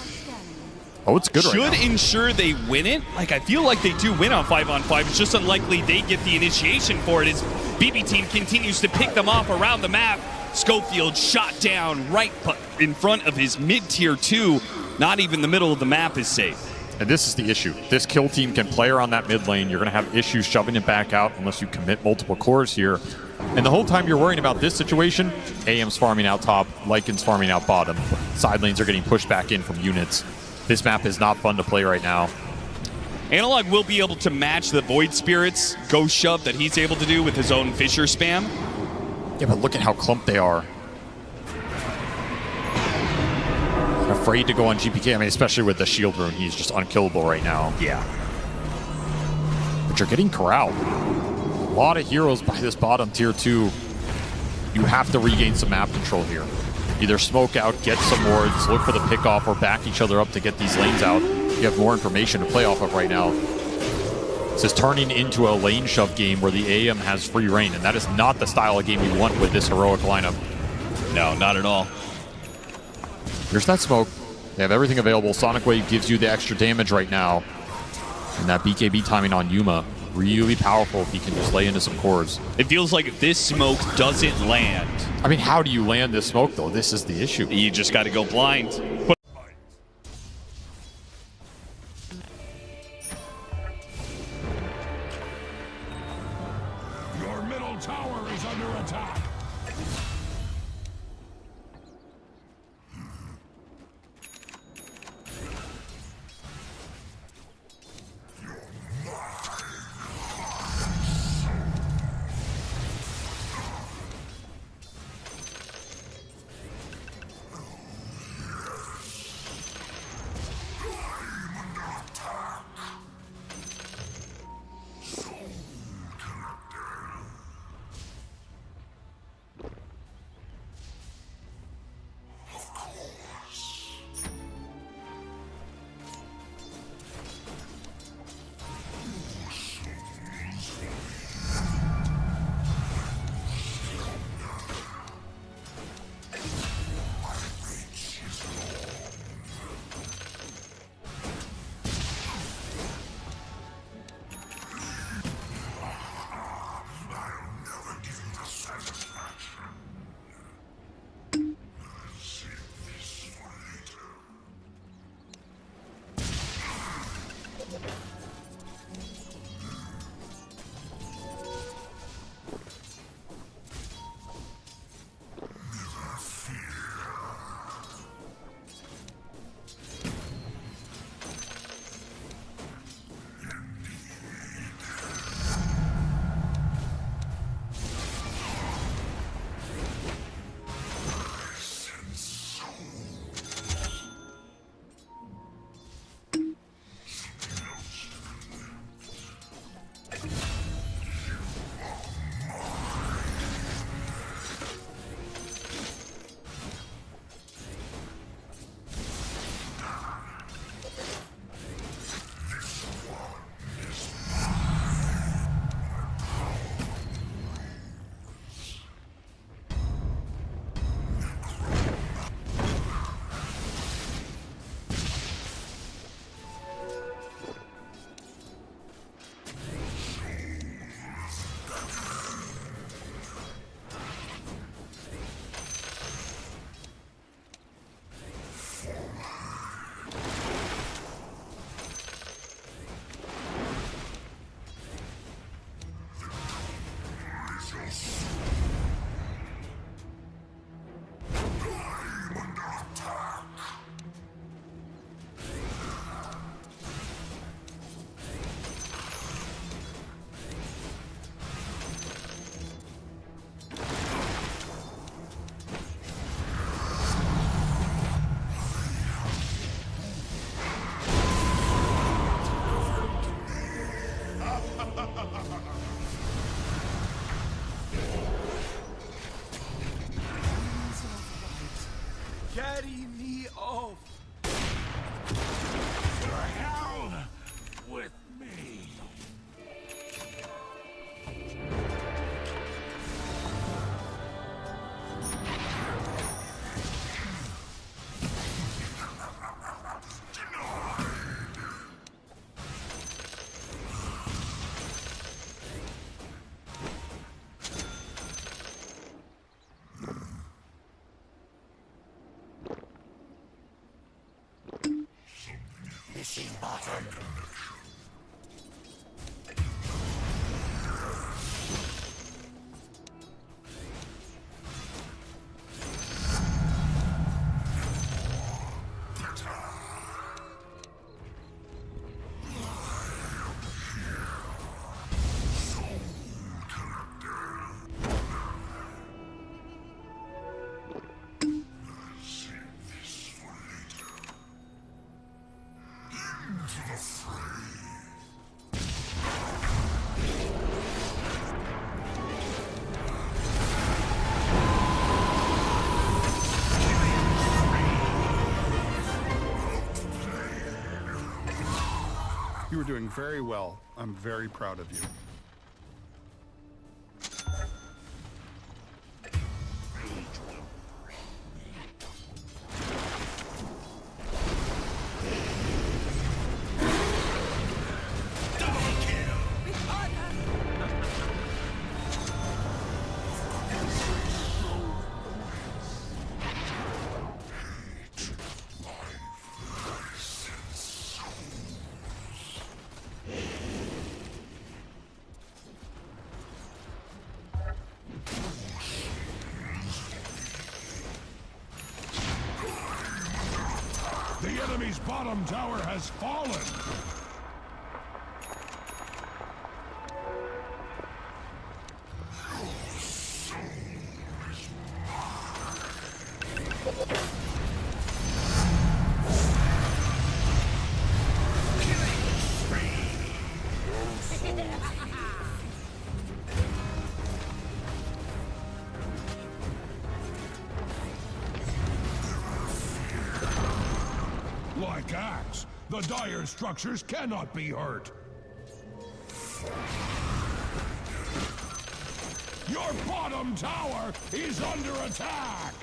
it's good right now. Should ensure they win it. Like, I feel like they do win on 5-on-5. It's just unlikely they get the initiation for it as BB Team continues to pick them off around the map. Schofield shot down right in front of his mid-tier 2. Not even the middle of the map is safe. And this is the issue. This kill team can play around that mid lane. You're going to have issues shoving it back out unless you commit multiple cores here. And the whole time you're worrying about this situation, AM's farming out top, Lycan's farming out bottom. Side lanes are getting pushed back in from units. This map is not fun to play right now. Analog will be able to match the Void Spirit's ghost shove that he's able to do with his own Fissure spam. Yeah, but look at how clumped they are. Afraid to go on GPK. I mean, especially with the shield rune, he's just unkillable right now. Yeah. But you're getting corralled. A lot of heroes by this bottom tier 2. You have to regain some map control here. Either smoke out, get some wards, look for the pickoff, or back each other up to get these lanes out. You have more information to play off of right now. This is turning into a lane shove game where the AM has free reign, and that is not the style of game you want with this Heroic lineup. No, not at all. Here's that smoke. They have everything available. Sonic Wave gives you the extra damage right now. And that BKB timing on Yuma, really powerful if he can just lay into some cores. It feels like if this smoke doesn't land. I mean, how do you land this smoke, though? This is the issue. You just got to go blind. tower is under attack. Carry me off! To hell with me! Missing button. You were doing very well. I'm very proud of you. DESI's bottom tower has fallen. Like axe, the dire structures cannot be hurt. Your bottom tower is under attack!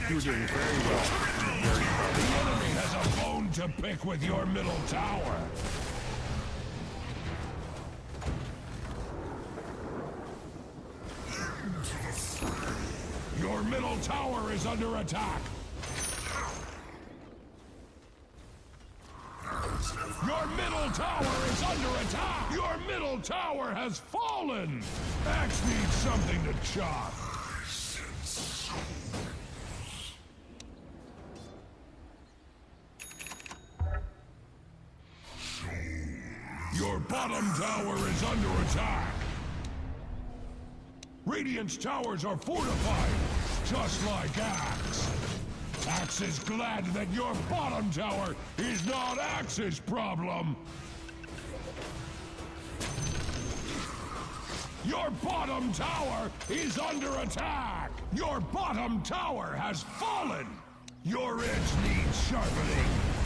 You're doing very well. The enemy has a bone to pick with your middle tower. Your middle tower is under attack. Your middle tower is under attack. Your middle tower has fallen. Axe needs something to chop. Your bottom tower is under attack. Radiant's towers are fortified, just like Axe. Axe is glad that your bottom tower is not Axe's problem. Your bottom tower is under attack. Your bottom tower has fallen. Your edge needs sharpening.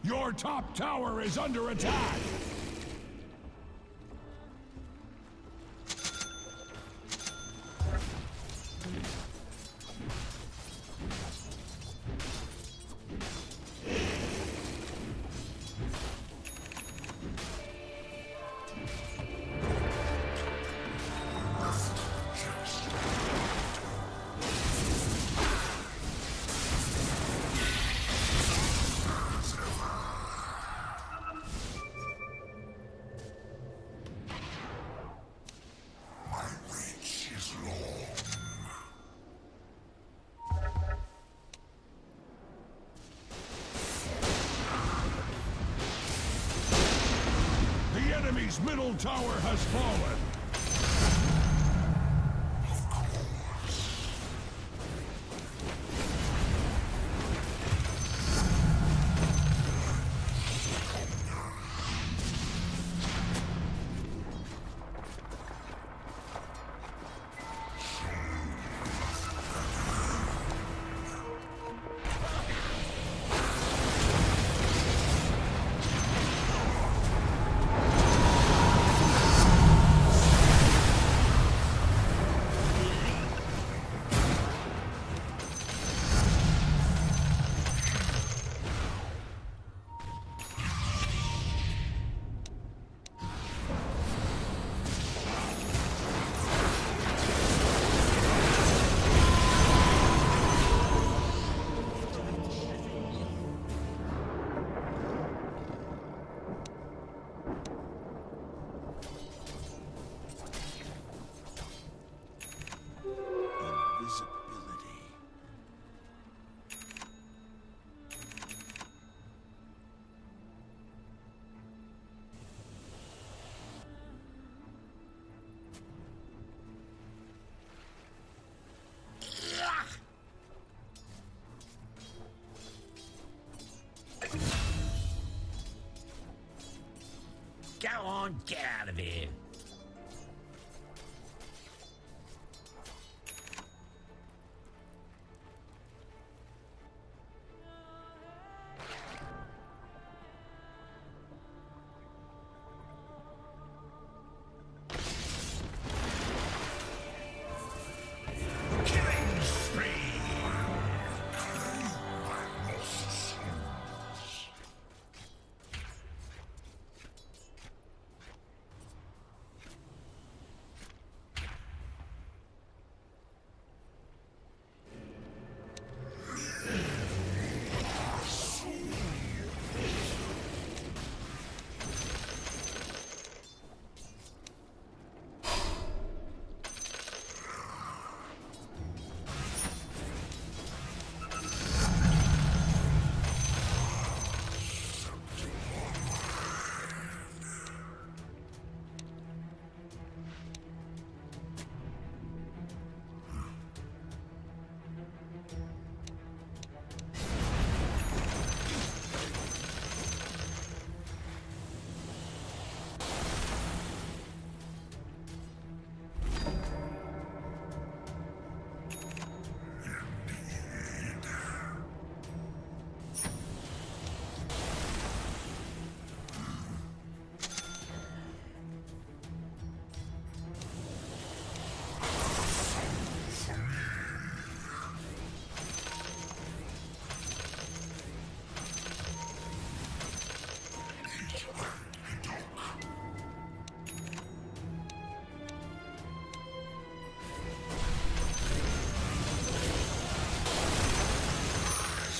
Your top tower is under attack! Enemy's middle tower has fallen. on, get out of here.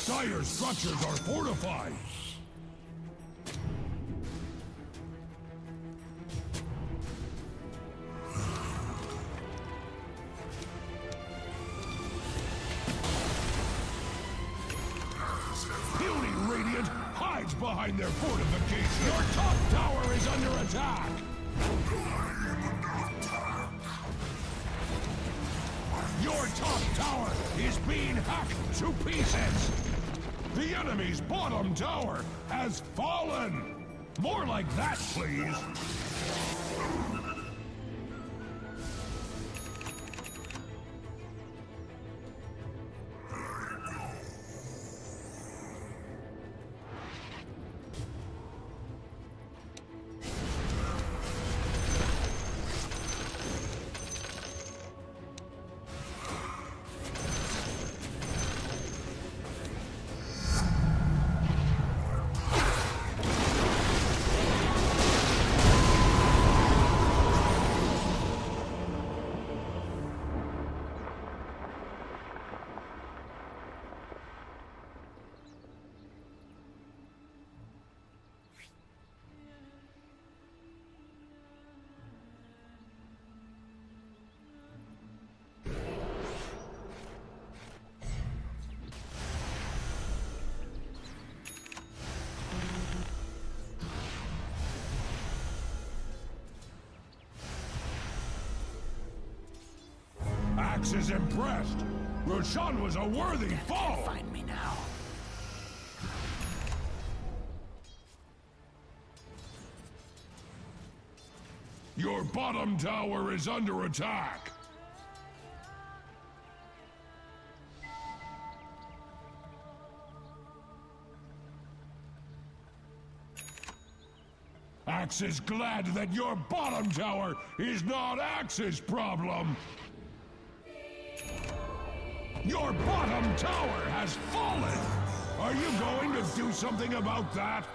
Dire structures are fortified. Puny Radiant hides behind their fortification. Your top tower is under attack. Your top tower is being hacked to pieces. The enemy's bottom tower has fallen. More like that, please. Axe is impressed. Roshan was a worthy foe. Find me now. Your bottom tower is under attack. Axe is glad that your bottom tower is not Axe's problem. Your bottom tower has fallen! Are you going to do something about that?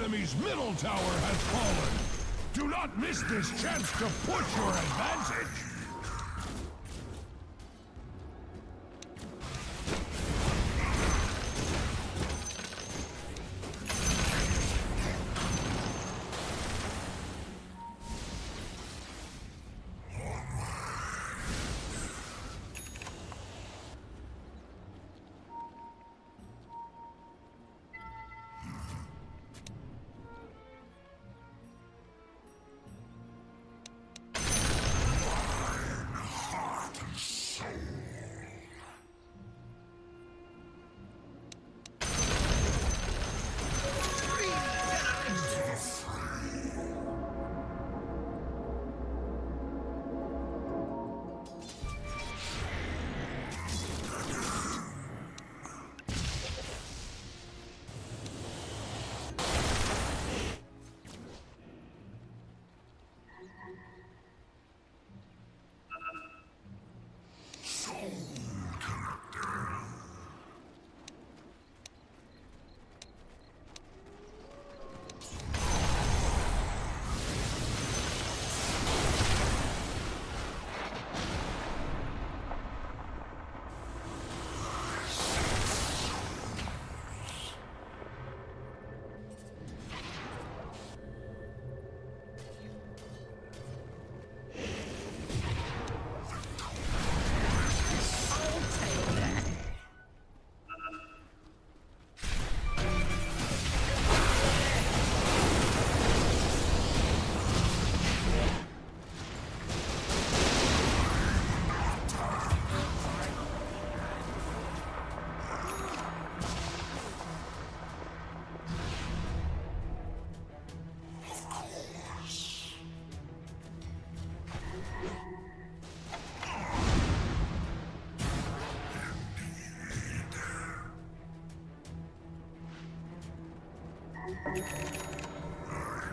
enemy's middle tower has fallen. Do not miss this chance to push your advantage.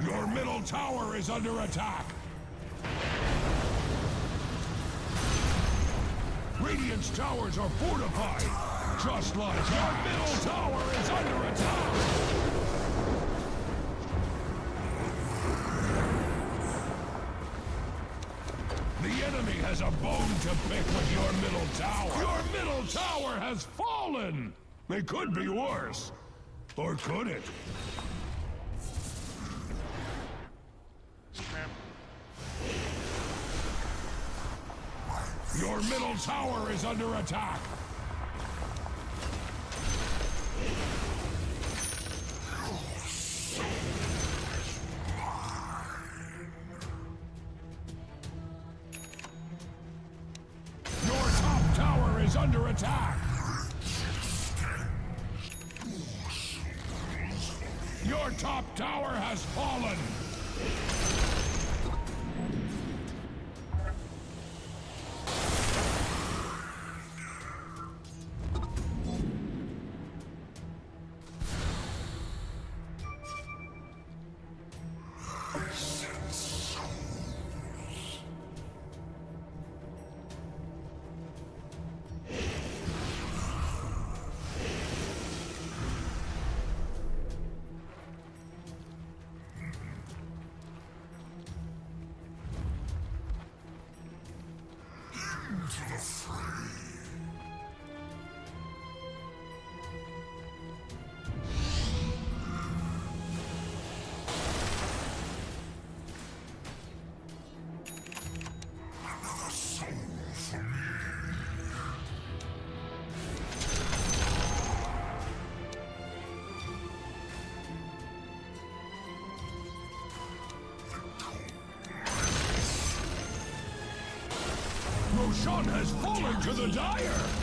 Your middle tower is under attack. Radiant's towers are fortified. Just like your middle tower is under attack. The enemy has a bone to pick with your middle tower. Your middle tower has fallen. It could be worse. Or could it? Your middle tower is under attack. Your top tower is under attack. Your top tower has fallen. Roshan has fallen to the Dire!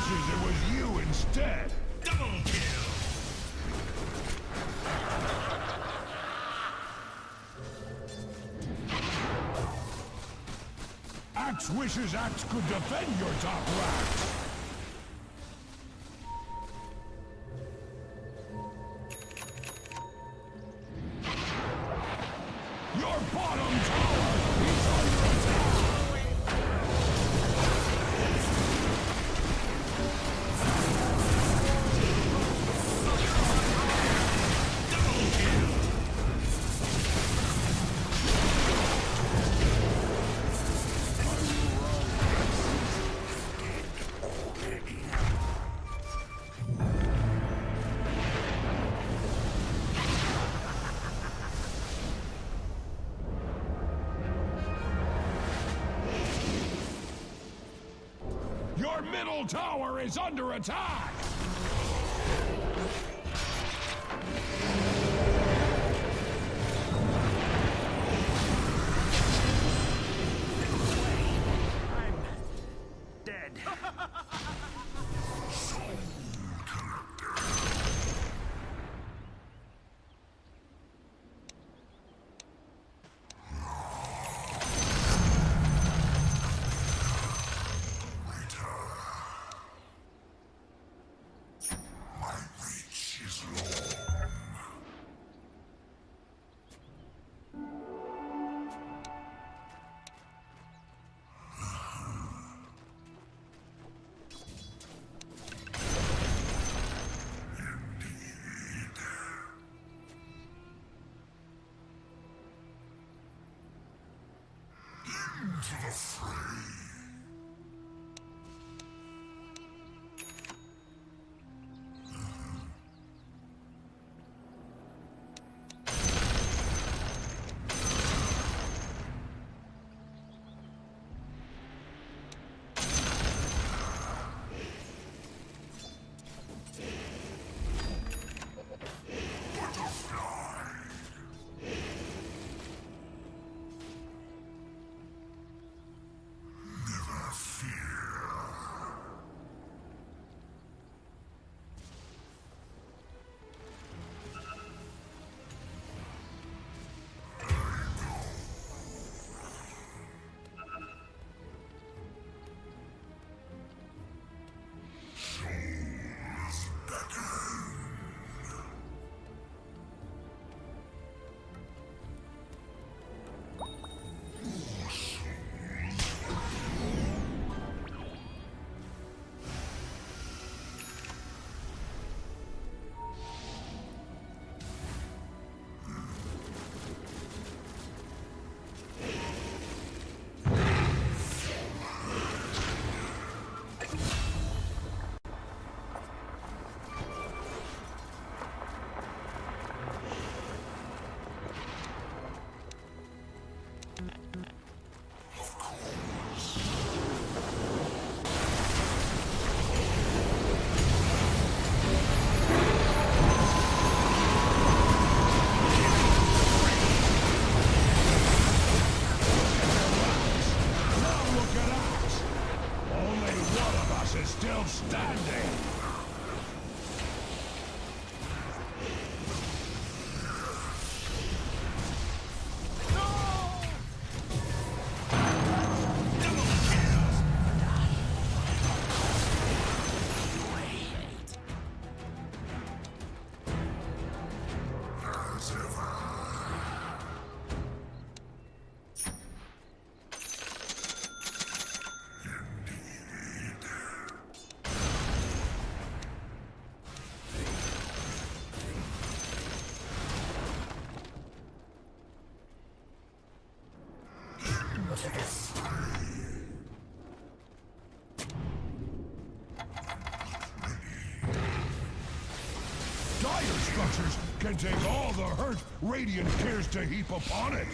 wishes it was you instead. Double kill. Axe wishes Axe could defend your top rack. Your bottom tower is under attack. Your middle tower is under attack! I'm dead. Into the fray. Dire structures can take all the hurt Radiant cares to heap upon it.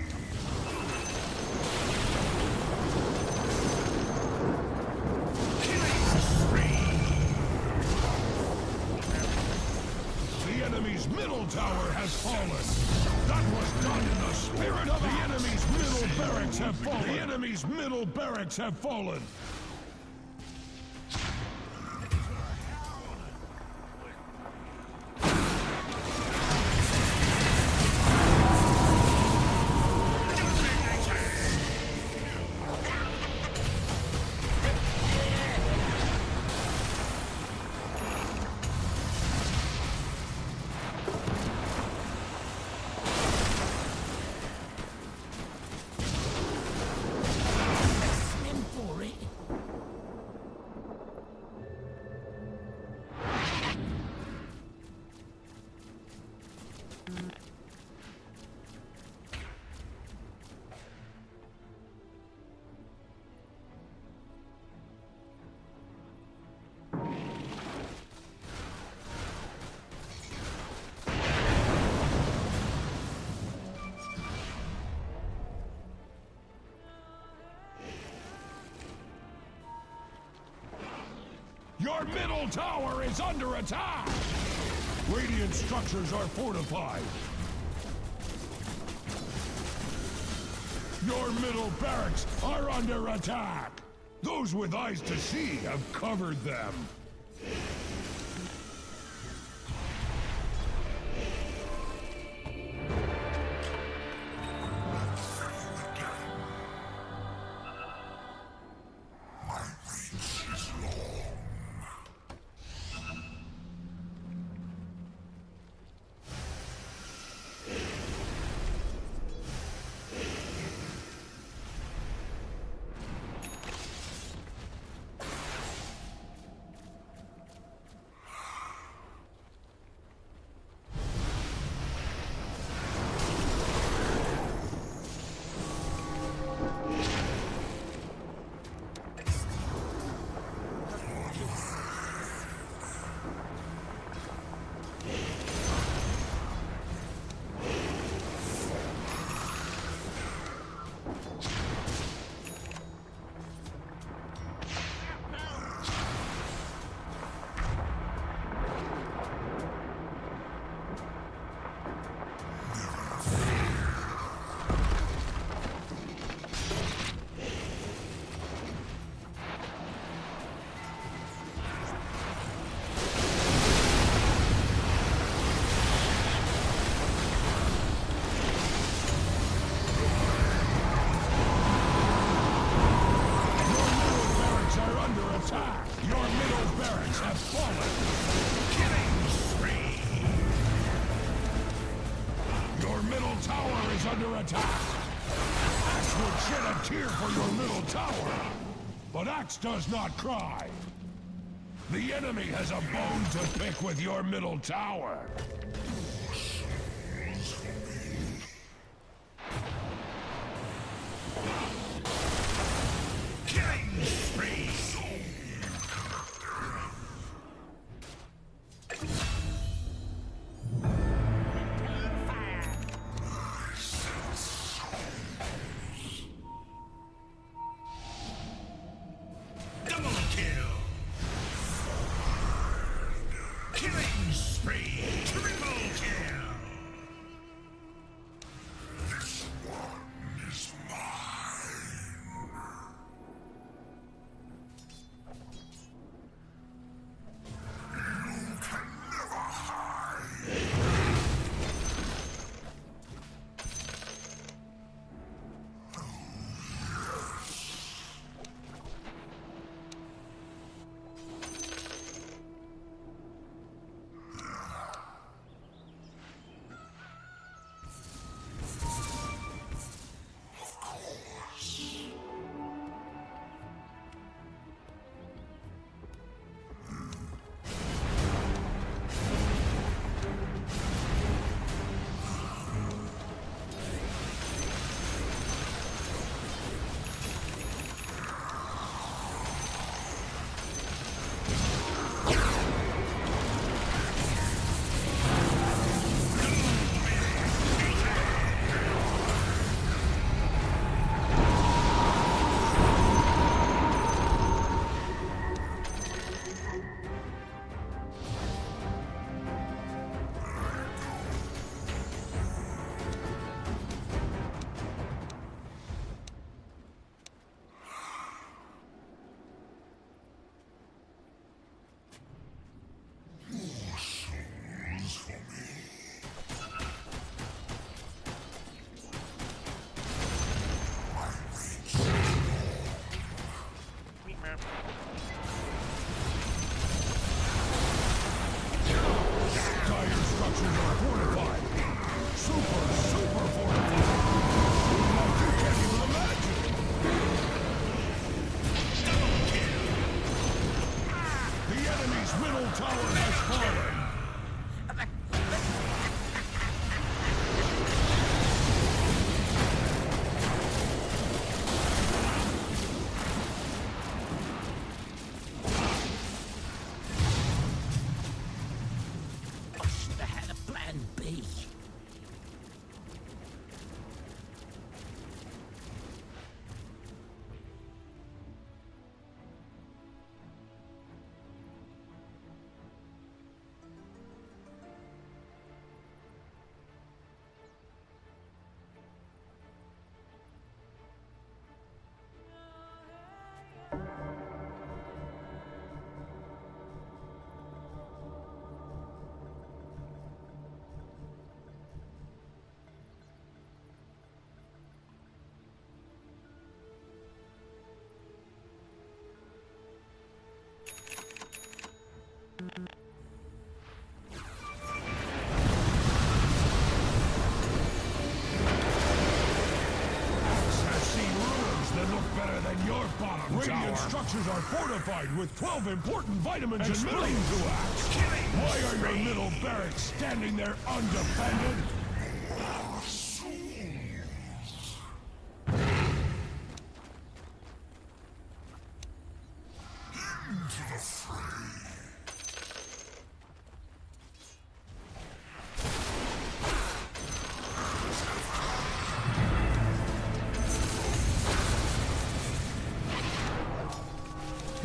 The enemy's middle tower has fallen. That was done in the spirit of the enemy's middle barracks have fallen. The enemy's middle barracks have fallen. Your middle tower is under attack! Radiant structures are fortified. Your middle barracks are under attack! Those with eyes to see have covered them. Under attack! Axe would shed a tear for your middle tower, but Axe does not cry. The enemy has a bone to pick with your middle tower. Killing spree! than your bottom Radiant structures are fortified with 12 important vitamins and minerals to act. Why are your little barracks standing there undefended? Into the fray.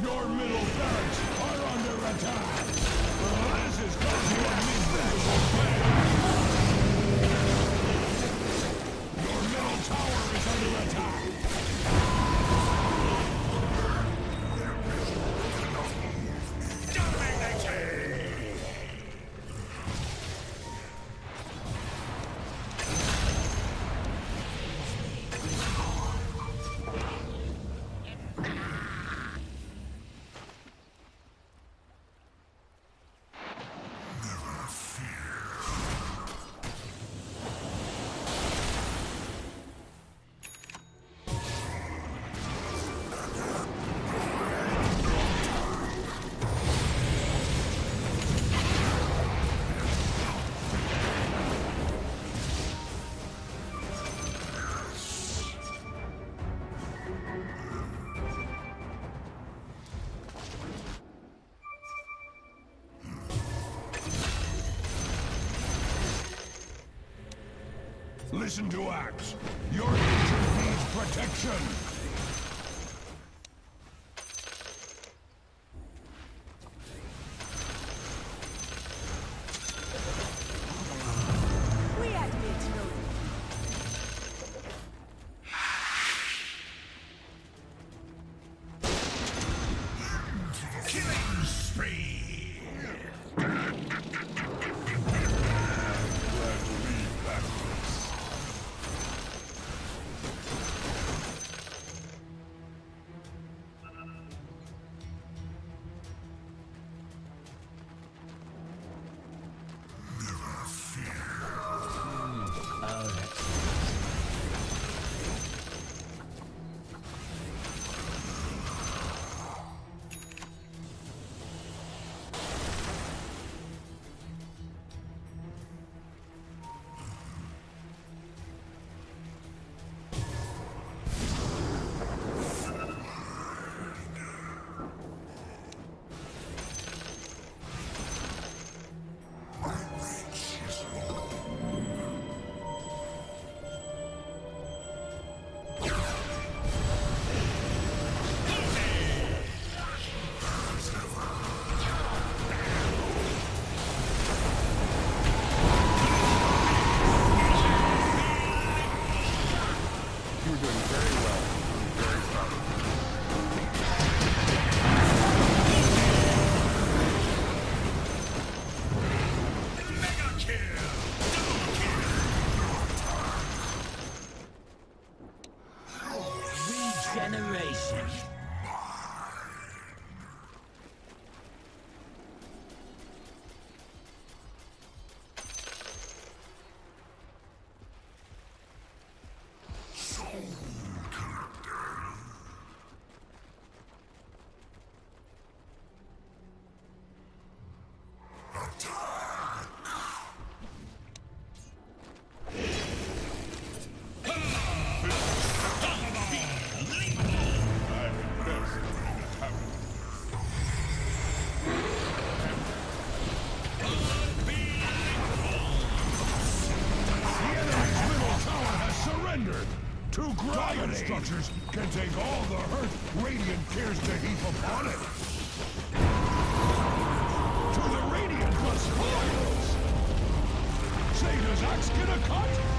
Your middle barracks are under attack. This is causing a mid-batch Your middle tower is under attack. Listen to Axe. Your agent needs protection. We admit no. Killing spree. Regeneration. Two Radiant structures can take all the hurt Radiant cares to heap upon it. To the Radiant must spoils! Say, does Axe get a cut?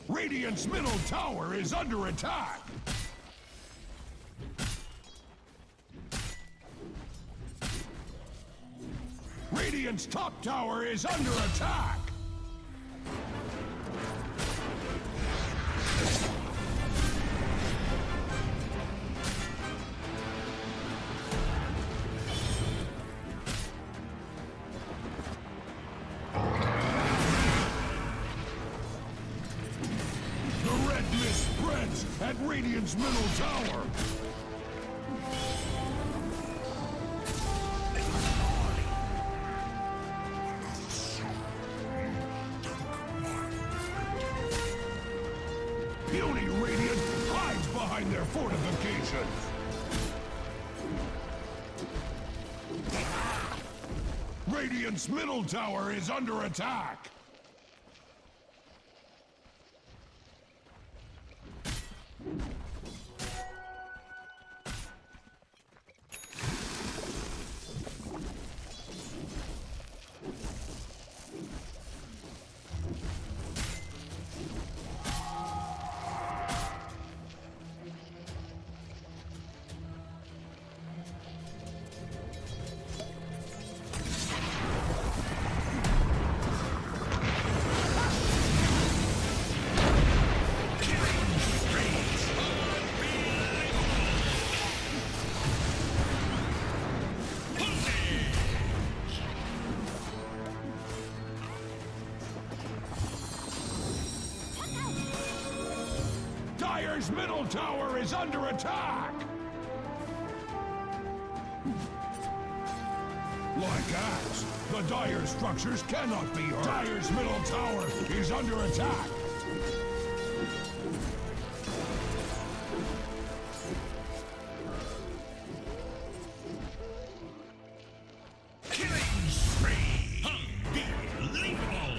Radiant's middle tower is under attack! Radiant's top tower is under attack! At Radiant's middle tower! Puny Radiant hides behind their fortifications! Radiant's middle tower is under attack! Dire's middle tower is under attack! Like axe, the Dire structures cannot be hurt. Dire's middle tower is under attack! Killing spree! Unbelievable!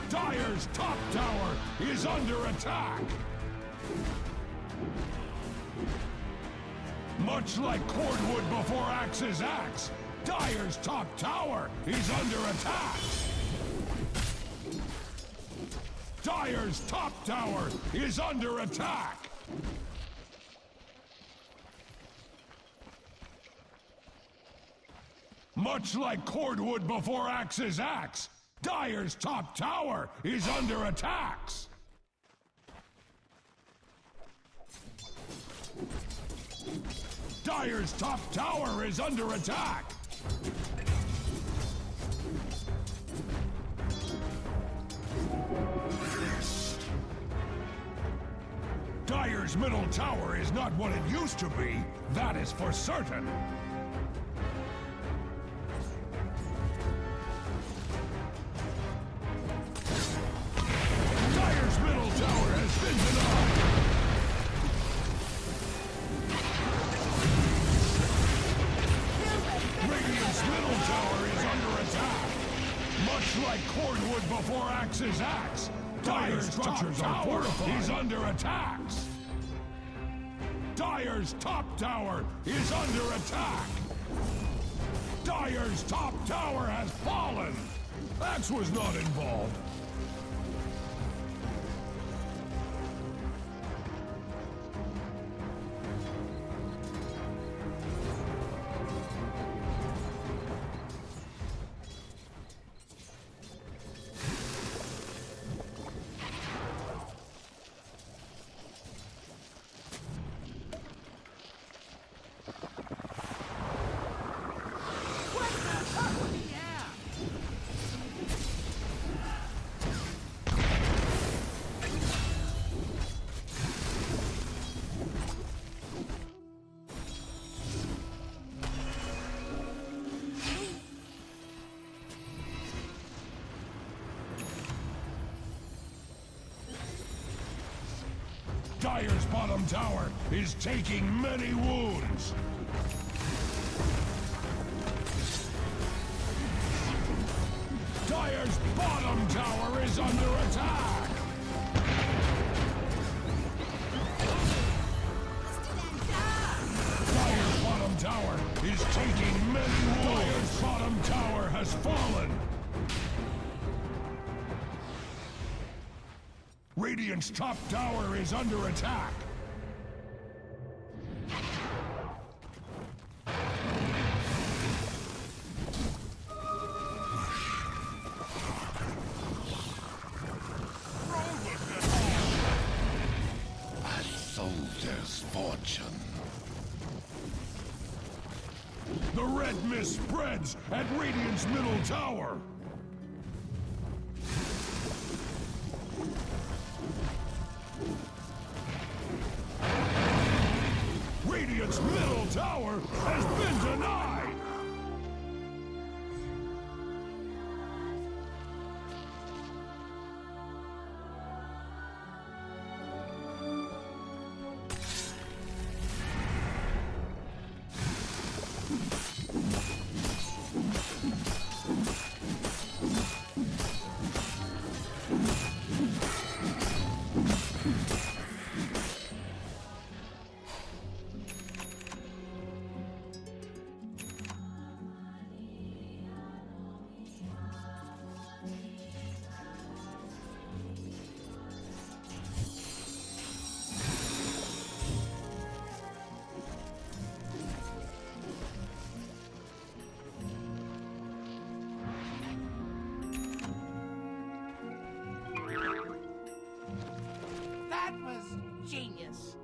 Dire's top tower is under attack! Much like cordwood before axe's axe, Dire's top tower is under attack! Dire's top tower is under attack! Much like cordwood before axe's axe, Dire's top tower is under attacks! Dire's top tower is under attack! Dire's middle tower is not what it used to be, that is for certain! Dire's middle tower has been denied! Radiant's middle tower is under attack! Much like cordwood before axe's axe, Dire's structures are fortified is under attacks! Dire's top tower is under attack! Dire's top tower has fallen! Axe was not involved! Dire's bottom tower is taking many wounds. Dire's bottom tower is under attack. Dire's bottom tower is taking many wounds. Dire's bottom tower has fallen. Radiant's top tower is under attack. A soldier's fortune. The red mist spreads at Radiant's middle tower. Radiant's middle tower has been denied! That was genius.